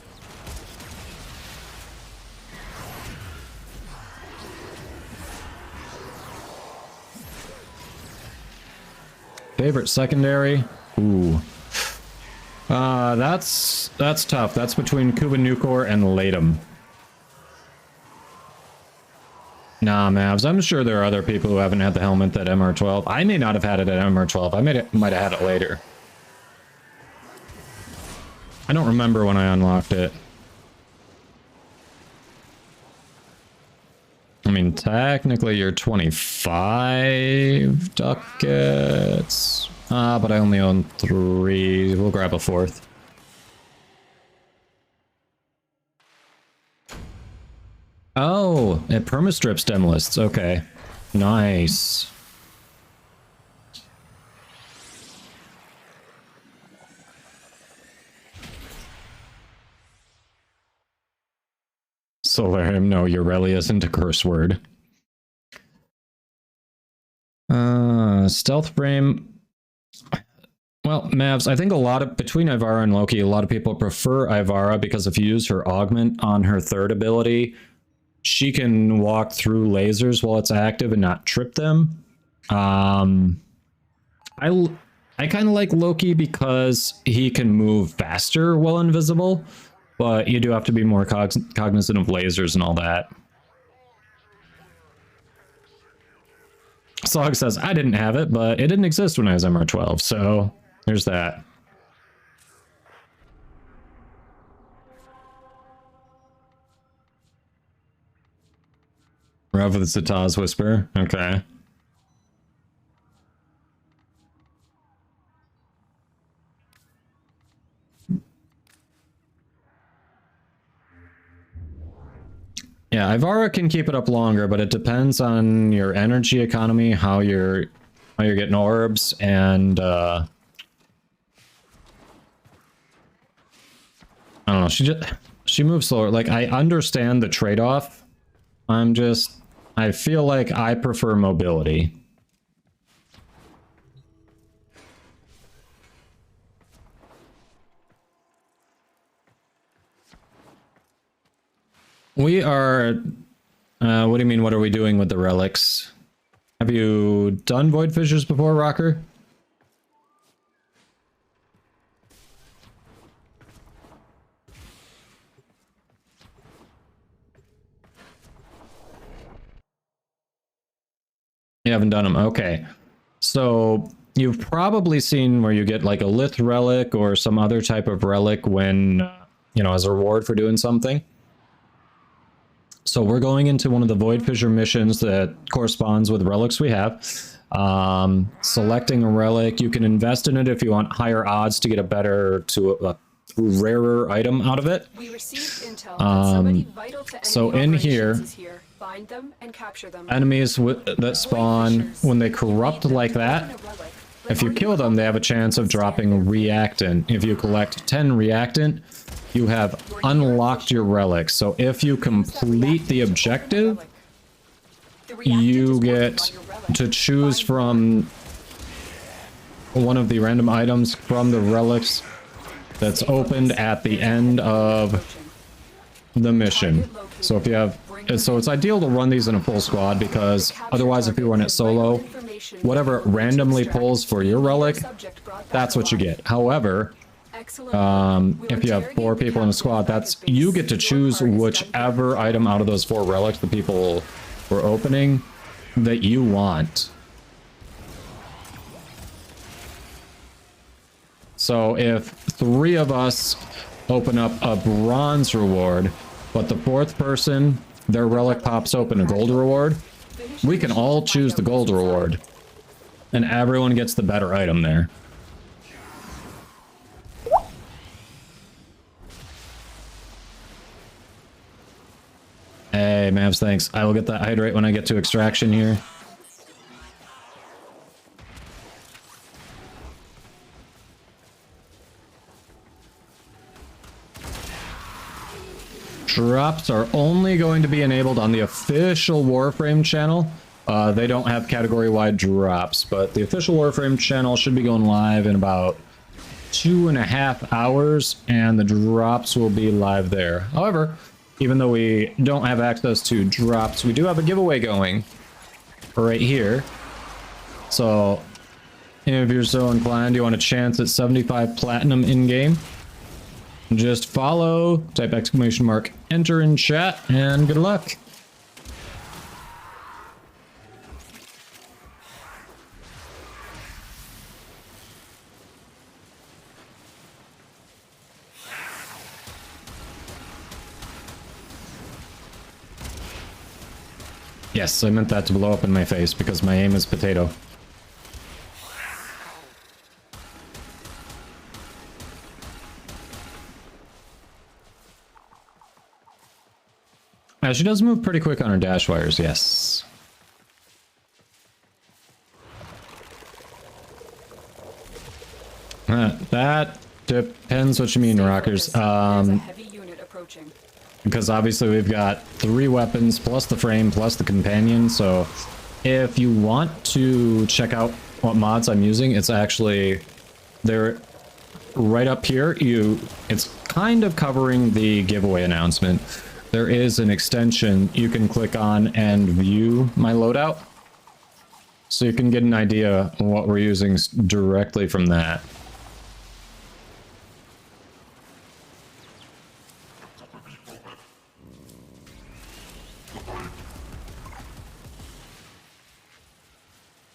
Favorite secondary? Ooh. That's tough. That's between Kubanukor and Latum. Nah, Mavs. I'm sure there are other people who haven't had the helmet at MR12. I may not have had it at MR12. I might have had it later. I don't remember when I unlocked it. I mean, technically you're 25 ducats. But I only own 3. We'll grab a 4th. Oh, it permastrips dem lists. Okay. Nice. So let him know Aurelius into curse word. Stealth frame. Well, Mavs, I think between Ivara and Loki, a lot of people prefer Ivara because if you use her augment on her 3rd ability, she can walk through lasers while it's active and not trip them. I kind of like Loki because he can move faster while invisible. But you do have to be more cognizant of lasers and all that. Sog says, I didn't have it, but it didn't exist when I was MR12, so there's that. Rev with the Zataz Whisper. Okay. Yeah, Ivara can keep it up longer, but it depends on your energy economy, how you're getting orbs, and I don't know. She moves slower. Like, I understand the trade-off. I feel like I prefer mobility. We are... what do you mean, what are we doing with the relics? Have you done Void Fissures before, Rocker? You haven't done them? Okay. So, you've probably seen where you get like a Lith relic or some other type of relic when, you know, as a reward for doing something. So we're going into one of the Void Fissure missions that corresponds with relics we have. Selecting a relic, you can invest in it if you want higher odds to get a rarer item out of it. We received intel that somebody vital to So enemy in operations here, is here. Find them and capture them. enemies that spawn when they corrupt like that, if you kill them, they have a chance of dropping reactant. If you collect 10 reactant, you have unlocked your relic. So if you complete the objective, you get to choose from one of the random items from the relics that's opened at the end of the mission. So if you have, so it's ideal to run these in a full squad, because otherwise if you run it solo, whatever it randomly pulls for your relic, that's what you get. However, if you have 4 people in a squad, you get to choose whichever item out of those 4 relics the people were opening that you want. So if 3 of us open up a bronze reward, but the 4th person, their relic pops open a gold reward, we can all choose the gold reward, and everyone gets the better item there. Hey, Mavs, thanks. I will get that hydrate when I get to extraction here. Drops are only going to be enabled on the official Warframe channel. They don't have category-wide drops, but the official Warframe channel should be going live in about 2.5 hours, and the drops will be live there. However, even though we don't have access to drops, we do have a giveaway going right here. So if you're so inclined, you want a chance at 75 platinum in-game, just follow, type exclamation mark, enter in chat, and good luck. Yes, I meant that to blow up in my face because my aim is potato. She does move pretty quick on her dash wires, yes. That depends what you mean, Rockers. Because obviously we've got 3 weapons, plus the frame, plus the companion, so if you want to check out what mods I'm using, it's actually, they're right up here. It's kind of covering the giveaway announcement. There is an extension you can click on and view my loadout, so you can get an idea of what we're using directly from that.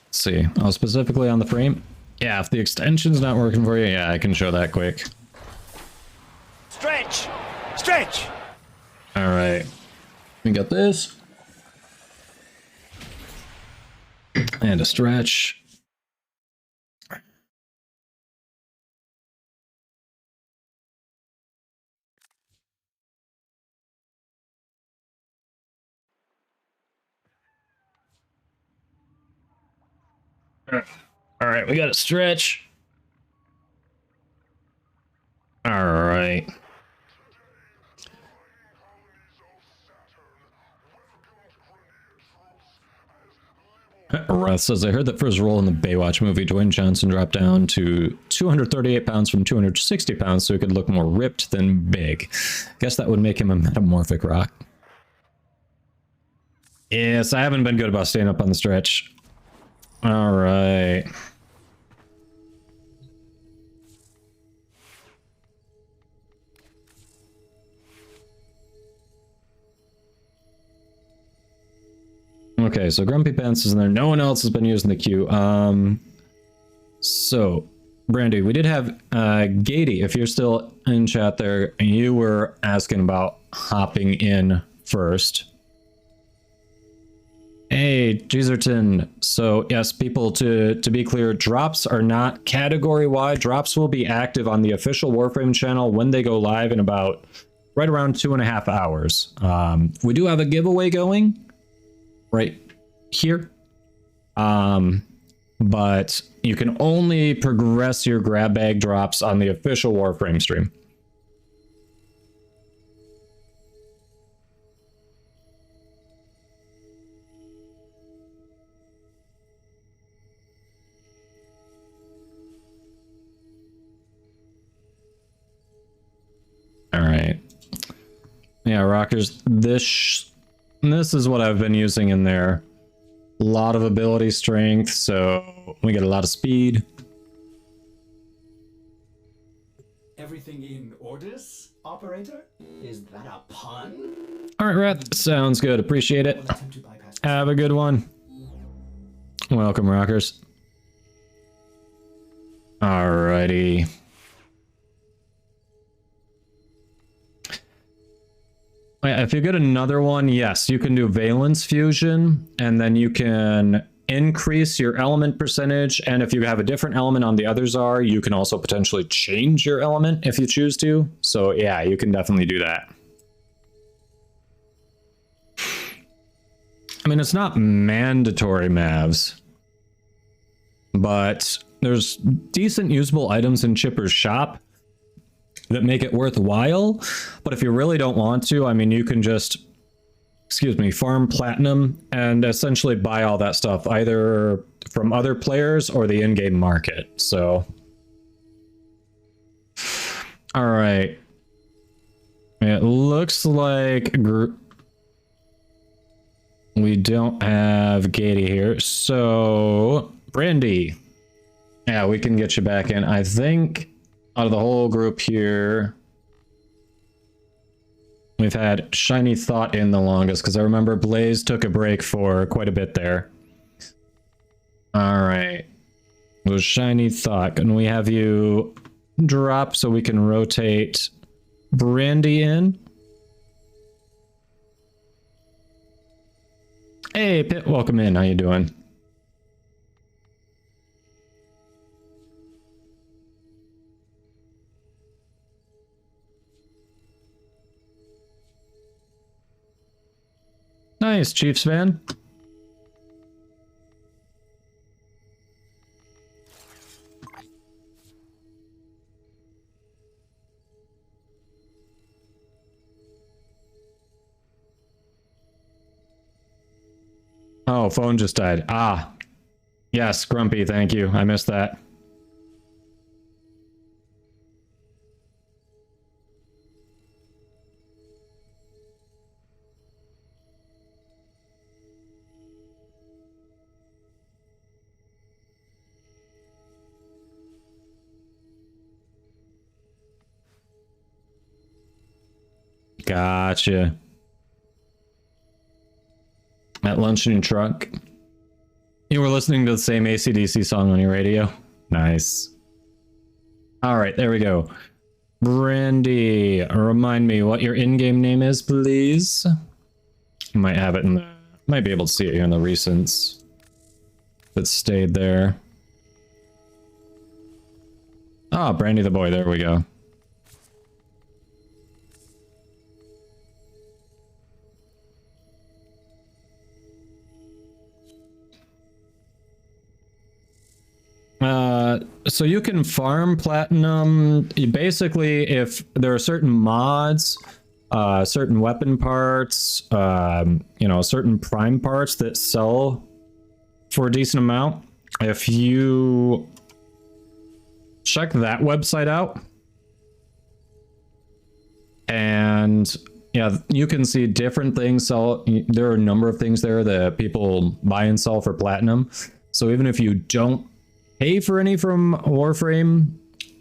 Let's see. Oh, specifically on the frame? Yeah, if the extension's not working for you, yeah, I can show that quick. Stretch! Stretch! Alright. We got this. And a stretch. Alright, we got a stretch. Alright. Russ says, I heard that for his role in the Baywatch movie, Dwayne Johnson dropped down to 238 pounds from 260 pounds so he could look more ripped than big. Guess that would make him a metamorphic rock. Yes, I haven't been good about staying up on the stretch. Alright. Okay, so Grumpy Pants is in there. No one else has been using the queue. So, Brandy, we did have Gady, if you're still in chat there, you were asking about hopping in first. Hey, Jeezerton. So yes, people, to be clear, drops are not category-wide. Drops will be active on the official Warframe channel when they go live in about right around 2.5 hours. We do have a giveaway going right here. But you can only progress your grab bag drops on the official Warframe stream. All right. Yeah, Rockers, this is what I've been using in there. A lot of ability strength, so we get a lot of speed. Everything in orders, operator? Is that a pun? All right, Wrath, sounds good. Appreciate it. Have a good one. Welcome, Rockers. Alrighty. If you get another one, yes, you can do Valence Fusion, and then you can increase your element percentage, and if you have a different element on the other Czar, you can also potentially change your element if you choose to. So yeah, you can definitely do that. I mean, it's not mandatory Mavs, but there's decent usable items in Chipper's shop that make it worthwhile. But if you really don't want to, I mean, you can just, farm platinum and essentially buy all that stuff either from other players or the in-game market. So, all right. It looks like we don't have Gady here. So, Brandy. Yeah, we can get you back in. I think out of the whole group here, we've had Shiny Thought in the longest, because I remember Blaze took a break for quite a bit there. All right. So Shiny Thought, can we have you drop so we can rotate Brandy in? Hey, Pit, welcome in. How you doing? Nice, Chiefs fan. Oh, phone just died. Ah. Yes, Grumpy, thank you. I missed that. Gotcha. At lunch in your truck. You were listening to the same AC/DC song on your radio? Nice. All right, there we go. Brandy, remind me what your in-game name is, please. You might have it in the... Might be able to see it here in the recents. That stayed there. Ah, oh, Brandy the boy, there we go. So you can farm platinum. Basically, if there are certain mods, certain weapon parts, you know, certain prime parts that sell for a decent amount, if you check that website out, and yeah, you can see different things sell. There are a number of things there that people buy and sell for platinum. So even if you don't pay for any from Warframe,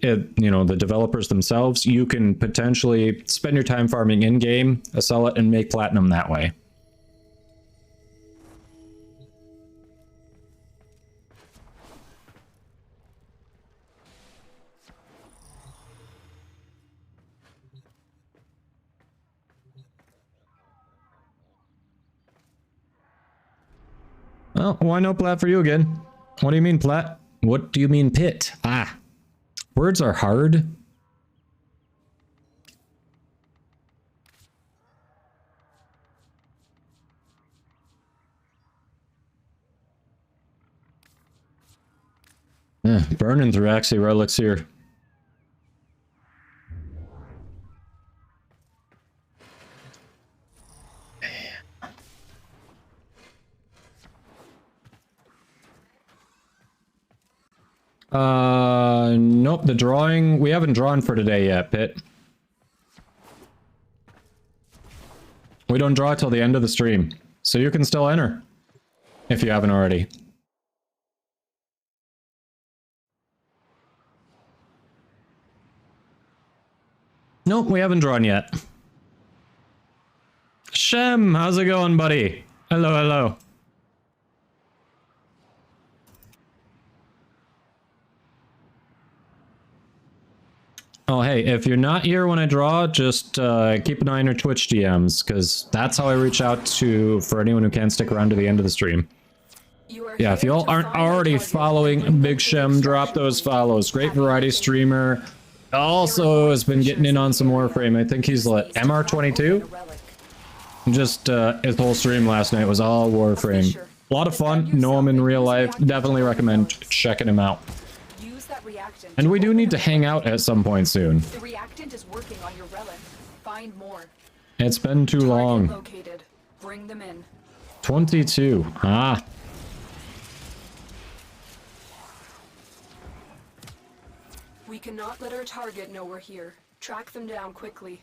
you know, the developers themselves, you can potentially spend your time farming in-game, sell it, and make platinum that way. Well, why no plat for you again? What do you mean plat? What do you mean pit? Ah, words are hard. Burning through Axie relics here. Nope, the drawing, we haven't drawn for today yet, Pit. We don't draw till the end of the stream, so you can still enter, if you haven't already. Nope, we haven't drawn yet. Shem, how's it going, buddy? Hello, hello. Oh, hey, if you're not here when I draw, just keep an eye on your Twitch DMs, because that's how I reach out to, for anyone who can't stick around to the end of the stream. Yeah, if you all aren't already following Big Shem, drop those follows. Great variety streamer. Also has been getting in on some Warframe. I think he's like MR32. Just his whole stream last night was all Warframe. A lot of fun. Know him in real life. Definitely recommend checking him out. And we do need to hang out at some point soon. The reactant is working on your relic. Find more. It's been too long. Located. Bring them in. 22. Ah. We cannot let our target know we're here. Track them down quickly.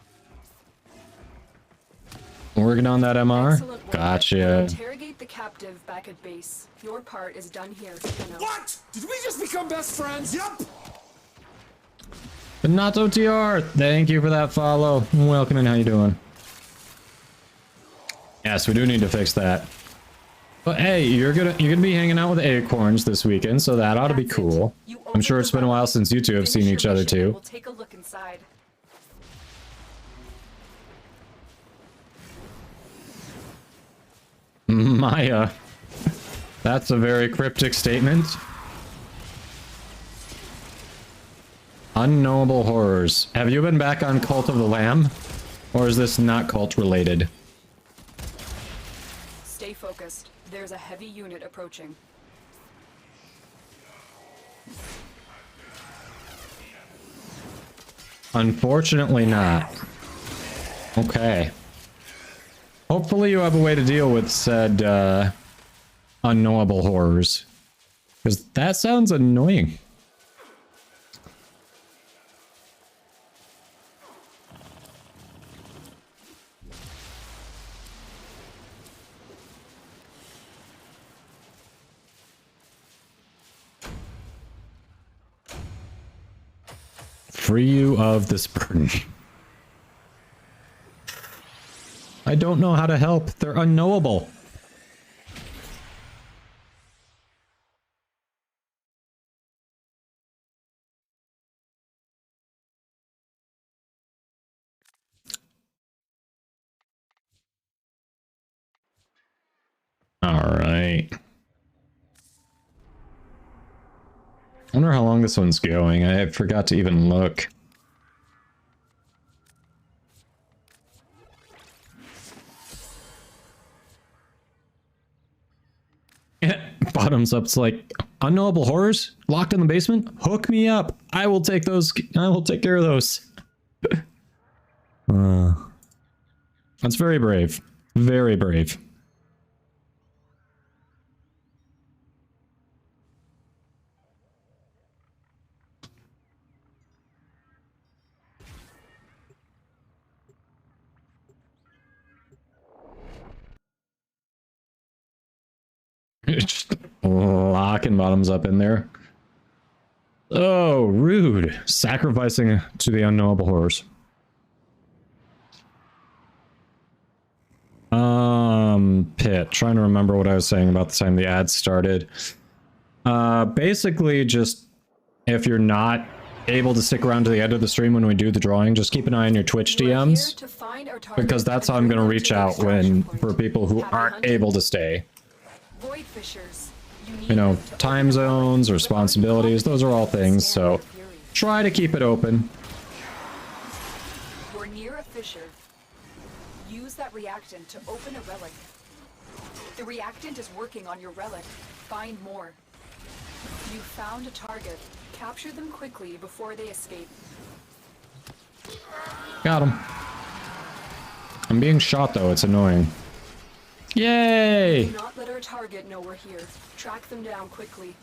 Working on that MR? Gotcha. Interrogate the captive back at base. Your part is done here. What? Did we just become best friends? Yup. Benato TR, thank you for that follow. Welcome in, how you doing? Yes, we do need to fix that. But hey, you're gonna be hanging out with Acorns this weekend, so that ought to be cool. I'm sure it's been a while since you two have seen each other too. We'll take a look inside. Maya. That's a very cryptic statement. Unknowable horrors. Have you been back on Cult of the Lamb? Or is this not cult related? Stay focused. There's a heavy unit approaching. Unfortunately not. Okay. Hopefully you have a way to deal with said unknowable horrors. Because that sounds annoying. Free you of this burden. I don't know how to help. They're unknowable. All right. I wonder how long this one's going. I forgot to even look. Bottoms up's like, unknowable horrors locked in the basement. Hook me up. I will take those. I will take care of those. That's very brave. Very brave. Just locking bottoms up in there. Oh, rude. Sacrificing to the unknowable horrors. Pit. Trying to remember what I was saying about the time the ad started. Basically just, if you're not able to stick around to the end of the stream when we do the drawing, just keep an eye on your Twitch DMs. Because that's how I'm going to reach out for people who aren't able to stay. Void fishers. You know, time zones, responsibilities, those are all things, so try to keep it open. You're near a fissure. Use that reactant to open a relic. The reactant is working on your relic. Find more. You found a target. Capture them quickly before they escape. Got him. I'm being shot though, it's annoying. Yay! Do not let our target know we're here. Track them down quickly.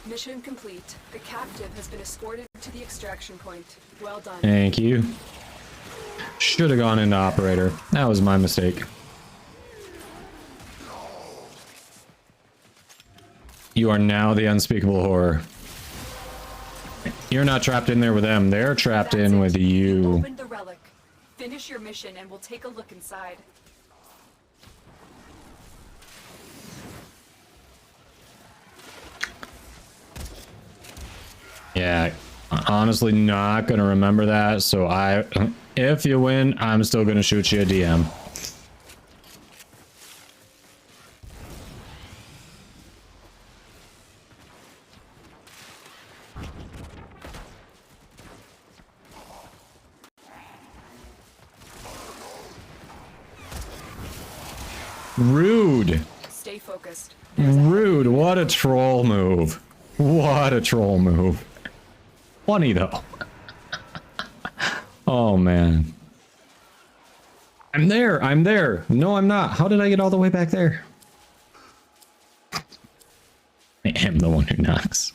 Mission complete. The captive has been escorted to the extraction point. Well done. Thank you. Should have gone into operator. That was my mistake. You are now the unspeakable horror. You're not trapped in there with them. They're trapped in with you. Open the relic. Finish your mission and we'll take a look inside. Yeah, honestly not gonna remember that, so if you win, I'm still gonna shoot you a DM. Rude. Stay focused. Rude. What a troll move. What a troll move. Funny though. Oh man. I'm there. I'm there. No, I'm not. How did I get all the way back there? I am the one who knocks.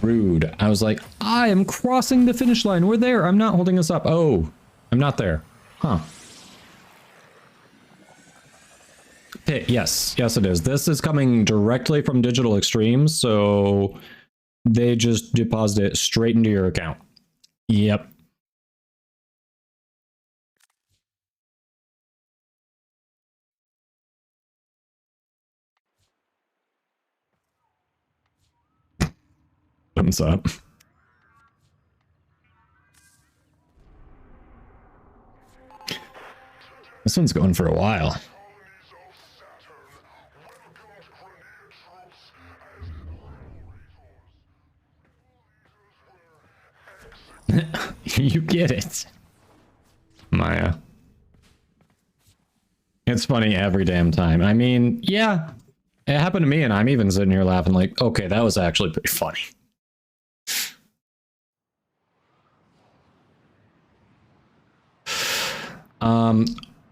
Rude. I was like, I am crossing the finish line. We're there. I'm not holding us up. Oh, I'm not there. Huh. Pit, yes. Yes, it is. This is coming directly from Digital Extremes, so they just deposit it straight into your account. Yep. Thumbs up. This one's going for a while. You get it, Maya. It's funny every damn time. I mean, yeah, it happened to me, and I'm even sitting here laughing like, okay, that was actually pretty funny.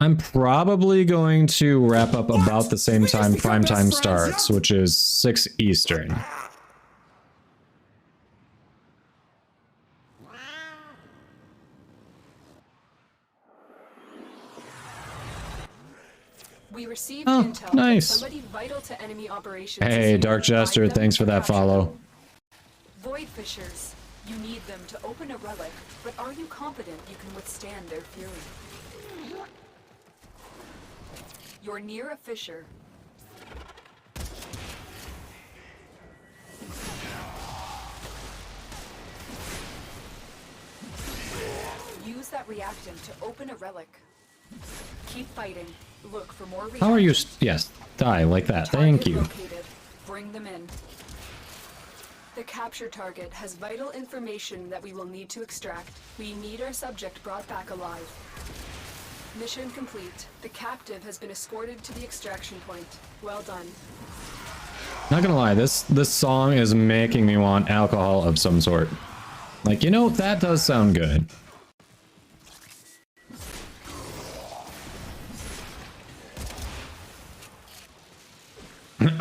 I'm probably going to wrap up about the same time prime time starts, which is 6 Eastern. We received intel nice. That somebody vital to enemy operations. Hey, Dark Jester, thanks for that follow. Void fishers. You need them to open a relic, but are you confident you can withstand their fury? You're near a fissure. Use that reactant to open a relic. Keep fighting. Look for more reactants. How are you? Yes, die like that. Thank you. Located. Bring them in. The capture target has vital information that we will need to extract. We need our subject brought back alive. Mission complete. The captive has been escorted to the extraction point. Well done. Not gonna lie, this song is making me want alcohol of some sort. Like, you know, that does sound good.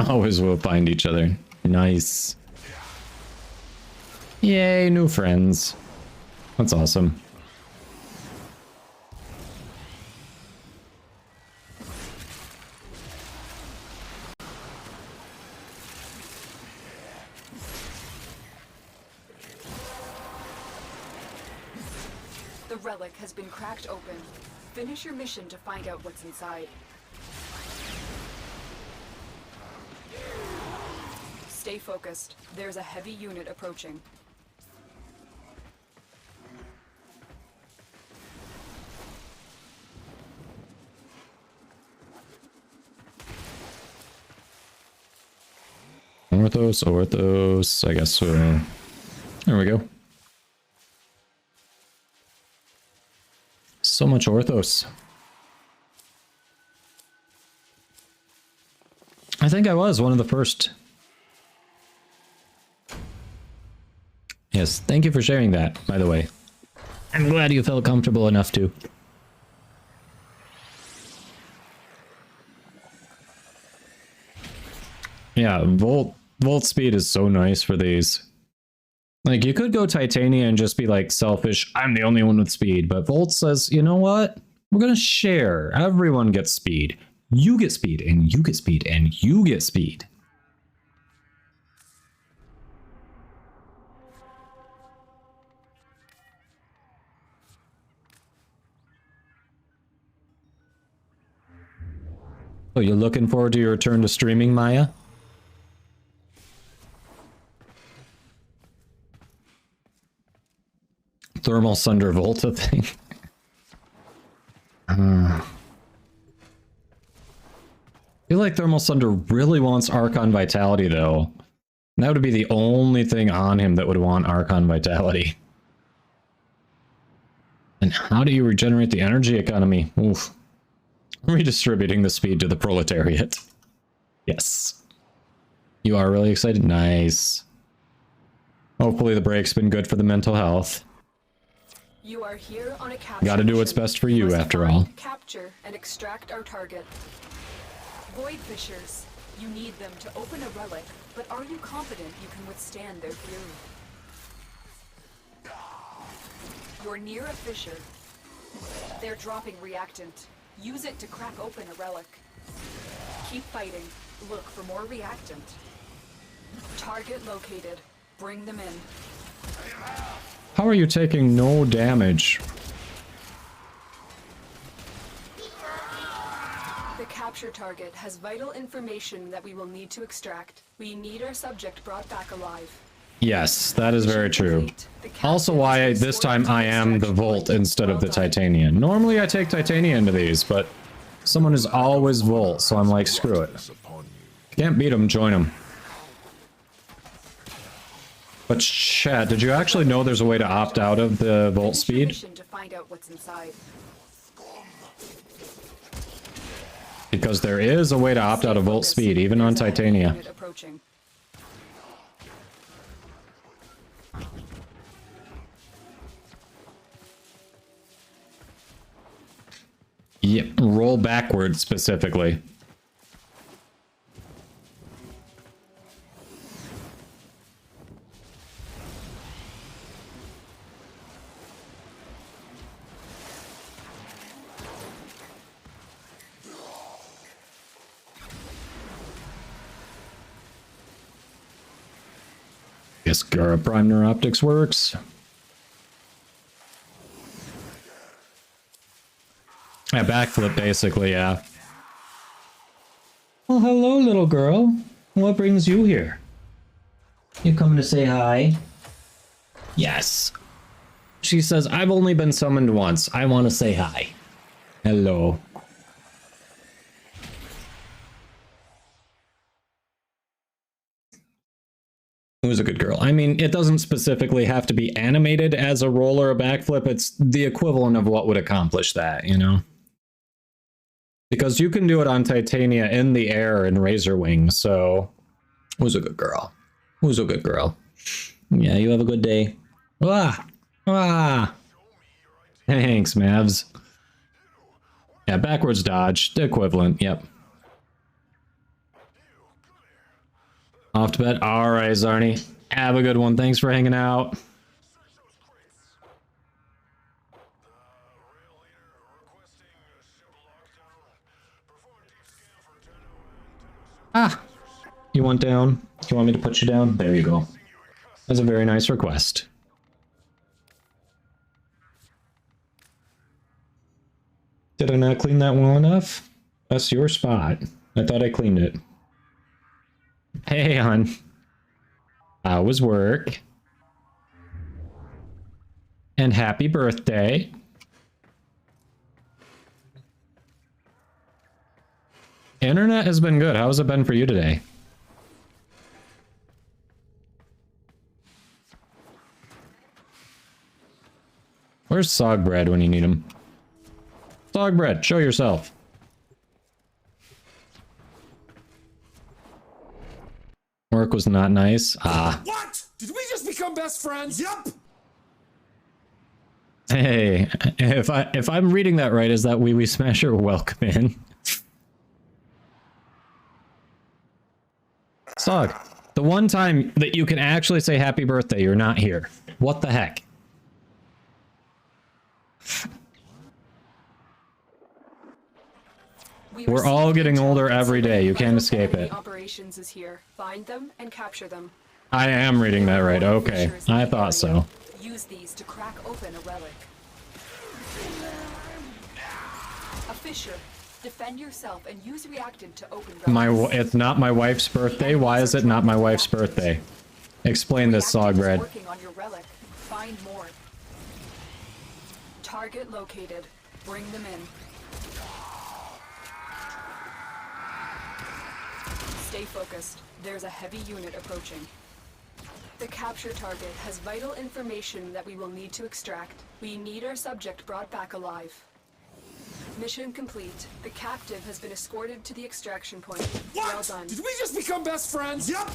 Always will find each other. Nice. Yay, new friends. That's awesome. The relic has been cracked open. Finish your mission to find out what's inside. Stay focused. There's a heavy unit approaching. Orthos, Orthos. I guess, there we go. So much Orthos. I think I was one of the first. Yes, thank you for sharing that, by the way. I'm glad you felt comfortable enough to. Yeah, Volt speed is so nice for these. Like, you could go Titania and just be like selfish, I'm the only one with speed, but Volt says, you know what? We're gonna share. Everyone gets speed. You get speed, and you get speed, and you get speed. So you're looking forward to your return to streaming, Maya? Thermal Sunder Volta thing. I feel like Thermal Sunder really wants Archon Vitality, though. That would be the only thing on him that would want Archon Vitality. And how do you regenerate the energy economy? Oof. Redistributing the speed to the proletariat. Yes. You are really excited? Nice. Hopefully the break's been good for the mental health. You are here on a capture Gotta do what's mission. best for you, after all. Capture and extract our target. Void Fishers. You need them to open a relic, but are you confident you can withstand their fury? You're near a fissure. They're dropping reactant. Use it to crack open a relic. Keep fighting. Look for more reactant. Target located. Bring them in. How are you taking no damage? The capture target has vital information that we will need to extract. We need our subject brought back alive. Yes, that is very true. Also why this time I am the Volt instead of the Titania. Normally I take Titania into these, but someone is always Volt, so I'm like, screw it. Can't beat them, join them. But chat, did you actually know there's a way to opt out of the Volt speed? To find out what's inside. Because there is a way to opt out of Volt speed, even on Titania. Yep, roll backwards specifically. Guess Gara Prime Neuroptics works. Yeah, backflip basically, yeah. Well, hello, little girl. What brings you here? You coming to say hi? Yes. She says, I've only been summoned once. I want to say hi. Hello. Who's a good girl? I mean, it doesn't specifically have to be animated as a roll or a backflip. It's the equivalent of what would accomplish that, you know? Because you can do it on Titania in the air in Razor Wing, so... Who's a good girl? Who's a good girl? Yeah, you have a good day. Ah! Ah! Thanks, Mavs. Yeah, backwards dodge. The equivalent, yep. Off to bed. Alright, Zarni. Have a good one. Thanks for hanging out. Ah! You want down? Do you want me to put you down? There you go. That's a very nice request. Did I not clean that well enough? That's your spot. I thought I cleaned it. Hey, hon. How was work? And happy birthday. Internet has been good. How's it been for you today? Where's Sogbread when you need him? Sogbread, show yourself. Work was not nice. Ah. What? Did we just become best friends? Yup. Hey, if I'm reading that right, is that Wee Smasher welcome in? Sog, the one time that you can actually say happy birthday, you're not here. What the heck? We're all getting older every day. You can't escape it. Operations is here. Find them and capture them. I am reading that right. Okay, I thought so. Use these to crack open a relic. A fissure. Defend yourself and use reactant to open relics. It's not my wife's birthday. Why is it not my wife's birthday? Explain this, Sogbread. Working on your relic. Find more. Target located. Bring them in. Stay focused. There's a heavy unit approaching. The capture target has vital information that we will need to extract. We need our subject brought back alive. Mission complete. The captive has been escorted to the extraction point. What? Well done. Did we just become best friends? Yup.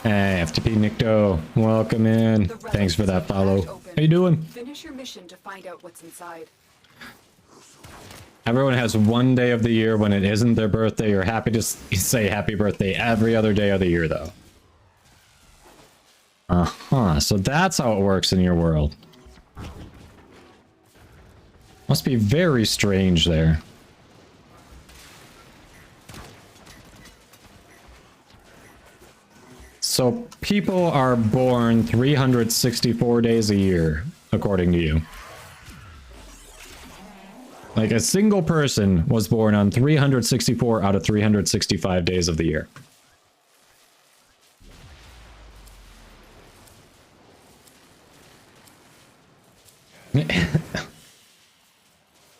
Hey, FTP Nikto, welcome in. Thanks for that follow. How you doing? Finish your mission to find out what's inside. Everyone has one day of the year when it isn't their birthday. You're happy to say happy birthday every other day of the year, though. Uh-huh, so that's how it works in your world. Must be very strange there. So people are born 364 days a year, according to you. Like a single person was born on 364 out of 365 days of the year.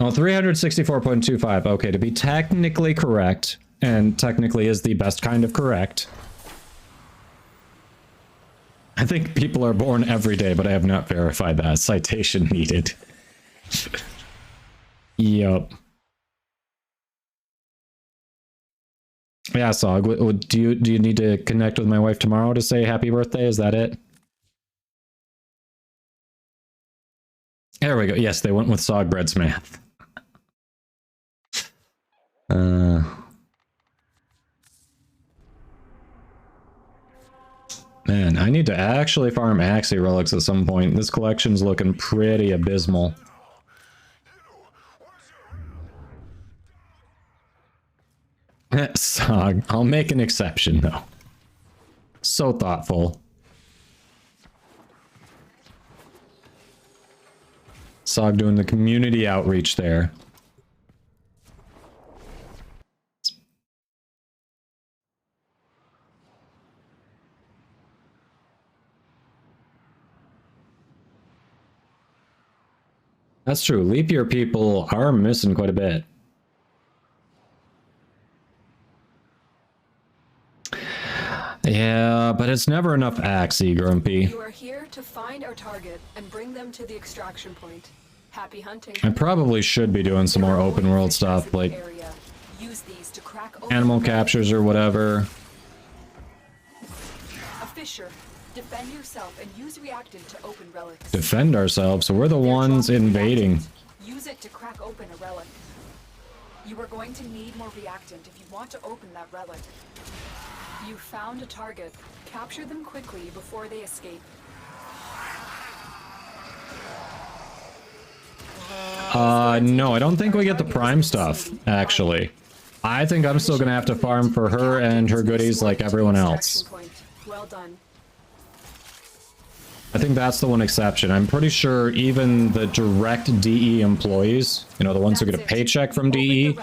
Oh, 364.25. Okay, to be technically correct, and technically is the best kind of correct. I think people are born every day, but I have not verified that. Citation needed. Yup. Yeah, Sog, do you need to connect with my wife tomorrow to say happy birthday? Is that it? There we go. Yes, they went with Sogbread's math. Man, I need to actually farm Axie relics at some point. This collection's looking pretty abysmal. Sog, I'll make an exception though. So thoughtful. Sog doing the community outreach there. That's true. Leap year people are missing quite a bit. Yeah, but it's never enough Axie, Grumpy. You are here to find our target and bring them to the extraction point. Happy hunting. I probably should be doing some more open world stuff, like Use these to crack open animal captures or whatever. A fissure. Defend yourself and use reactant to open relics. Defend ourselves, so we're the ones invading. Use it to crack open a relic. You are going to need more reactant if you want to open that relic. You found a target. Capture them quickly before they escape. No, I don't think we get the prime stuff, actually. I think I'm still gonna have to farm for her and her goodies like everyone else. Well done. I think that's the one exception. I'm pretty sure even the direct DE employees, you know, the ones who get a paycheck from DE,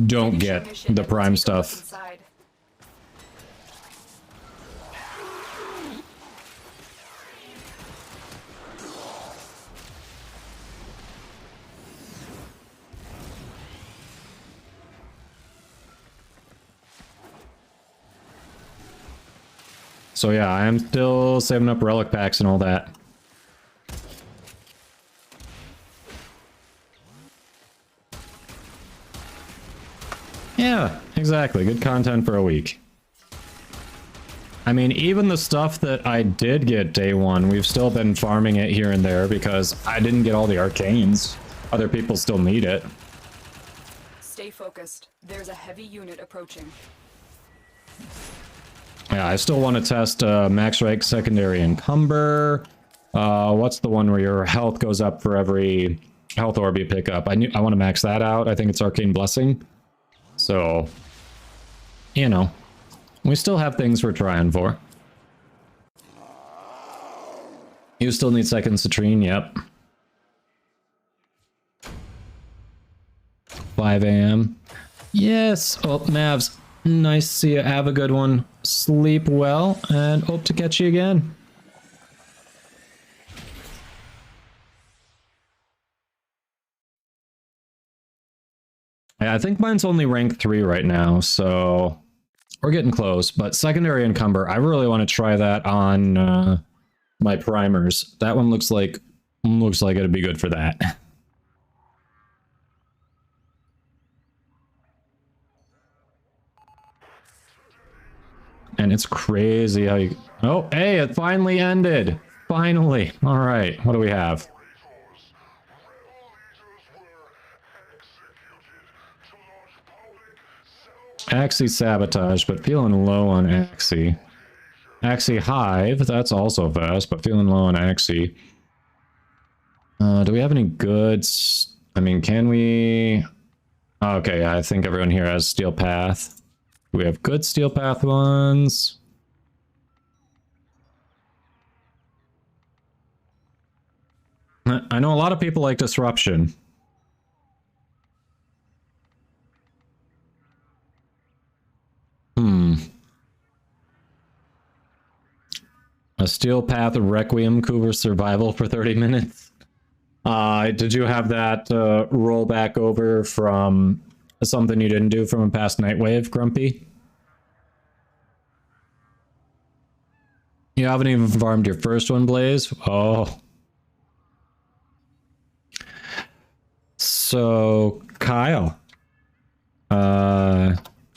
don't get the prime stuff. So yeah, I'm still saving up relic packs and all that. Exactly, good content for a week. I mean, even the stuff that I did get day one, we've still been farming it here and there because I didn't get all the arcanes. Other people still need it. Stay focused. There's a heavy unit approaching. Yeah, I still want to test max rank secondary encumber. What's the one where your health goes up for every health orb you pick up? I want to max that out. I think it's Arcane Blessing. So, you know, we still have things we're trying for. You still need second citrine, yep. 5 a.m. Yes! Oh, Mavs, nice to see you. Have a good one. Sleep well, and hope to catch you again. Yeah, I think mine's only rank 3 right now, so we're getting close. But secondary encumber, I really want to try that on my primers. That one looks like it'd be good for that. And it's crazy how you... Oh, hey, it finally ended! Finally! Alright, what do we have? Axie Sabotage, but feeling low on Axie. Axie Hive, that's also fast, but feeling low on Axie. Do we have any goods? I mean, can we... Okay, I think everyone here has Steel Path. We have good Steel Path ones. I know a lot of people like Disruption. A Steel Path Requiem Cougar Survival for 30 minutes. Did you have that roll back over from something you didn't do from a past Nightwave, Grumpy? You haven't even farmed your first one, Blaze? Oh. So, Kyle.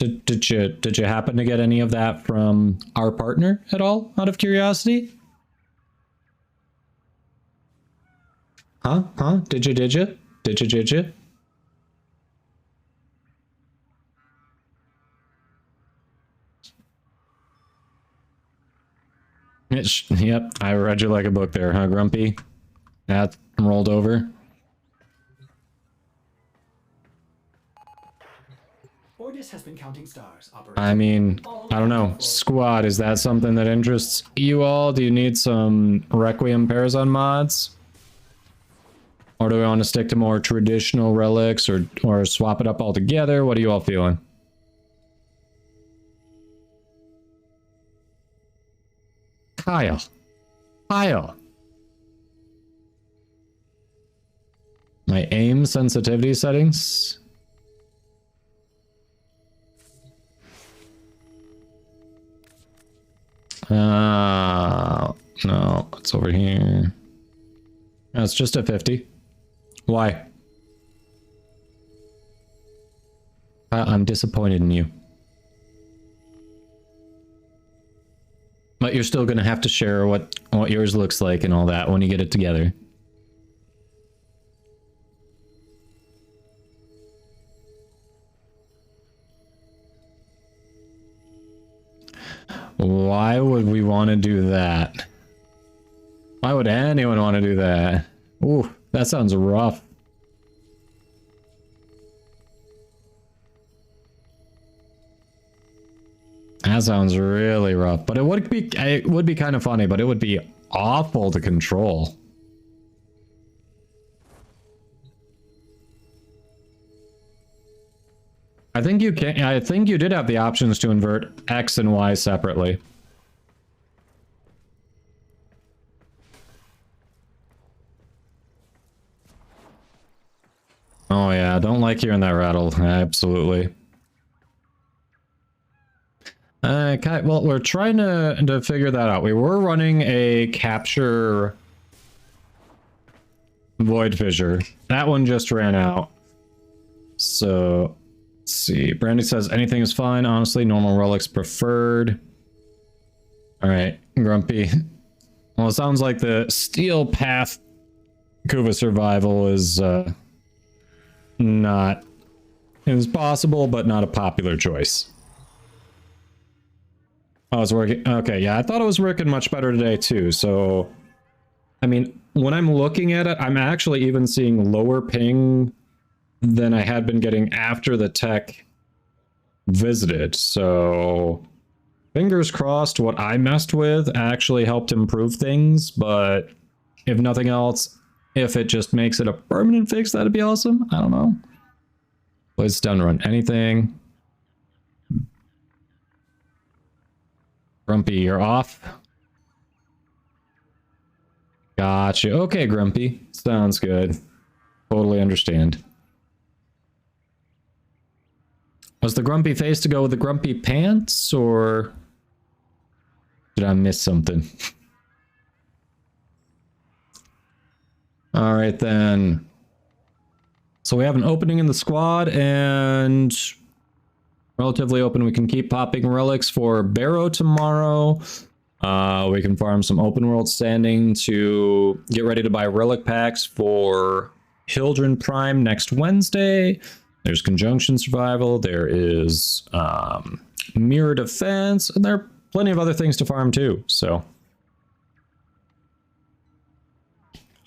Did you happen to get any of that from our partner at all, out of curiosity? Huh? Did you? Yep, I read you like a book there, huh, Grumpy? That rolled over. VODS has been counting stars. I mean, I don't know. Squad, is that something that interests you all? Do you need some Requiem Parazon mods? Or do we want to stick to more traditional relics or swap it up altogether? What are you all feeling? Kyle. My aim sensitivity settings? No, it's over here. No, it's just at 50. Why? I'm disappointed in you. But you're still gonna have to share what yours looks like and all that when you get it together. Why would we want to do that? Why would anyone want to do that? Ooh, that sounds rough. That sounds really rough, but it would be kind of funny, but it would be awful to control. I think you did have the options to invert X and Y separately. Oh yeah, don't like hearing that rattle. Absolutely. Okay, well, we're trying to figure that out. We were running a capture void fissure. That one just ran out. So Let's see. Brandy says anything is fine. Honestly, normal relics preferred. All right, Grumpy. Well, it sounds like the steel path Kuva survival is not is possible, but not a popular choice. Oh, it's working. Okay, yeah, I thought it was working much better today too. So, I mean, when I'm looking at it, I'm actually even seeing lower ping than I had been getting after the tech visited. So, fingers crossed what I messed with actually helped improve things, but if nothing else, if it just makes it a permanent fix, that'd be awesome. I don't know. Place down to run anything. Grumpy, you're off. Gotcha. Okay, Grumpy. Sounds good. Totally understand. Was the grumpy face to go with the grumpy pants, or did I miss something? All right, then. So we have an opening in the squad, and relatively open. We can keep popping relics for Barrow tomorrow. We can farm some open world standing to get ready to buy relic packs for Hildren Prime next Wednesday. There's Conjunction Survival. There is Mirror Defense, and there are plenty of other things to farm too. So.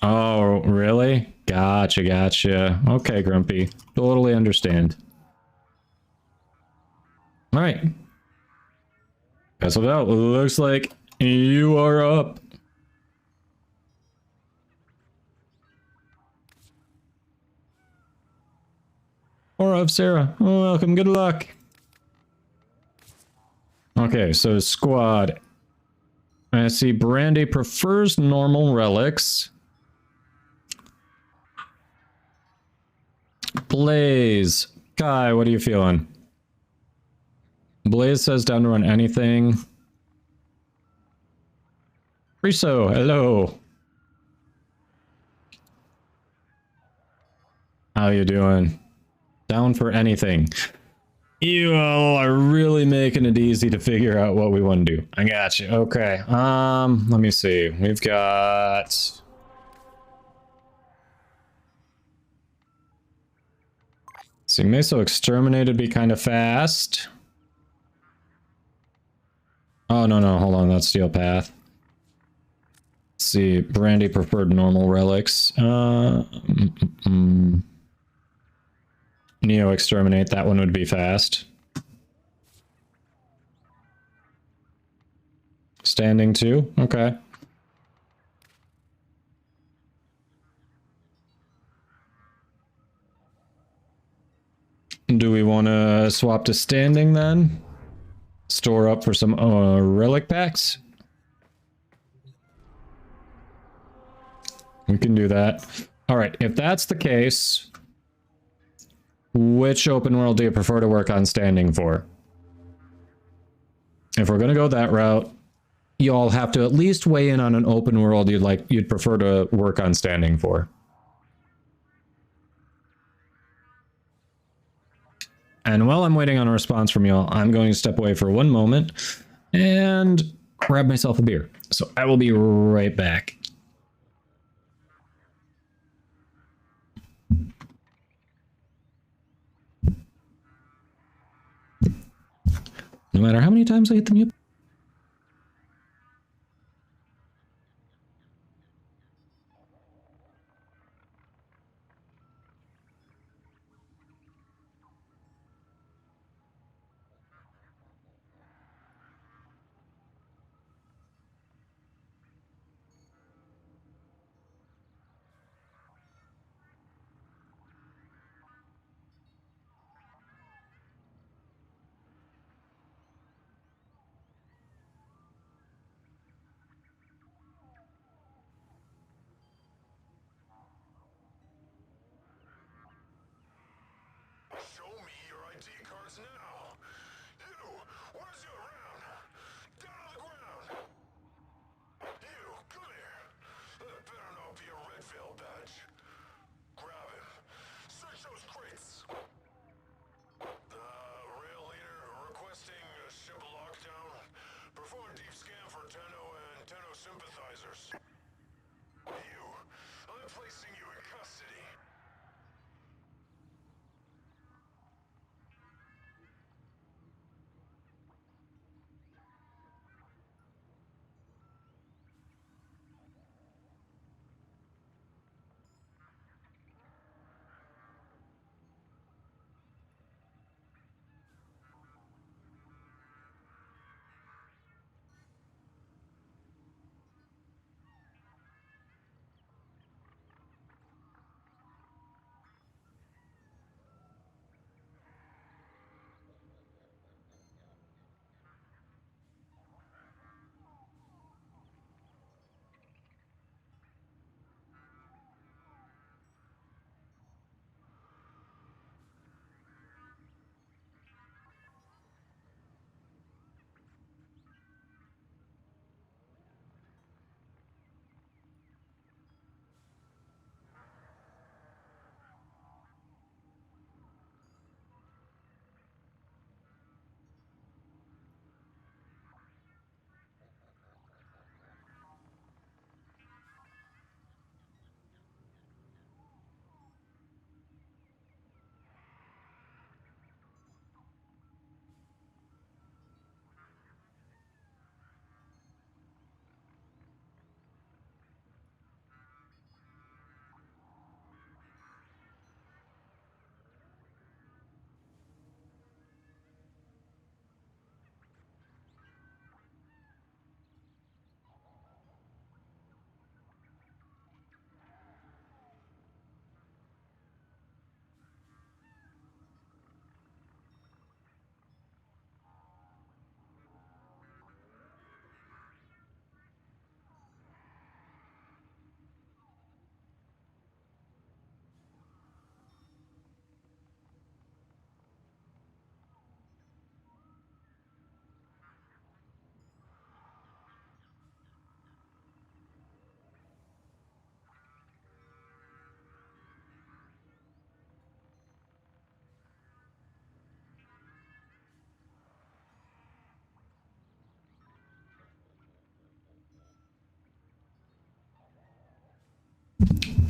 Oh, really? Gotcha, gotcha. Okay, Grumpy. Totally understand. All right. Guess what out. Looks like you are up. Or of Sarah. Welcome. Good luck. Okay, so squad. I see Brandy prefers normal relics. Blaze. Kai, what are you feeling? Blaze says down to run anything. Riso, hello. How you doing? Down for anything. You all are really making it easy to figure out what we want to do. I got you. Okay. Let me see. We've got... See, Meso Exterminated be kind of fast. Oh, no, hold on. That's Steel Path. Let's see. Brandy preferred normal relics. Neo Exterminate, that one would be fast. Standing too? Okay. Do we want to swap to standing then? Store up for some relic packs? We can do that. All right, if that's the case, which open world do you prefer to work on standing for? If we're going to go that route, you all have to at least weigh in on an open world you'd prefer to work on standing for. And while I'm waiting on a response from y'all, I'm going to step away for one moment and grab myself a beer. So I will be right back. No matter how many times I hit the mute.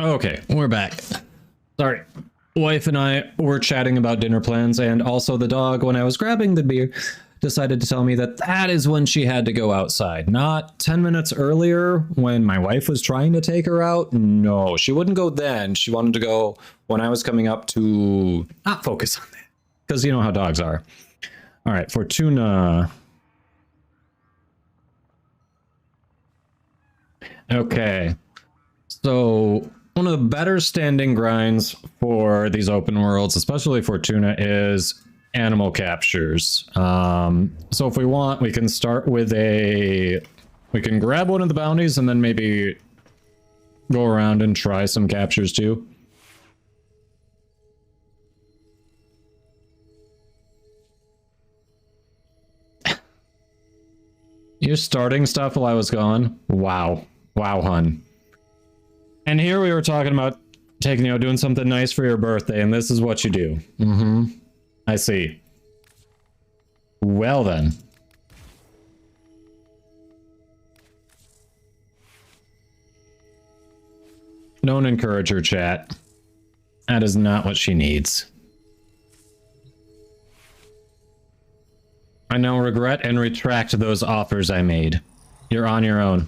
Okay, we're back. Sorry. Wife and I were chatting about dinner plans, and also the dog, when I was grabbing the beer, decided to tell me that that is when she had to go outside. Not 10 minutes earlier when my wife was trying to take her out. No, she wouldn't go then. She wanted to go when I was coming up to not focus on that, because you know how dogs are. All right, Fortuna. Okay, so one of the better standing grinds for these open worlds, especially Fortuna, is animal captures. So if we want, we can start with we can grab one of the bounties and then maybe go around and try some captures too. You're starting stuff while I was gone? Wow. Wow, hun. And here we were talking about taking, you know, doing something nice for your birthday, and this is what you do. Mm-hmm. I see. Well then. Don't encourage her, chat. That is not what she needs. I now regret and retract those offers I made. You're on your own.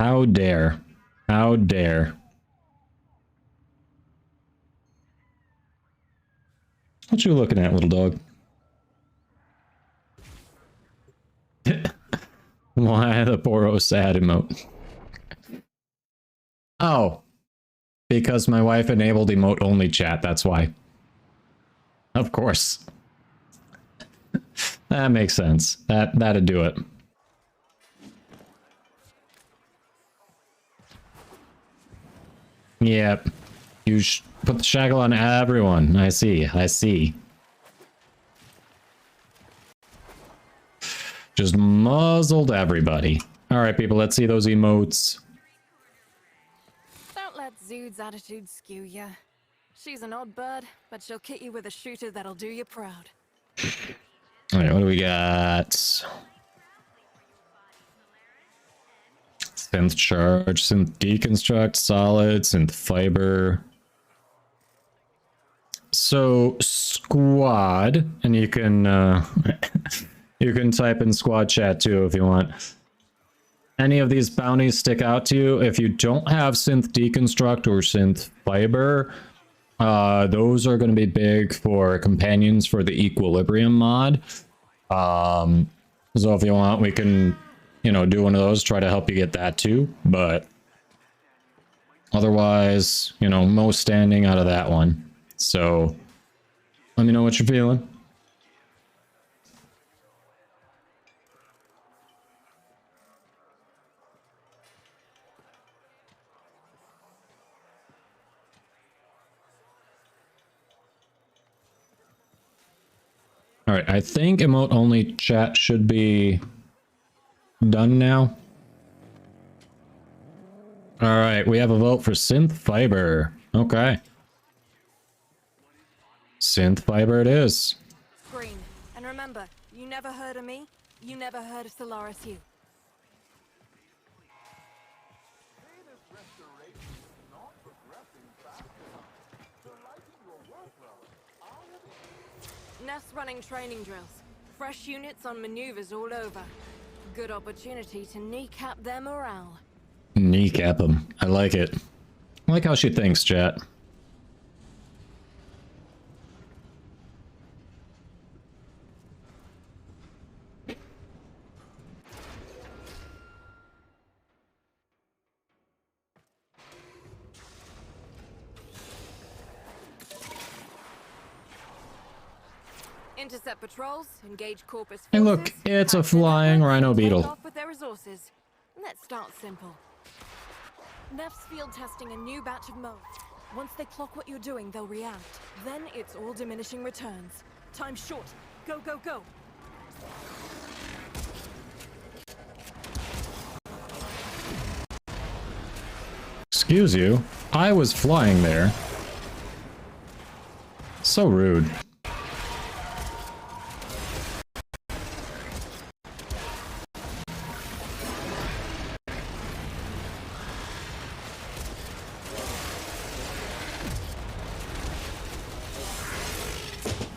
How dare. How dare. What you looking at, little dog? Why the poor oh sad emote? Oh. Because my wife enabled emote only chat, that's why. Of course. That makes sense. That'd do it. Yep. You put the shackle on everyone. I see. I see. Just muzzled everybody. Alright, people, let's see those emotes. Don't let Zood's attitude skew ya. She's an odd bird, but she'll kit you with a shooter that'll do you proud. Alright, what do we got? Synth charge, synth deconstruct, solid, synth fiber. So squad, and you can you can type in squad chat too if you want. Any of these bounties stick out to you? If you don't have synth deconstruct or synth fiber, those are going to be big for companions for the equilibrium mod. So if you want, we can, you know, do one of those, try to help you get that too, but otherwise, you know, most standing out of that one. So let me know what you're feeling. All right, I think emote only chat should be done now. All right, we have a vote for synth fiber. Okay. Synth fiber it is. Green. And remember, you never heard of me, you never heard of Solaris Hugh. Nest running training drills. Fresh units on maneuvers all over. Good opportunity to kneecap their morale. Kneecap them. I like it. I like how she thinks, chat. Intercept patrols, engage corpus forces. Hey look, it's a flying rhino beetle. Off with their resources. Let's start simple. Nef's field testing a new batch of modes. Once they clock what you're doing, they'll react. Then it's all diminishing returns. Time's short. Go, go, go. Excuse you, I was flying there. So rude.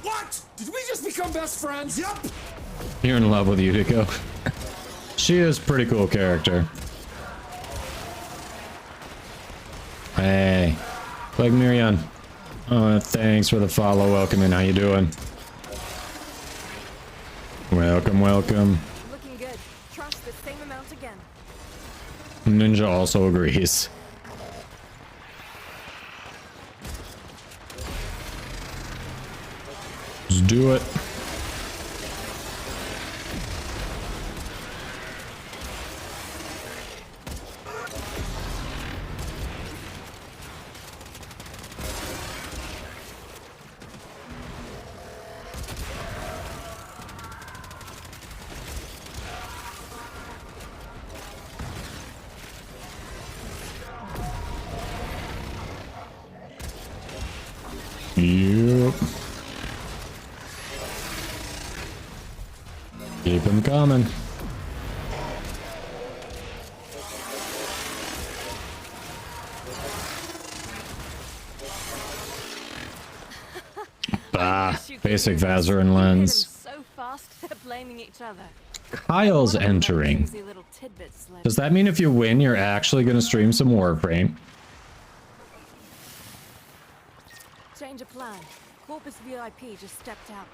What? Did we just become best friends? Yup. You're in love with Yutiko. She is a pretty cool character. Hey, like Miriam. Thanks for the follow. Welcome in. How you doing? Welcome, welcome. Looking good. Trust the same amount again. Ninja also agrees. Just do it. Yep. Keep them coming. Bah, basic Vazarin lens. So fast, they're blaming each other. Kyle's entering. Does that mean if you win, you're actually going to stream some Warframe? Change of plan. Corpus VIP just stepped out.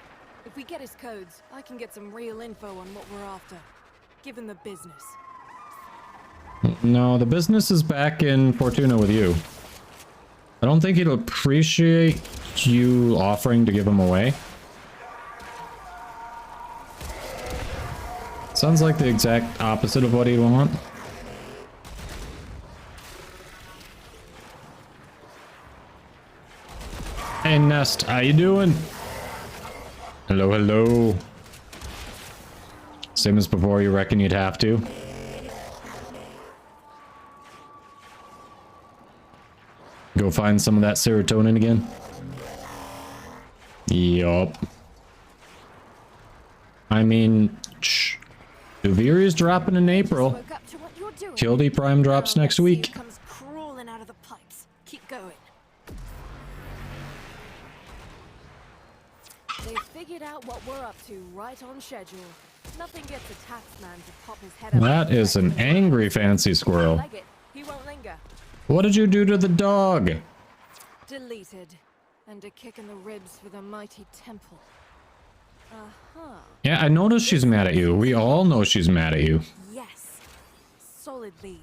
If we get his codes, I can get some real info on what we're after. Give him the business. No, the business is back in Fortuna with you. I don't think he'd appreciate you offering to give him away. Sounds like the exact opposite of what he'd want. Hey Nest, how you doing? Hello, hello. Same as before, you reckon you'd have to? Go find some of that serotonin again? Yup. I mean, shh. Duviri's dropping in April. Kildy Prime drops next week. Comes crawling out of the pipes. Keep going. They figured out what we're up to right on schedule. Nothing gets a taxman to pop his head up. That is an angry fancy squirrel. Like it. He won't linger. What did you do to the dog? Deleted. And a kick in the ribs for the mighty temple. Uh-huh. Yeah, I noticed she's mad at you. We all know she's mad at you. Yes. Solid lead.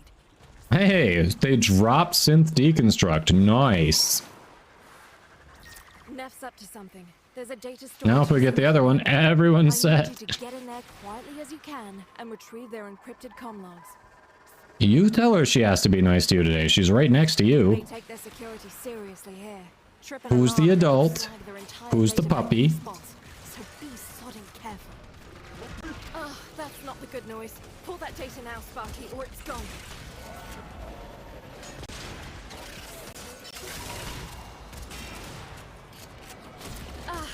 Hey, they dropped Synth Deconstruct. Nice. Neff's up to something. There's a data storage. Now if we get the other one, everyone's I need set. you to get in there quietly as you can and retrieve their encrypted comm logs. You tell her she has to be nice to you today. She's right next to They you. take their security seriously here. Tripping Who's the alarm and adult? snag their entire Who's the database puppy? spot. So be sodding careful. Ah, that's not the good noise. Pull that data now, Sparky, or it's gone. Ah,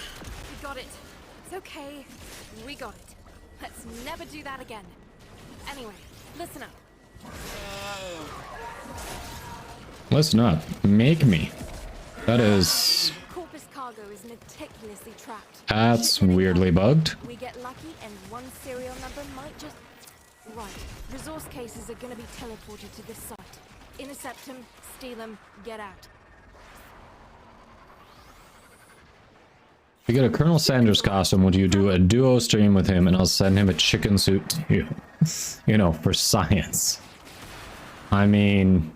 we got it. It's okay. We got it. Let's never do that again. Anyway, listen up. Listen up. Make me. That is... Corpus cargo is meticulously tracked. That's weirdly bugged. We get lucky and one serial number might just... Right. Resource cases are gonna be teleported to this site. Intercept them, steal them, get out. If you get a Colonel Sanders costume, would you do a duo stream with him and I'll send him a chicken suit to you? You know, for science. I mean...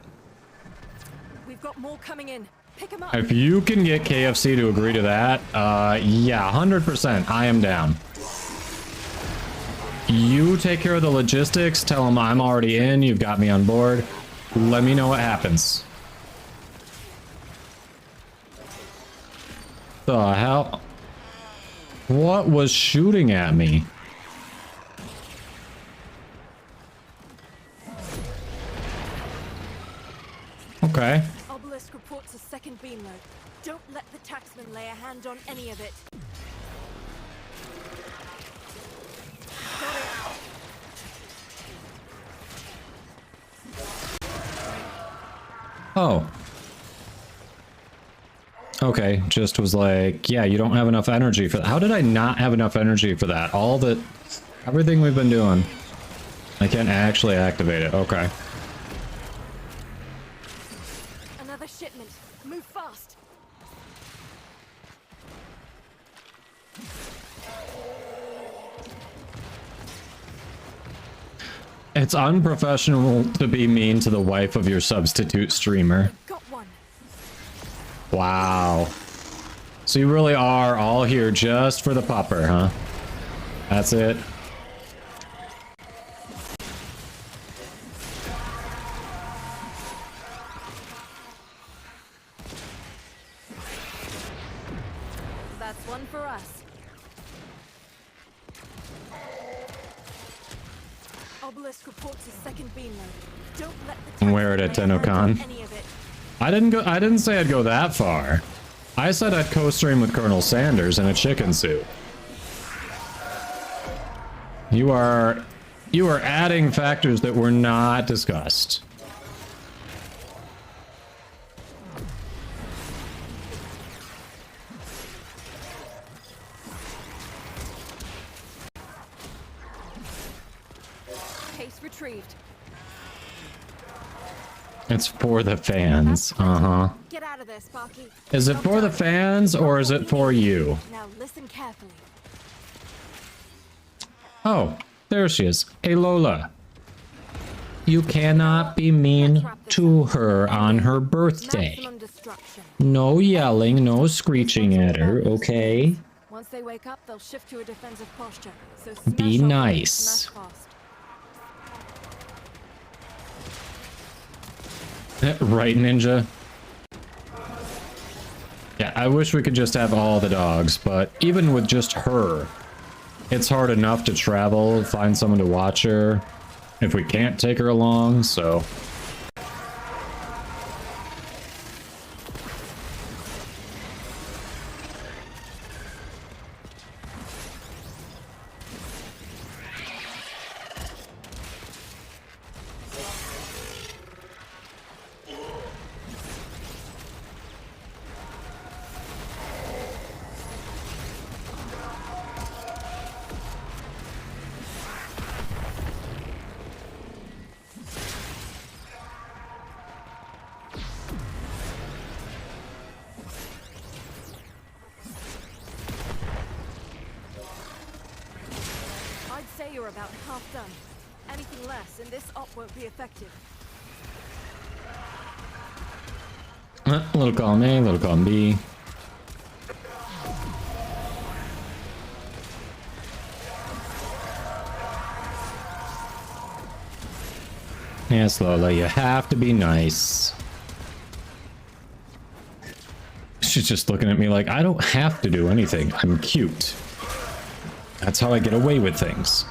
We've got more coming in. Pick 'em up. If you can get KFC to agree to that, yeah, 100%, I am down. You take care of the logistics, tell them I'm already in, you've got me on board. Let me know what happens. The hell? What was shooting at me? Okay. Obelisk reports a second beam load. Don't let the taxman lay a hand on any of it. Got it. Oh. Okay, just was like, yeah, you don't have enough energy for that. How did I not have enough energy for that? Everything we've been doing. I can't actually activate it. Okay. Another shipment. Move fast. It's unprofessional to be mean to the wife of your substitute streamer. Got one. Wow. So you really are all here just for the pupper, huh? That's it. That's one for us. Obelisk reports his second beam load. Don't let the Wear it at Tennokan. any of it. I didn't say I'd go that far. I said I'd co-stream with Colonel Sanders in a chicken suit. You are adding factors that were not discussed. Case retrieved. It's for the fans. Uh-huh. Get out of there, Sparky. Is it for the fans or is it for you? Now listen carefully. Oh, there she is. Hey, Lola. You cannot be mean to her on her birthday. Maximum destruction. No yelling, no screeching at her, okay? Once they wake up, they'll shift to a defensive posture. So Be smash on, nice. smash fast. Right, Ninja? Yeah, I wish we could just have all the dogs, but even with just her, it's hard enough to travel, find someone to watch her, if we can't take her along, so... I'd say you're about half done. Anything less, and this op won't be effective. Little column A, little column B. Yes, Lola, you have to be nice. She's just looking at me like, I don't have to do anything. I'm cute. That's how I get away with things.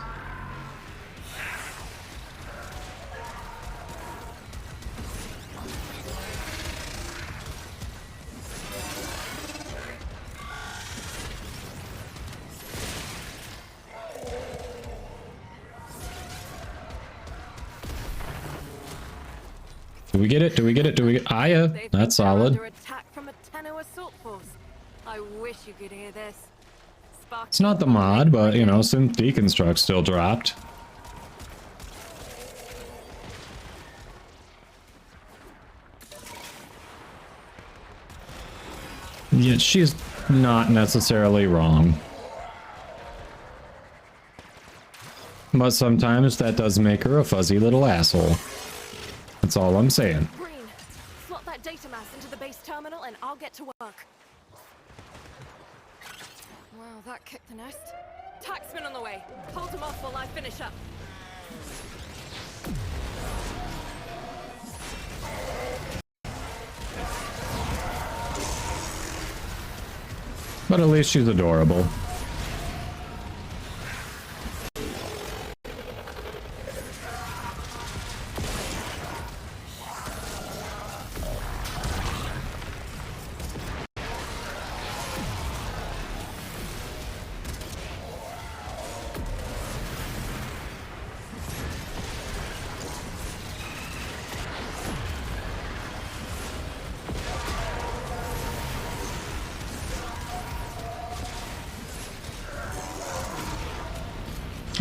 Do we get it? Do we get it? Do we get Aya? That's solid. Under attack from a Tenno assault force. I wish you could hear this. Sparky, It's not the mod, but you know, Synth Deconstruct still dropped. Yet she's not necessarily wrong. But sometimes that does make her a fuzzy little asshole. That's all I'm saying. Green, slot that data mass into the base terminal and I'll get to work. Wow, that kicked the nest. Taxman on the way. Hold him off while I finish up. But at least she's adorable.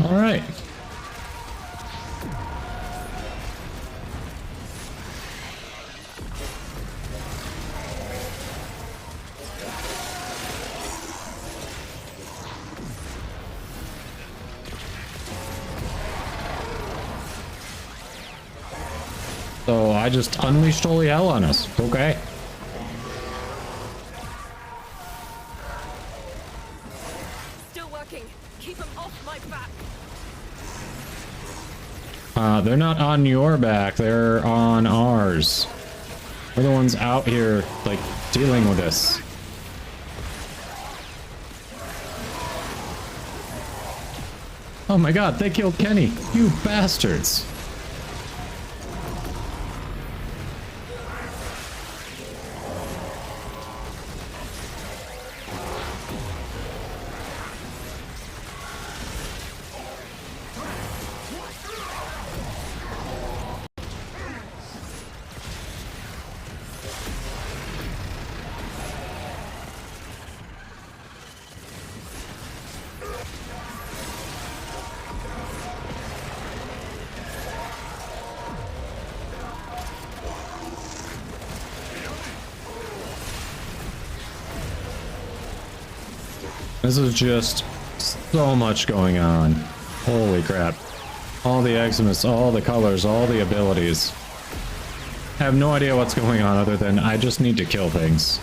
All right. So I just unleashed holy hell on us. Okay. Still working. Keep them off my back. They're not on your back. They're on ours. We're the ones out here, like, dealing with this. Oh my god, they killed Kenny. You bastards. This is just so much going on. Holy crap. All the Eximus, all the colors, all the abilities. I have no idea what's going on other than I just need to kill things.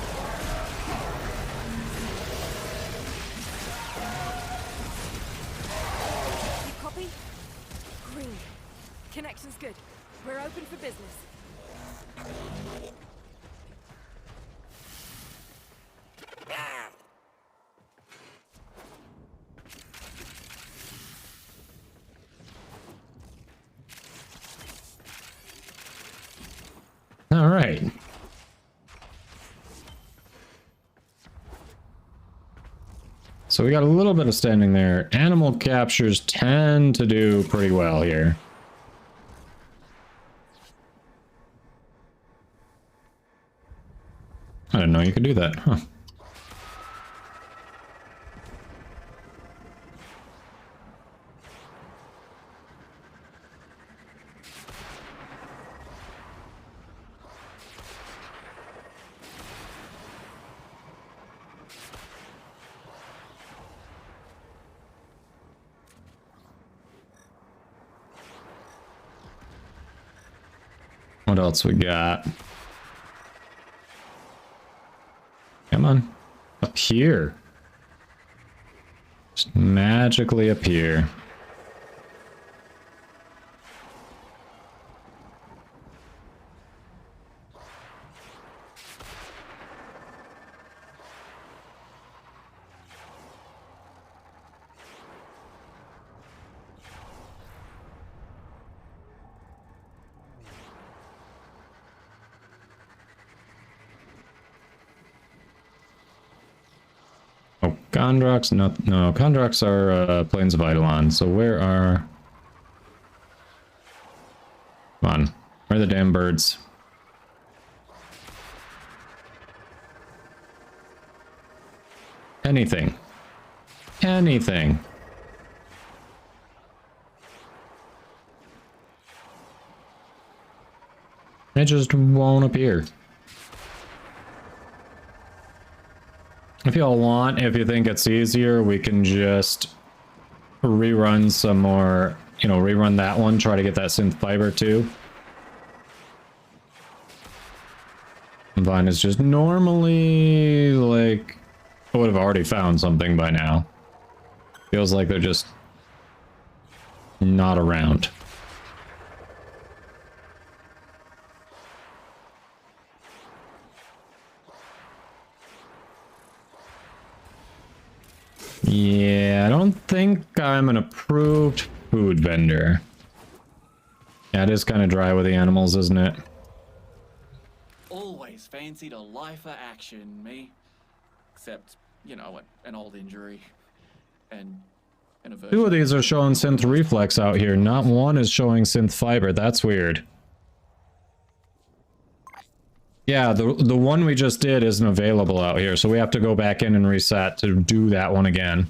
You copy? Green. Connection's good. We're open for business. All right. So we got a little bit of standing there. Animal captures tend to do pretty well here. I didn't know you could do that, huh? What else we got? Come on. Up here. Just magically appear. Oh, Gondroks? No, Gondroks are planes of Eidolon. So where are... Come on. Where are the damn birds? Anything. Anything. It just won't appear. If y'all want, if you think it's easier, we can just rerun some more, you know, rerun that one, try to get that synth fiber too. Vine is just normally, like, I would have already found something by now. Feels like they're just not around. Yeah, I don't think I'm an approved food vendor. Yeah, it is kind of dry with the animals, isn't it? Always fancied a lifer action, me. Except, you know, an old injury. And a version. Two of these are showing synth reflex out here. Not one is showing synth fiber. That's weird. Yeah, the one we just did isn't available out here, so we have to go back in and reset to do that one again.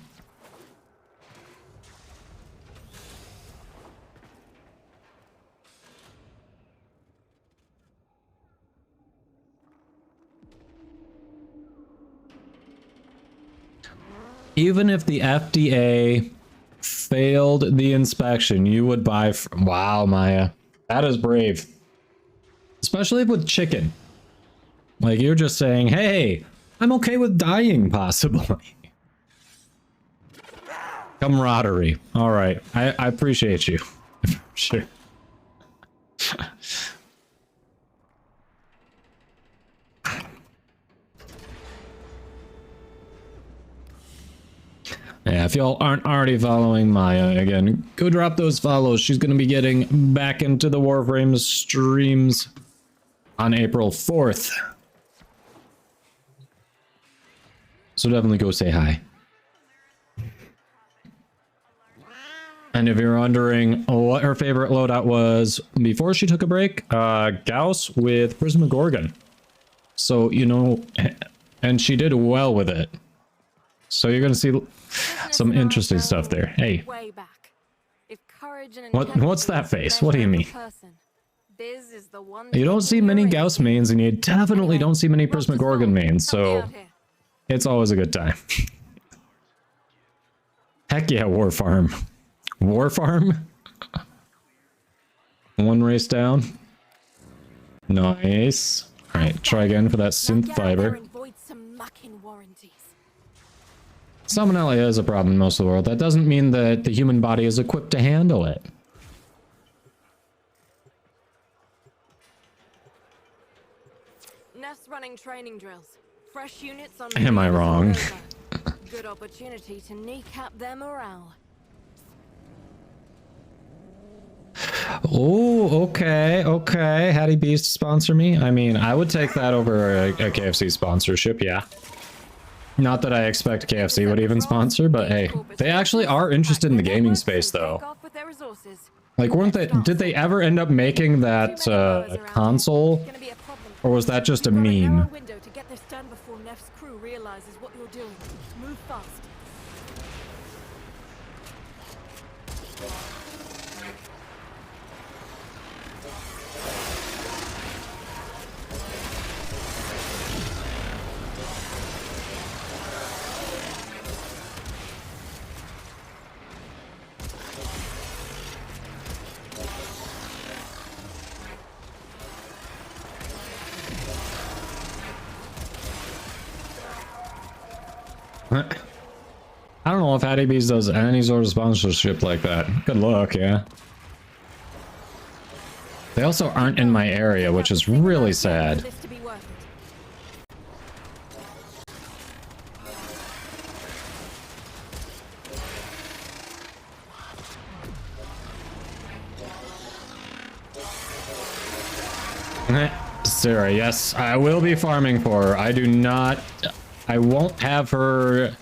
Even if the FDA failed the inspection, you would buy from... Wow, Maya. That is brave. Especially with chicken. Like, you're just saying, hey, I'm okay with dying, possibly. Camaraderie. All right. I appreciate you. Sure. Yeah, if y'all aren't already following Maya, again, go drop those follows. She's going to be getting back into the Warframe streams on April 4th. So definitely go say hi. And if you're wondering what her favorite loadout was before she took a break, Gauss with Prismagorgon. So, you know, and she did well with it. So you're going to see some interesting stuff there. Hey. What's that face? What do you mean? You don't see many Gauss mains, and you definitely don't see many Prismagorgon mains, so it's always a good time. Heck yeah, War Farm. War Farm? One race down. Nice. Alright, try again for that synth fiber. Salmonella is a problem in most of the world. That doesn't mean that the human body is equipped to handle it. Neff's running training drills. Fresh units on. Am I wrong? Good opportunity to kneecap their morale. Oh, okay, okay. Hattie Beast sponsor me? I mean, I would take that over a KFC sponsorship, yeah. Not that I expect KFC would even sponsor, but hey, they actually are interested in the gaming space, though. Like, weren't they? Did they ever end up making that console, or was that just a meme? Window to get this done before Neff's crew realizes what you're doing. Move fast. I don't know if Hattie Bees does any sort of sponsorship like that. Good luck, yeah. They also aren't in my area, which is really sad. Sarah, yes, I will be farming for her. I won't have her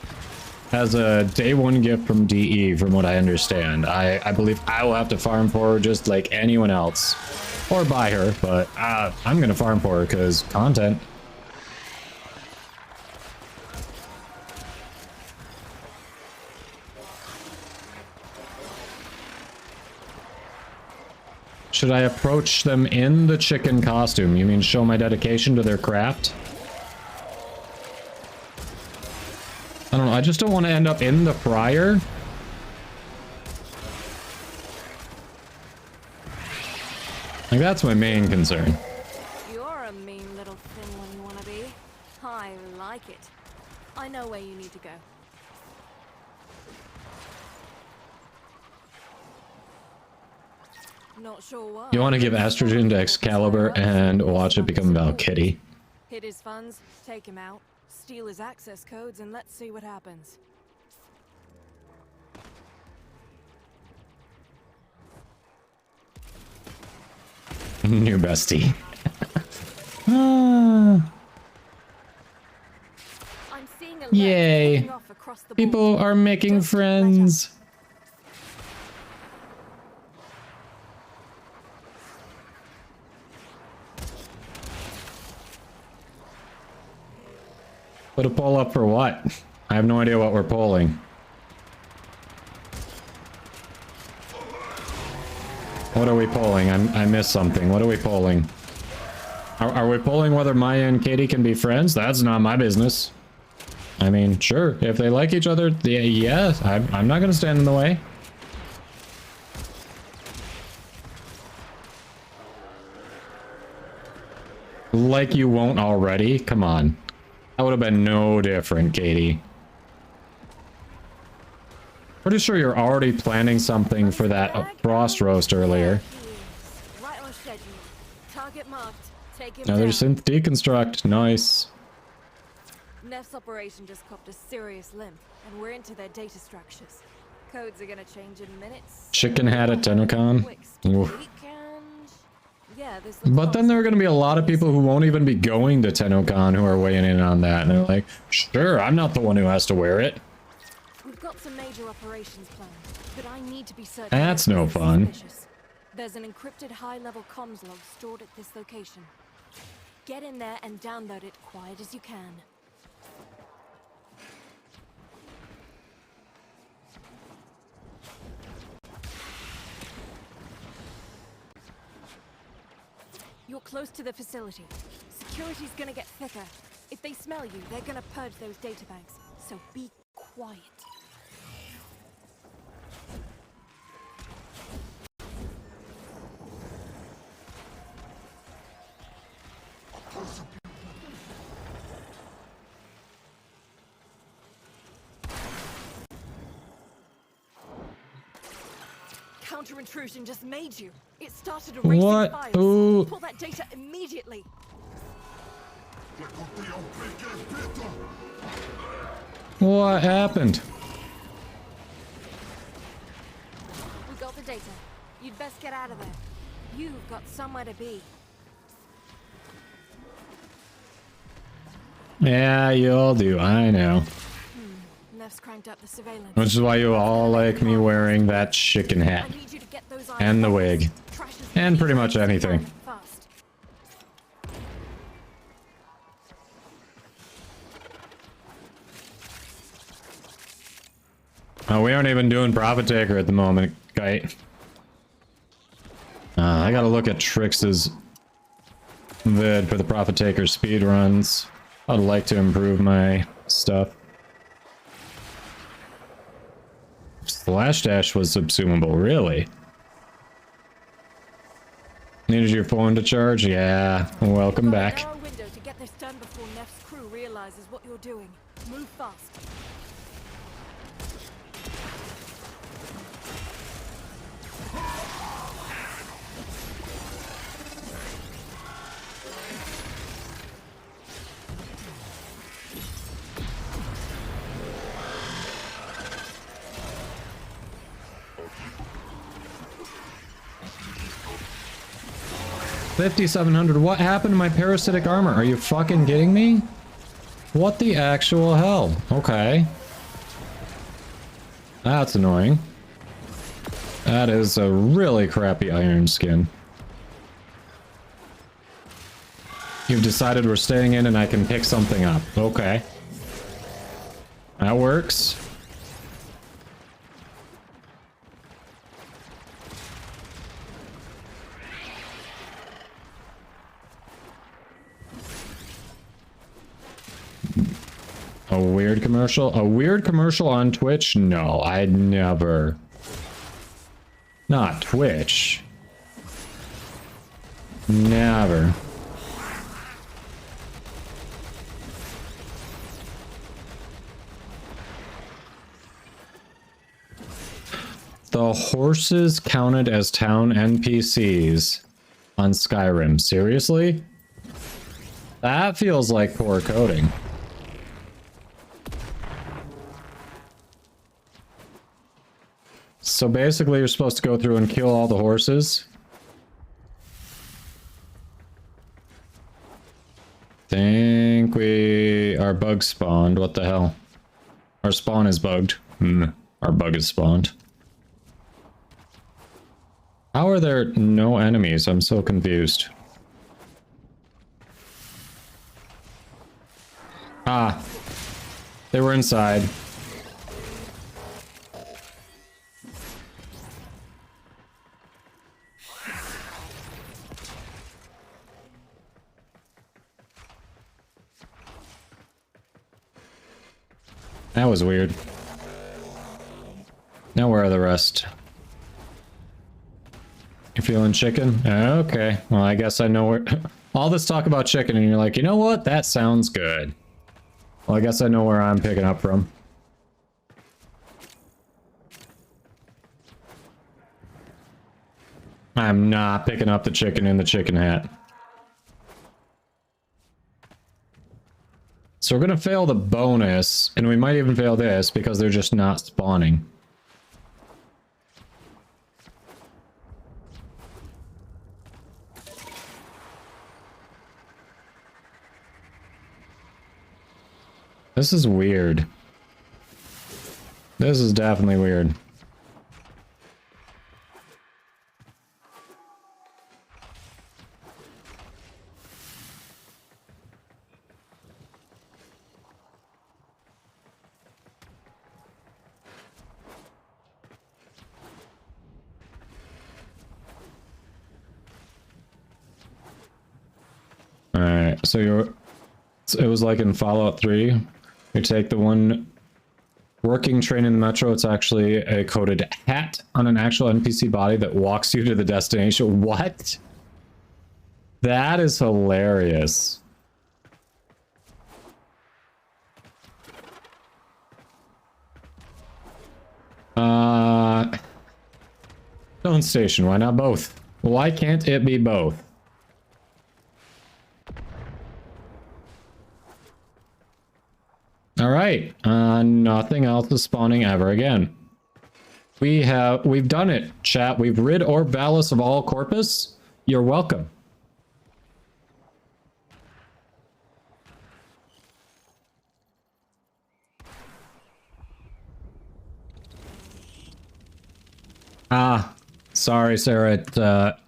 as a day one gift from DE, from what I understand. I believe I will have to farm for her just like anyone else. Or buy her, but I'm gonna farm for her because content. Should I approach them in the chicken costume? You mean show my dedication to their craft? I don't know, I just don't want to end up in the fryer. Like, that's my main concern. You're a mean little thin one, you wanna be? I like it. I know where you need to go. Not sure what. You want to give estrogen to Excalibur and watch it become Valkyrie. Hit his funds, take him out, steal his access codes, and let's see what happens. New bestie. Ah. Yay. People are making friends. Put a poll up for what? I have no idea what we're polling. What are we polling? I missed something. What are we polling? Are we polling whether Maya and Katie can be friends? That's not my business. I mean, sure, if they like each other, yes, I'm not gonna stand in the way. Like you won't already? Come on. That would have been no different, Katie. Pretty sure you're already planning something for that frost roast earlier. Right on schedule. Target marked. Take him Another down. synth deconstruct. Nice. Neff's operation just copped a serious limp, and we're into their data structures. Codes are gonna change in minutes. Chicken hat at TennoCon. Oof. Yeah, this But then there are going to be a lot of people who won't even be going to TennoCon who are weighing in on that. And they're like, sure, I'm not the one who has to wear it. We've got some major operations planned, but I need to be certain. That's no fun. There's an encrypted high-level comms log stored at this location. Get in there and download it quiet as you can. You're close to the facility. Security's gonna get thicker. If they smell you, they're gonna purge those databanks. So be quiet. Counter-intrusion just made you. It started erasing What? files. Ooh. Pull that data immediately. What happened? We got the data. You'd best get out of there. You've got somewhere to be. Yeah, you all do. I know. Neff's cranked up the surveillance. Which is why you all like me wearing that chicken hat. And the wig. And pretty much anything. Fast. Oh, we aren't even doing Profit Taker at the moment, Kite. I gotta look at Trix's vid for the Profit Taker speedruns. I'd like to improve my stuff. Slash Dash was subsumable, really? Needed your phone to charge? Yeah, welcome back. Narrow window to get this done before Neff's crew realizes what you're doing. Move fast. $5,700. What happened to my parasitic armor? Are you fucking kidding me? What the actual hell? Okay. That's annoying. That is a really crappy iron skin. You've decided we're staying in and I can pick something up. Okay. That works. A weird commercial? A weird commercial on Twitch? No, I'd never. Not Twitch. Never. The horses counted as town NPCs on Skyrim. Seriously? That feels like poor coding. So basically you're supposed to go through and kill all the horses. Think we... Our bug spawned. What the hell? Our spawn is bugged. Our bug is spawned. How are there no enemies? I'm so confused. Ah. They were inside. That was weird. Now where are the rest? You're feeling chicken? Okay. Well, I guess I know where... All this talk about chicken and you're like, you know what? That sounds good. Well, I guess I know where I'm picking up from. I'm not picking up the chicken in the chicken hat. So we're gonna fail the bonus, and we might even fail this because they're just not spawning. This is weird. This is definitely weird. Alright, so it was like in Fallout 3. You take the one working train in the metro, it's actually a coded hat on an actual NPC body that walks you to the destination. What? That is hilarious. Stone Station, why not both? Why can't it be both? Alright, nothing else is spawning ever again. We've done it, chat. We've rid Orb Valis of all corpus. You're welcome. Ah, sorry, Sarah.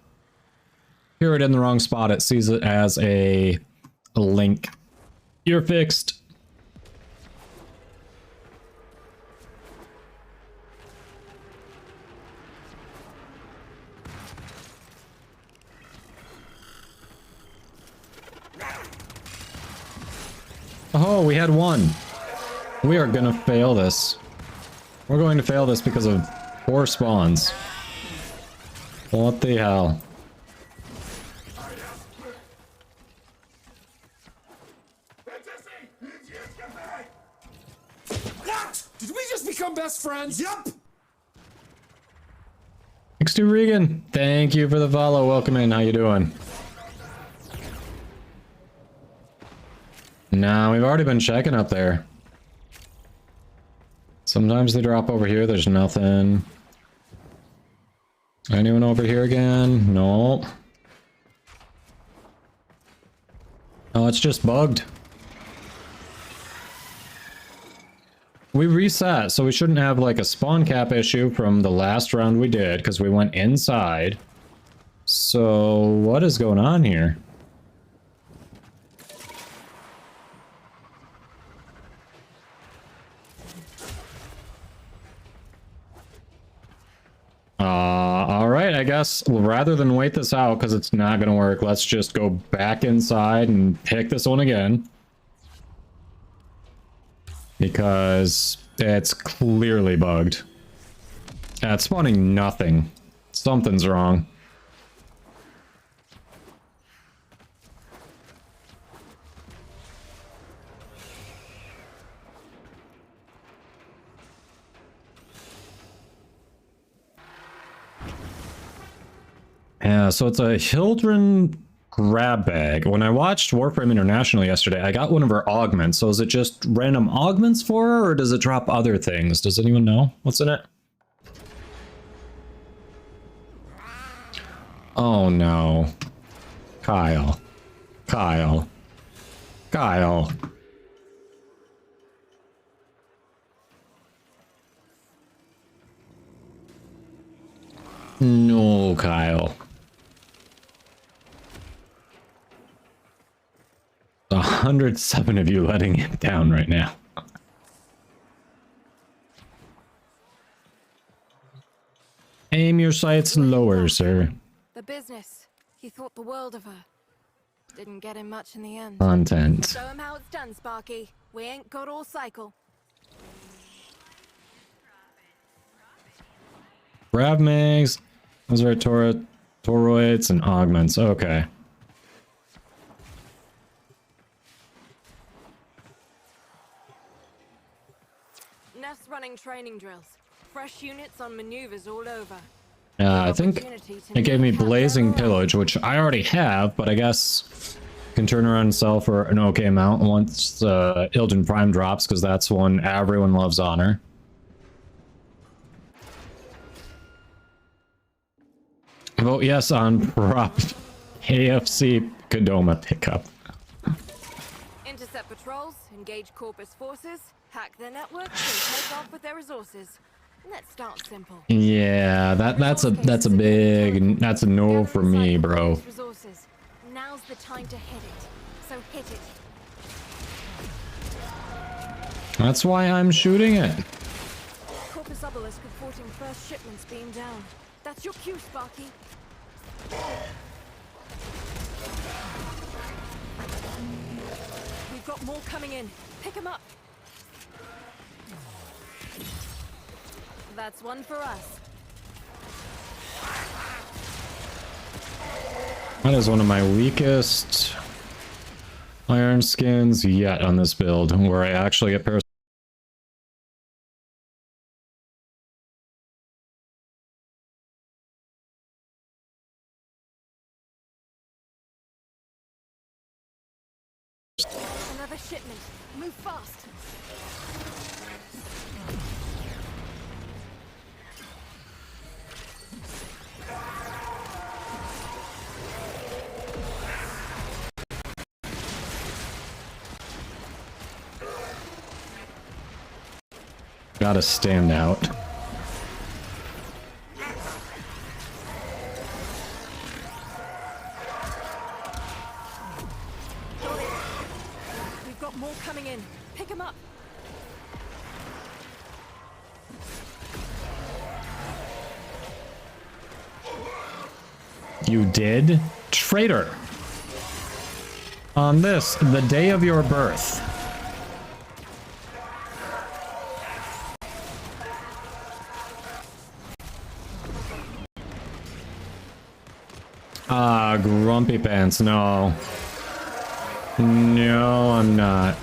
Hear it in the wrong spot. It sees it as a link. You're fixed. Oh, we had one. We are gonna fail this. We're going to fail this because of poor spawns. What the hell? What? Did we just become best friends? Yup! X2 Regan, thank you for the follow. Welcome in. How you doing? Nah, we've already been checking up there. Sometimes they drop over here. There's nothing. Anyone over here again? No. Oh, it's just bugged. We reset, so we shouldn't have like a spawn cap issue from the last round we did because we went inside. So what is going on here? Alright, I guess rather than wait this out because it's not gonna work, let's just go back inside and pick this one again. Because it's clearly bugged. It's spawning nothing. Something's wrong. Yeah, so it's a Hildren grab bag. When I watched Warframe International yesterday, I got one of her augments. So is it just random augments for her, or does it drop other things? Does anyone know what's in it? Oh no. Kyle. Kyle. Kyle. No, Kyle. 107 of you letting it down right now. Aim your sights lower, sir. The business. He thought the world of her. Didn't get him much in the end. Content. Show him how it's done, Sparky. We ain't got all cycle. Grav mags. Those are toroids and augments. Okay. Neff's running training drills. Fresh units on maneuvers all over. I think it gave me Blazing Pillage, which I already have, but I guess can turn around and sell for an okay amount once Ilgen Prime drops, because that's one everyone loves Honor. Vote yes on prop AFC Kodoma pickup. Intercept patrols, engage Corpus forces, hack their networks, and take off with their resources. Let's start simple. Yeah, that's a no for me, bro. Resources. Now's the time to hit it. So hit it. That's why I'm shooting it. Corpus Obelisk reporting first shipments being down. That's your cue, Sparky. We've got more coming in. Pick them up. That's one for us. That is one of my weakest iron skins yet on this build, where I actually get parasite. Another shipment. Move fast. Gotta stand out. We've got more coming in. Pick them up. You did? Traitor! On this, the day of your birth. Ah, Grumpy Pants, no. No, I'm not.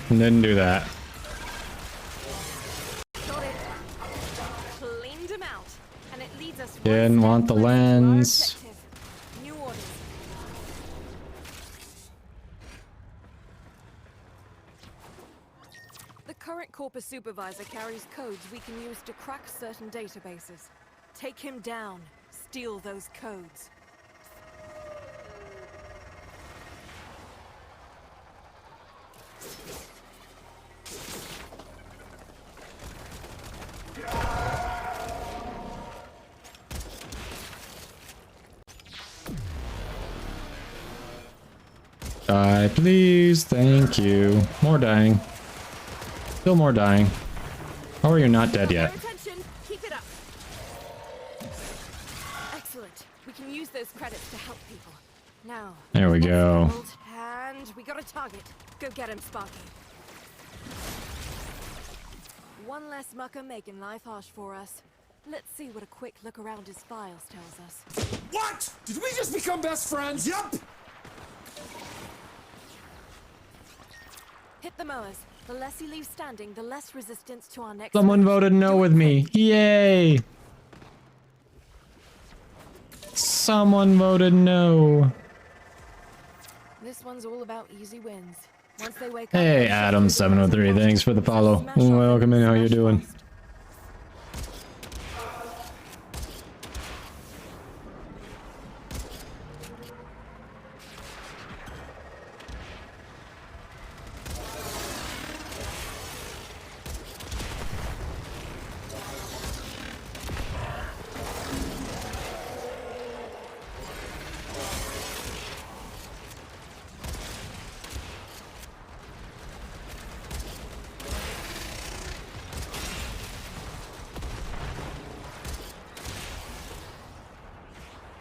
Didn't do that. Cleaned them out. And it leads us Didn't want the lens. New orders. The current Corpus supervisor carries codes we can use to crack certain databases. Take him down. Steal those codes. Die, please. Thank you. More dying. Still more dying. How are you not dead yet? Attention. Keep it up. Excellent. We can use those credits to help people. Now. There we go. And we got a target. Go get him, Sparky. One less mucker making life harsh for us. Let's see what a quick look around his files tells us. What? Did we just become best friends? Yup! Hit the mowers. The less he leaves standing, the less resistance to our next. Someone voted no with me. Yay! Someone voted no. This one's all about easy wins. Once they wake Hey, up, Adam703, thanks for the follow. Welcome in, how you doing?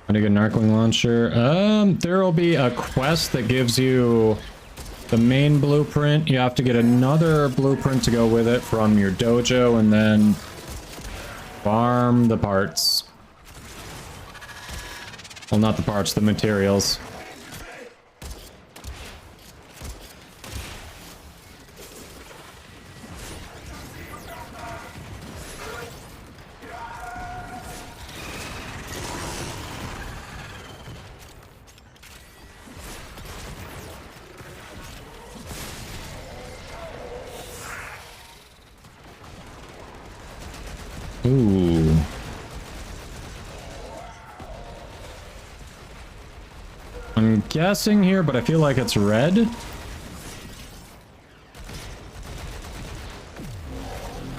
A good Narcwing launcher. There will be a quest that gives you the main blueprint. You have to get another blueprint to go with it from your dojo, and then Farm the parts. Well, not the parts, the materials. Ooh. I'm guessing here, but I feel like it's red. I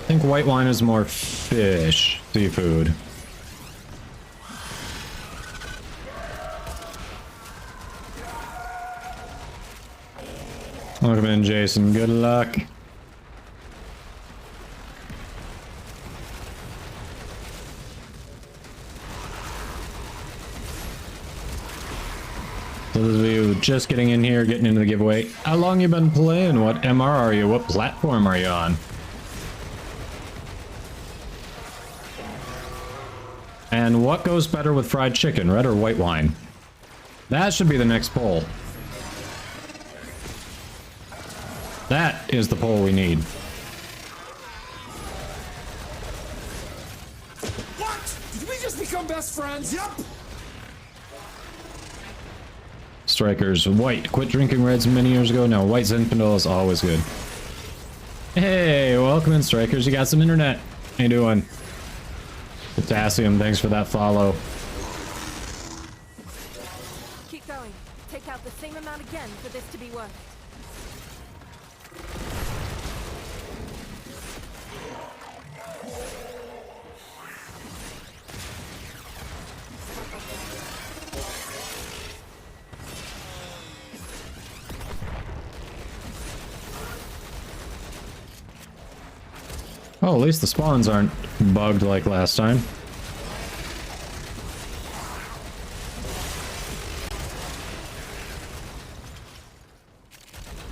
think white wine is more fish, seafood. Welcome in, Jason. Good luck. For those of you just getting in here, getting into the giveaway, how long you been playing? What MR are you? What platform are you on? And what goes better with fried chicken, red or white wine? That should be the next poll. That is the poll we need. What? Did we just become best friends? Yep. Strikers, white. Quit drinking reds many years ago. Now white Zinfandel is always good. Hey, welcome in, Strikers. You got some internet. How you doing? Potassium, thanks for that follow. Keep going. Take out the same amount again for this to be worth it. Oh, at least the spawns aren't bugged like last time.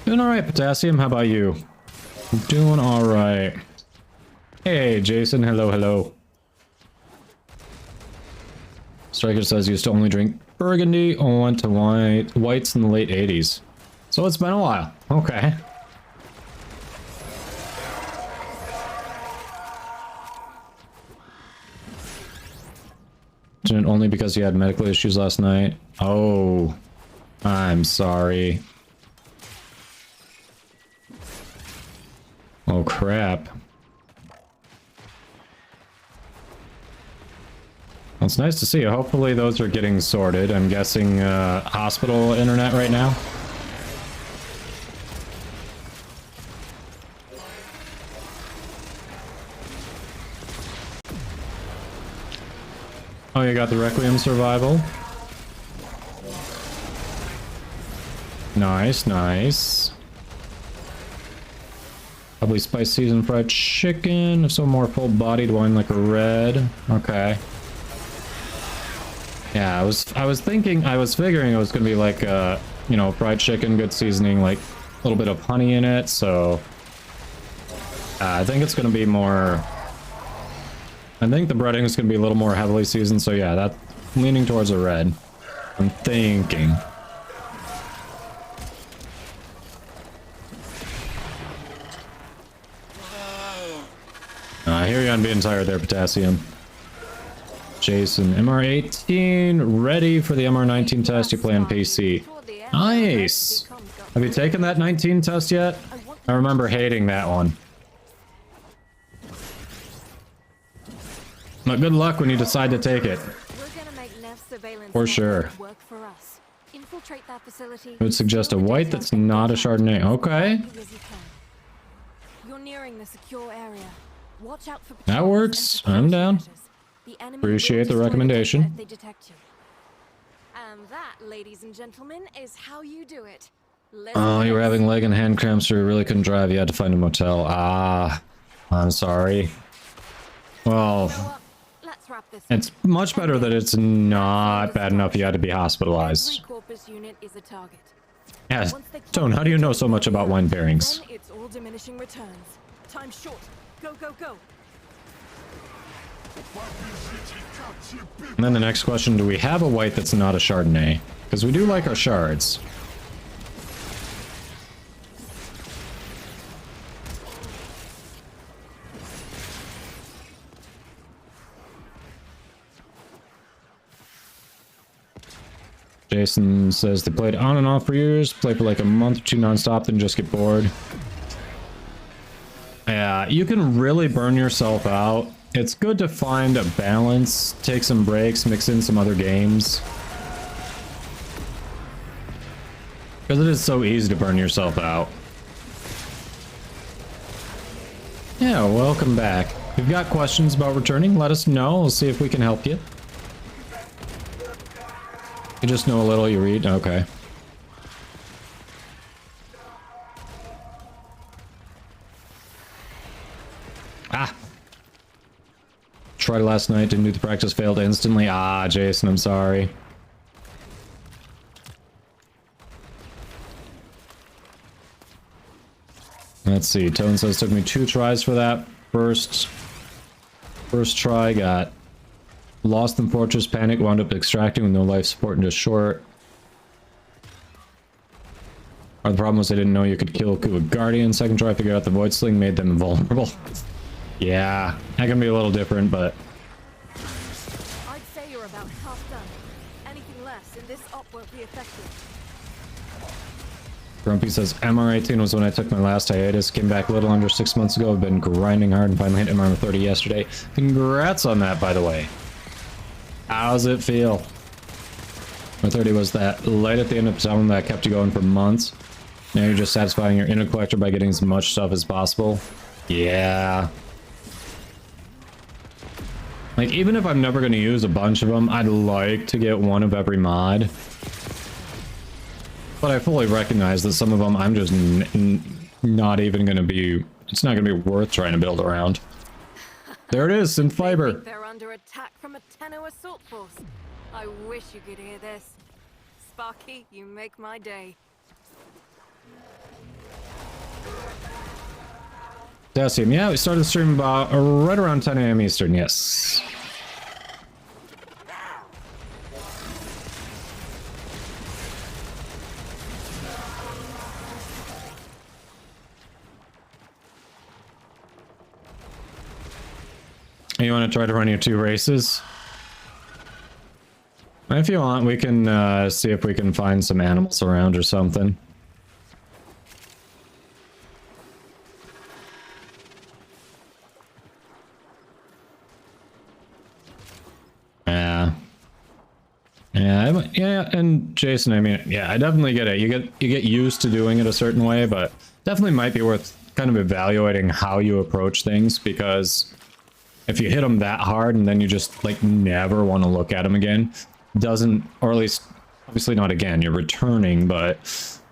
Doing alright, Potassium. How about you? Doing alright. Hey, Jason. Hello, hello. Striker says used to only drink Burgundy, went to whites in the late 80s. So it's been a while. Okay. Only because you had medical issues last night. Oh, I'm sorry. Oh, crap. Well, it's nice to see you. Hopefully those are getting sorted. I'm guessing hospital internet right now. Oh, you got the Requiem survival. Nice, nice. Probably spice seasoned fried chicken. Some more full-bodied wine like a red. Okay. Yeah, I was figuring it was gonna be like you know, fried chicken, good seasoning, like a little bit of honey in it. So I think it's gonna be more. I think the breading is going to be a little more heavily seasoned, so yeah, that's leaning towards a red. I'm thinking. I hear you on being tired there, Potassium. Jason, MR18, ready for the MR19 test. You play on PC. Nice! Have you taken that 19 test yet? I remember hating that one. But good luck when you decide to take it. For sure. I would suggest a white that's not a Chardonnay. Okay. You're nearing the secure area. Watch out for that works. I'm down. Appreciate the recommendation. they detect you. And that, ladies and gentlemen, is how you do it. Oh, you were having leg and hand cramps, so you really couldn't drive. You had to find a motel. Ah, I'm sorry. Well, it's much better that it's not bad enough you had to be hospitalized. Yeah, Tone, how do you know so much about wine pairings? It's all diminishing returns. Time short. Go, go, go. And then the next question, do we have a white that's not a Chardonnay? Because we do like our shards. Jason says they played on and off for years, play for like a month or two non-stop, then just get bored. Yeah, you can really burn yourself out. It's good to find a balance, take some breaks, mix in some other games. Because it is so easy to burn yourself out. Yeah, welcome back. If you've got questions about returning, let us know. We'll see if we can help you. You just know a little, you read? Okay. Ah! Tried last night, didn't do the practice, failed instantly. Ah, Jason, I'm sorry. Let's see, Tone says took me 2 tries for that. First try, got lost in Fortress, panic, wound up extracting with no life support and just short. Or the problem was I didn't know you could kill Kuva Guardian. Second try, figured out the Void Sling made them vulnerable. Yeah, that can be a little different, but... I'd say you're about half done. Anything less and this op won't be effective. Grumpy says, MR18 was when I took my last hiatus. Came back a little under 6 months ago. I've been grinding hard and finally hit MR30 yesterday. Congrats on that, by the way. How's it feel? MR30 was that light at the end of the tunnel that kept you going for months. Now you're just satisfying your inner collector by getting as much stuff as possible. Yeah. Like, even if I'm never going to use a bunch of them, I'd like to get one of every mod. But I fully recognize that some of them I'm just not even going to be... It's not going to be worth trying to build around. There it is, in fiber. They're under attack from a Tenno assault force. I wish you could hear this. Sparky, you make my day. Decium, yeah, we started the stream about right around 10 AM Eastern, yes. You want to try to run your 2 races? If you want, we can see if we can find some animals around or something. Yeah, and Jason, I mean, yeah, I definitely get it. You get used to doing it a certain way, but definitely might be worth kind of evaluating how you approach things, because if you hit them that hard and then you just like never want to look at them again, doesn't, or at least obviously not again, you're returning, but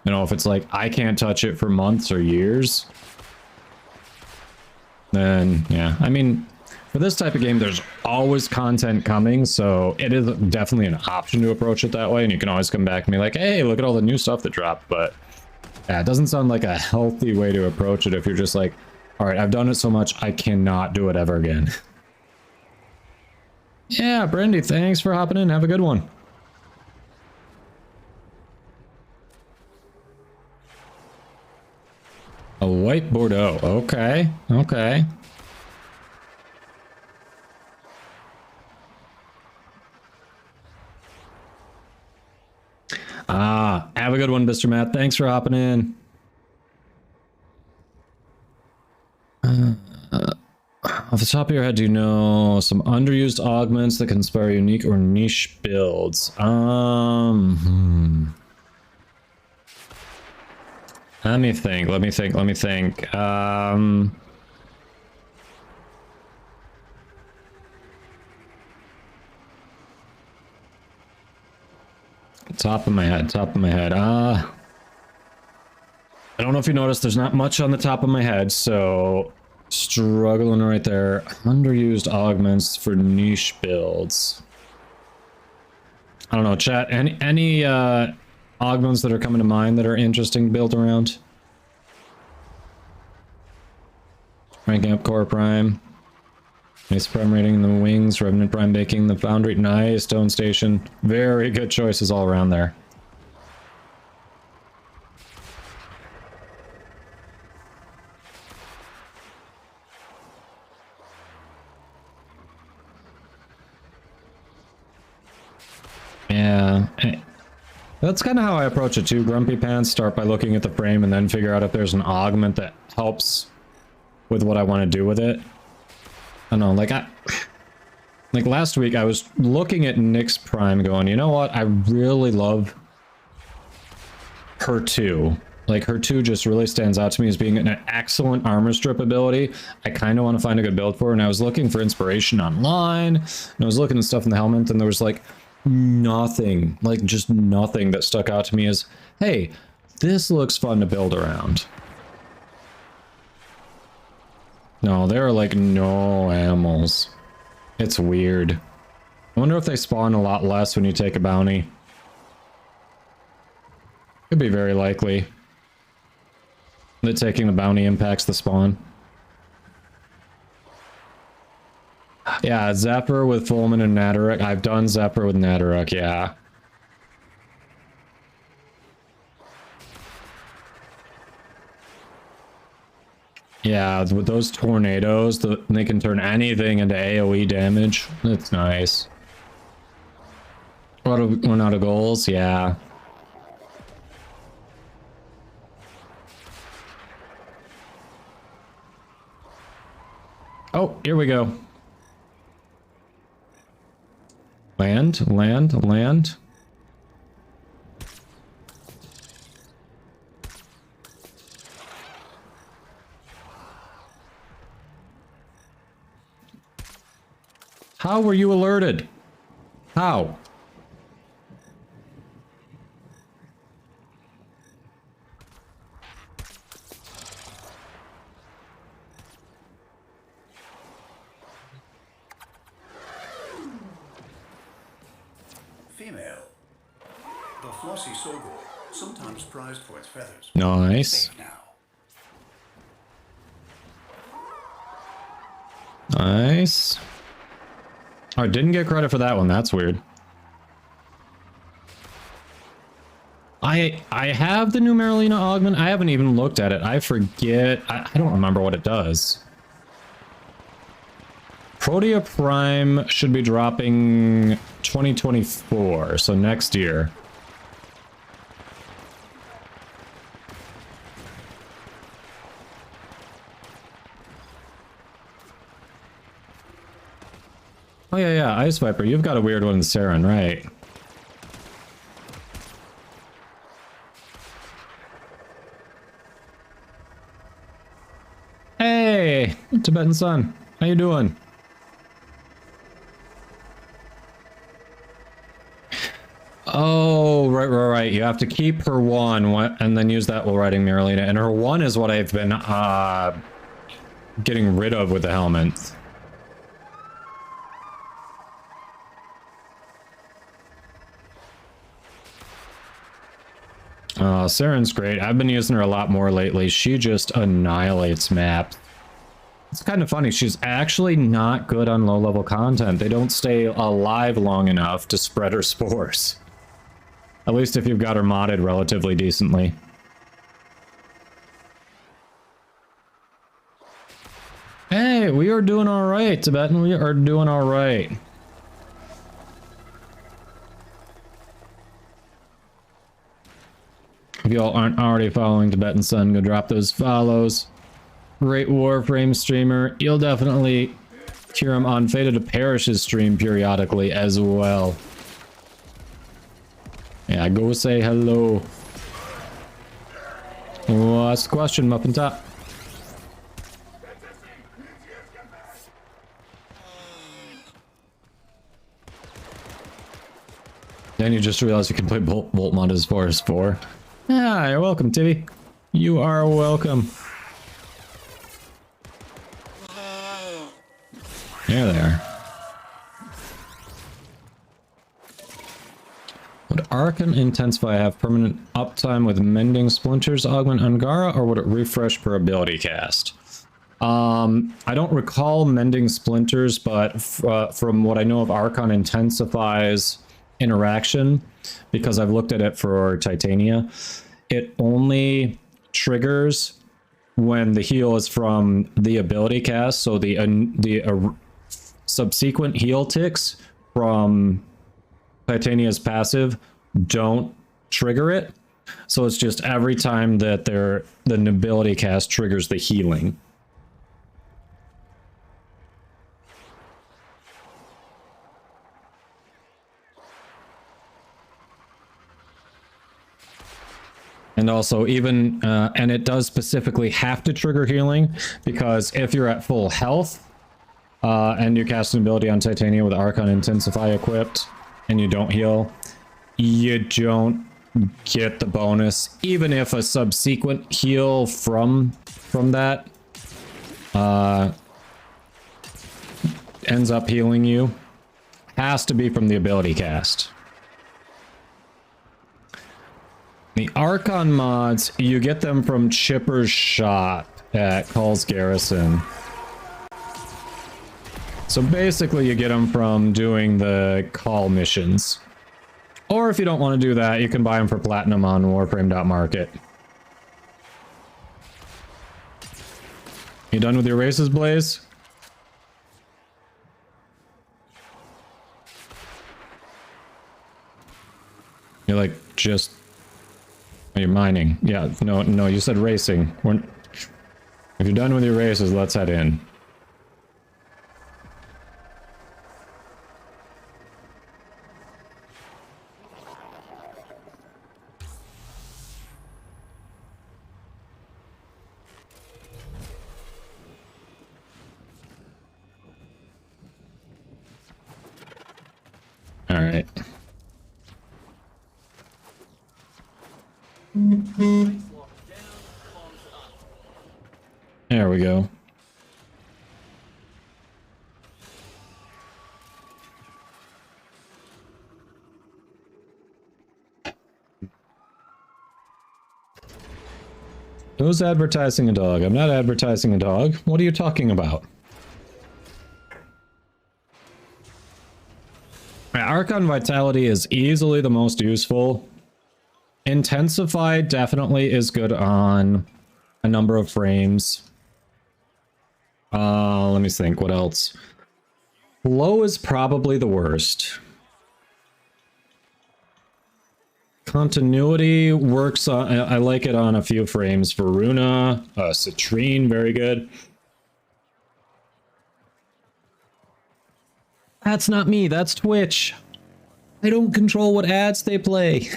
you know, if it's like I can't touch it for months or years, then yeah, I mean, for this type of game, there's always content coming, so it is definitely an option to approach it that way, and you can always come back and be like, hey, look at all the new stuff that dropped, but yeah, it doesn't sound like a healthy way to approach it if you're just like, all right, I've done it so much, I cannot do it ever again. Yeah, Brandy, thanks for hopping in. Have a good one. A white Bordeaux. Okay, okay. Ah, have a good one, Mr. Matt. Thanks for hopping in. Off the top of your head, do you know some underused augments that can inspire unique or niche builds? Let me think. Top of my head. I don't know if you noticed, there's not much on the top of my head, so struggling right there. Underused augments for niche builds. I don't know, chat. Any augments that are coming to mind that are interesting to build around? Ranking up Core Prime. Nice prime rating in the wings, Revenant prime baking the foundry. Nice stone station. Very good choices all around there. Yeah, that's kind of how I approach it too. Grumpy Pants, start by looking at the frame and then figure out if there's an augment that helps with what I want to do with it. I don't know, like last week I was looking at Nyx Prime going, you know what, I really love her 2. Like her 2 just really stands out to me as being an excellent armor strip ability. I kind of want to find a good build for her, and I was looking for inspiration online, and I was looking at stuff in the helmet, and there was like nothing, like just nothing that stuck out to me as, hey, this looks fun to build around. No, there are like no animals. It's weird. I wonder if they spawn a lot less when you take a bounty. Could be very likely that taking the bounty impacts the spawn. Yeah, Zephyr with Fulman and Nadaruk. I've done Zephyr with Nadaruk, yeah. Yeah, with those tornadoes, they can turn anything into AoE damage. That's nice. Run out of goals? Yeah. Oh, here we go. Land, land, land. How were you alerted? How? Female. The flossy Sogor, sometimes prized for its feathers. Nice. Nice. Oh, I didn't get credit for that one. That's weird. I have the new Marilena augment. I haven't even looked at it. I forget. I don't remember what it does. Protea Prime should be dropping 2024, so next year. Oh yeah, Ice Viper, you've got a weird one in Saren, right? Hey, Tibetan Sun, how you doing? Oh, right. You have to keep her 1 and then use that while riding Marilena. And her 1 is what I've been getting rid of with the helmet. Saren's great. I've been using her a lot more lately. She just annihilates maps. It's kind of funny. She's actually not good on low-level content. They don't stay alive long enough to spread her spores. At least if you've got her modded relatively decently. Hey, we are doing all right, Tibetan. We are doing all right. If y'all aren't already following Tibetan Sun, go drop those follows. Great Warframe streamer. You'll definitely hear him on Fated to Perish's stream periodically as well. Yeah, go say hello. What's the question, Muffin Top? Then you just realize you can play Bolt mod as far as 4. Ah, you're welcome, Tivy. You are welcome. There they are. Would Arcan Intensify have permanent uptime with Mending Splinters augment Angara, or would it refresh per ability cast? I don't recall mending splinters, but from what I know of Archon intensifies interaction, because I've looked at it for Titania, it only triggers when the heal is from the ability cast, so the subsequent heal ticks from Titania's passive don't trigger it. So it's just every time that the ability cast triggers the healing. And also even, and it does specifically have to trigger healing, because if you're at full health, and you cast an ability on Titania with Archon Intensify equipped, and you don't heal, you don't get the bonus, even if a subsequent heal from that ends up healing you. Has to be from the ability cast. The Archon mods, you get them from Chipper's shop at Call's Garrison. So basically you get them from doing the call missions. Or if you don't want to do that, you can buy them for platinum on Warframe.market. You done with your races, Blaze? You're like, just... You're mining. Yeah, no, you said racing. If you're done with your races, let's head in. All right. There we go. Who's advertising a dog? I'm not advertising a dog. What are you talking about? Archon Vitality is easily the most useful. Intensify definitely is good on a number of frames. Let me think, what else? Flow is probably the worst. Continuity works on, I like it on a few frames for Runa. Citrine, very good. That's not me, that's Twitch. I don't control what ads they play.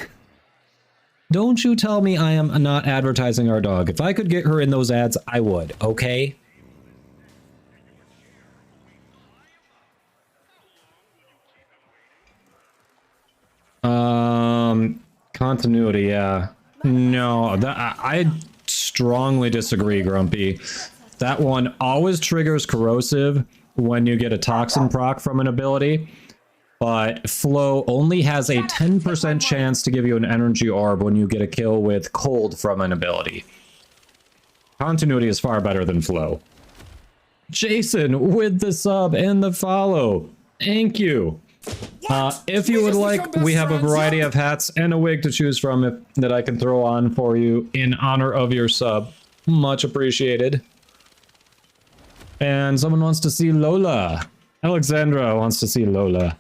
Don't you tell me I am not advertising our dog. If I could get her in those ads, I would, okay? Continuity, yeah. No, I strongly disagree, Grumpy. That one always triggers corrosive when you get a toxin proc from an ability, but Flow only has a 10% chance to give you an energy orb when you get a kill with cold from an ability. Continuity is far better than Flow. Jason with the sub and the follow. Thank you. If you would like, we have a variety of hats and a wig to choose from that I can throw on for you in honor of your sub. Much appreciated. And someone wants to see Lola. Alexandra wants to see Lola.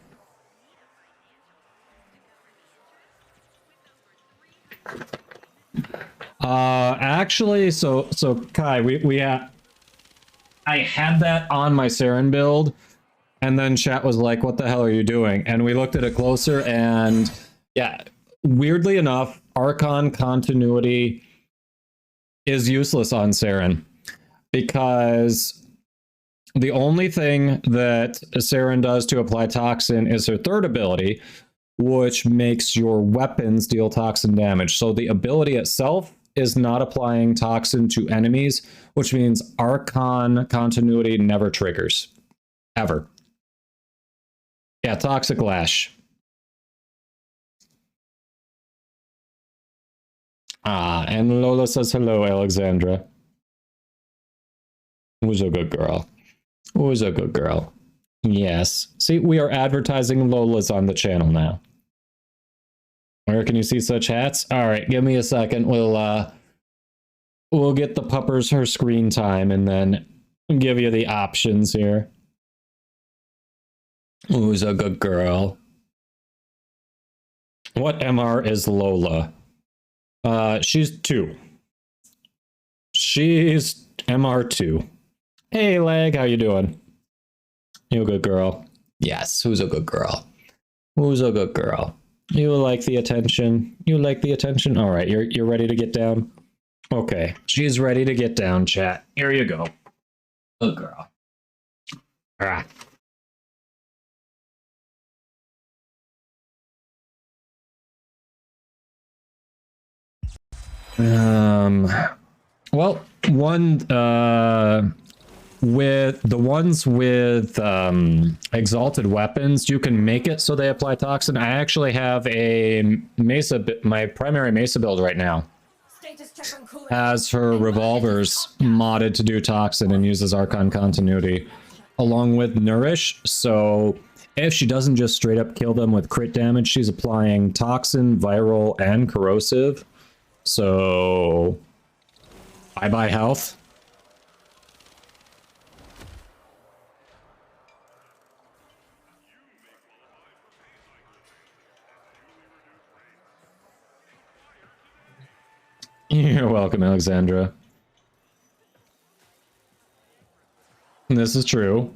Actually, so Kai, I had that on my Saren build, and then chat was like, what the hell are you doing? And we looked at it closer, and yeah, weirdly enough, Archon continuity is useless on Saren, because the only thing that Saren does to apply toxin is her third ability, which makes your weapons deal toxin damage. So the ability itself is not applying toxin to enemies, which means Archon continuity never triggers. Ever. Yeah, Toxic Lash. And Lola says hello, Alexandra. Who's a good girl? Who's a good girl? Yes. See, we are advertising Lola's on the channel now. Where can you see such hats? All right, give me a second. We'll get the puppers her screen time and then give you the options here. Who's a good girl? What MR is Lola? She's 2. She's MR2. Hey, Leg, how you doing? You a good girl? Yes, who's a good girl? Who's a good girl? You like the attention? You like the attention? All right, you're ready to get down? Okay, she's ready to get down, chat. Here you go. Good girl. All right. Well, with the ones with exalted weapons, you can make it so they apply toxin. I actually have a Mesa, my primary Mesa build right now has her revolvers modded to do toxin and uses Archon continuity along with Nourish. So if she doesn't just straight up kill them with crit damage, she's applying toxin, viral, and corrosive. So I buy health. You're welcome, Alexandra. This is true.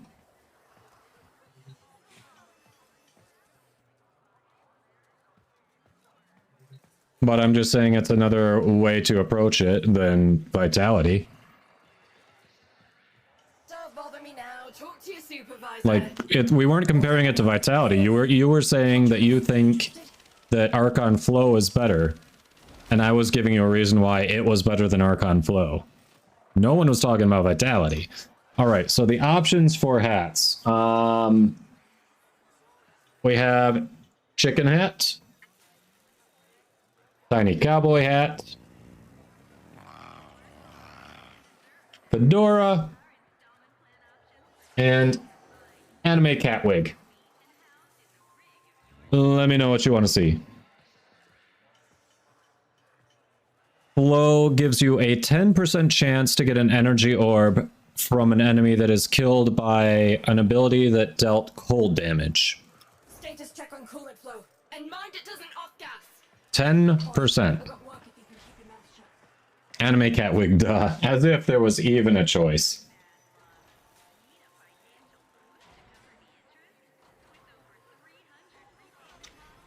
But I'm just saying it's another way to approach it than Vitality. Don't bother me now. Talk to your supervisor. Like, we weren't comparing it to Vitality. You were saying that you think that Archon Flow is better. And I was giving you a reason why it was better than Archon Flow. No one was talking about Vitality. Alright, so the options for hats. We have Chicken Hat. Tiny Cowboy Hat. Fedora. And Anime Cat Wig. Let me know what you want to see. Flow gives you a 10% chance to get an energy orb from an enemy that is killed by an ability that dealt cold damage. Status check on coolant flow. And mind it doesn't off gas. 10%. Anime Cat Wig, duh. As if there was even a choice.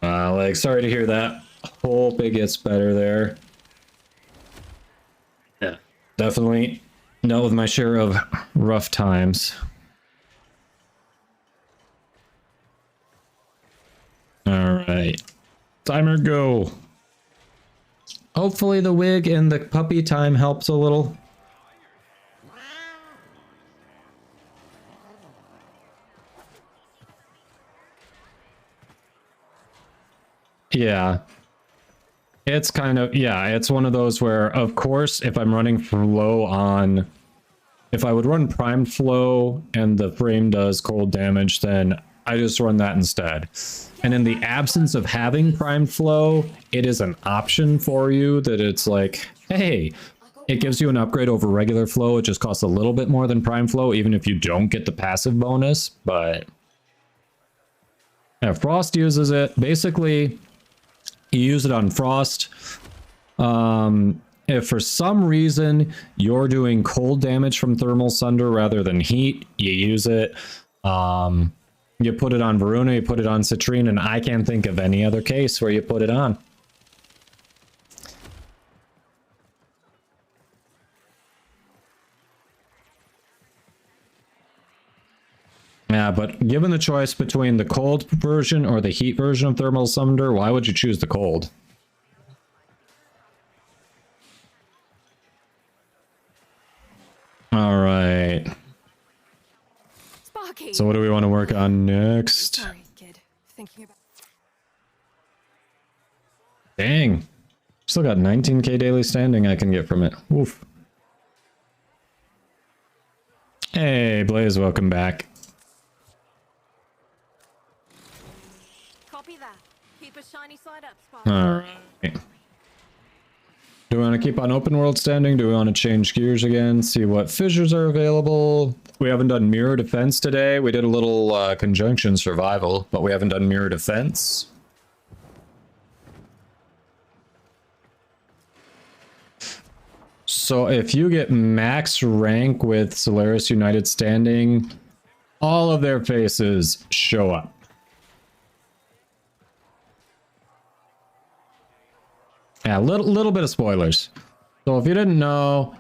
Like, sorry to hear that. Hope it gets better there. Yeah, definitely dealt with my share of rough times. All right, timer go. Hopefully the wig and the puppy time helps a little. Yeah. It's kind of, yeah, it's one of those where, of course, if I'm running flow on, if I would run primed flow and the frame does cold damage, then I just run that instead. And in the absence of having primed flow, it is an option for you that it's like, hey, it gives you an upgrade over regular flow. It just costs a little bit more than prime flow, even if you don't get the passive bonus. But yeah, Frost uses it. Basically, you use it on Frost. If for some reason you're doing cold damage from Thermal Sunder rather than heat, you use it. You put it on Varuna, you put it on Citrine, and I can't think of any other case where you put it on. Yeah, but given the choice between the cold version or the heat version of Thermal Sunder, why would you choose the cold? All right. Sparky. So what do we want to work on next? Sorry, kid. Thinking about. Dang. Still got 19k daily standing I can get from it. Oof. Hey, Blaze, welcome back. Copy that. Keep a shiny side up, Spark. Alright. Do we want to keep on open world standing? Do we want to change gears again? See what fissures are available? We haven't done mirror defense today. We did a little conjunction survival, but we haven't done mirror defense. So if you get max rank with Solaris United Standing, all of their faces show up. Yeah, little bit of spoilers. So if you didn't know,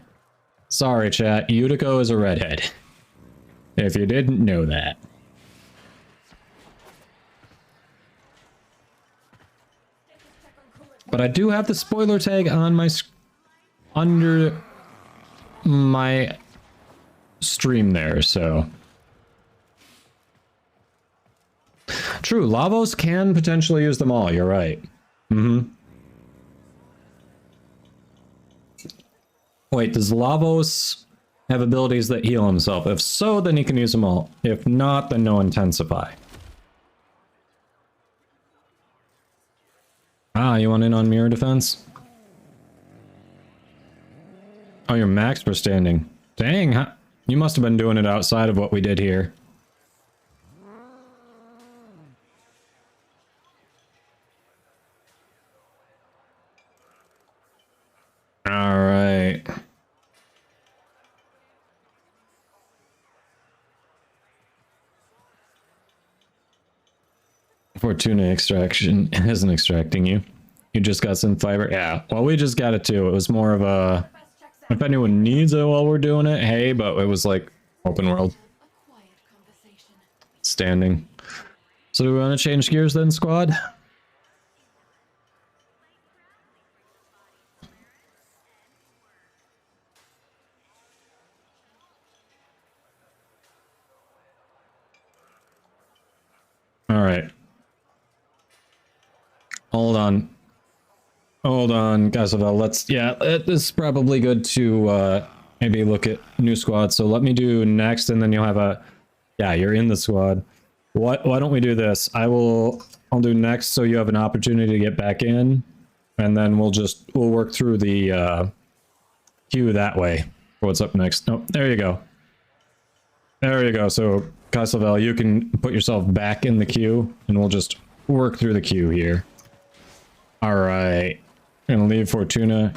sorry chat, Yutiko is a redhead. If you didn't know that. But I do have the spoiler tag on my under my stream there, so. True, Lavos can potentially use them all, you're right. Wait, does Lavos have abilities that heal himself? If so, then he can use them all. If not, then no intensify. Ah, you want in on mirror defense? Oh, you're max for standing. Dang, huh? You must have been doing it outside of what we did here. All right. Fortuna extraction isn't extracting you. You just got some fiber. Yeah, well, we just got it too. It was more of a, if anyone needs it while we're doing it, hey, but it was like open world. Standing. So do we want to change gears then, squad? All right. Hold on. Hold on, guys. Let's, yeah, this is probably good to maybe look at new squad. So let me do next, and then you'll have a, yeah, you're in the squad. Why don't we do this? I'll do next, so you have an opportunity to get back in, and then we'll work through the queue that way. What's up next? Oh, there you go. There you go. So Kaisavel, you can put yourself back in the queue, and we'll just work through the queue here. All right. Gonna leave Fortuna.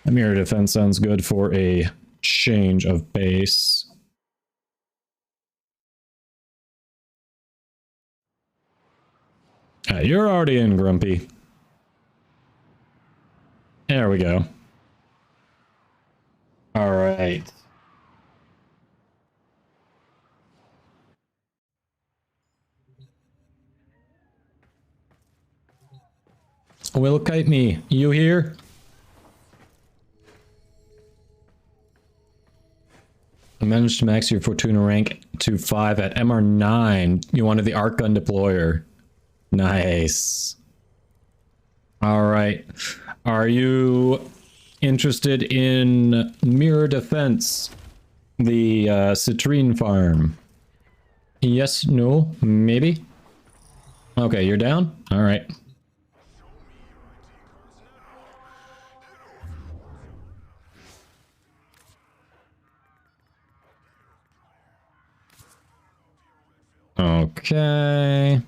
Mirror defense sounds good for a change of base. You're already in, Grumpy. There we go. All right. Will kite me. You here? I managed to max your Fortuna rank to 5 at MR9. You wanted the arc gun deployer. Nice. All right. Are you interested in mirror defense? The citrine farm? Yes, no, maybe? Okay, you're down? All right. Okay.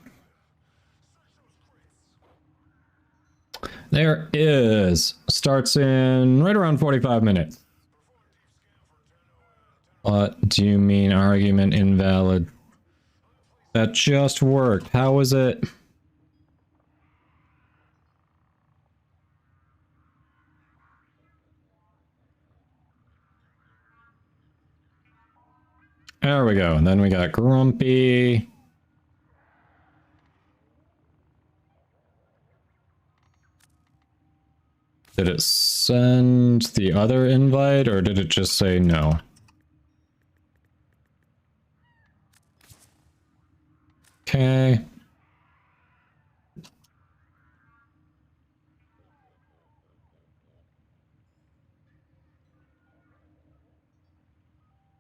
There is. Starts in right around 45 minutes. What do you mean argument invalid? That just worked. How was it? There we go. And then we got Grumpy. Did it send the other invite, or did it just say no? Okay.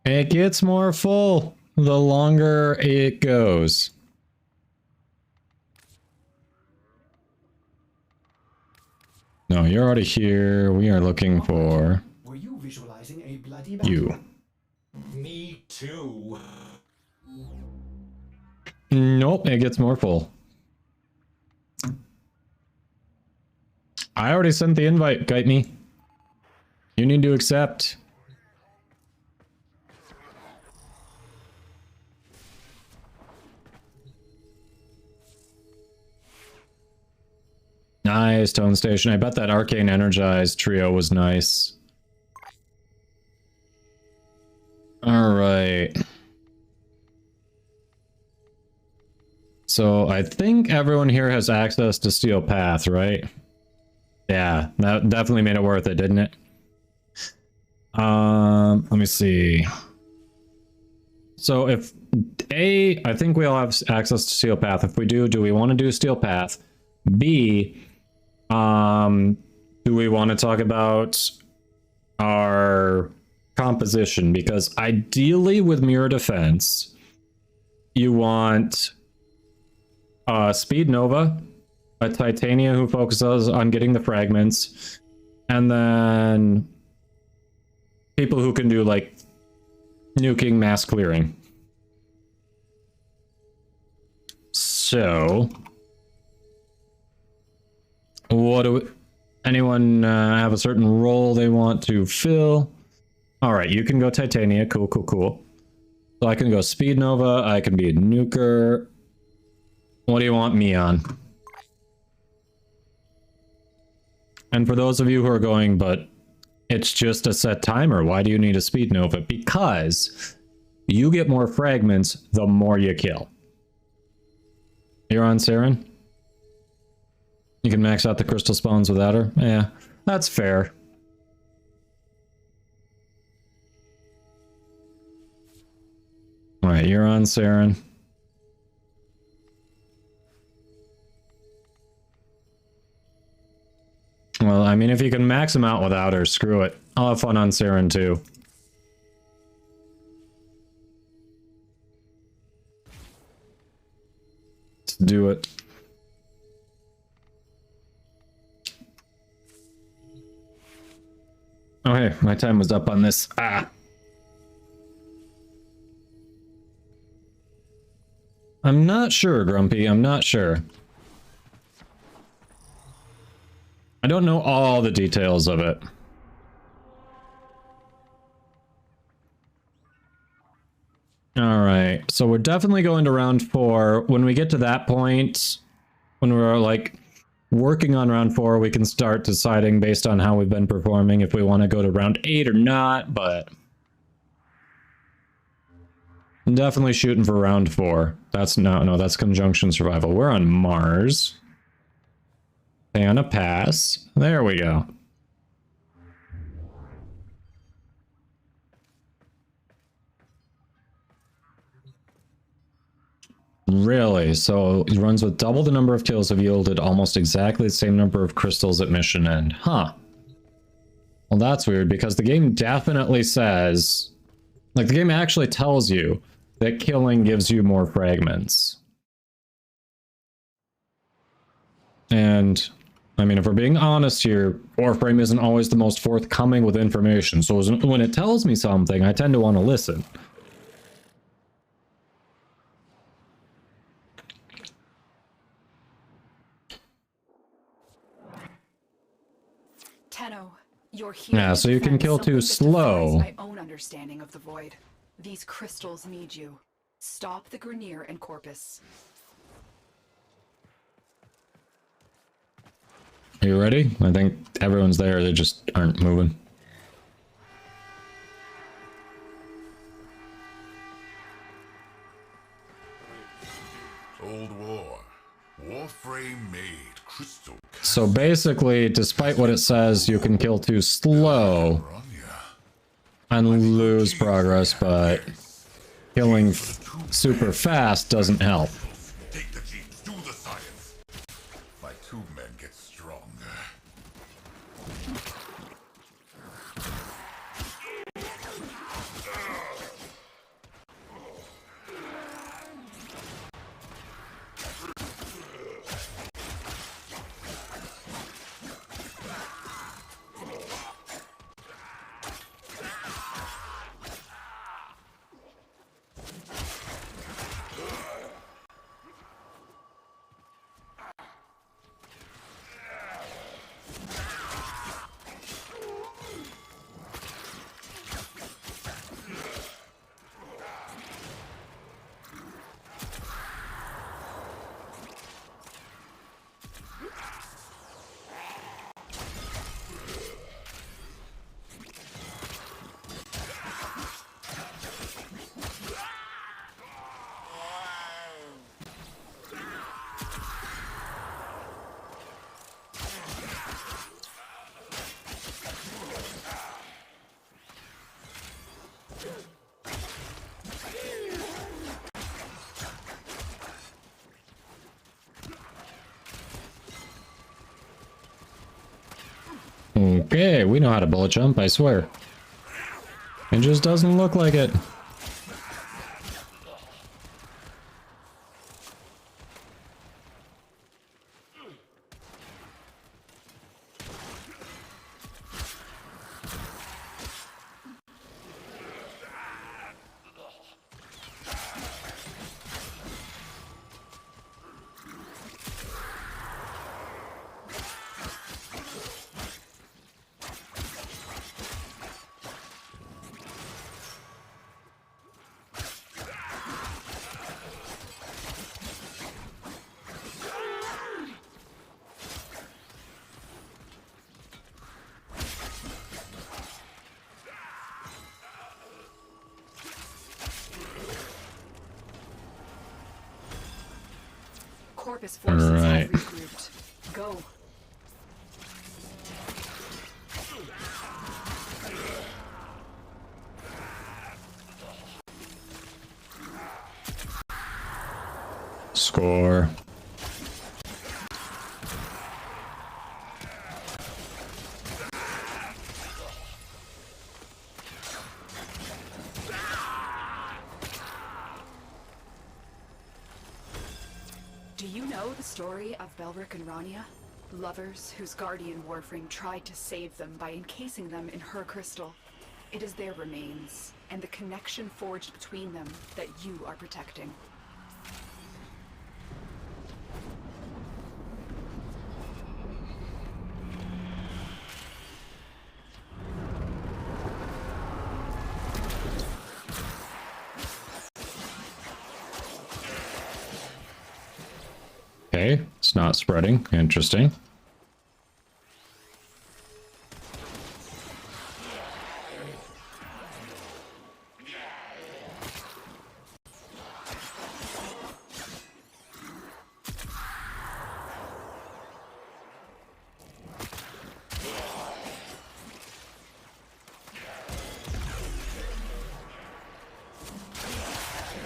It gets more full the longer it goes. No, you're already here. We are looking for Were you visualizing a bloody you. Me too. Nope, it gets more full. I already sent the invite, Kite Me. You need to accept. Nice, Tone Station. I bet that Arcane Energized trio was nice. Alright. So I think everyone here has access to Steel Path, right? Yeah, that definitely made it worth it, didn't it? Let me see. So if I think we all have access to Steel Path. If we do we want to do Steel Path? B, do we want to talk about our composition? Because ideally with Mirror Defense, you want Speed Nova, a Titania who focuses on getting the fragments, and then people who can do like nuking, mass clearing. So what do we, anyone have a certain role they want to fill? All right, you can go Titania. Cool, cool, cool. So I can go Speed Nova. I can be a nuker. What do you want me on? And for those of you who are going, but it's just a set timer, why do you need a Speed Nova? Because you get more fragments the more you kill. You're on Saren? You can max out the crystal spawns without her? Yeah, that's fair. Alright, you're on Saren. Well, I mean, if you can max them out without her, screw it. I'll have fun on Saren too. Let's do it. Oh, hey, my time was up on this. Ah. I'm not sure, Grumpy. I'm not sure. I don't know all the details of it. Alright, so we're definitely going to round 4. When we get to that point, when we're like working on round 4, we can start deciding based on how we've been performing if we want to go to round 8 or not, but I'm definitely shooting for round 4. That's no, that's Conjunction Survival. We're on Mars. Stay on a pass. There we go. Really? So it runs with double the number of kills have yielded almost exactly the same number of crystals at mission end. Huh. Well, that's weird because the game definitely says, like the game actually tells you that killing gives you more fragments. And I mean, if we're being honest here, Warframe isn't always the most forthcoming with information. So when it tells me something, I tend to want to listen. Tenno, you're here. Yeah, so you can kill too slow. My own understanding of the void. These crystals need you. Stop the Grineer and Corpus. Are you ready? I think everyone's there, they just aren't moving. Old War. Warframe made crystal. So basically, despite what it says, you can kill too slow and lose progress, but killing super fast doesn't help. Take the jeeps, do the science. My two men get stronger. Okay, we know how to bullet jump, I swear. It just doesn't look like it. Corpus forces have regrouped. Go. Score. Do you know the story of Belric and Rania? Lovers whose guardian Warframe tried to save them by encasing them in her crystal. It is their remains, and the connection forged between them that you are protecting. Okay, it's not spreading. Interesting.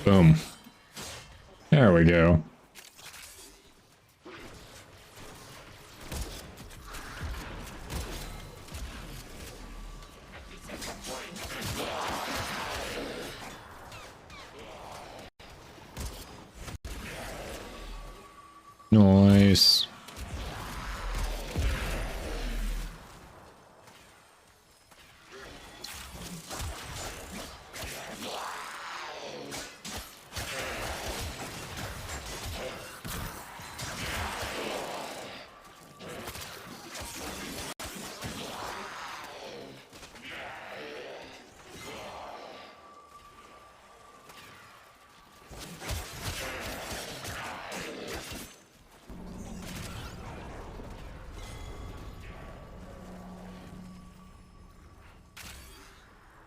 Boom. There we go. Nice.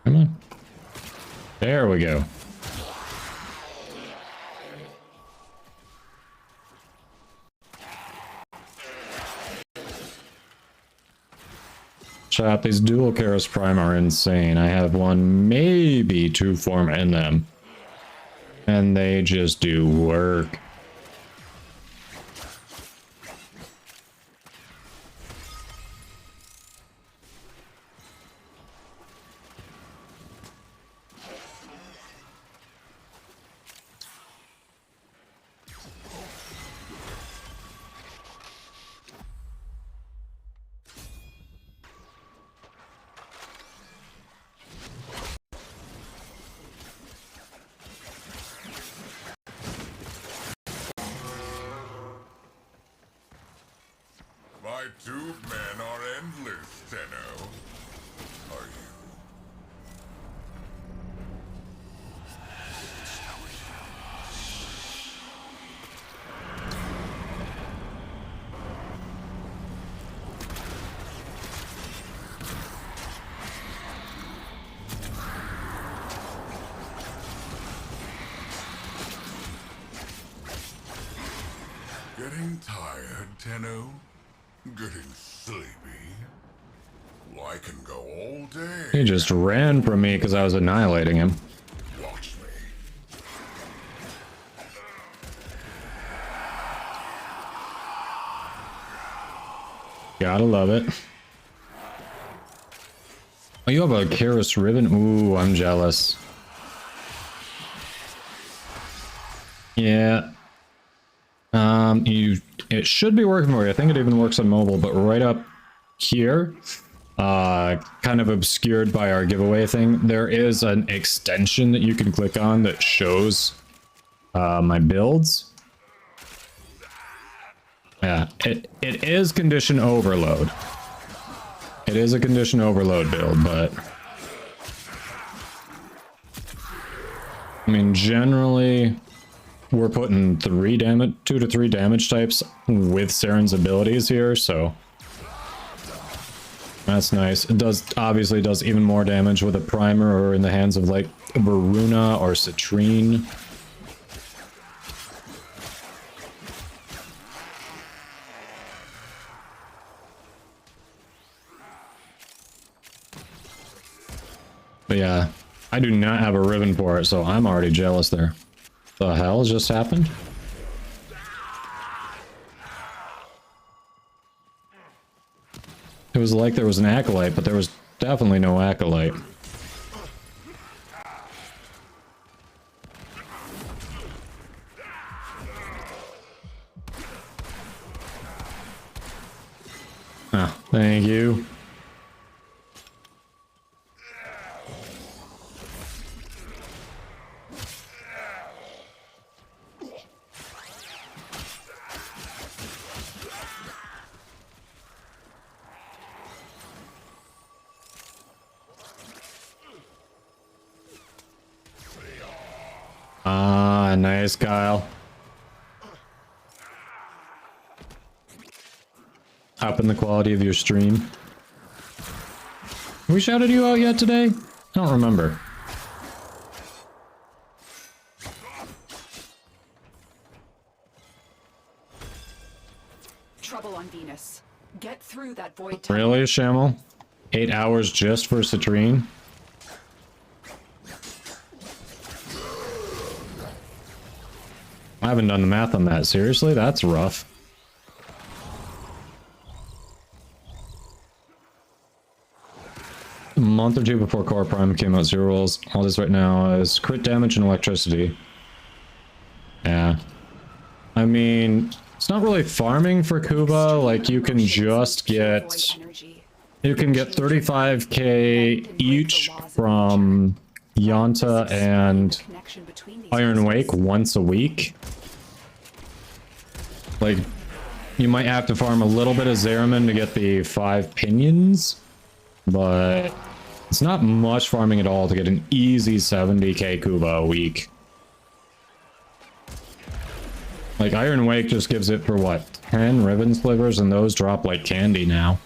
Come on. There we go. Chat, these dual Karos Prime are insane. I have one, maybe two form in them. And they just do work. My tube men are endless, Tenno. Are you? Getting tired, Tenno? Getting sleepy? Well, I can go all day. He just ran from me because I was annihilating him. Watch me. Gotta love it. Oh, you have a Karis Ribbon? Ooh, I'm jealous. Yeah. It should be working for you. I think it even works on mobile, but right up here, kind of obscured by our giveaway thing, there is an extension that you can click on that shows my builds. Yeah, it is condition overload. It is a condition overload build, but I mean, generally we're putting 2 to 3 damage types with Saren's abilities here, so that's nice. It obviously does even more damage with a primer or in the hands of like Varuna or Citrine. But yeah, I do not have a ribbon for it, so I'm already jealous there. The hell just happened? It was like there was an acolyte, but there was definitely no acolyte. Ah, thank you. Ah, nice, Kyle. Upping the quality of your stream. Have we shouted you out yet today? I don't remember. Trouble on Venus. Get through that void tunnel. Really, Shamel? 8 hours just for Citrine? I haven't done the math on that. Seriously? That's rough. A month or two before Core Prime came out, 0 rolls. All this right now is crit damage and electricity. Yeah. I mean, it's not really farming for Kuba. Like, you can just get... You can get 35k each from Yanta and Iron Wake once a week. Like, you might have to farm a little bit of Zeraman to get the 5 pinions, but it's not much farming at all to get an easy 70k Kuba a week. Like, Iron Wake just gives it for what, 10 ribbon slivers, and those drop like candy now.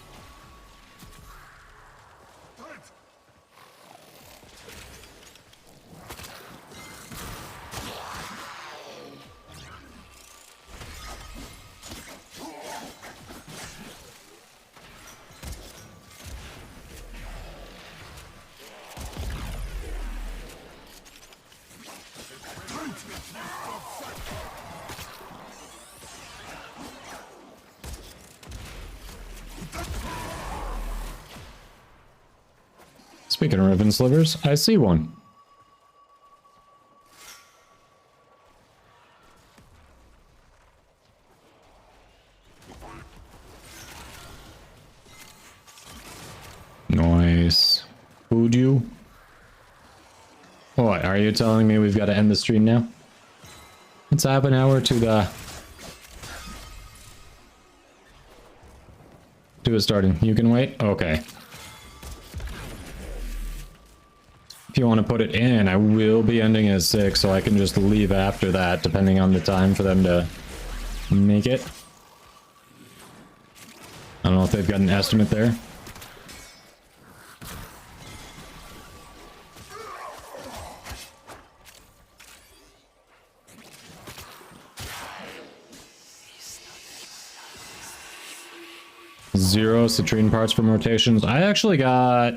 Speaking of ribbon slivers, I see one. Nice. Who'd you? What, are you telling me we've got to end the stream now? Let's have an hour to the... to it starting. You can wait? Okay. If you want to put it in, I will be ending at 6, so I can just leave after that, depending on the time for them to make it. I don't know if they've got an estimate there. Zero citrine parts from rotations. I actually got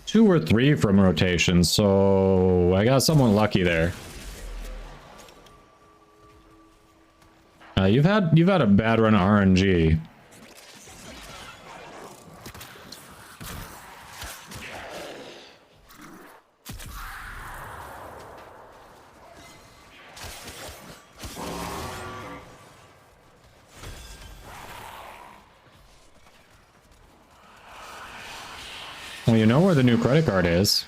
2 or 3 from rotations, so I got somewhat lucky there. You've had a bad run of RNG. Well, you know where the new credit card is.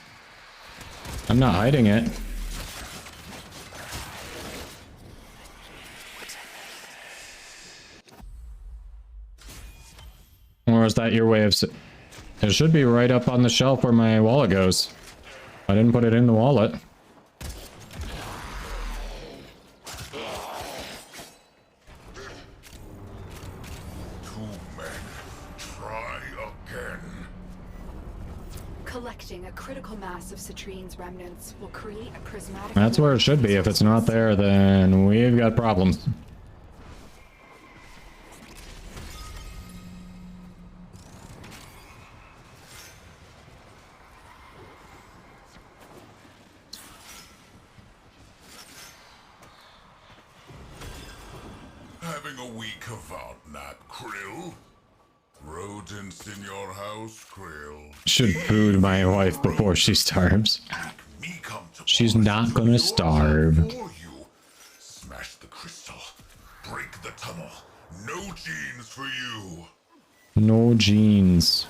I'm not hiding it. Or is that your way of... It should be right up on the shelf where my wallet goes. I didn't put it in the wallet. Collecting a critical mass of Citrine's remnants will create a prismatic... That's where it should be. If it's not there, then we've got problems. Having a week of out-nap, Krill? Rodents in your house, Krill? Should food my wife before she starves. She's not gonna starve. Smash the crystal. Break the tunnel. No genes for you. No genes.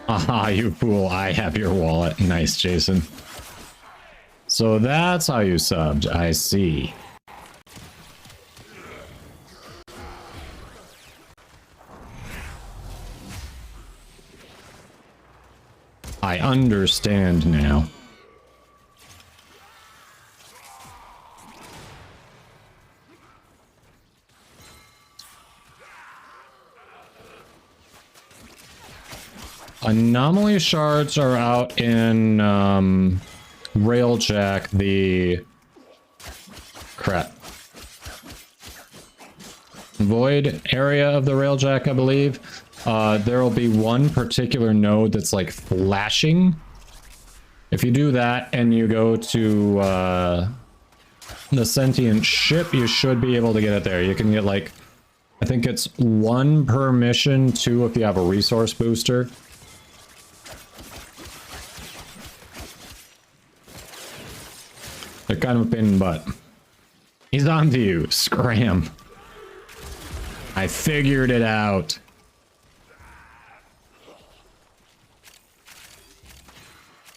Aha, you fool. I have your wallet. Nice, Jason. So that's how you subbed. I see. I understand now. Anomaly shards are out in Railjack, the crap. Void area of the Railjack, I believe. There will be one particular node that's like flashing. If you do that and you go to the sentient ship, you should be able to get it there. You can get like, I think it's 1 per mission, 2 if you have a resource booster. They're kind of a pain in the butt. He's on to you. Scram. I figured it out.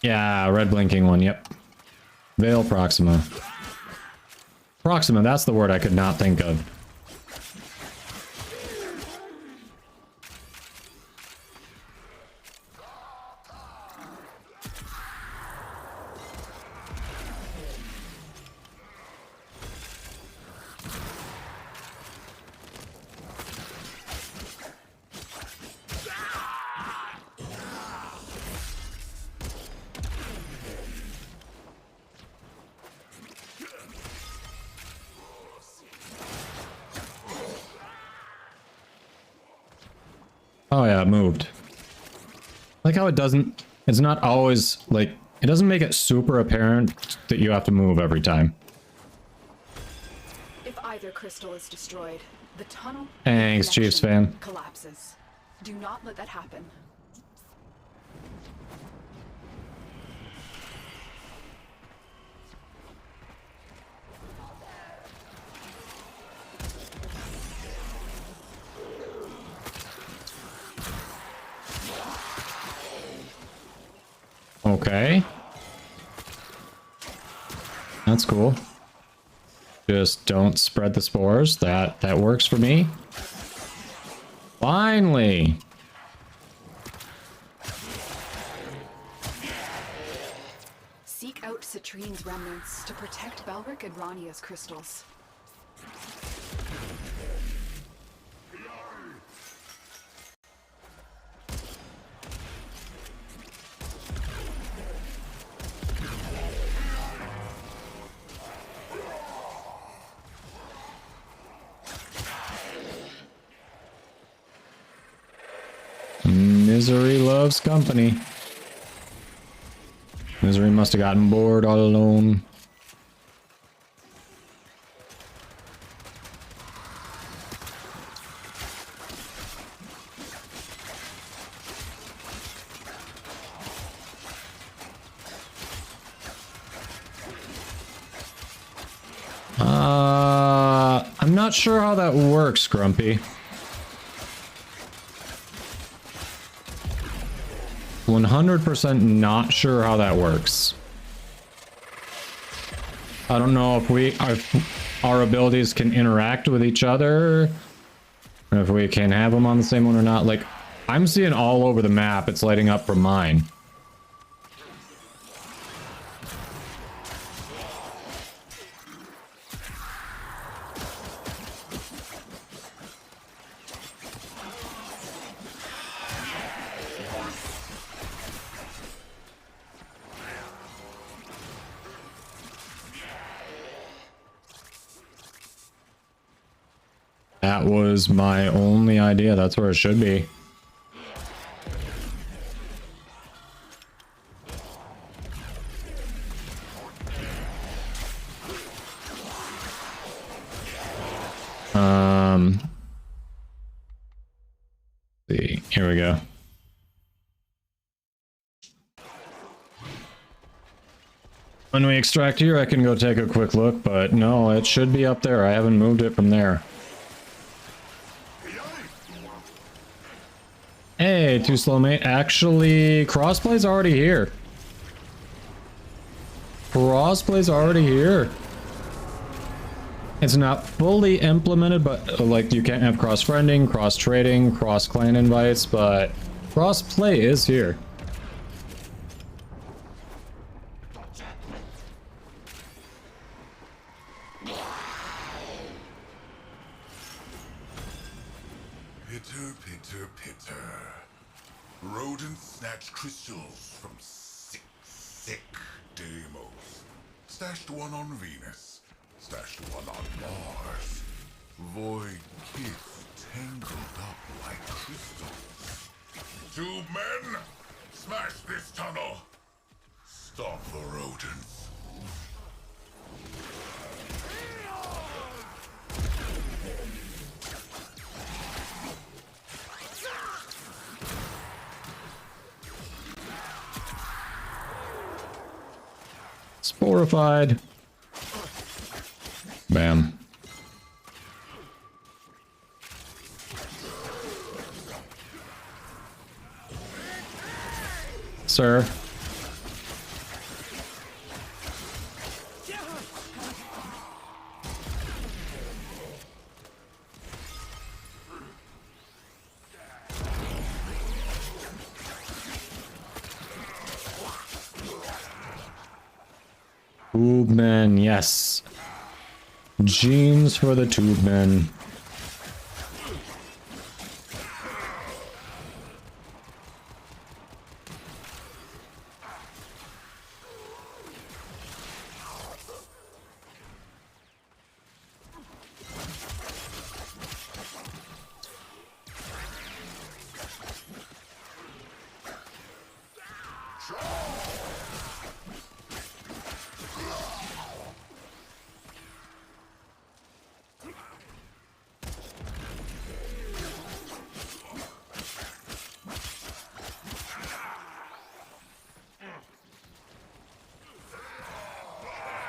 Yeah, red blinking one, yep. Veil Proxima. Proxima, that's the word I could not think of. Oh yeah, it moved. Like how it doesn't, it's not always, like, it doesn't make it super apparent that you have to move every time. If either crystal is destroyed, the tunnel Thanks, Chiefs fan. collapses. Do not let that happen. Okay. That's cool. Just don't spread the spores. That works for me. Finally. Seek out Citrine's remnants to protect Belric and Rania's crystals. loves company. Misery must have gotten bored all alone. I'm not sure how that works, Grumpy. 100% not sure how that works. I don't know if our abilities can interact with each other, or if we can have them on the same one or not. Like, I'm seeing all over the map, it's lighting up from mine. That was my only idea. That's where it should be. See, here we go. When we extract here, I can go take a quick look, but no, it should be up there. I haven't moved it from there. Hey, too slow, mate. Actually, crossplay's already here. Crossplay's already here. It's not fully implemented, but like you can't have cross-friending, cross-trading, cross-clan invites, but cross-play is here. Pitter, pitter, pitter. Rodents snatch crystals from sick, sick Deimos. Stashed one on Venus. Stashed one on Mars. Void kiss tangled up like crystals. Tube men, smash this tunnel. Stop the rodents. Sporified. Bam. Sir. Tube men, yes. Genes for the tube men.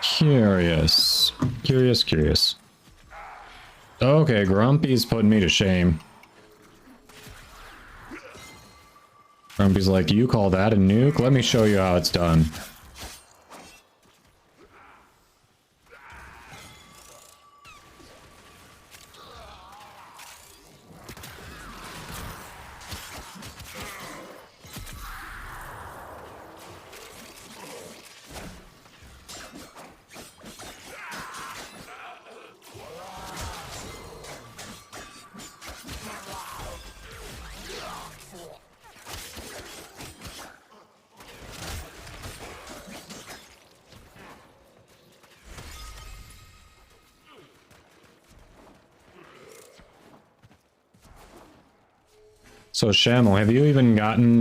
Curious. Curious. Okay, Grumpy's putting me to shame. Grumpy's like, you call that a nuke? Let me show you how it's done. So Shamel, have you even gotten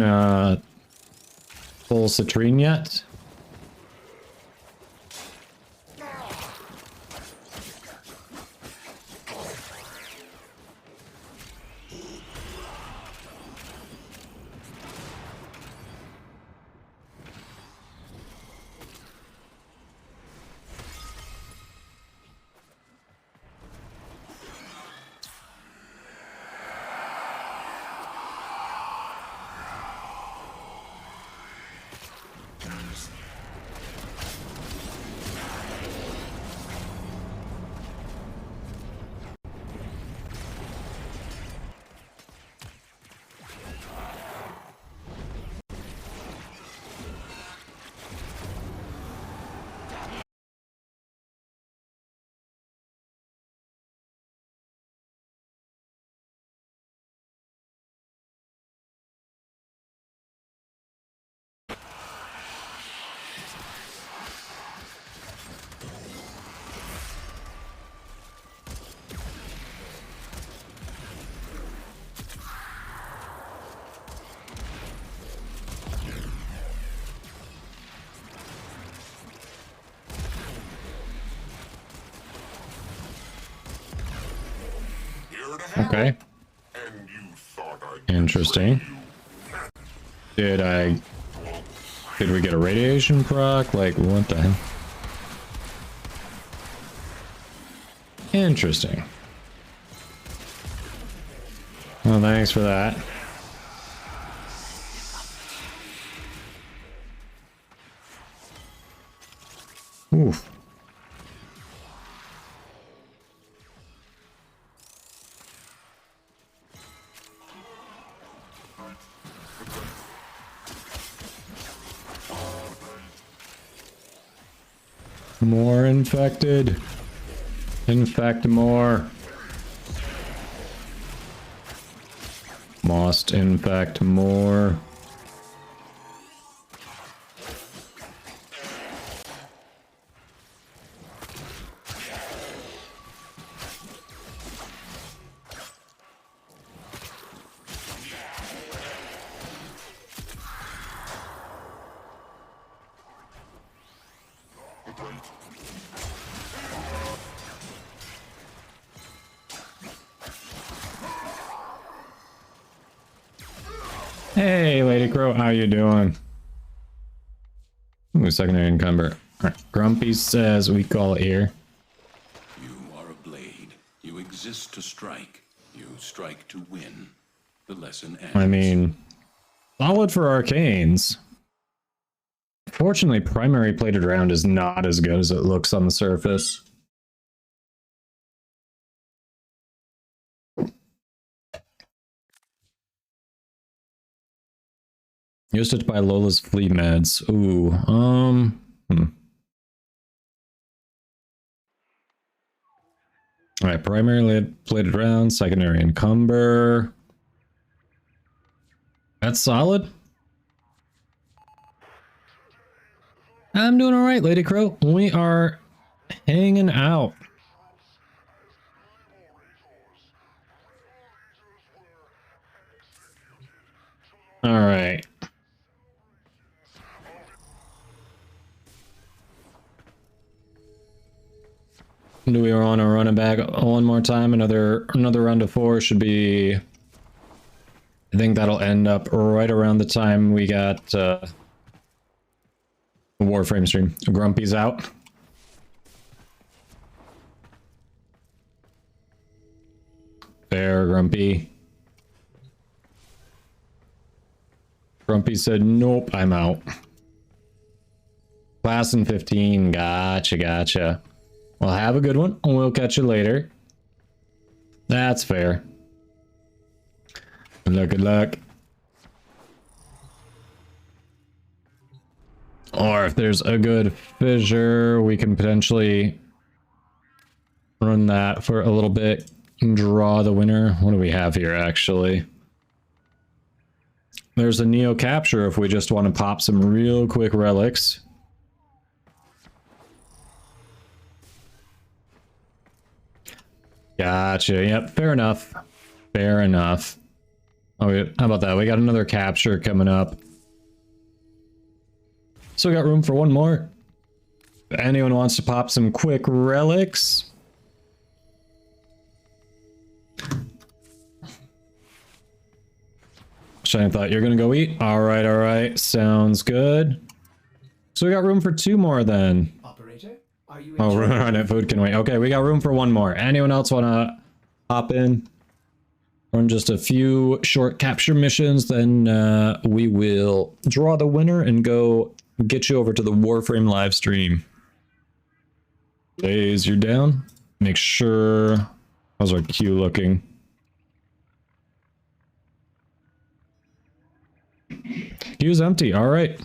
full citrine yet? Okay. Interesting. Did we get a radiation proc? Like, what the hell? Interesting. Well, thanks for that. Oof. More infected. Infect more. Must infect more. Hey, Lady Crow, how you doing? Ooh, secondary encumber. Alright, Grumpy says we call it here. You are a blade. You exist to strike. You strike to win. The lesson ends. I mean, solid for arcanes. Fortunately, primary plated round is not as good as it looks on the surface. Used it to buy Lola's flea meds. Ooh, Alright, primarily plated round, secondary encumber. That's solid. I'm doing alright, Lady Crow. We are hanging out. Alright. Do we want to run it back one more time? Another round of 4 should be... I think that'll end up right around the time we got the Warframe stream. Grumpy's out. Fair, Grumpy. Grumpy said, nope, I'm out. Class in 15, gotcha. Well, have a good one, and we'll catch you later. That's fair. Good luck. Or if there's a good fissure, we can potentially run that for a little bit and draw the winner. What do we have here, actually? There's a Neo Capture if we just want to pop some real quick relics. Gotcha. Yep, fair enough. Fair enough. Oh, how about that? We got another capture coming up. So we got room for one more. If anyone wants to pop some quick relics? Shane thought you're gonna go eat. All right. Sounds good. So we got room for two more then. Operator, are you Oh, run it. Food can wait. Okay, we got room for one more. Anyone else want to hop in? Run just a few short capture missions, then we will draw the winner and go get you over to the Warframe live stream. Days, you're down. Make sure. How's our queue looking? Queue's empty. All right.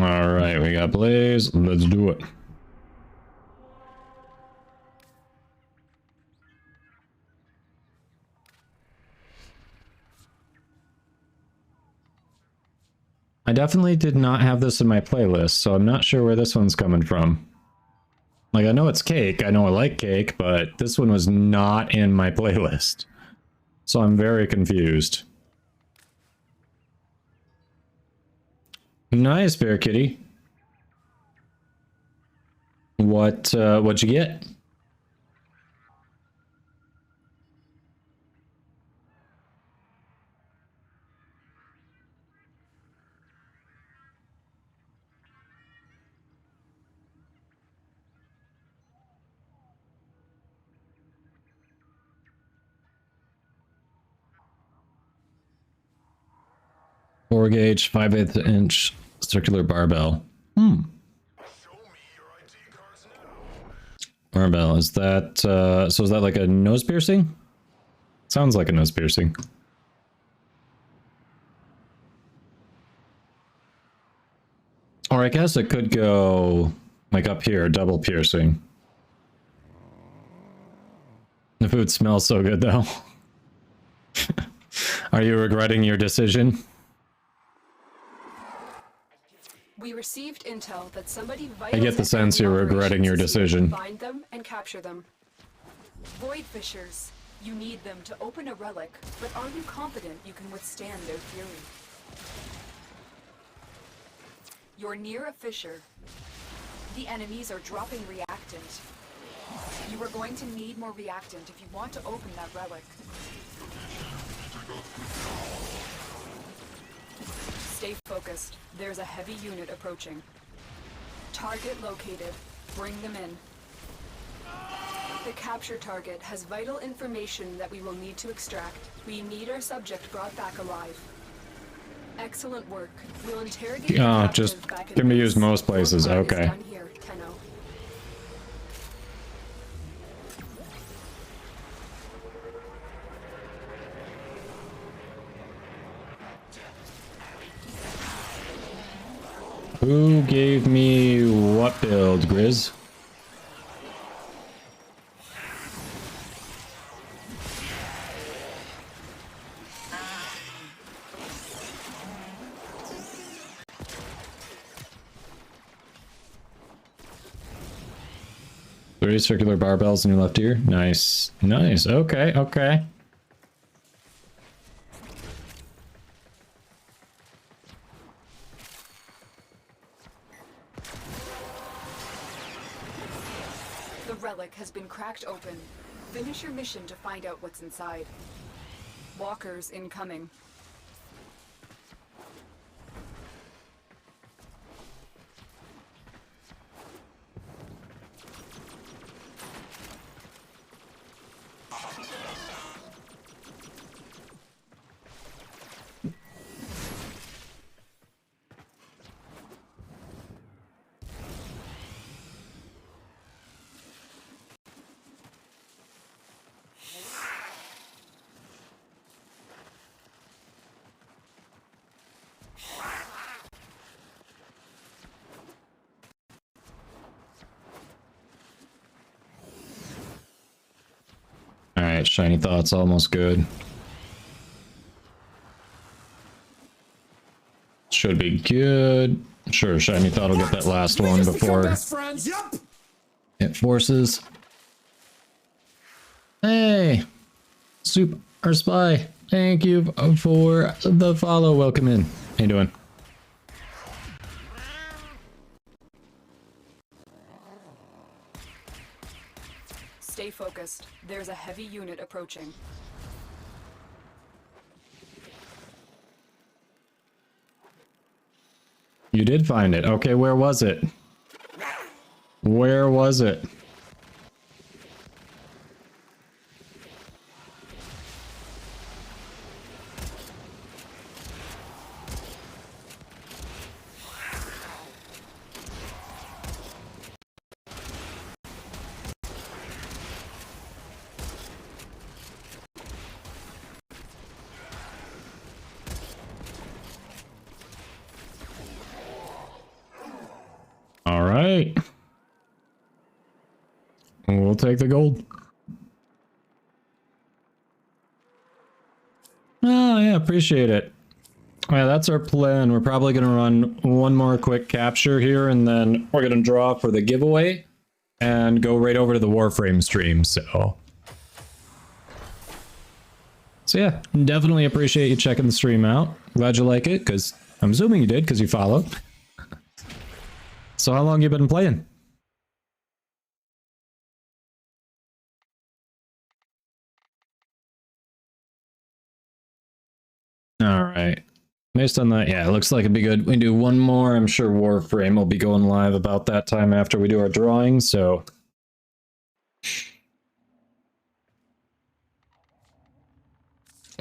All right, we got Blaze. Let's do it. I definitely did not have this in my playlist, so I'm not sure where this one's coming from. Like, I know it's cake. I know I like cake, but this one was not in my playlist. So I'm very confused. Nice, Bear Kitty. What'd you get? Four gauge, 5/8 inch circular barbell. Barbell, is that, so is that like a nose piercing? Sounds like a nose piercing. Or I guess it could go like up here, double piercing. The food smells so good though. Are you regretting your decision? We received intel that somebody I get the sense you're regretting your decision. Find them and capture them. Void fissures. You need them to open a relic, but are you confident you can withstand their fury? You're near a fissure. The enemies are dropping reactant. You are going to need more reactant if you want to open that relic. Stay focused. There's a heavy unit approaching. Target located. Bring them in. The capture target has vital information that we will need to extract. We need our subject brought back alive. Excellent work. We'll interrogate the captive Just back in can be base. used most places. Your part is Okay. done here, Tenno. Who gave me what build, Grizz? Three circular barbells in your left ear. Nice. Nice. Okay, okay. The relic has been cracked open. Finish your mission to find out what's inside. Walkers incoming. Alright, shiny thoughts almost good. Should be good. Sure, shiny thought will get that last one before it forces. Hey! Soup or Spy, thank you for the follow. Welcome in. How you doing? Stay focused. There's a heavy unit approaching. You did find it. Okay, where was it? Where was it? All right. We'll take the gold. Oh, yeah, appreciate it. Yeah, that's our plan. We're probably going to run one more quick capture here, and then we're going to draw for the giveaway and go right over to the Warframe stream, so yeah, definitely appreciate you checking the stream out. Glad you like it, because I'm assuming you did, because you followed. So how long you been playing? All right. Based on that, yeah, it looks like it'd be good. We do one more. I'm sure Warframe will be going live about that time after we do our drawing, so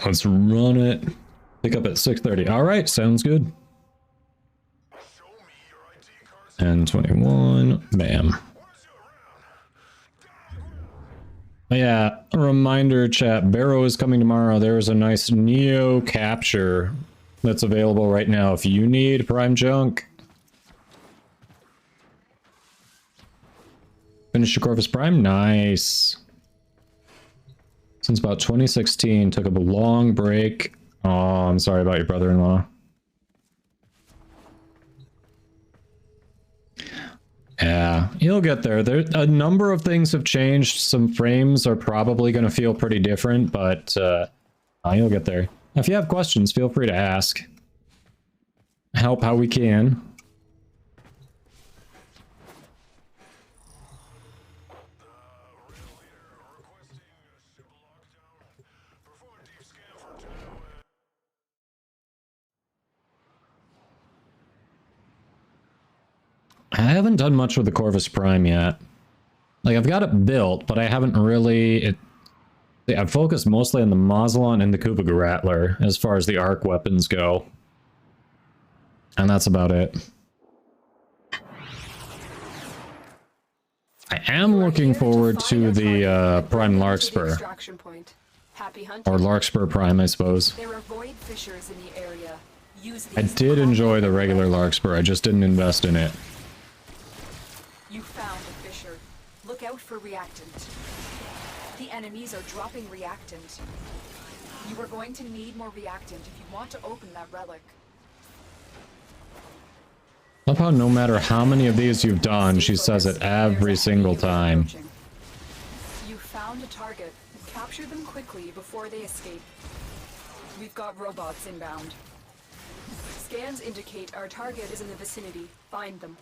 let's run it. Pick up at 6:30. All right, sounds good. And 21, bam. Yeah, a reminder chat, Barrow is coming tomorrow. There's a nice Neo capture that's available right now if you need Prime Junk. Finish your Corvus Prime? Nice. Since about 2016, took a long break. Oh, I'm sorry about your brother-in-law. Yeah, you'll get there. A number of things have changed. Some frames are probably going to feel pretty different, but you'll get there. If you have questions, feel free to ask. Help how we can. I haven't done much with the Corvus Prime yet. Like, I've got it built, but I haven't really... I've focused mostly on the Moslon and the Kubaga Rattler as far as the arc weapons go. And that's about it. I am looking forward to the Prime Larkspur. Or Larkspur Prime, I suppose. There are void fissures in the area. I did enjoy the regular Larkspur, I just didn't invest in it. You found a fissure. Look out for reactant. The enemies are dropping reactant. You are going to need more reactant if you want to open that relic. Love how no matter how many of these you've done, she says it every single time. You found a target. Capture them quickly before they escape. We've got robots inbound. Scans indicate our target is in the vicinity. Find them.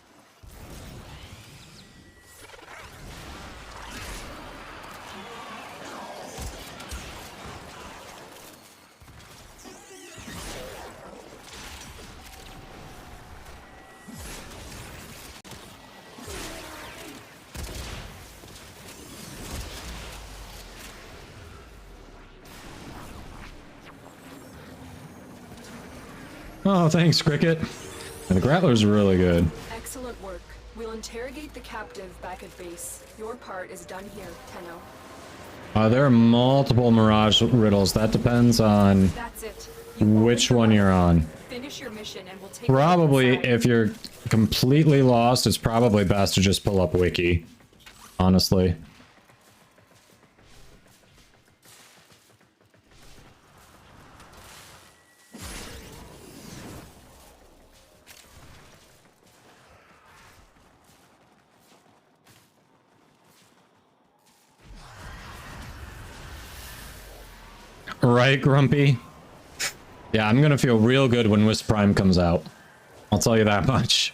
Oh, thanks, Cricket. And the Grappler's really good. Excellent work. We'll interrogate the captive back at base. Your part is done here, Tenno. There are multiple Mirage riddles. That depends on which one you're on. Finish your mission and we'll take Probably, if you're completely lost, it's probably best to just pull up Wiki. Honestly. Right, Grumpy? Yeah, I'm gonna feel real good when Wisp Prime comes out. I'll tell you that much.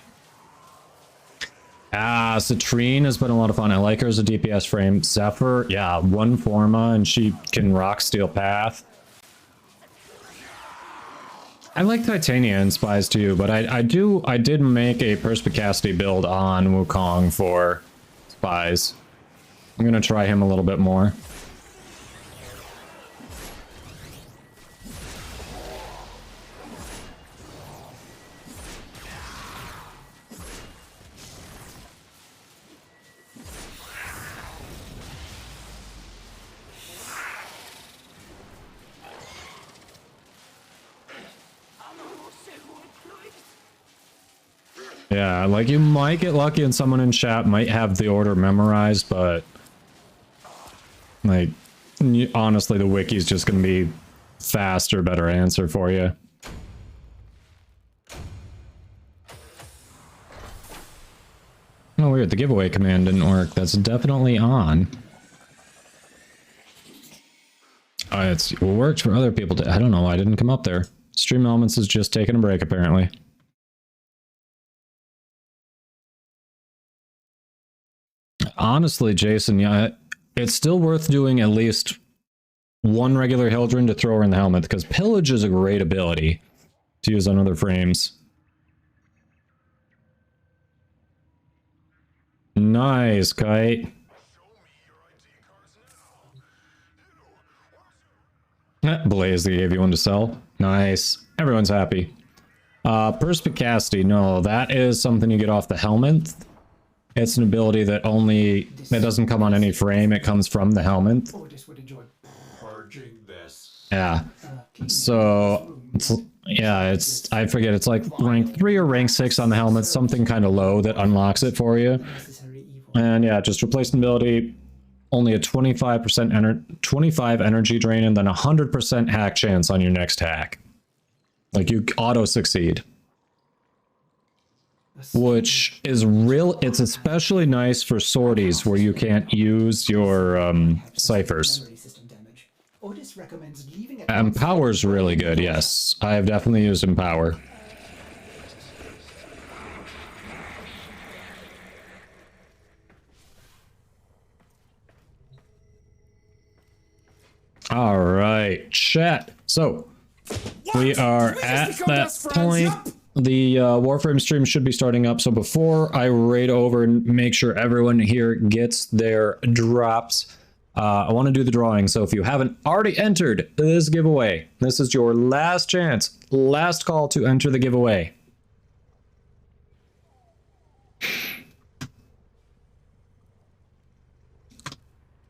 Ah, Citrine has been a lot of fun. I like her as a DPS frame. Zephyr, yeah, one Forma, and she can rock Steel Path. I like Titania and Spies too, but I did make a perspicacity build on Wukong for Spies. I'm gonna try him a little bit more. Yeah, like you might get lucky and someone in chat might have the order memorized, but like honestly the wiki's just gonna be faster, better answer for you. Oh weird, the giveaway command didn't work. That's definitely on. It worked for other people. I don't know why I didn't come up there. Stream Elements is just taking a break apparently. Honestly, Jason, yeah, it's still worth doing at least one regular Hildren to throw her in the helmet, because Pillage is a great ability to use on other frames. Nice, Kite. Blaze, they gave you one to sell. Nice. Everyone's happy. Perspicacity, no, that is something you get off the helmet. It's an ability that doesn't come on any frame, it comes from the helmet. Yeah. So, I forget, it's like rank 3 or rank 6 on the helmet, something kind of low that unlocks it for you. And yeah, just replace an ability, only a 25 energy drain, and then 100% hack chance on your next hack. Like, you auto-succeed. Which is it's especially nice for sorties where you can't use your ciphers. Empower's really good, yes. I have definitely used Empower. Alright, chat. So, we are at that point. The Warframe stream should be starting up, so before I raid over and make sure everyone here gets their drops, I want to do the drawing. So if you haven't already entered this giveaway, this is your last chance, last call to enter the giveaway.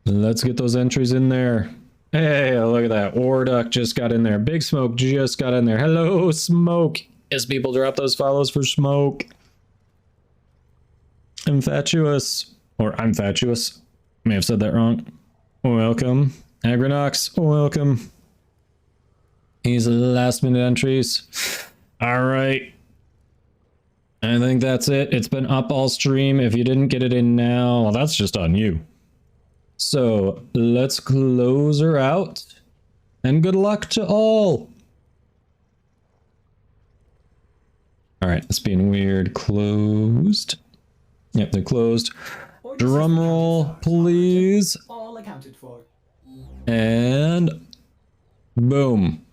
Let's get those entries in there. Hey, look at that. Warduck just got in there. Big Smoke just got in there. Hello, Smoke. As people drop those follows for Smoke. Infatuous. Or I'm fatuous. May have said that wrong. Welcome. Agronox, welcome. These last minute entries. Alright. I think that's it. It's been up all stream. If you didn't get it in now, well, that's just on you. So let's close her out. And good luck to all. Alright, it's being weird. Closed. Yep, they're closed. Drum roll, please. All accounted for. And boom.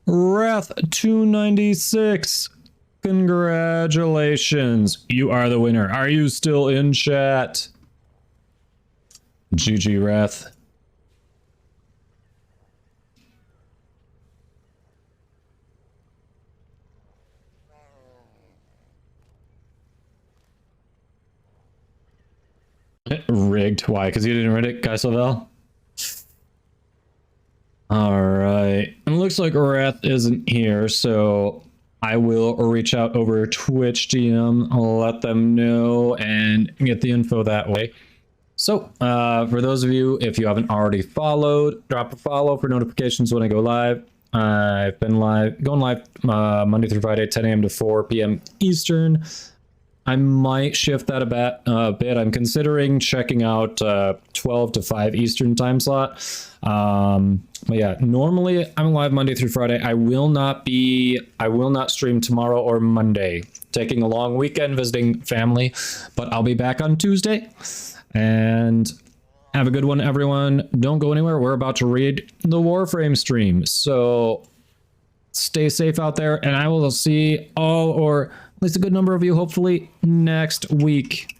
Wrath 296. Congratulations. You are the winner. Are you still in chat? GG Wrath. Rigged. Why? Because you didn't read it, Guy Silvel? Alright. It looks like Wrath isn't here, so I will reach out over Twitch DM. I'll let them know and get the info that way. So, for those of you, if you haven't already followed, drop a follow for notifications when I go live. I've been going live Monday through Friday, 10 a.m. to 4 p.m. Eastern. I might shift that a bit. I'm considering checking out 12 to 5 Eastern time slot. But yeah, normally I'm live Monday through Friday. I will not stream tomorrow or Monday. Taking a long weekend visiting family, but I'll be back on Tuesday. And have a good one, everyone. Don't go anywhere. We're about to read the Warframe stream. So stay safe out there, and I will see all, or at least a good number of you, hopefully next week.